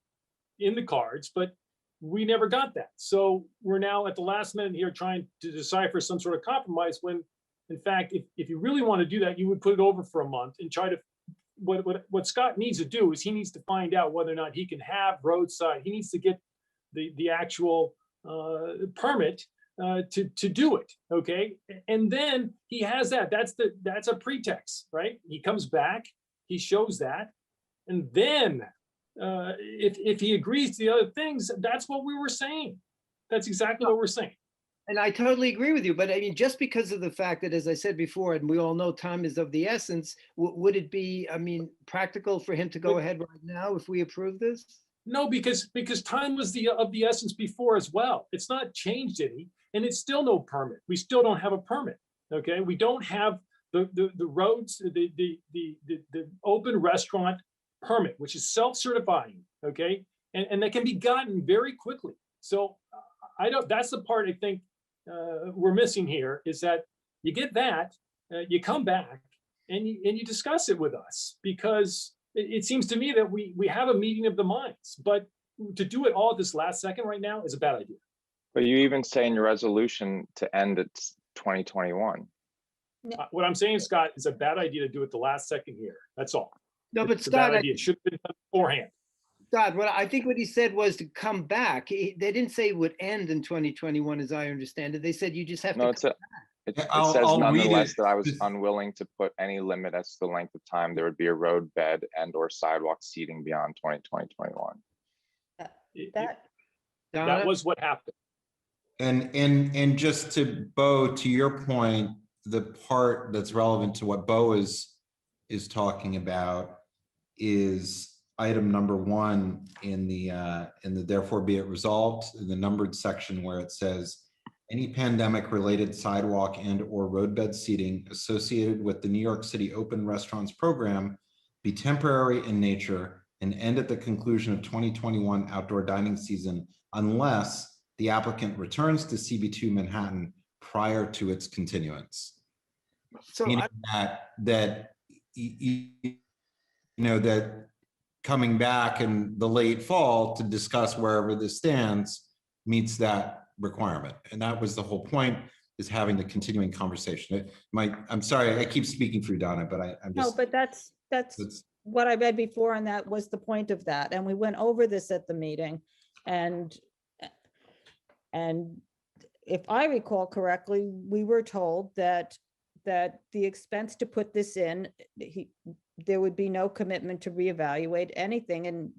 in the cards, but we never got that. So we're now at the last minute here trying to decipher some sort of compromise when, in fact, if you really want to do that, you would put it over for a month and try to, what Scott needs to do is he needs to find out whether or not he can have roadside, he needs to get the actual permit to do it, okay? And then he has that, that's a pretext, right? He comes back, he shows that, and then if he agrees to the other things, that's what we were saying. That's exactly what we're saying. And I totally agree with you, but I mean, just because of the fact that, as I said before, and we all know time is of the essence, would it be, I mean, practical for him to go ahead right now if we approve this? No, because time was of the essence before as well. It's not changed any, and it's still no permit. We still don't have a permit. Okay, we don't have the roads, the open restaurant permit, which is self-certifying. Okay, and that can be gotten very quickly. So I don't. That's the part I think we're missing here, is that you get that, you come back, and you discuss it with us, because it seems to me that we have a meeting of the minds, but to do it all at this last second right now is a bad idea. But you even say in your resolution to end at 2021. What I'm saying, Scott, is a bad idea to do it the last second here. That's all. No, but It's a bad Scott, idea. It should have been done beforehand. Scott, what I think what he said was to come back. They didn't say it would end in 2021, as I understand it. They said you just have No, to. it says I'll read nonetheless it. that I was unwilling to put any limit as to the length of time there would be a road bed and or sidewalk seating beyond 2021. That was what happened. And just to Bo, to your point, the part that's relevant to what Bo is talking about is item number 1 in the therefore be it resolved, in the numbered section where it says any pandemic related sidewalk and or roadbed seating associated with the New York City Open Restaurants Program be temporary in nature and end at the conclusion of 2021 outdoor dining season unless the applicant returns to CB2 Manhattan prior to its continuance. So meaning that coming back in the late fall to discuss wherever this stands meets that requirement. And that was the whole point, is having the continuing conversation. I'm sorry, I keep speaking through Donna, but I'm just. No, but that's what I read before, and that was the point of that. And we went over this at the meeting, and if I recall correctly, we were told that the expense to put this in, there would be no commitment to reevaluate anything,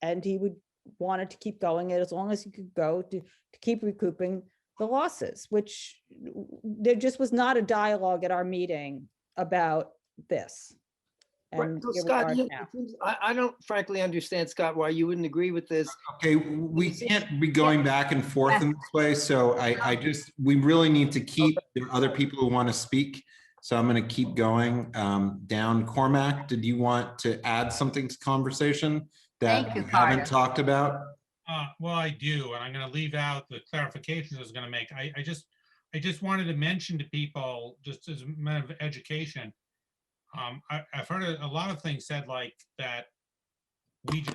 and he would wanted to keep going as long as he could go to keep recouping the losses, which there just was not a dialogue at our meeting about this. And so here we Scott, are you- now. I don't frankly understand, Scott, why you wouldn't agree with this. Okay, we can't be going back and forth in this way, so we really need to keep, there are other people who want to speak. So I'm going to keep going down. Cormac, did you want to add something to conversation that Thank you, we haven't Carter. talked about? Well, I do, and I'm going to leave out the clarifications I was going to make. I just wanted to mention to people, just as a matter of education, I've heard a lot of things said like that we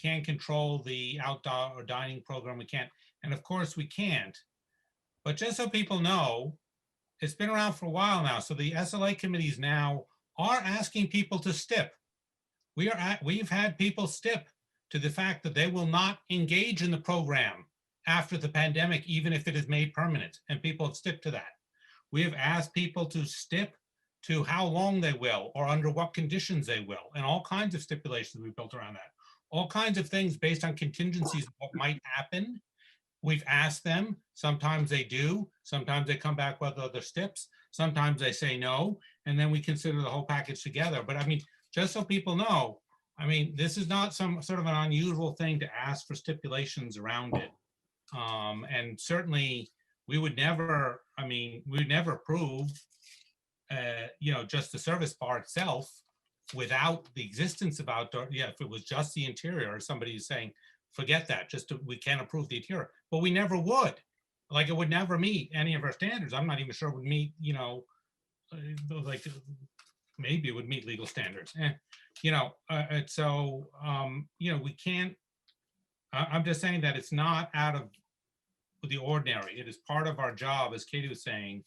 can't control the outdoor dining program. We can't, and of course we can't. But just so people know, it's been around for a while now. So the SLA committees now are asking people to stip. We've had people stip to the fact that they will not engage in the program after the pandemic, even if it is made permanent, and people have stipped to that. We have asked people to stip to how long they will or under what conditions they will, and all kinds of stipulations we built around that. All kinds of things based on contingencies of what might happen. We've asked them, sometimes they do, sometimes they come back with other steps, sometimes they say no, and then we consider the whole package together. But I mean, just so people know, I mean, this is not some sort of an unusual thing to ask for stipulations around it. And certainly we would never, I mean, we would never approve, you know, just the service bar itself without the existence of outdoor. Yeah, if it was just the interior, or somebody is saying, forget that, we can't approve the interior, but we never would. Like, it would never meet any of our standards. I'm not even sure it would meet, you know, like maybe it would meet legal standards. You know, and so, you know, we can't, I'm just saying that it's not out of the ordinary. It is part of our job, as Katie was saying,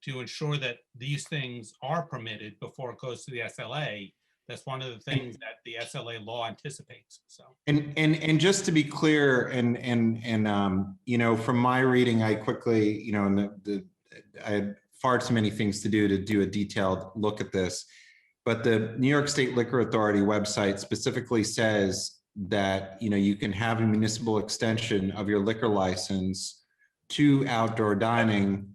to ensure that these things are permitted before it goes to the SLA. That's one of the things that the SLA law anticipates. So, and just to be clear, and you know, from my reading, I quickly, you know, and I had far too many things to do a detailed look at this, but the New York State Liquor Authority website specifically says that, you know, you can have a municipal extension of your liquor license to outdoor dining,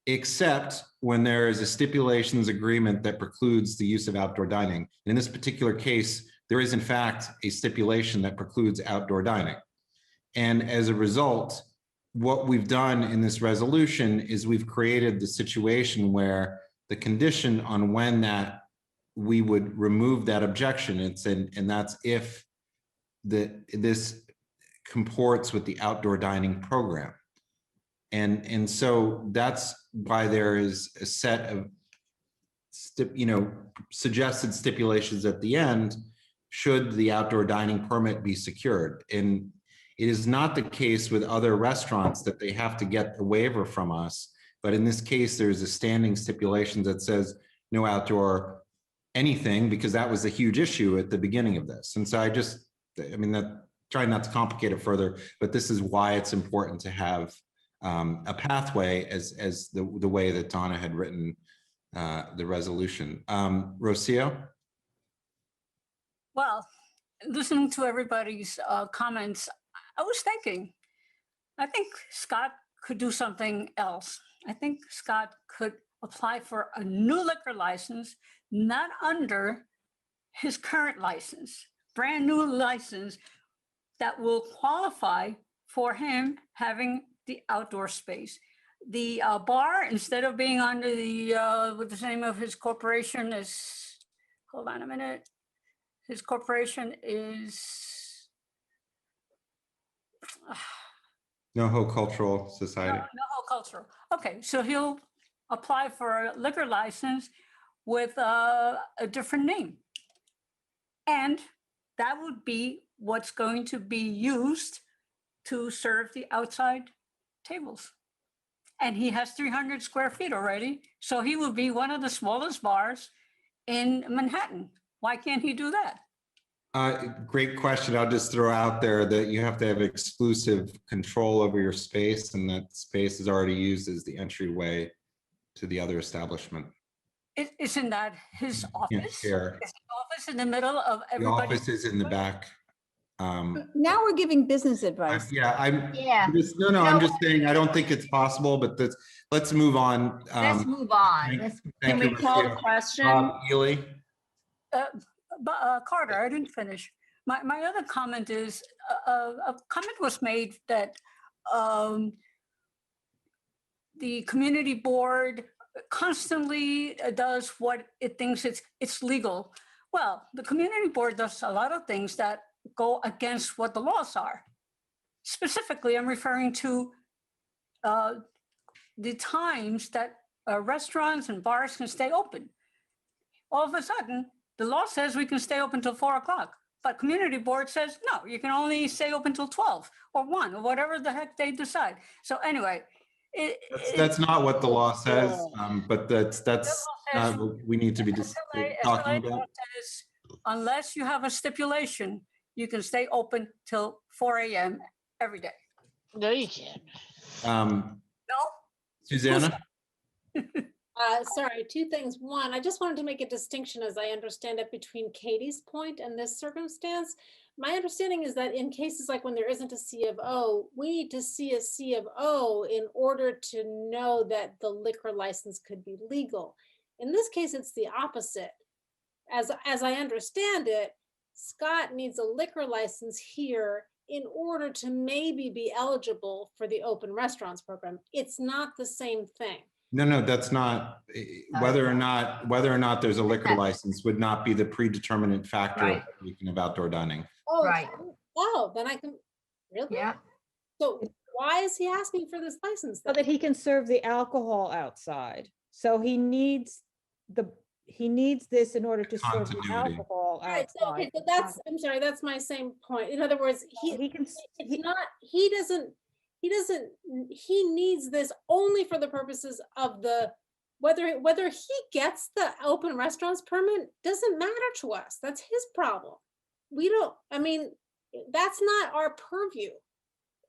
except when there is a stipulations agreement that precludes the use of outdoor dining. And in this particular case, there is in fact a stipulation that precludes outdoor dining. And as a result, what we've done in this resolution is we've created the situation where the condition on when that we would remove that objection, and that's if this comports with the outdoor dining program. And so that's why there is a set of you know, suggested stipulations at the end should the outdoor dining permit be secured. And it is not the case with other restaurants that they have to get a waiver from us. But in this case, there's a standing stipulation that says no outdoor anything, because that was a huge issue at the beginning of this. And so I mean, that trying not to complicate it further, but this is why it's important to have a pathway as the way that Donna had written the resolution. Rocio? Well, listening to everybody's comments, I was thinking, I think Scott could do something else. I think Scott could apply for a new liquor license, not under his current license, brand new license that will qualify for him having the outdoor space. The bar, instead of being under the, what the name of his corporation is, hold on a minute. His corporation is, NoHo Cultural Society. NoHo Cultural. Okay, so he'll apply for a liquor license with a different name. And that would be what's going to be used to serve the outside tables. And he has 300 square feet already. So he will be one of the smallest bars in Manhattan. Why can't he do that? Great question. I'll just throw out there that you have to have exclusive control over your space, and that space is already used as the entryway to the other establishment. Isn't that his office? Here. Is the office in the middle of The everybody? office is in the back. Now we're giving business advice. I'm just saying, I don't think it's possible, but let's move on. Let's move on. Can we call the question? Ely? Carter, I didn't finish. My other comment is, a comment was made that the community board constantly does what it thinks it's legal. Well, the community board does a lot of things that go against what the laws are. Specifically, I'm referring to the times that restaurants and bars can stay open. All of a sudden, the law says we can stay open till 4 o'clock, but community board says, no, you can only stay open till 12 or 1 or whatever the heck they decide. So anyway, That's not what the law says, but that's not what we need to be talking about. Says, unless you have a stipulation, you can stay open till 4 a.m. every day. No, you can't. No? Susanna? Sorry, two things. One, I just wanted to make a distinction as I understand it between Katie's point and this circumstance. My understanding is that in cases like when there isn't a C of O, we need to see a C of O in order to know that the liquor license could be legal. In this case, it's the opposite. As I understand it, Scott needs a liquor license here in order to maybe be eligible for the open restaurants program. It's not the same thing. No, that's not, whether or not there's a liquor license would not be the predeterminant factor of speaking of outdoor dining. Oh, Right. Oh, then I can, really? Yeah. So why is he asking for this license? So that he can serve the alcohol outside. So he needs this in order to serve the Continuity. alcohol Right, outside. so that's, I'm sorry, that's my same point. In other words, he needs this only for the purposes of the, whether he gets the open restaurants permit doesn't matter to us. That's his problem. We don't, I mean, that's not our purview.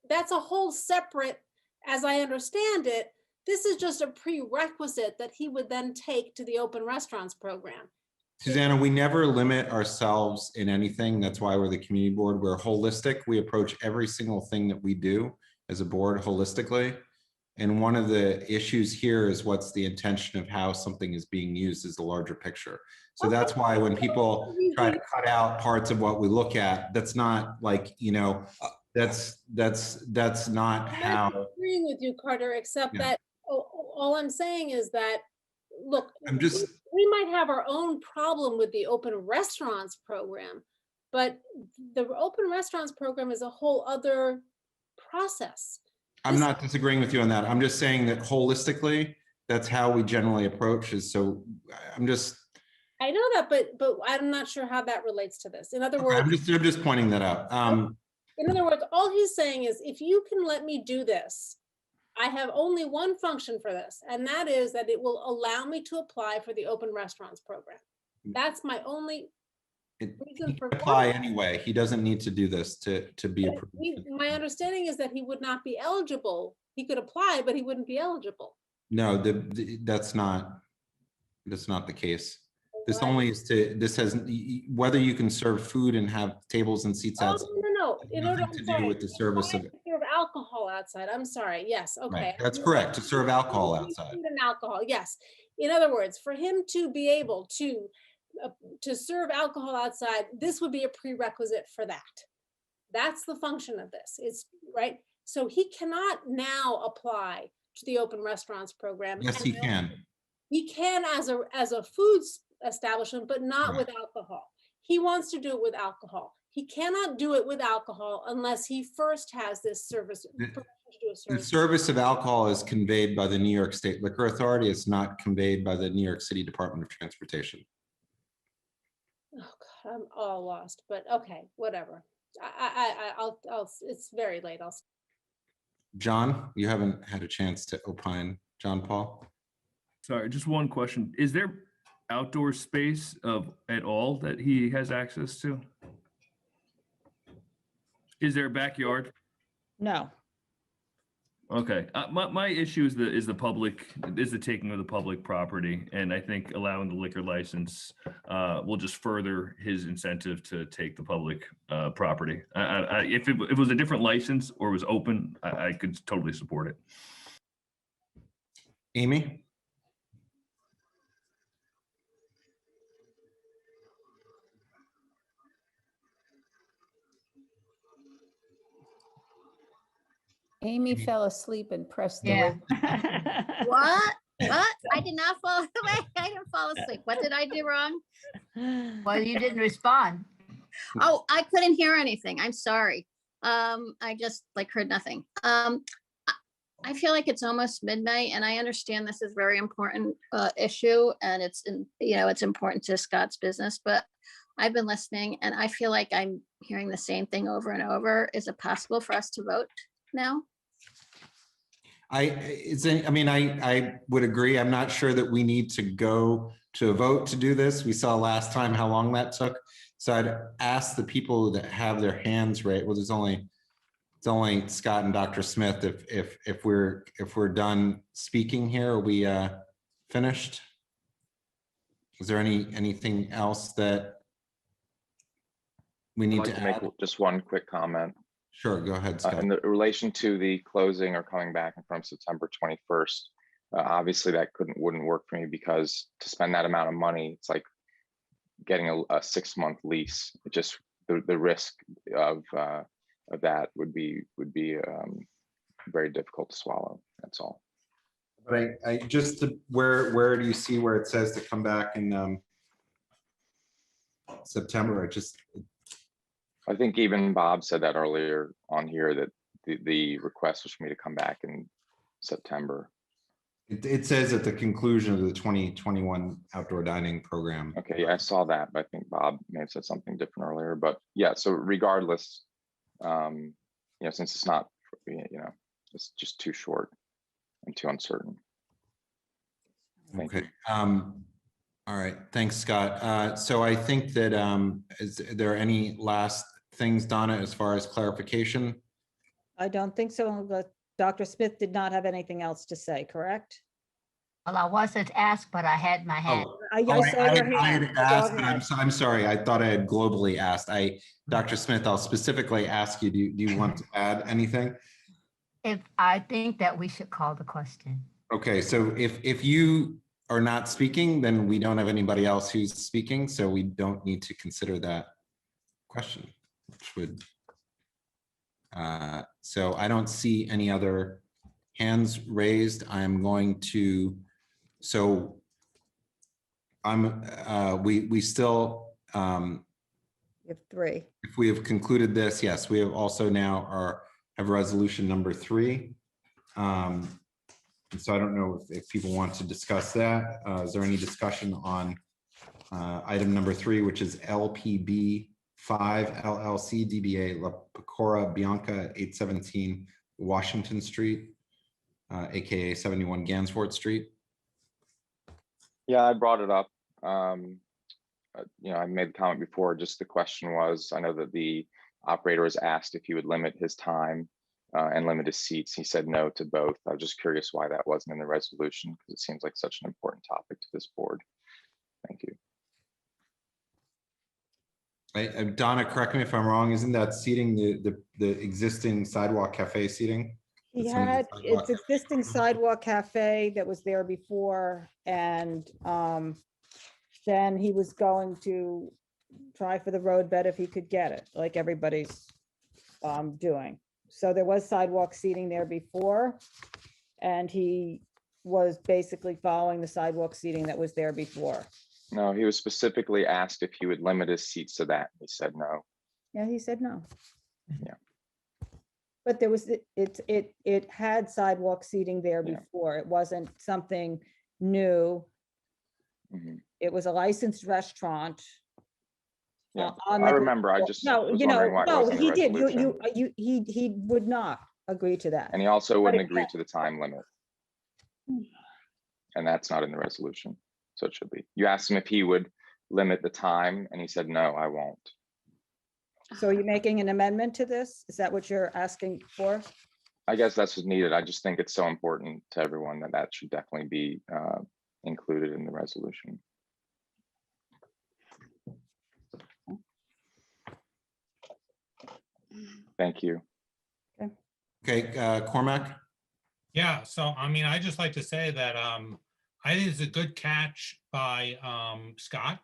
That's a whole separate, as I understand it, this is just a prerequisite that he would then take to the open restaurants program. Susanna, we never limit ourselves in anything. That's why we're the community board. We're holistic. We approach every single thing that we do as a board holistically. And one of the issues here is what's the intention of how something is being used as the larger picture. So that's why when people try to cut out parts of what we look at, that's not like, you know, that's not how. I'm not agreeing with you, Carter, except that all I'm saying is that, look, we might have our own problem with the open restaurants program, but the open restaurants program is a whole other process. I'm not disagreeing with you on that. I'm just saying that holistically, that's how we generally approach is. So I'm just. I know that, but I'm not sure how that relates to this. In other words, I'm just pointing that out. In other words, all he's saying is, if you can let me do this, I have only one function for this, and that is that it will allow me to apply for the open restaurants program. That's my only reason for apply anyway. He doesn't need to do this to be approved. My understanding is that he would not be eligible. He could apply, but he wouldn't be eligible. No, that's not the case. This only is to, this has, whether you can serve food and have tables and seats outside. No. In order to do with the service of it. Serve alcohol outside. I'm sorry. Yes. Okay. Right. That's correct. To serve alcohol outside. Food and alcohol. Yes. In other words, for him to be able to serve alcohol outside, this would be a prerequisite for that. That's the function of this. It's right. So he cannot now apply to the open restaurants program. Yes, he can. He can as a food establishment, but not with alcohol. He wants to do it with alcohol. He cannot do it with alcohol unless he first has this service. The service of alcohol is conveyed by the New York State Liquor Authority. It's not conveyed by the New York City Department of Transportation. Oh God, I'm all lost, but okay, whatever. I'll it's very late. John, you haven't had a chance to opine. John Paul? Sorry, just one question. Is there outdoor space at all that he has access to? Is there a backyard? No. Okay. My issue is the taking of the public property, and I think allowing the liquor license will just further his incentive to take the public property. If it was a different license or was open, I could totally support it. Amy? Amy fell asleep and pressed the Yeah. link. What? What? I did not fall away. I didn't fall asleep. What did I do wrong? Well, you didn't respond. Oh, I couldn't hear anything. I'm sorry. I just like heard nothing. I feel like it's almost midnight, and I understand this is very important issue, and it's important to Scott's business. But I've been listening, and I feel like I'm hearing the same thing over and over. Is it possible for us to vote now? I would agree. I'm not sure that we need to go to a vote to do this. We saw last time how long that took. So I'd ask the people that have their hands raised. Well, it's only Scott and Dr. Smith. If we're done speaking here, are we finished? Is there anything else that we need I'd like to to make add? just one quick comment. Sure, go ahead, Scott. In relation to the closing or coming back from September 21st, obviously that wouldn't work for me, because to spend that amount of money, it's like getting a 6-month lease. It just the risk of that would be very difficult to swallow. That's all. But I just where do you see where it says to come back in September? I think even Bob said that earlier on here, that the request was for me to come back in September. It says at the conclusion of the 2021 outdoor dining program. Okay, yeah, I saw that, but I think Bob may have said something different earlier. But yeah, so regardless, since it's not, it's just too short and too uncertain. Thank Okay. you. All right. Thanks, Scott. So I think that is there any last things, Donna, as far as clarification? I don't think so. But Dr. Smith did not have anything else to say, correct? Well, I wasn't asked, but I had my hand. I saw your hand. had asked, Go ahead. I'm sorry. I thought I had globally asked. Dr. Smith, I'll specifically ask you, do you want to add anything? If I think that we should call the question. Okay, so if you are not speaking, then we don't have anybody else who's speaking, so we don't need to consider that question, which would, so I don't see any other hands raised. I'm going to, so we still, You have 3. if we have concluded this, yes, we have also now have resolution number 3. And so I don't know if people want to discuss that. Is there any discussion on item number 3, which is LPB 5 LLC DBA La Pecora Bianca 817 Washington Street, aka 71 Gansford Street? Yeah, I brought it up. I made the comment before. Just the question was, I know that the operator was asked if he would limit his time and limit his seats. He said no to both. I was just curious why that wasn't in the resolution, because it seems like such an important topic to this board. Thank you. Donna, correct me if I'm wrong. Isn't that seating the existing sidewalk cafe seating? He had its existing sidewalk cafe that was there before, and then he was going to try for the roadbed if he could get it, like everybody's doing. So there was sidewalk seating there before, and he was basically following the sidewalk seating that was there before. No, he was specifically asked if he would limit his seats to that. He said no. Yeah, he said no. Yeah. But there was, it had sidewalk seating there before. It wasn't something new. Mm-hmm. It was a licensed restaurant. Yeah, I remember. I just was wondering why it wasn't in the he did. resolution. He would not agree to that. And he also wouldn't agree again- to the time limit. And that's not in the resolution. So it should be. You asked him if he would limit the time, and he said, no, I won't. So are you making an amendment to this? Is that what you're asking for? I guess that's what's needed. I just think it's so important to everyone that should definitely be included in the resolution. Thank you. Okay, Cormac? Yeah, so I just like to say that I think it's a good catch by Scott.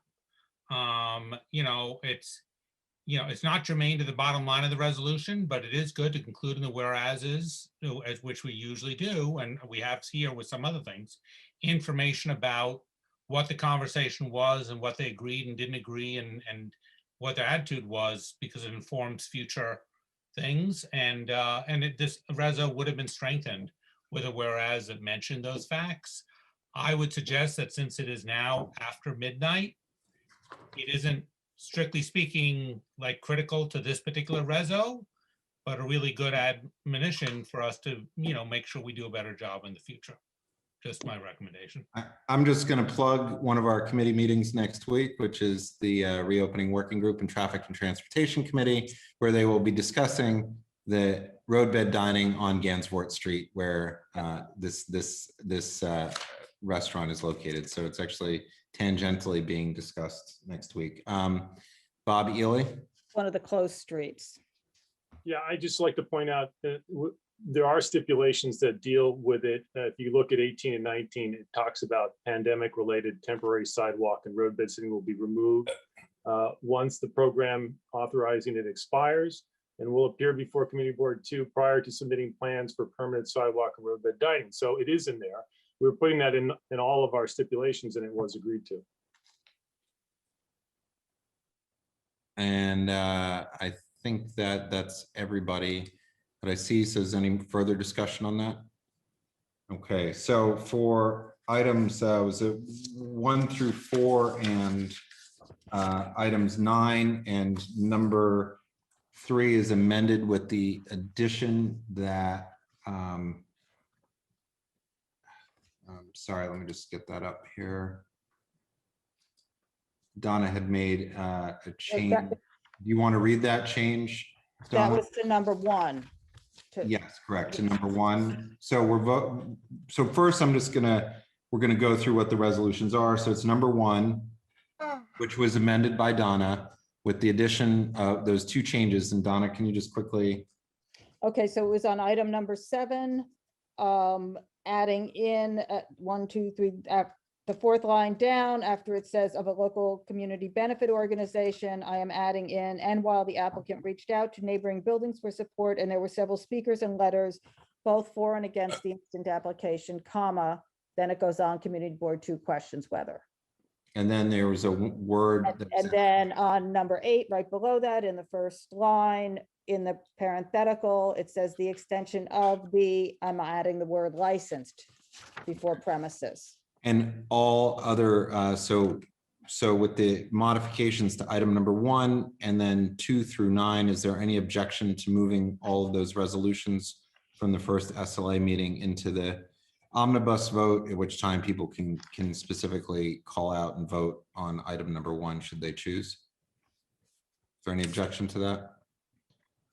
it's not germane to the bottom line of the resolution, but it is good to conclude in the whereases, as which we usually do, and we have here with some other things, information about what the conversation was and what they agreed and didn't agree, and what their attitude was, because it informs future things. And this reso would have been strengthened with a whereas that mentioned those facts. I would suggest that since it is now after midnight, it isn't, strictly speaking, like critical to this particular reso, but a really good admonition for us to, make sure we do a better job in the future. Just my recommendation. I'm just going to plug one of our committee meetings next week, which is the reopening working group and traffic and transportation committee, where they will be discussing the roadbed dining on Gansevoort Street, where this restaurant is located. So it's actually tangentially being discussed next week. Bob Ely. One of the closed streets. Yeah, I just like to point out that there are stipulations that deal with it. If you look at 18 and 19, it talks about pandemic-related temporary sidewalk and roadbed sitting will be removed once the program authorizing it expires, and will appear before Committee Board 2 prior to submitting plans for permanent sidewalk and roadbed dining. So it is in there. We're putting that in all of our stipulations, and it was agreed to. And I think that's everybody that I see. So is any further discussion on that? Okay, so for items was it 1 through 4 and items 9 and number 3 is amended with the addition that sorry, let me just get that up here. Donna had made a change. Do you want to read that change, Donna? That was to number 1. Yes, correct, to number 1. So so first we're gonna go through what the resolutions are. So it's number 1, which was amended by Donna with the addition of those 2 changes. And Donna, can you just quickly? Okay, so it was on item number 7, adding in 1, 2, 3, the 4th line down after it says of a local community benefit organization, I am adding in, and while the applicant reached out to neighboring buildings for support, and there were several speakers and letters, both for and against the instant application, comma, then it goes on, Community Board 2 questions whether. And then there was a word. And then on number 8, right below that, in the first line, in the parenthetical, it says the extension of the, I'm adding the word licensed before premises. And all other, so with the modifications to item number 1 and then 2 through 9, is there any objection to moving all of those resolutions from the first SLA meeting into the omnibus vote, at which time people can specifically call out and vote on item number 1 should they choose? Is there any objection to that?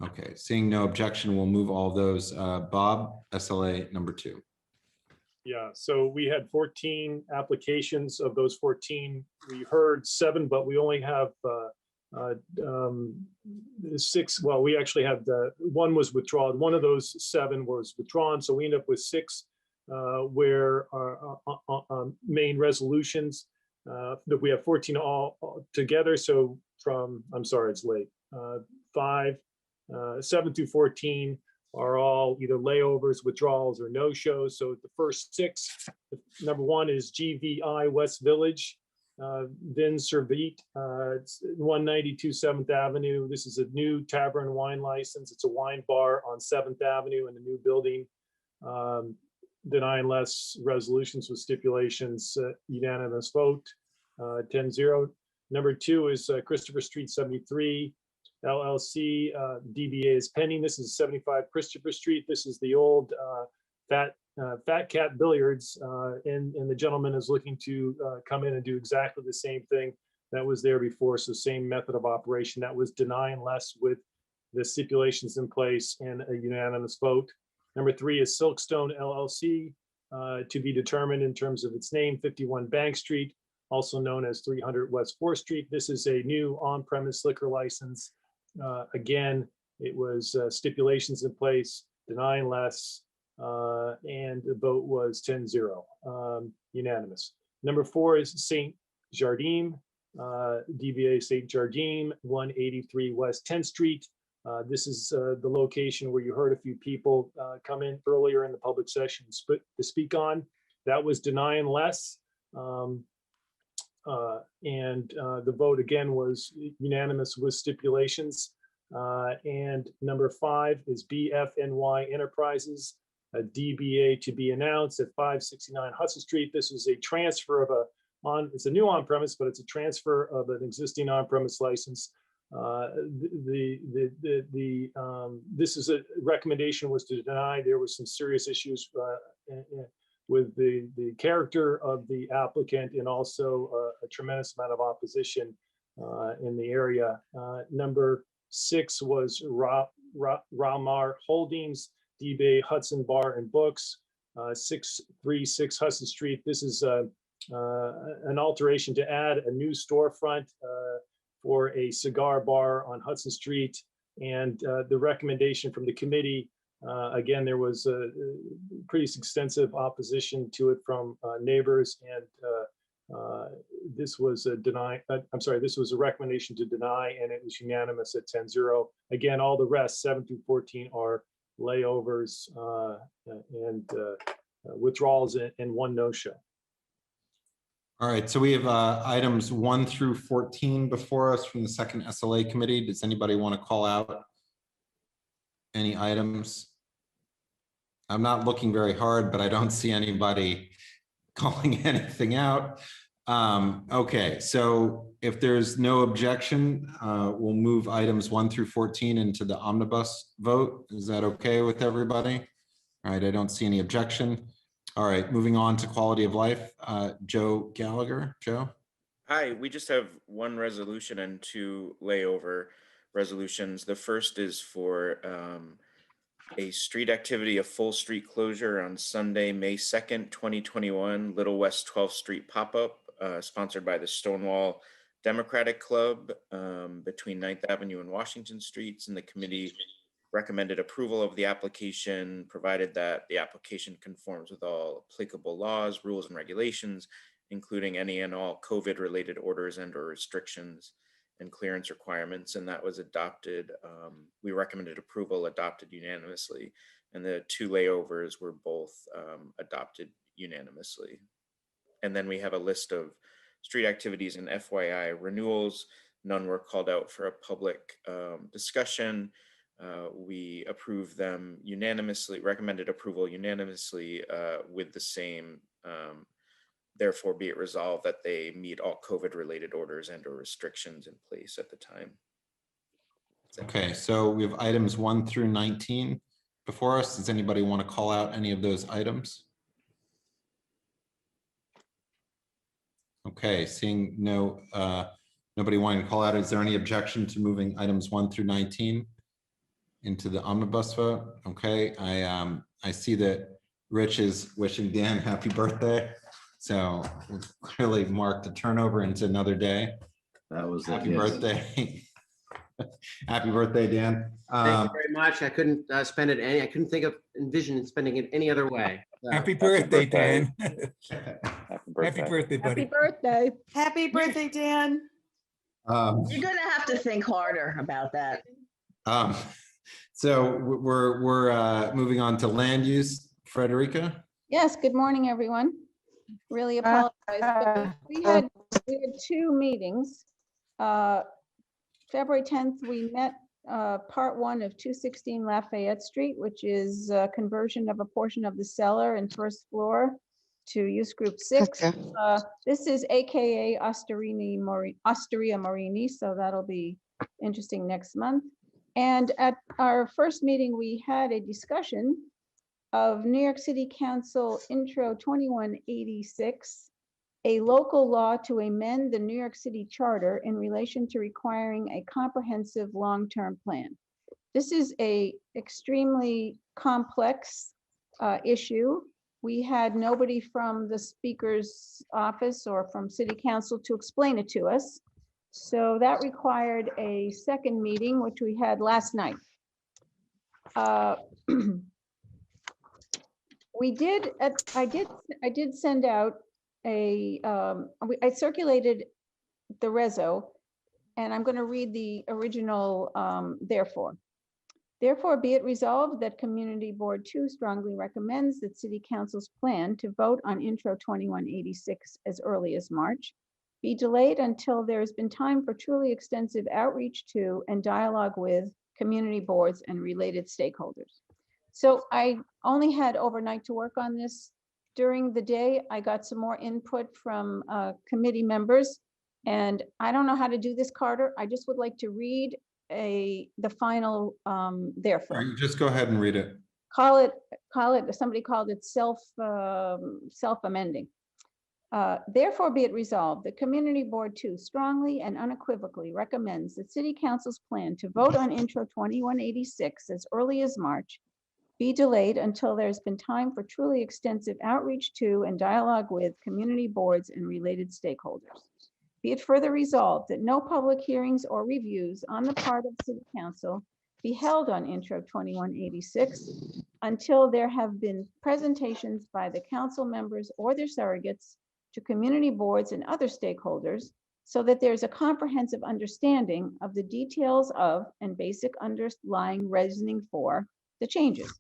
Okay, seeing no objection, we'll move all those. Bob, SLA number 2. Yeah, so we had 14 applications. Of those 14, we heard 7, but we only have 6. Well, we actually had 1 was withdrawn. One of those 7 was withdrawn. So we end up with 6 where our main resolutions that we have 14 all together. So from, I'm sorry, it's late, 7 through 14 are all either layovers, withdrawals, or no-shows. So the first 6, number 1 is GVI West Village, Vin Servite, it's 192 7th Avenue. This is a new tavern wine license. It's a wine bar on 7th Avenue in a new building. Denying less resolutions with stipulations, unanimous vote, 10-0. Number 2 is Christopher Street 73. LLC, DBA is pending. This is 75 Christopher Street. This is the old Fat Cat Billiards, and the gentleman is looking to come in and do exactly the same thing that was there before. So same method of operation. That was denying less with the stipulations in place and a unanimous vote. Number 3 is Silkstone LLC, to be determined in terms of its name, 51 Bank Street, also known as 300 West 4th Street. This is a new on-premise liquor license. Again, it was stipulations in place, denying less, and the vote was 10-0, unanimous. Number 4 is St. Jardim, DBA St. Jardine, 183 West 10th Street. This is the location where you heard a few people come in earlier in the public session to speak on. That was deny and less. The vote again was unanimous with stipulations. And number 5 is BFNY Enterprises, a DBA to be announced at 569 Hudson Street. This is a transfer of it's a new on-premise, but it's a transfer of an existing on-premise license. This is a recommendation was to deny. There was some serious issues with the character of the applicant and also a tremendous amount of opposition in the area. Number 6 was Ramar Holdings, DBA Hudson Bar and Books, 636 Hudson Street. This is an alteration to add a new storefront for a cigar bar on Hudson Street. And the recommendation from the committee, again, there was a pretty extensive opposition to it from neighbors, and this was a this was a recommendation to deny, and it was unanimous at 10-0. Again, all the rest, 7 through 14, are layovers and withdrawals and 1 no-show. All right, so we have items 1 through 14 before us from the second SLA committee. Does anybody want to call out any items? I'm not looking very hard, but I don't see anybody calling anything out. Okay, so if there's no objection, we'll move items 1 through 14 into the omnibus vote. Is that okay with everybody? All right, I don't see any objection. All right, moving on to quality of life. Joe Gallagher. Joe? Hi, we just have 1 resolution and 2 layover resolutions. The first is for a street activity, a full street closure on Sunday, May 2nd, 2021, Little West 12th Street pop-up, sponsored by the Stonewall Democratic Club between 9th Avenue and Washington Streets. And the committee recommended approval of the application, provided that the application conforms with all applicable laws, rules, and regulations, including any and all COVID-related orders and/or restrictions and clearance requirements. And that was adopted. We recommended approval, adopted unanimously, and the 2 layovers were both adopted unanimously. And then we have a list of street activities and FYI renewals. None were called out for a public discussion. We approved them unanimously, recommended approval unanimously with the same, therefore be it resolved that they meet all COVID-related orders and or restrictions in place at the time. Okay, so we have items 1 through 19 before us. Does anybody want to call out any of those items? Okay, seeing nobody wanting to call out, is there any objection to moving items 1 through 19 into the omnibus vote? Okay, I see that Rich is wishing Dan happy birthday. So we've clearly marked a turnover into another day. That was happy birthday. Happy birthday, Dan. Thank you very much. I couldn't spend it I couldn't envision spending it any other way. So. Happy birthday, Dan. Happy birthday, buddy. Happy birthday. Happy birthday, Dan. You're gonna have to think harder about that. So we're moving on to land use. Frederica? Yes, good morning, everyone. Really apologize, but we had 2 meetings. February 10th, we met part 1 of 216 Lafayette Street, which is conversion of a portion of the cellar and first floor to use group 6. This is AKA Osteria Morini, so that'll be interesting next month. And at our first meeting, we had a discussion of New York City Council Intro 2186, a local law to amend the New York City Charter in relation to requiring a comprehensive long-term plan. This is a extremely complex issue. We had nobody from the Speaker's office or from City Council to explain it to us. So that required a second meeting, which we had last night. I did send out I circulated the reso, and I'm going to read the original therefore. Therefore, be it resolved that Community Board 2 strongly recommends that City Council's plan to vote on Intro 2186 as early as March be delayed until there has been time for truly extensive outreach to and dialogue with community boards and related stakeholders. So I only had overnight to work on this. During the day, I got some more input from committee members, and I don't know how to do this, Carter. I just would like to read the final therefore. All right, just go ahead and read it. Somebody called it self-amending. Therefore, be it resolved that Community Board 2 strongly and unequivocally recommends that City Council's plan to vote on Intro 2186 as early as March be delayed until there's been time for truly extensive outreach to and dialogue with community boards and related stakeholders. Be it further resolved that no public hearings or reviews on the part of City Council be held on Intro 2186 until there have been presentations by the council members or their surrogates to community boards and other stakeholders so that there's a comprehensive understanding of the details of and basic underlying reasoning for the changes.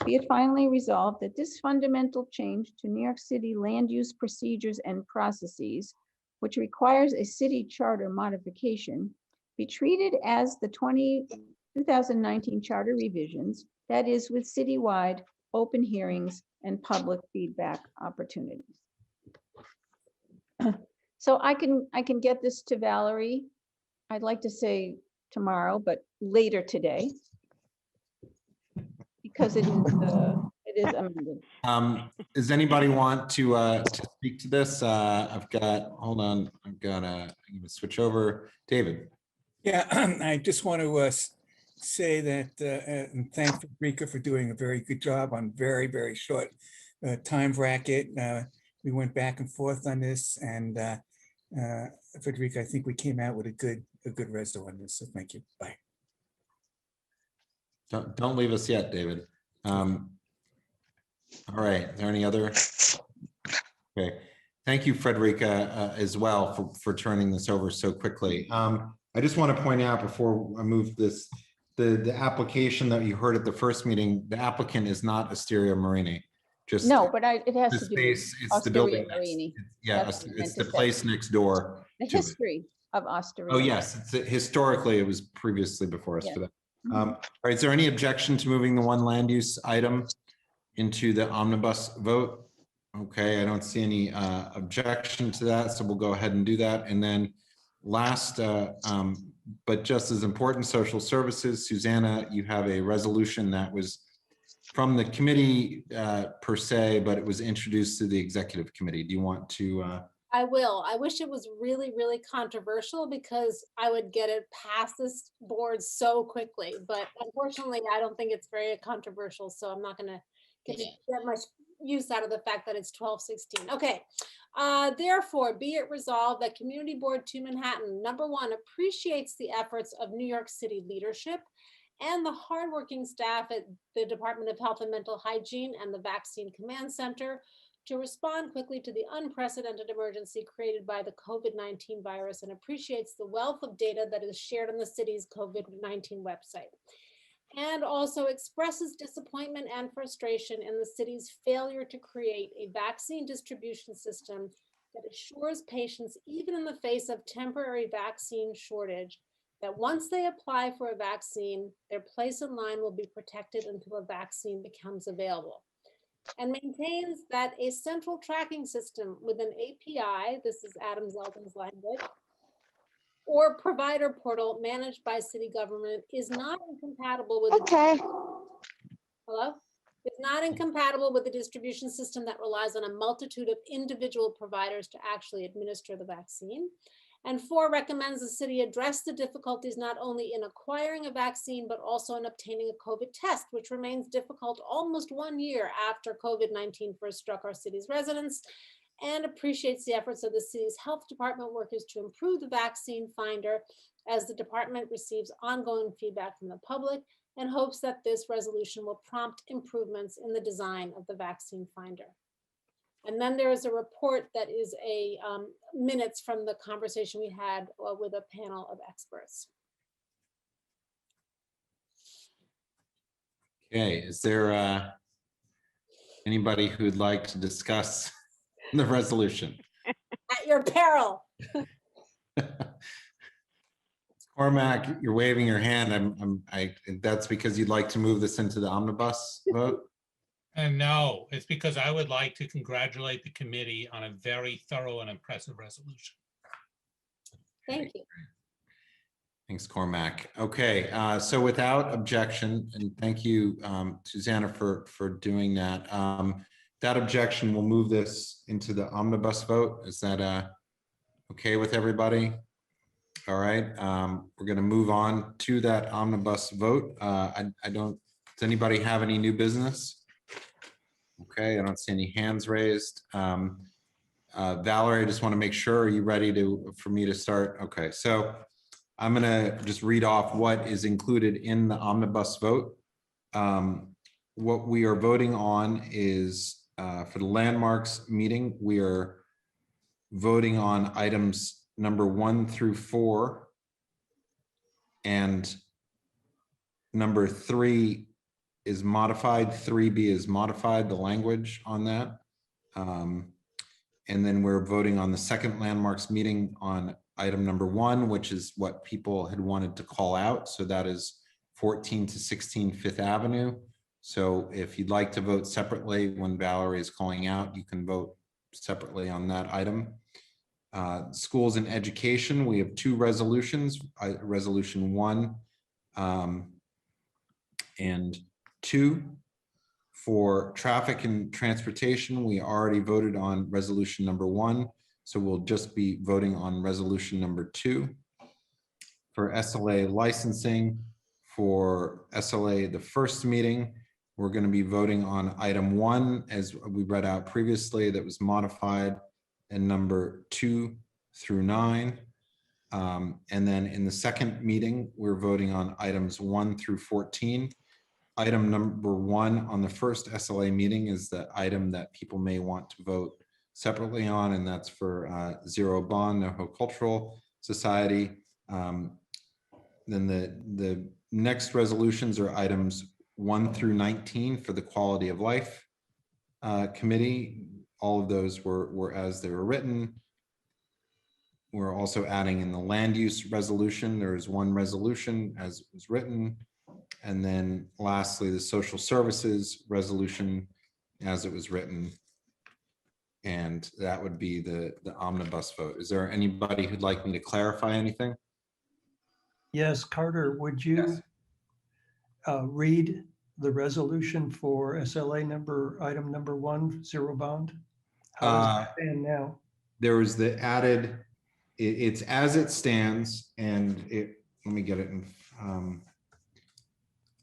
Be it finally resolved that this fundamental change to New York City land use procedures and processes, which requires a city charter modification, be treated as the 2019 charter revisions, that is with citywide open hearings and public feedback opportunities. So I can get this to Valerie. I'd like to say tomorrow, but later today, because it is amended. Does anybody want to speak to this? Hold on, I'm gonna switch over. David. Yeah, I just want to say that and thank Frederica for doing a very good job on very, very short time bracket. We went back and forth on this, and Frederica, I think we came out with a good reso on this. So thank you. Bye. Don't leave us yet, David. All right. Is there any other? Okay. Thank you, Frederica, as well for turning this over so quickly. I just want to point out before I move this, the application that you heard at the first meeting, the applicant is not Asteria Marini. Just no, but it has the to do space, with it's the building. Marini. Yeah, it's the place next door. The history of Osteria. Oh, yes. Historically, it was previously before us for that. All right. Is there any objection to moving the one land use item into the omnibus vote? Okay, I don't see any objection to that, so we'll go ahead and do that. And then last, but just as important, social services. Susanna, you have a resolution that was from the committee per se, but it was introduced to the executive committee. Do you want to? I will. I wish it was really, really controversial because I would get it past this board so quickly. But unfortunately, I don't think it's very controversial. So I'm not going to get that much use out of the fact that it's 12:16. Okay. Therefore, be it resolved that Community Board 2 Manhattan, #1, appreciates the efforts of New York City leadership and the hardworking staff at the Department of Health and Mental Hygiene and the Vaccine Command Center to respond quickly to the unprecedented emergency created by the COVID-19 virus and appreciates the wealth of data that is shared on the city's COVID-19 website. And also expresses disappointment and frustration in the city's failure to create a vaccine distribution system that assures patients, even in the face of temporary vaccine shortage, that once they apply for a vaccine, their place in line will be protected until a vaccine becomes available. And maintains that a central tracking system with an API, this is Adam Zeldin's language, or provider portal managed by city government is not incompatible with is not incompatible with the distribution system that relies on a multitude of individual providers to actually administer the vaccine. And 4, recommends the city address the difficulties not only in acquiring a vaccine, but also in obtaining a COVID test, which remains difficult almost 1 year after COVID-19 first struck our city's residents, and appreciates the efforts of the city's health department workers to improve the vaccine finder as the department receives ongoing feedback from the public, and hopes that this resolution will prompt improvements in the design of the vaccine finder. And then there is a report that is a minutes from the conversation we had with a panel of experts. Okay, is there anybody who'd like to discuss the resolution? At your peril. Cormac, you're waving your hand. That's because you'd like to move this into the omnibus vote? And no, it's because I would like to congratulate the committee on a very thorough and impressive resolution. Thank you. Thanks, Cormac. Okay, so without objection, and thank you, Susanna, for doing that. That objection, we'll move this into the omnibus vote. Is that okay with everybody? All right, we're going to move on to that omnibus vote. I don't, does anybody have any new business? Okay, I don't see any hands raised. Valerie, I just want to make sure, are you ready for me to start? Okay, so I'm going to just read off what is included in the omnibus vote. What we are voting on is for the landmarks meeting, we are voting on items number 1 through 4, and number 3 is modified, 3B is modified, the language on that. And then we're voting on the second landmarks meeting on item number 1, which is what people had wanted to call out. So that is 14 to 16 Fifth Avenue. So if you'd like to vote separately when Valerie is calling out, you can vote separately on that item. Schools and education, we have 2 resolutions, resolution 1 and 2. For traffic and transportation, we already voted on resolution number 1, so we'll just be voting on resolution number 2. For SLA licensing, for SLA, the first meeting, we're going to be voting on item 1, as we read out previously, that was modified, and number 2 through 9. And then in the second meeting, we're voting on items 1 through 14. Item number 1 on the first SLA meeting is the item that people may want to vote separately on, and that's for Zero Bond, NoHo Cultural Society. Then the next resolutions are items 1 through 19 for the Quality of Life Committee. All of those were as they were written. We're also adding in the land use resolution. There is 1 resolution as it was written. And then lastly, the social services resolution as it was written. And that would be the omnibus vote. Is there anybody who'd like me to clarify anything? Yes, Carter, would you read the resolution for SLA item number 1, Zero Bond? How does it stand now? There was the added, it's as it stands, and let me get it in.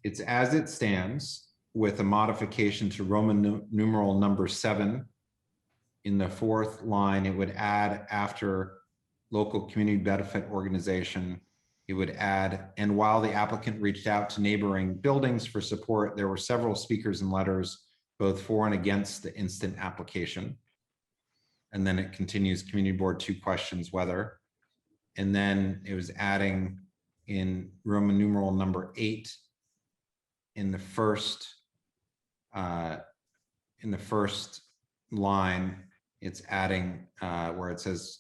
It's as it stands with a modification to Roman numeral number 7. In the 4th line, it would add after local community benefit organization, it would add, and while the applicant reached out to neighboring buildings for support, there were several speakers and letters, both for and against the instant application. And then it continues, community board 2 questions whether. And then it was adding in Roman numeral number 8, in the first line, it's adding where it says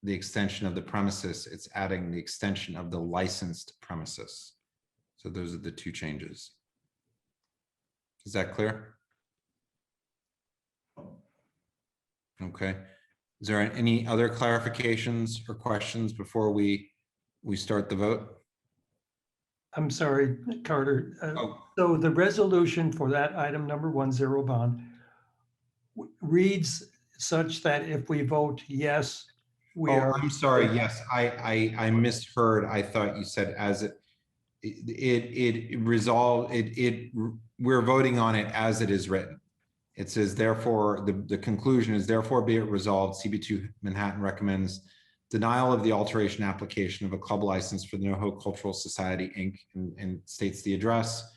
the extension of the premises, it's adding the extension of the licensed premises. So those are the 2 changes. Is that clear? Okay. Is there any other clarifications or questions before we start the vote? I'm sorry, Carter. So the resolution for that item number 1, Zero Bond, reads such that if we vote yes, we are. I'm sorry. Yes, I misheard. I thought you said as it resolved. We're voting on it as it is written. It says therefore the conclusion is therefore be it resolved. CB2 Manhattan recommends denial of the alteration application of a club license for the NoHo Cultural Society, Inc., and states the address.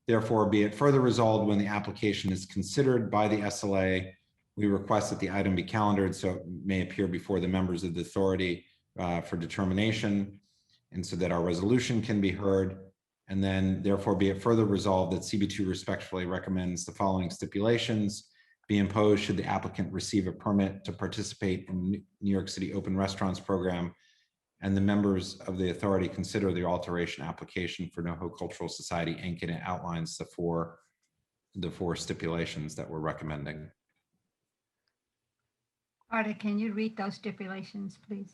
Therefore, be it further resolved when the application is considered by the SLA We request that the item be calendared so it may appear before the members of the authority for determination, and so that our resolution can be heard. And then therefore be it further resolved that CB2 respectfully recommends the following stipulations be imposed should the applicant receive a permit to participate in New York City Open Restaurants Program, and the members of the authority consider the alteration application for NoHo Cultural Society Inc. And it outlines the four stipulations that we're recommending. Carter, can you read those stipulations, please?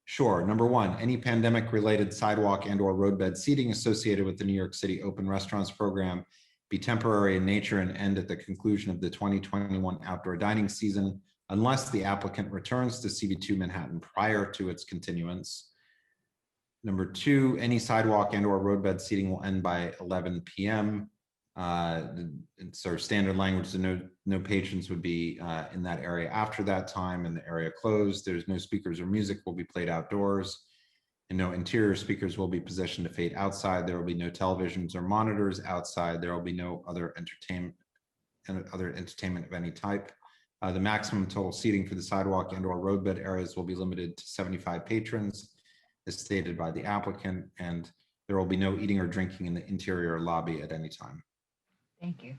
Sure. Number one, any pandemic-related sidewalk and/or roadbed seating associated with the New York City Open Restaurants Program be temporary in nature and end at the conclusion of the 2021 outdoor dining season, unless the applicant returns to CB2 Manhattan prior to its continuance. Number two, any sidewalk and/or roadbed seating will end by 11 p.m. It's sort of standard language, so no patrons would be in that area after that time, and the area closed. There's no speakers or music will be played outdoors, and no interior speakers will be positioned to fade outside. There will be no televisions or monitors outside. There will be no other entertainment of any type. The maximum total seating for the sidewalk and/or roadbed areas will be limited to 75 patrons, as stated by the applicant, and there will be no eating or drinking in the interior lobby at any time. Thank you.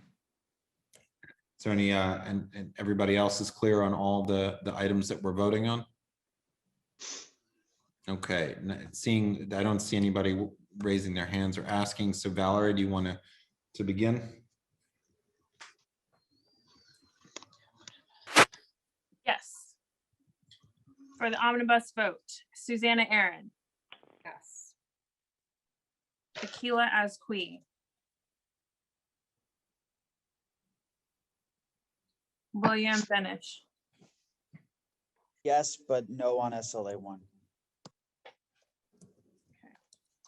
So any, and everybody else is clear on all the items that we're voting on? Okay, I don't see anybody raising their hands or asking. So Valerie, do you want to begin? Yes. For the omnibus vote, Susanna Aaron. Yes. Tequila Azqui. William Benish. Yes, but no on SLA 1.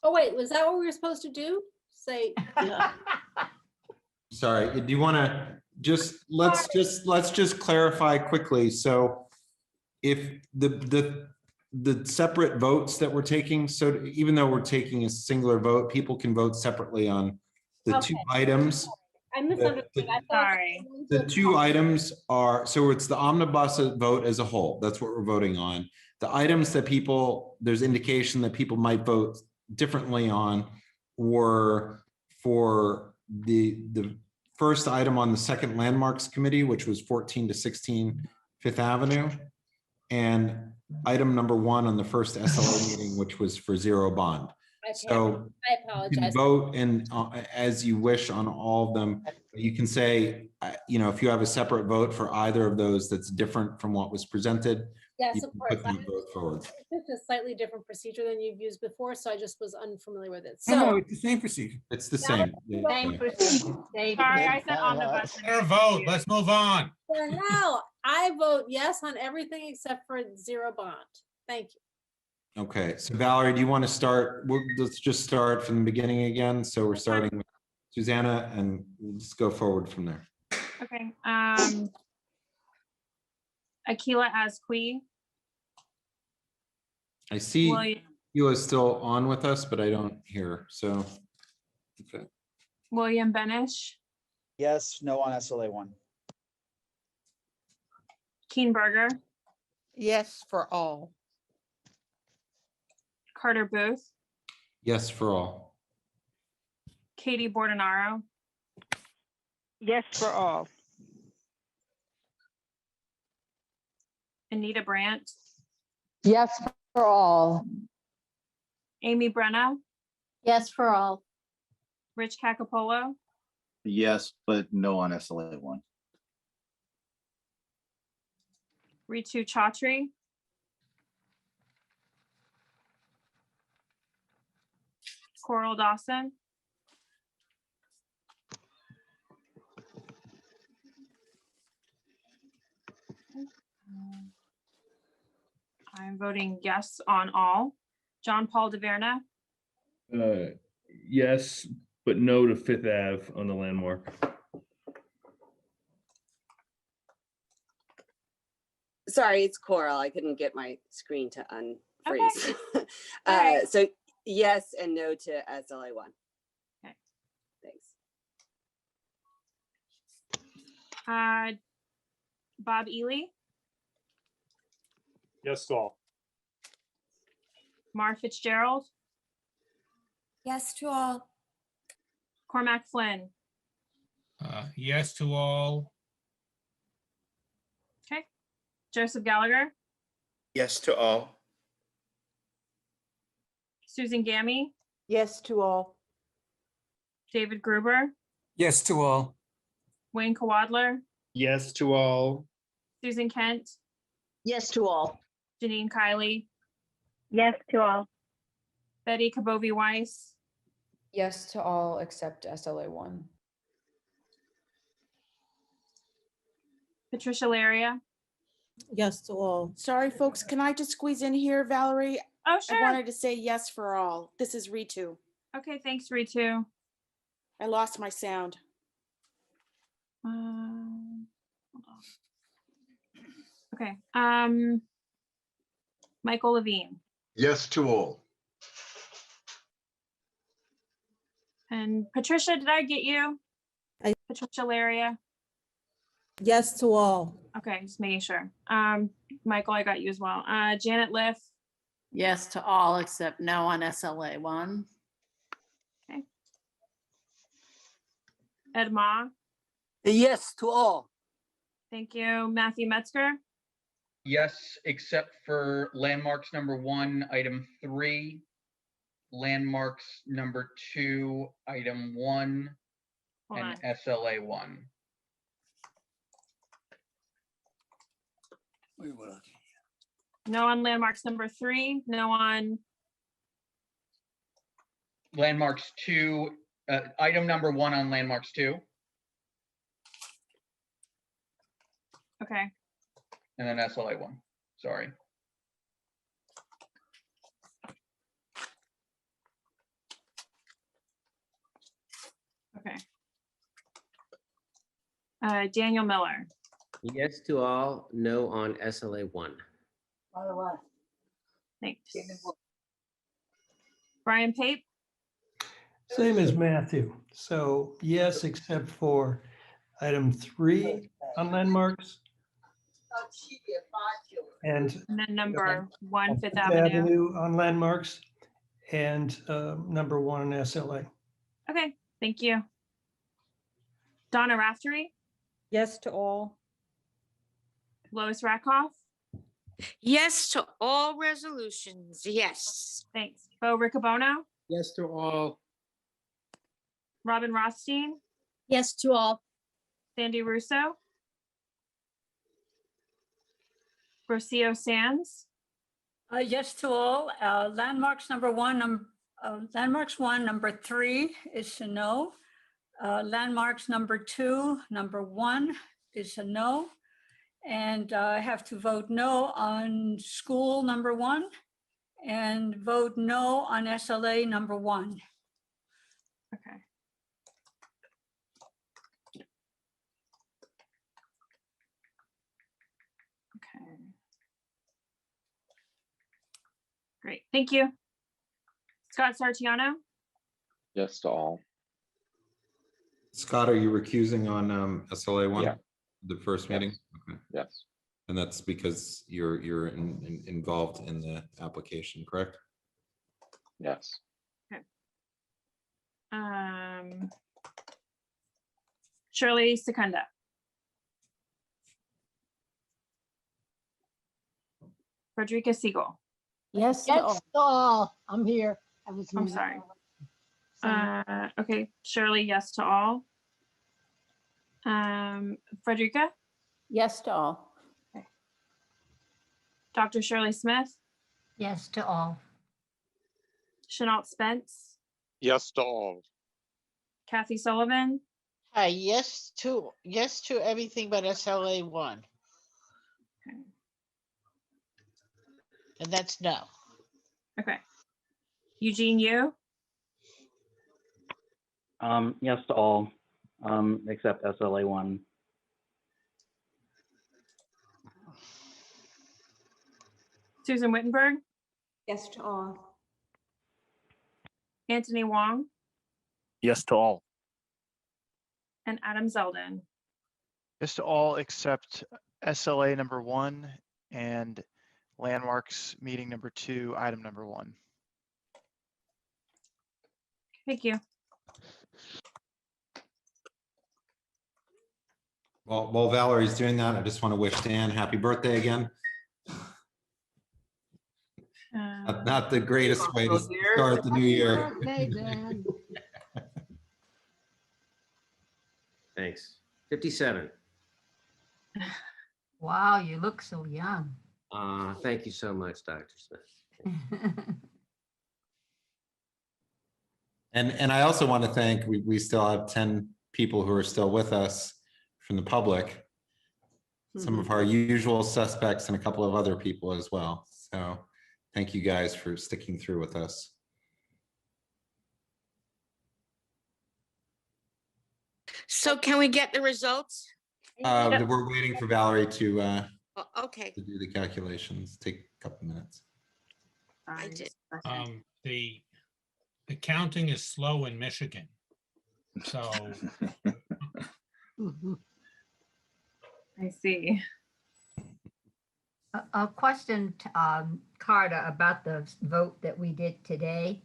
Oh, wait, was that what we were supposed to do? Say, Sorry, do you want to let's just clarify quickly. So if the separate votes that we're taking, so even though we're taking a singular vote, people can vote separately on the two items. I misunderstood. Sorry. The two items are, so it's the omnibus vote as a whole. That's what we're voting on. The items that there's indication that people might vote differently on were for the first item on the second landmarks committee, which was 14 to 16 Fifth Avenue, and item number 1 on the first SLA meeting, which was for zero bond. So I you can apologize. vote as you wish on all of them. You can say, if you have a separate vote for either of those that's different from what was presented, Yes, you of can course. put that vote forward. It's a slightly different procedure than you've used before, so I just was unfamiliar with it. No, So it's the same procedure. It's the same. Same procedure. Sorry, I said omnibus. Fair vote. Let's move on. for now, I vote yes on everything except for zero bond. Thank you. Okay, so Valerie, do you want to start? Let's just start from the beginning again. So we're starting with Susanna, and we'll just go forward from there. Okay. Aquila Azqui. I see William, you is still on with us, but I don't hear. So, okay. William Benish. Yes, no on SLA 1. Keenberger. Yes, for all. Carter Booth. Yes, for all. Katie Bordenaro. Yes, for all. Anita Brandt. Yes, for all. Amy Brenna. Yes, for all. Rich Cacapolo. Yes, but no on SLA 1. Ritu Chaudhry. Coral Dawson. I'm voting yes on all. John Paul DeVerna. Yes, but no to Fifth Ave on the landmark. Sorry, it's Coral. I couldn't get my screen to unfreeze. Okay. Right. So yes and no to SLA 1. Okay. Thanks. Bob Ely, Yes to all. Mar Fitzgerald, Yes to all. Cormac Flynn. Yes to all. Okay. Joseph Gallagher, Yes to all. Susan Gammy, Yes to all. David Gruber, Yes to all. Wayne Kawadler, Yes to all. Susan Kent, Yes to all. Janine Kiley, Yes to all. Betty Kabovi Weiss, Yes to all except SLA 1. Patricia Laria. Yes to all. Sorry, folks, can I just squeeze in here, Valerie? Oh, sure. I wanted to say yes for all. This is Ritu. Okay, thanks, Ritu. I lost my sound. Hold on. Okay. Michael Levine Yes to all. and Patricia. Did I get you? Patricia Laria. Yes to all. Okay, just making sure. Michael, I got you as well. Janet Liff. Yes to all except no on SLA 1. Okay. Ed Ma. Yes to all. Thank you. Matthew Metzger. Yes, except for landmarks number 1, item 3, landmarks number 2, item 1, Hold and on. SLA 1. No on landmarks number 3. No on. Landmarks 2, item number 1 on landmarks 2, Okay. and then SLA 1. Sorry. Okay. Daniel Miller. Yes to all, no on SLA 1. By the way. Thanks. Brian Pape. Same as Matthew. So yes, except for item 3 on landmarks. And And then number 1, Fifth Fifth Avenue. on landmarks and number 1 on SLA. Okay, thank you. Donna Raftery. Yes to all. Lois Rakoff. Yes to all resolutions. Yes. Thanks. Bo Riccobono. Yes to all. Robin Rothstein. Yes to all. Sandy Russo. Rocio Sands. Yes to all. Landmarks number 1, landmarks 1, number 3 is a no. Landmarks number 2, number 1 is a no. And I have to vote no on school number 1 and vote no on SLA number 1. Okay. Okay. Great, thank you. Scott Sartiano. Yes to all. Scott, are you recusing on SLA 1? Yeah. The first meeting? Okay. Yes. And that's because you're involved in the application, correct? Yes. Okay. Shirley Secunda. Frederica Siegel. Yes to all. Yes to all. I'm here. I was. I'm sorry. Okay, Shirley, yes to all. Frederica. Yes to all. Dr. Shirley Smith. Yes to all. Chenault Spence. Yes to all. Kathy Sullivan. Hi, yes to everything but SLA 1. Okay. And that's no. Okay. Eugene Yu. Yes to all, except SLA 1. Susan Wittenberg. Yes to all. Anthony Wong. Yes to all. And Adam Zeldin. Yes to all except SLA number 1 and landmarks meeting number 2, item number 1. Thank you. Well, while Valerie's doing that, I just want to wish Dan happy birthday again. Not the greatest way to start the new year. Thanks. 57. Wow, you look so young. Thank you so much, Dr. Smith. And I also want to thank, we still have 10 people who are still with us from the public. Some of our usual suspects and a couple of other people as well. So thank you guys for sticking through with us. So can we get the results? We're waiting for Valerie to Okay, do the calculations. Take a couple minutes. I did. The counting is slow in Michigan. So I see. A question, Carter, about the vote that we did today.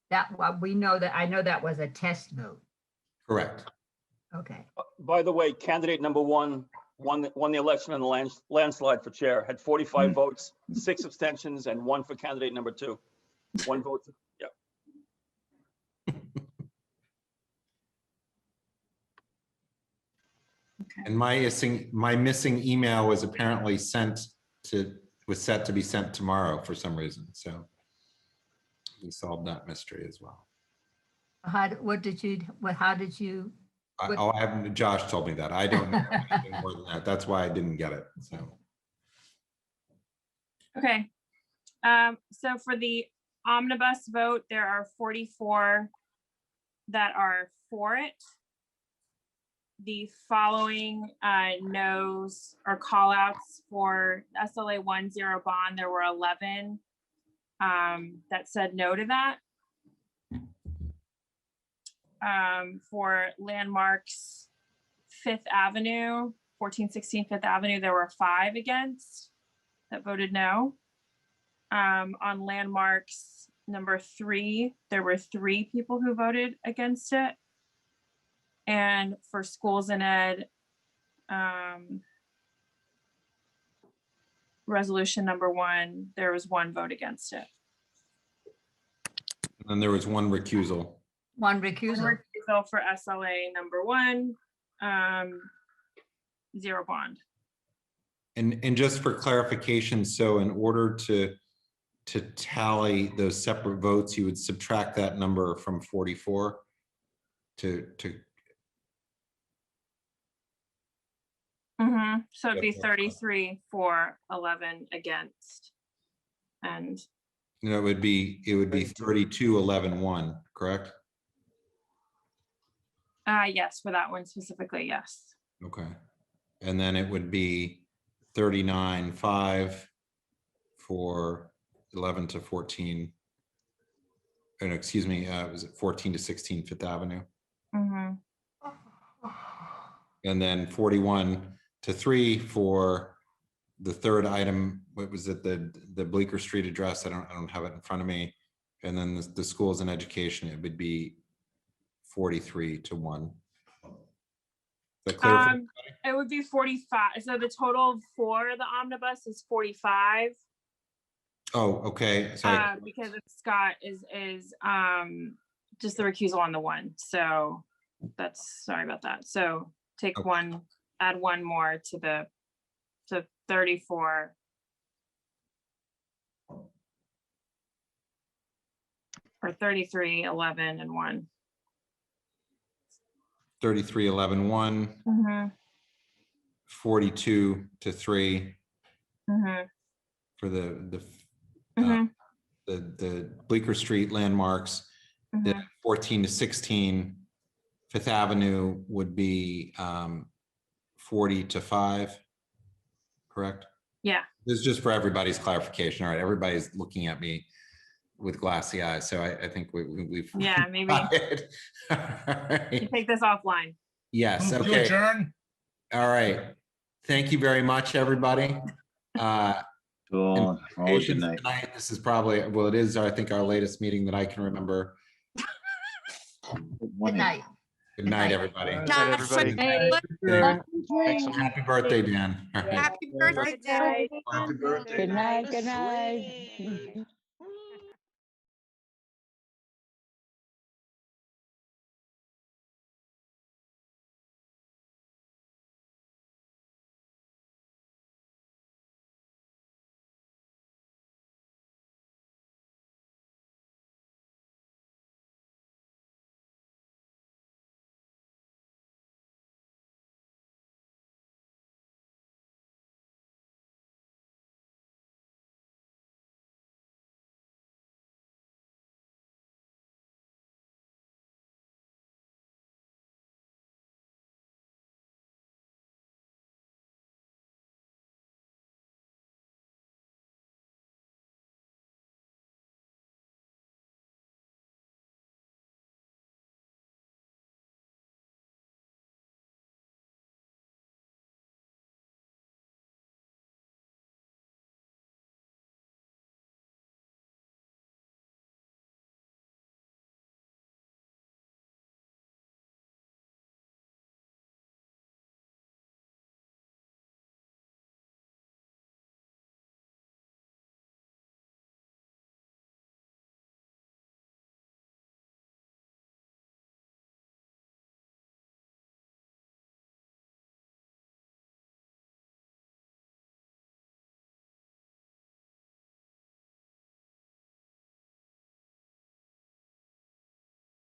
That we know that, I know that was a test vote. Correct. Okay. By the way, candidate number 1 won the election in the landslide for chair, had 45 votes, 6 abstentions, and 1 for candidate number 2. 1 vote. Yeah. And my missing email was apparently set to be sent tomorrow for some reason. So we solved that mystery as well. How did you? I haven't, Josh told me that. I don't know anything more than that. That's why I didn't get it. So. Okay. So for the omnibus vote, there are 44 that are for it. The following no's or call outs for SLA 1 0 bond, there were 11 that said no to that. For landmarks 5th Avenue, 1416 5th Avenue, there were 5 against that voted no. On landmarks number 3, there were 3 people who voted against it. And for schools in ed, resolution number 1, there was 1 vote against it. And there was 1 recusal. One recusal. 1 recusal for SLA number 1, 0 bond. And just for clarification, so in order to tally those separate votes, you would subtract that number from 44 to So it'd be 33 for 11 against. And you know, it would be 32 11 1, correct? yes, for that one specifically, yes. Okay. And then it would be 39 5 for 11 to 14. And excuse me, was it 14 to 16 5th Avenue? And then 41 to 3 for the 3rd item. What was it? The Bleecker Street address. I don't have it in front of me. And then the schools and education, it would be 43 to 1. Is that clear? It would be 45. So the total for the omnibus is 45. Oh, okay. Sorry. Because Scott is just the recusal on the 1. So that's, sorry about that. So take 1, add 1 more to 34. Or 33, 11, and 1. 33 11 1. 42 to 3 for the Bleecker Street landmarks. Then 14 to 16 5th Avenue would be 40 to 5, correct? Yeah. This is just for everybody's clarification. All right, everybody's looking at me with glassy eyes, so I think we've Yeah, maybe right. you take this offline. Yes. Move to Okay. adjourn. All right. Thank you very much, everybody. Cool. Always good Patience night. tonight. This is probably, well, it is, I think, our latest meeting that I can remember. Good night. Good night, everybody. Good night, everybody. Happy birthday, Dan. All right. Happy birthday. Good night. Good night.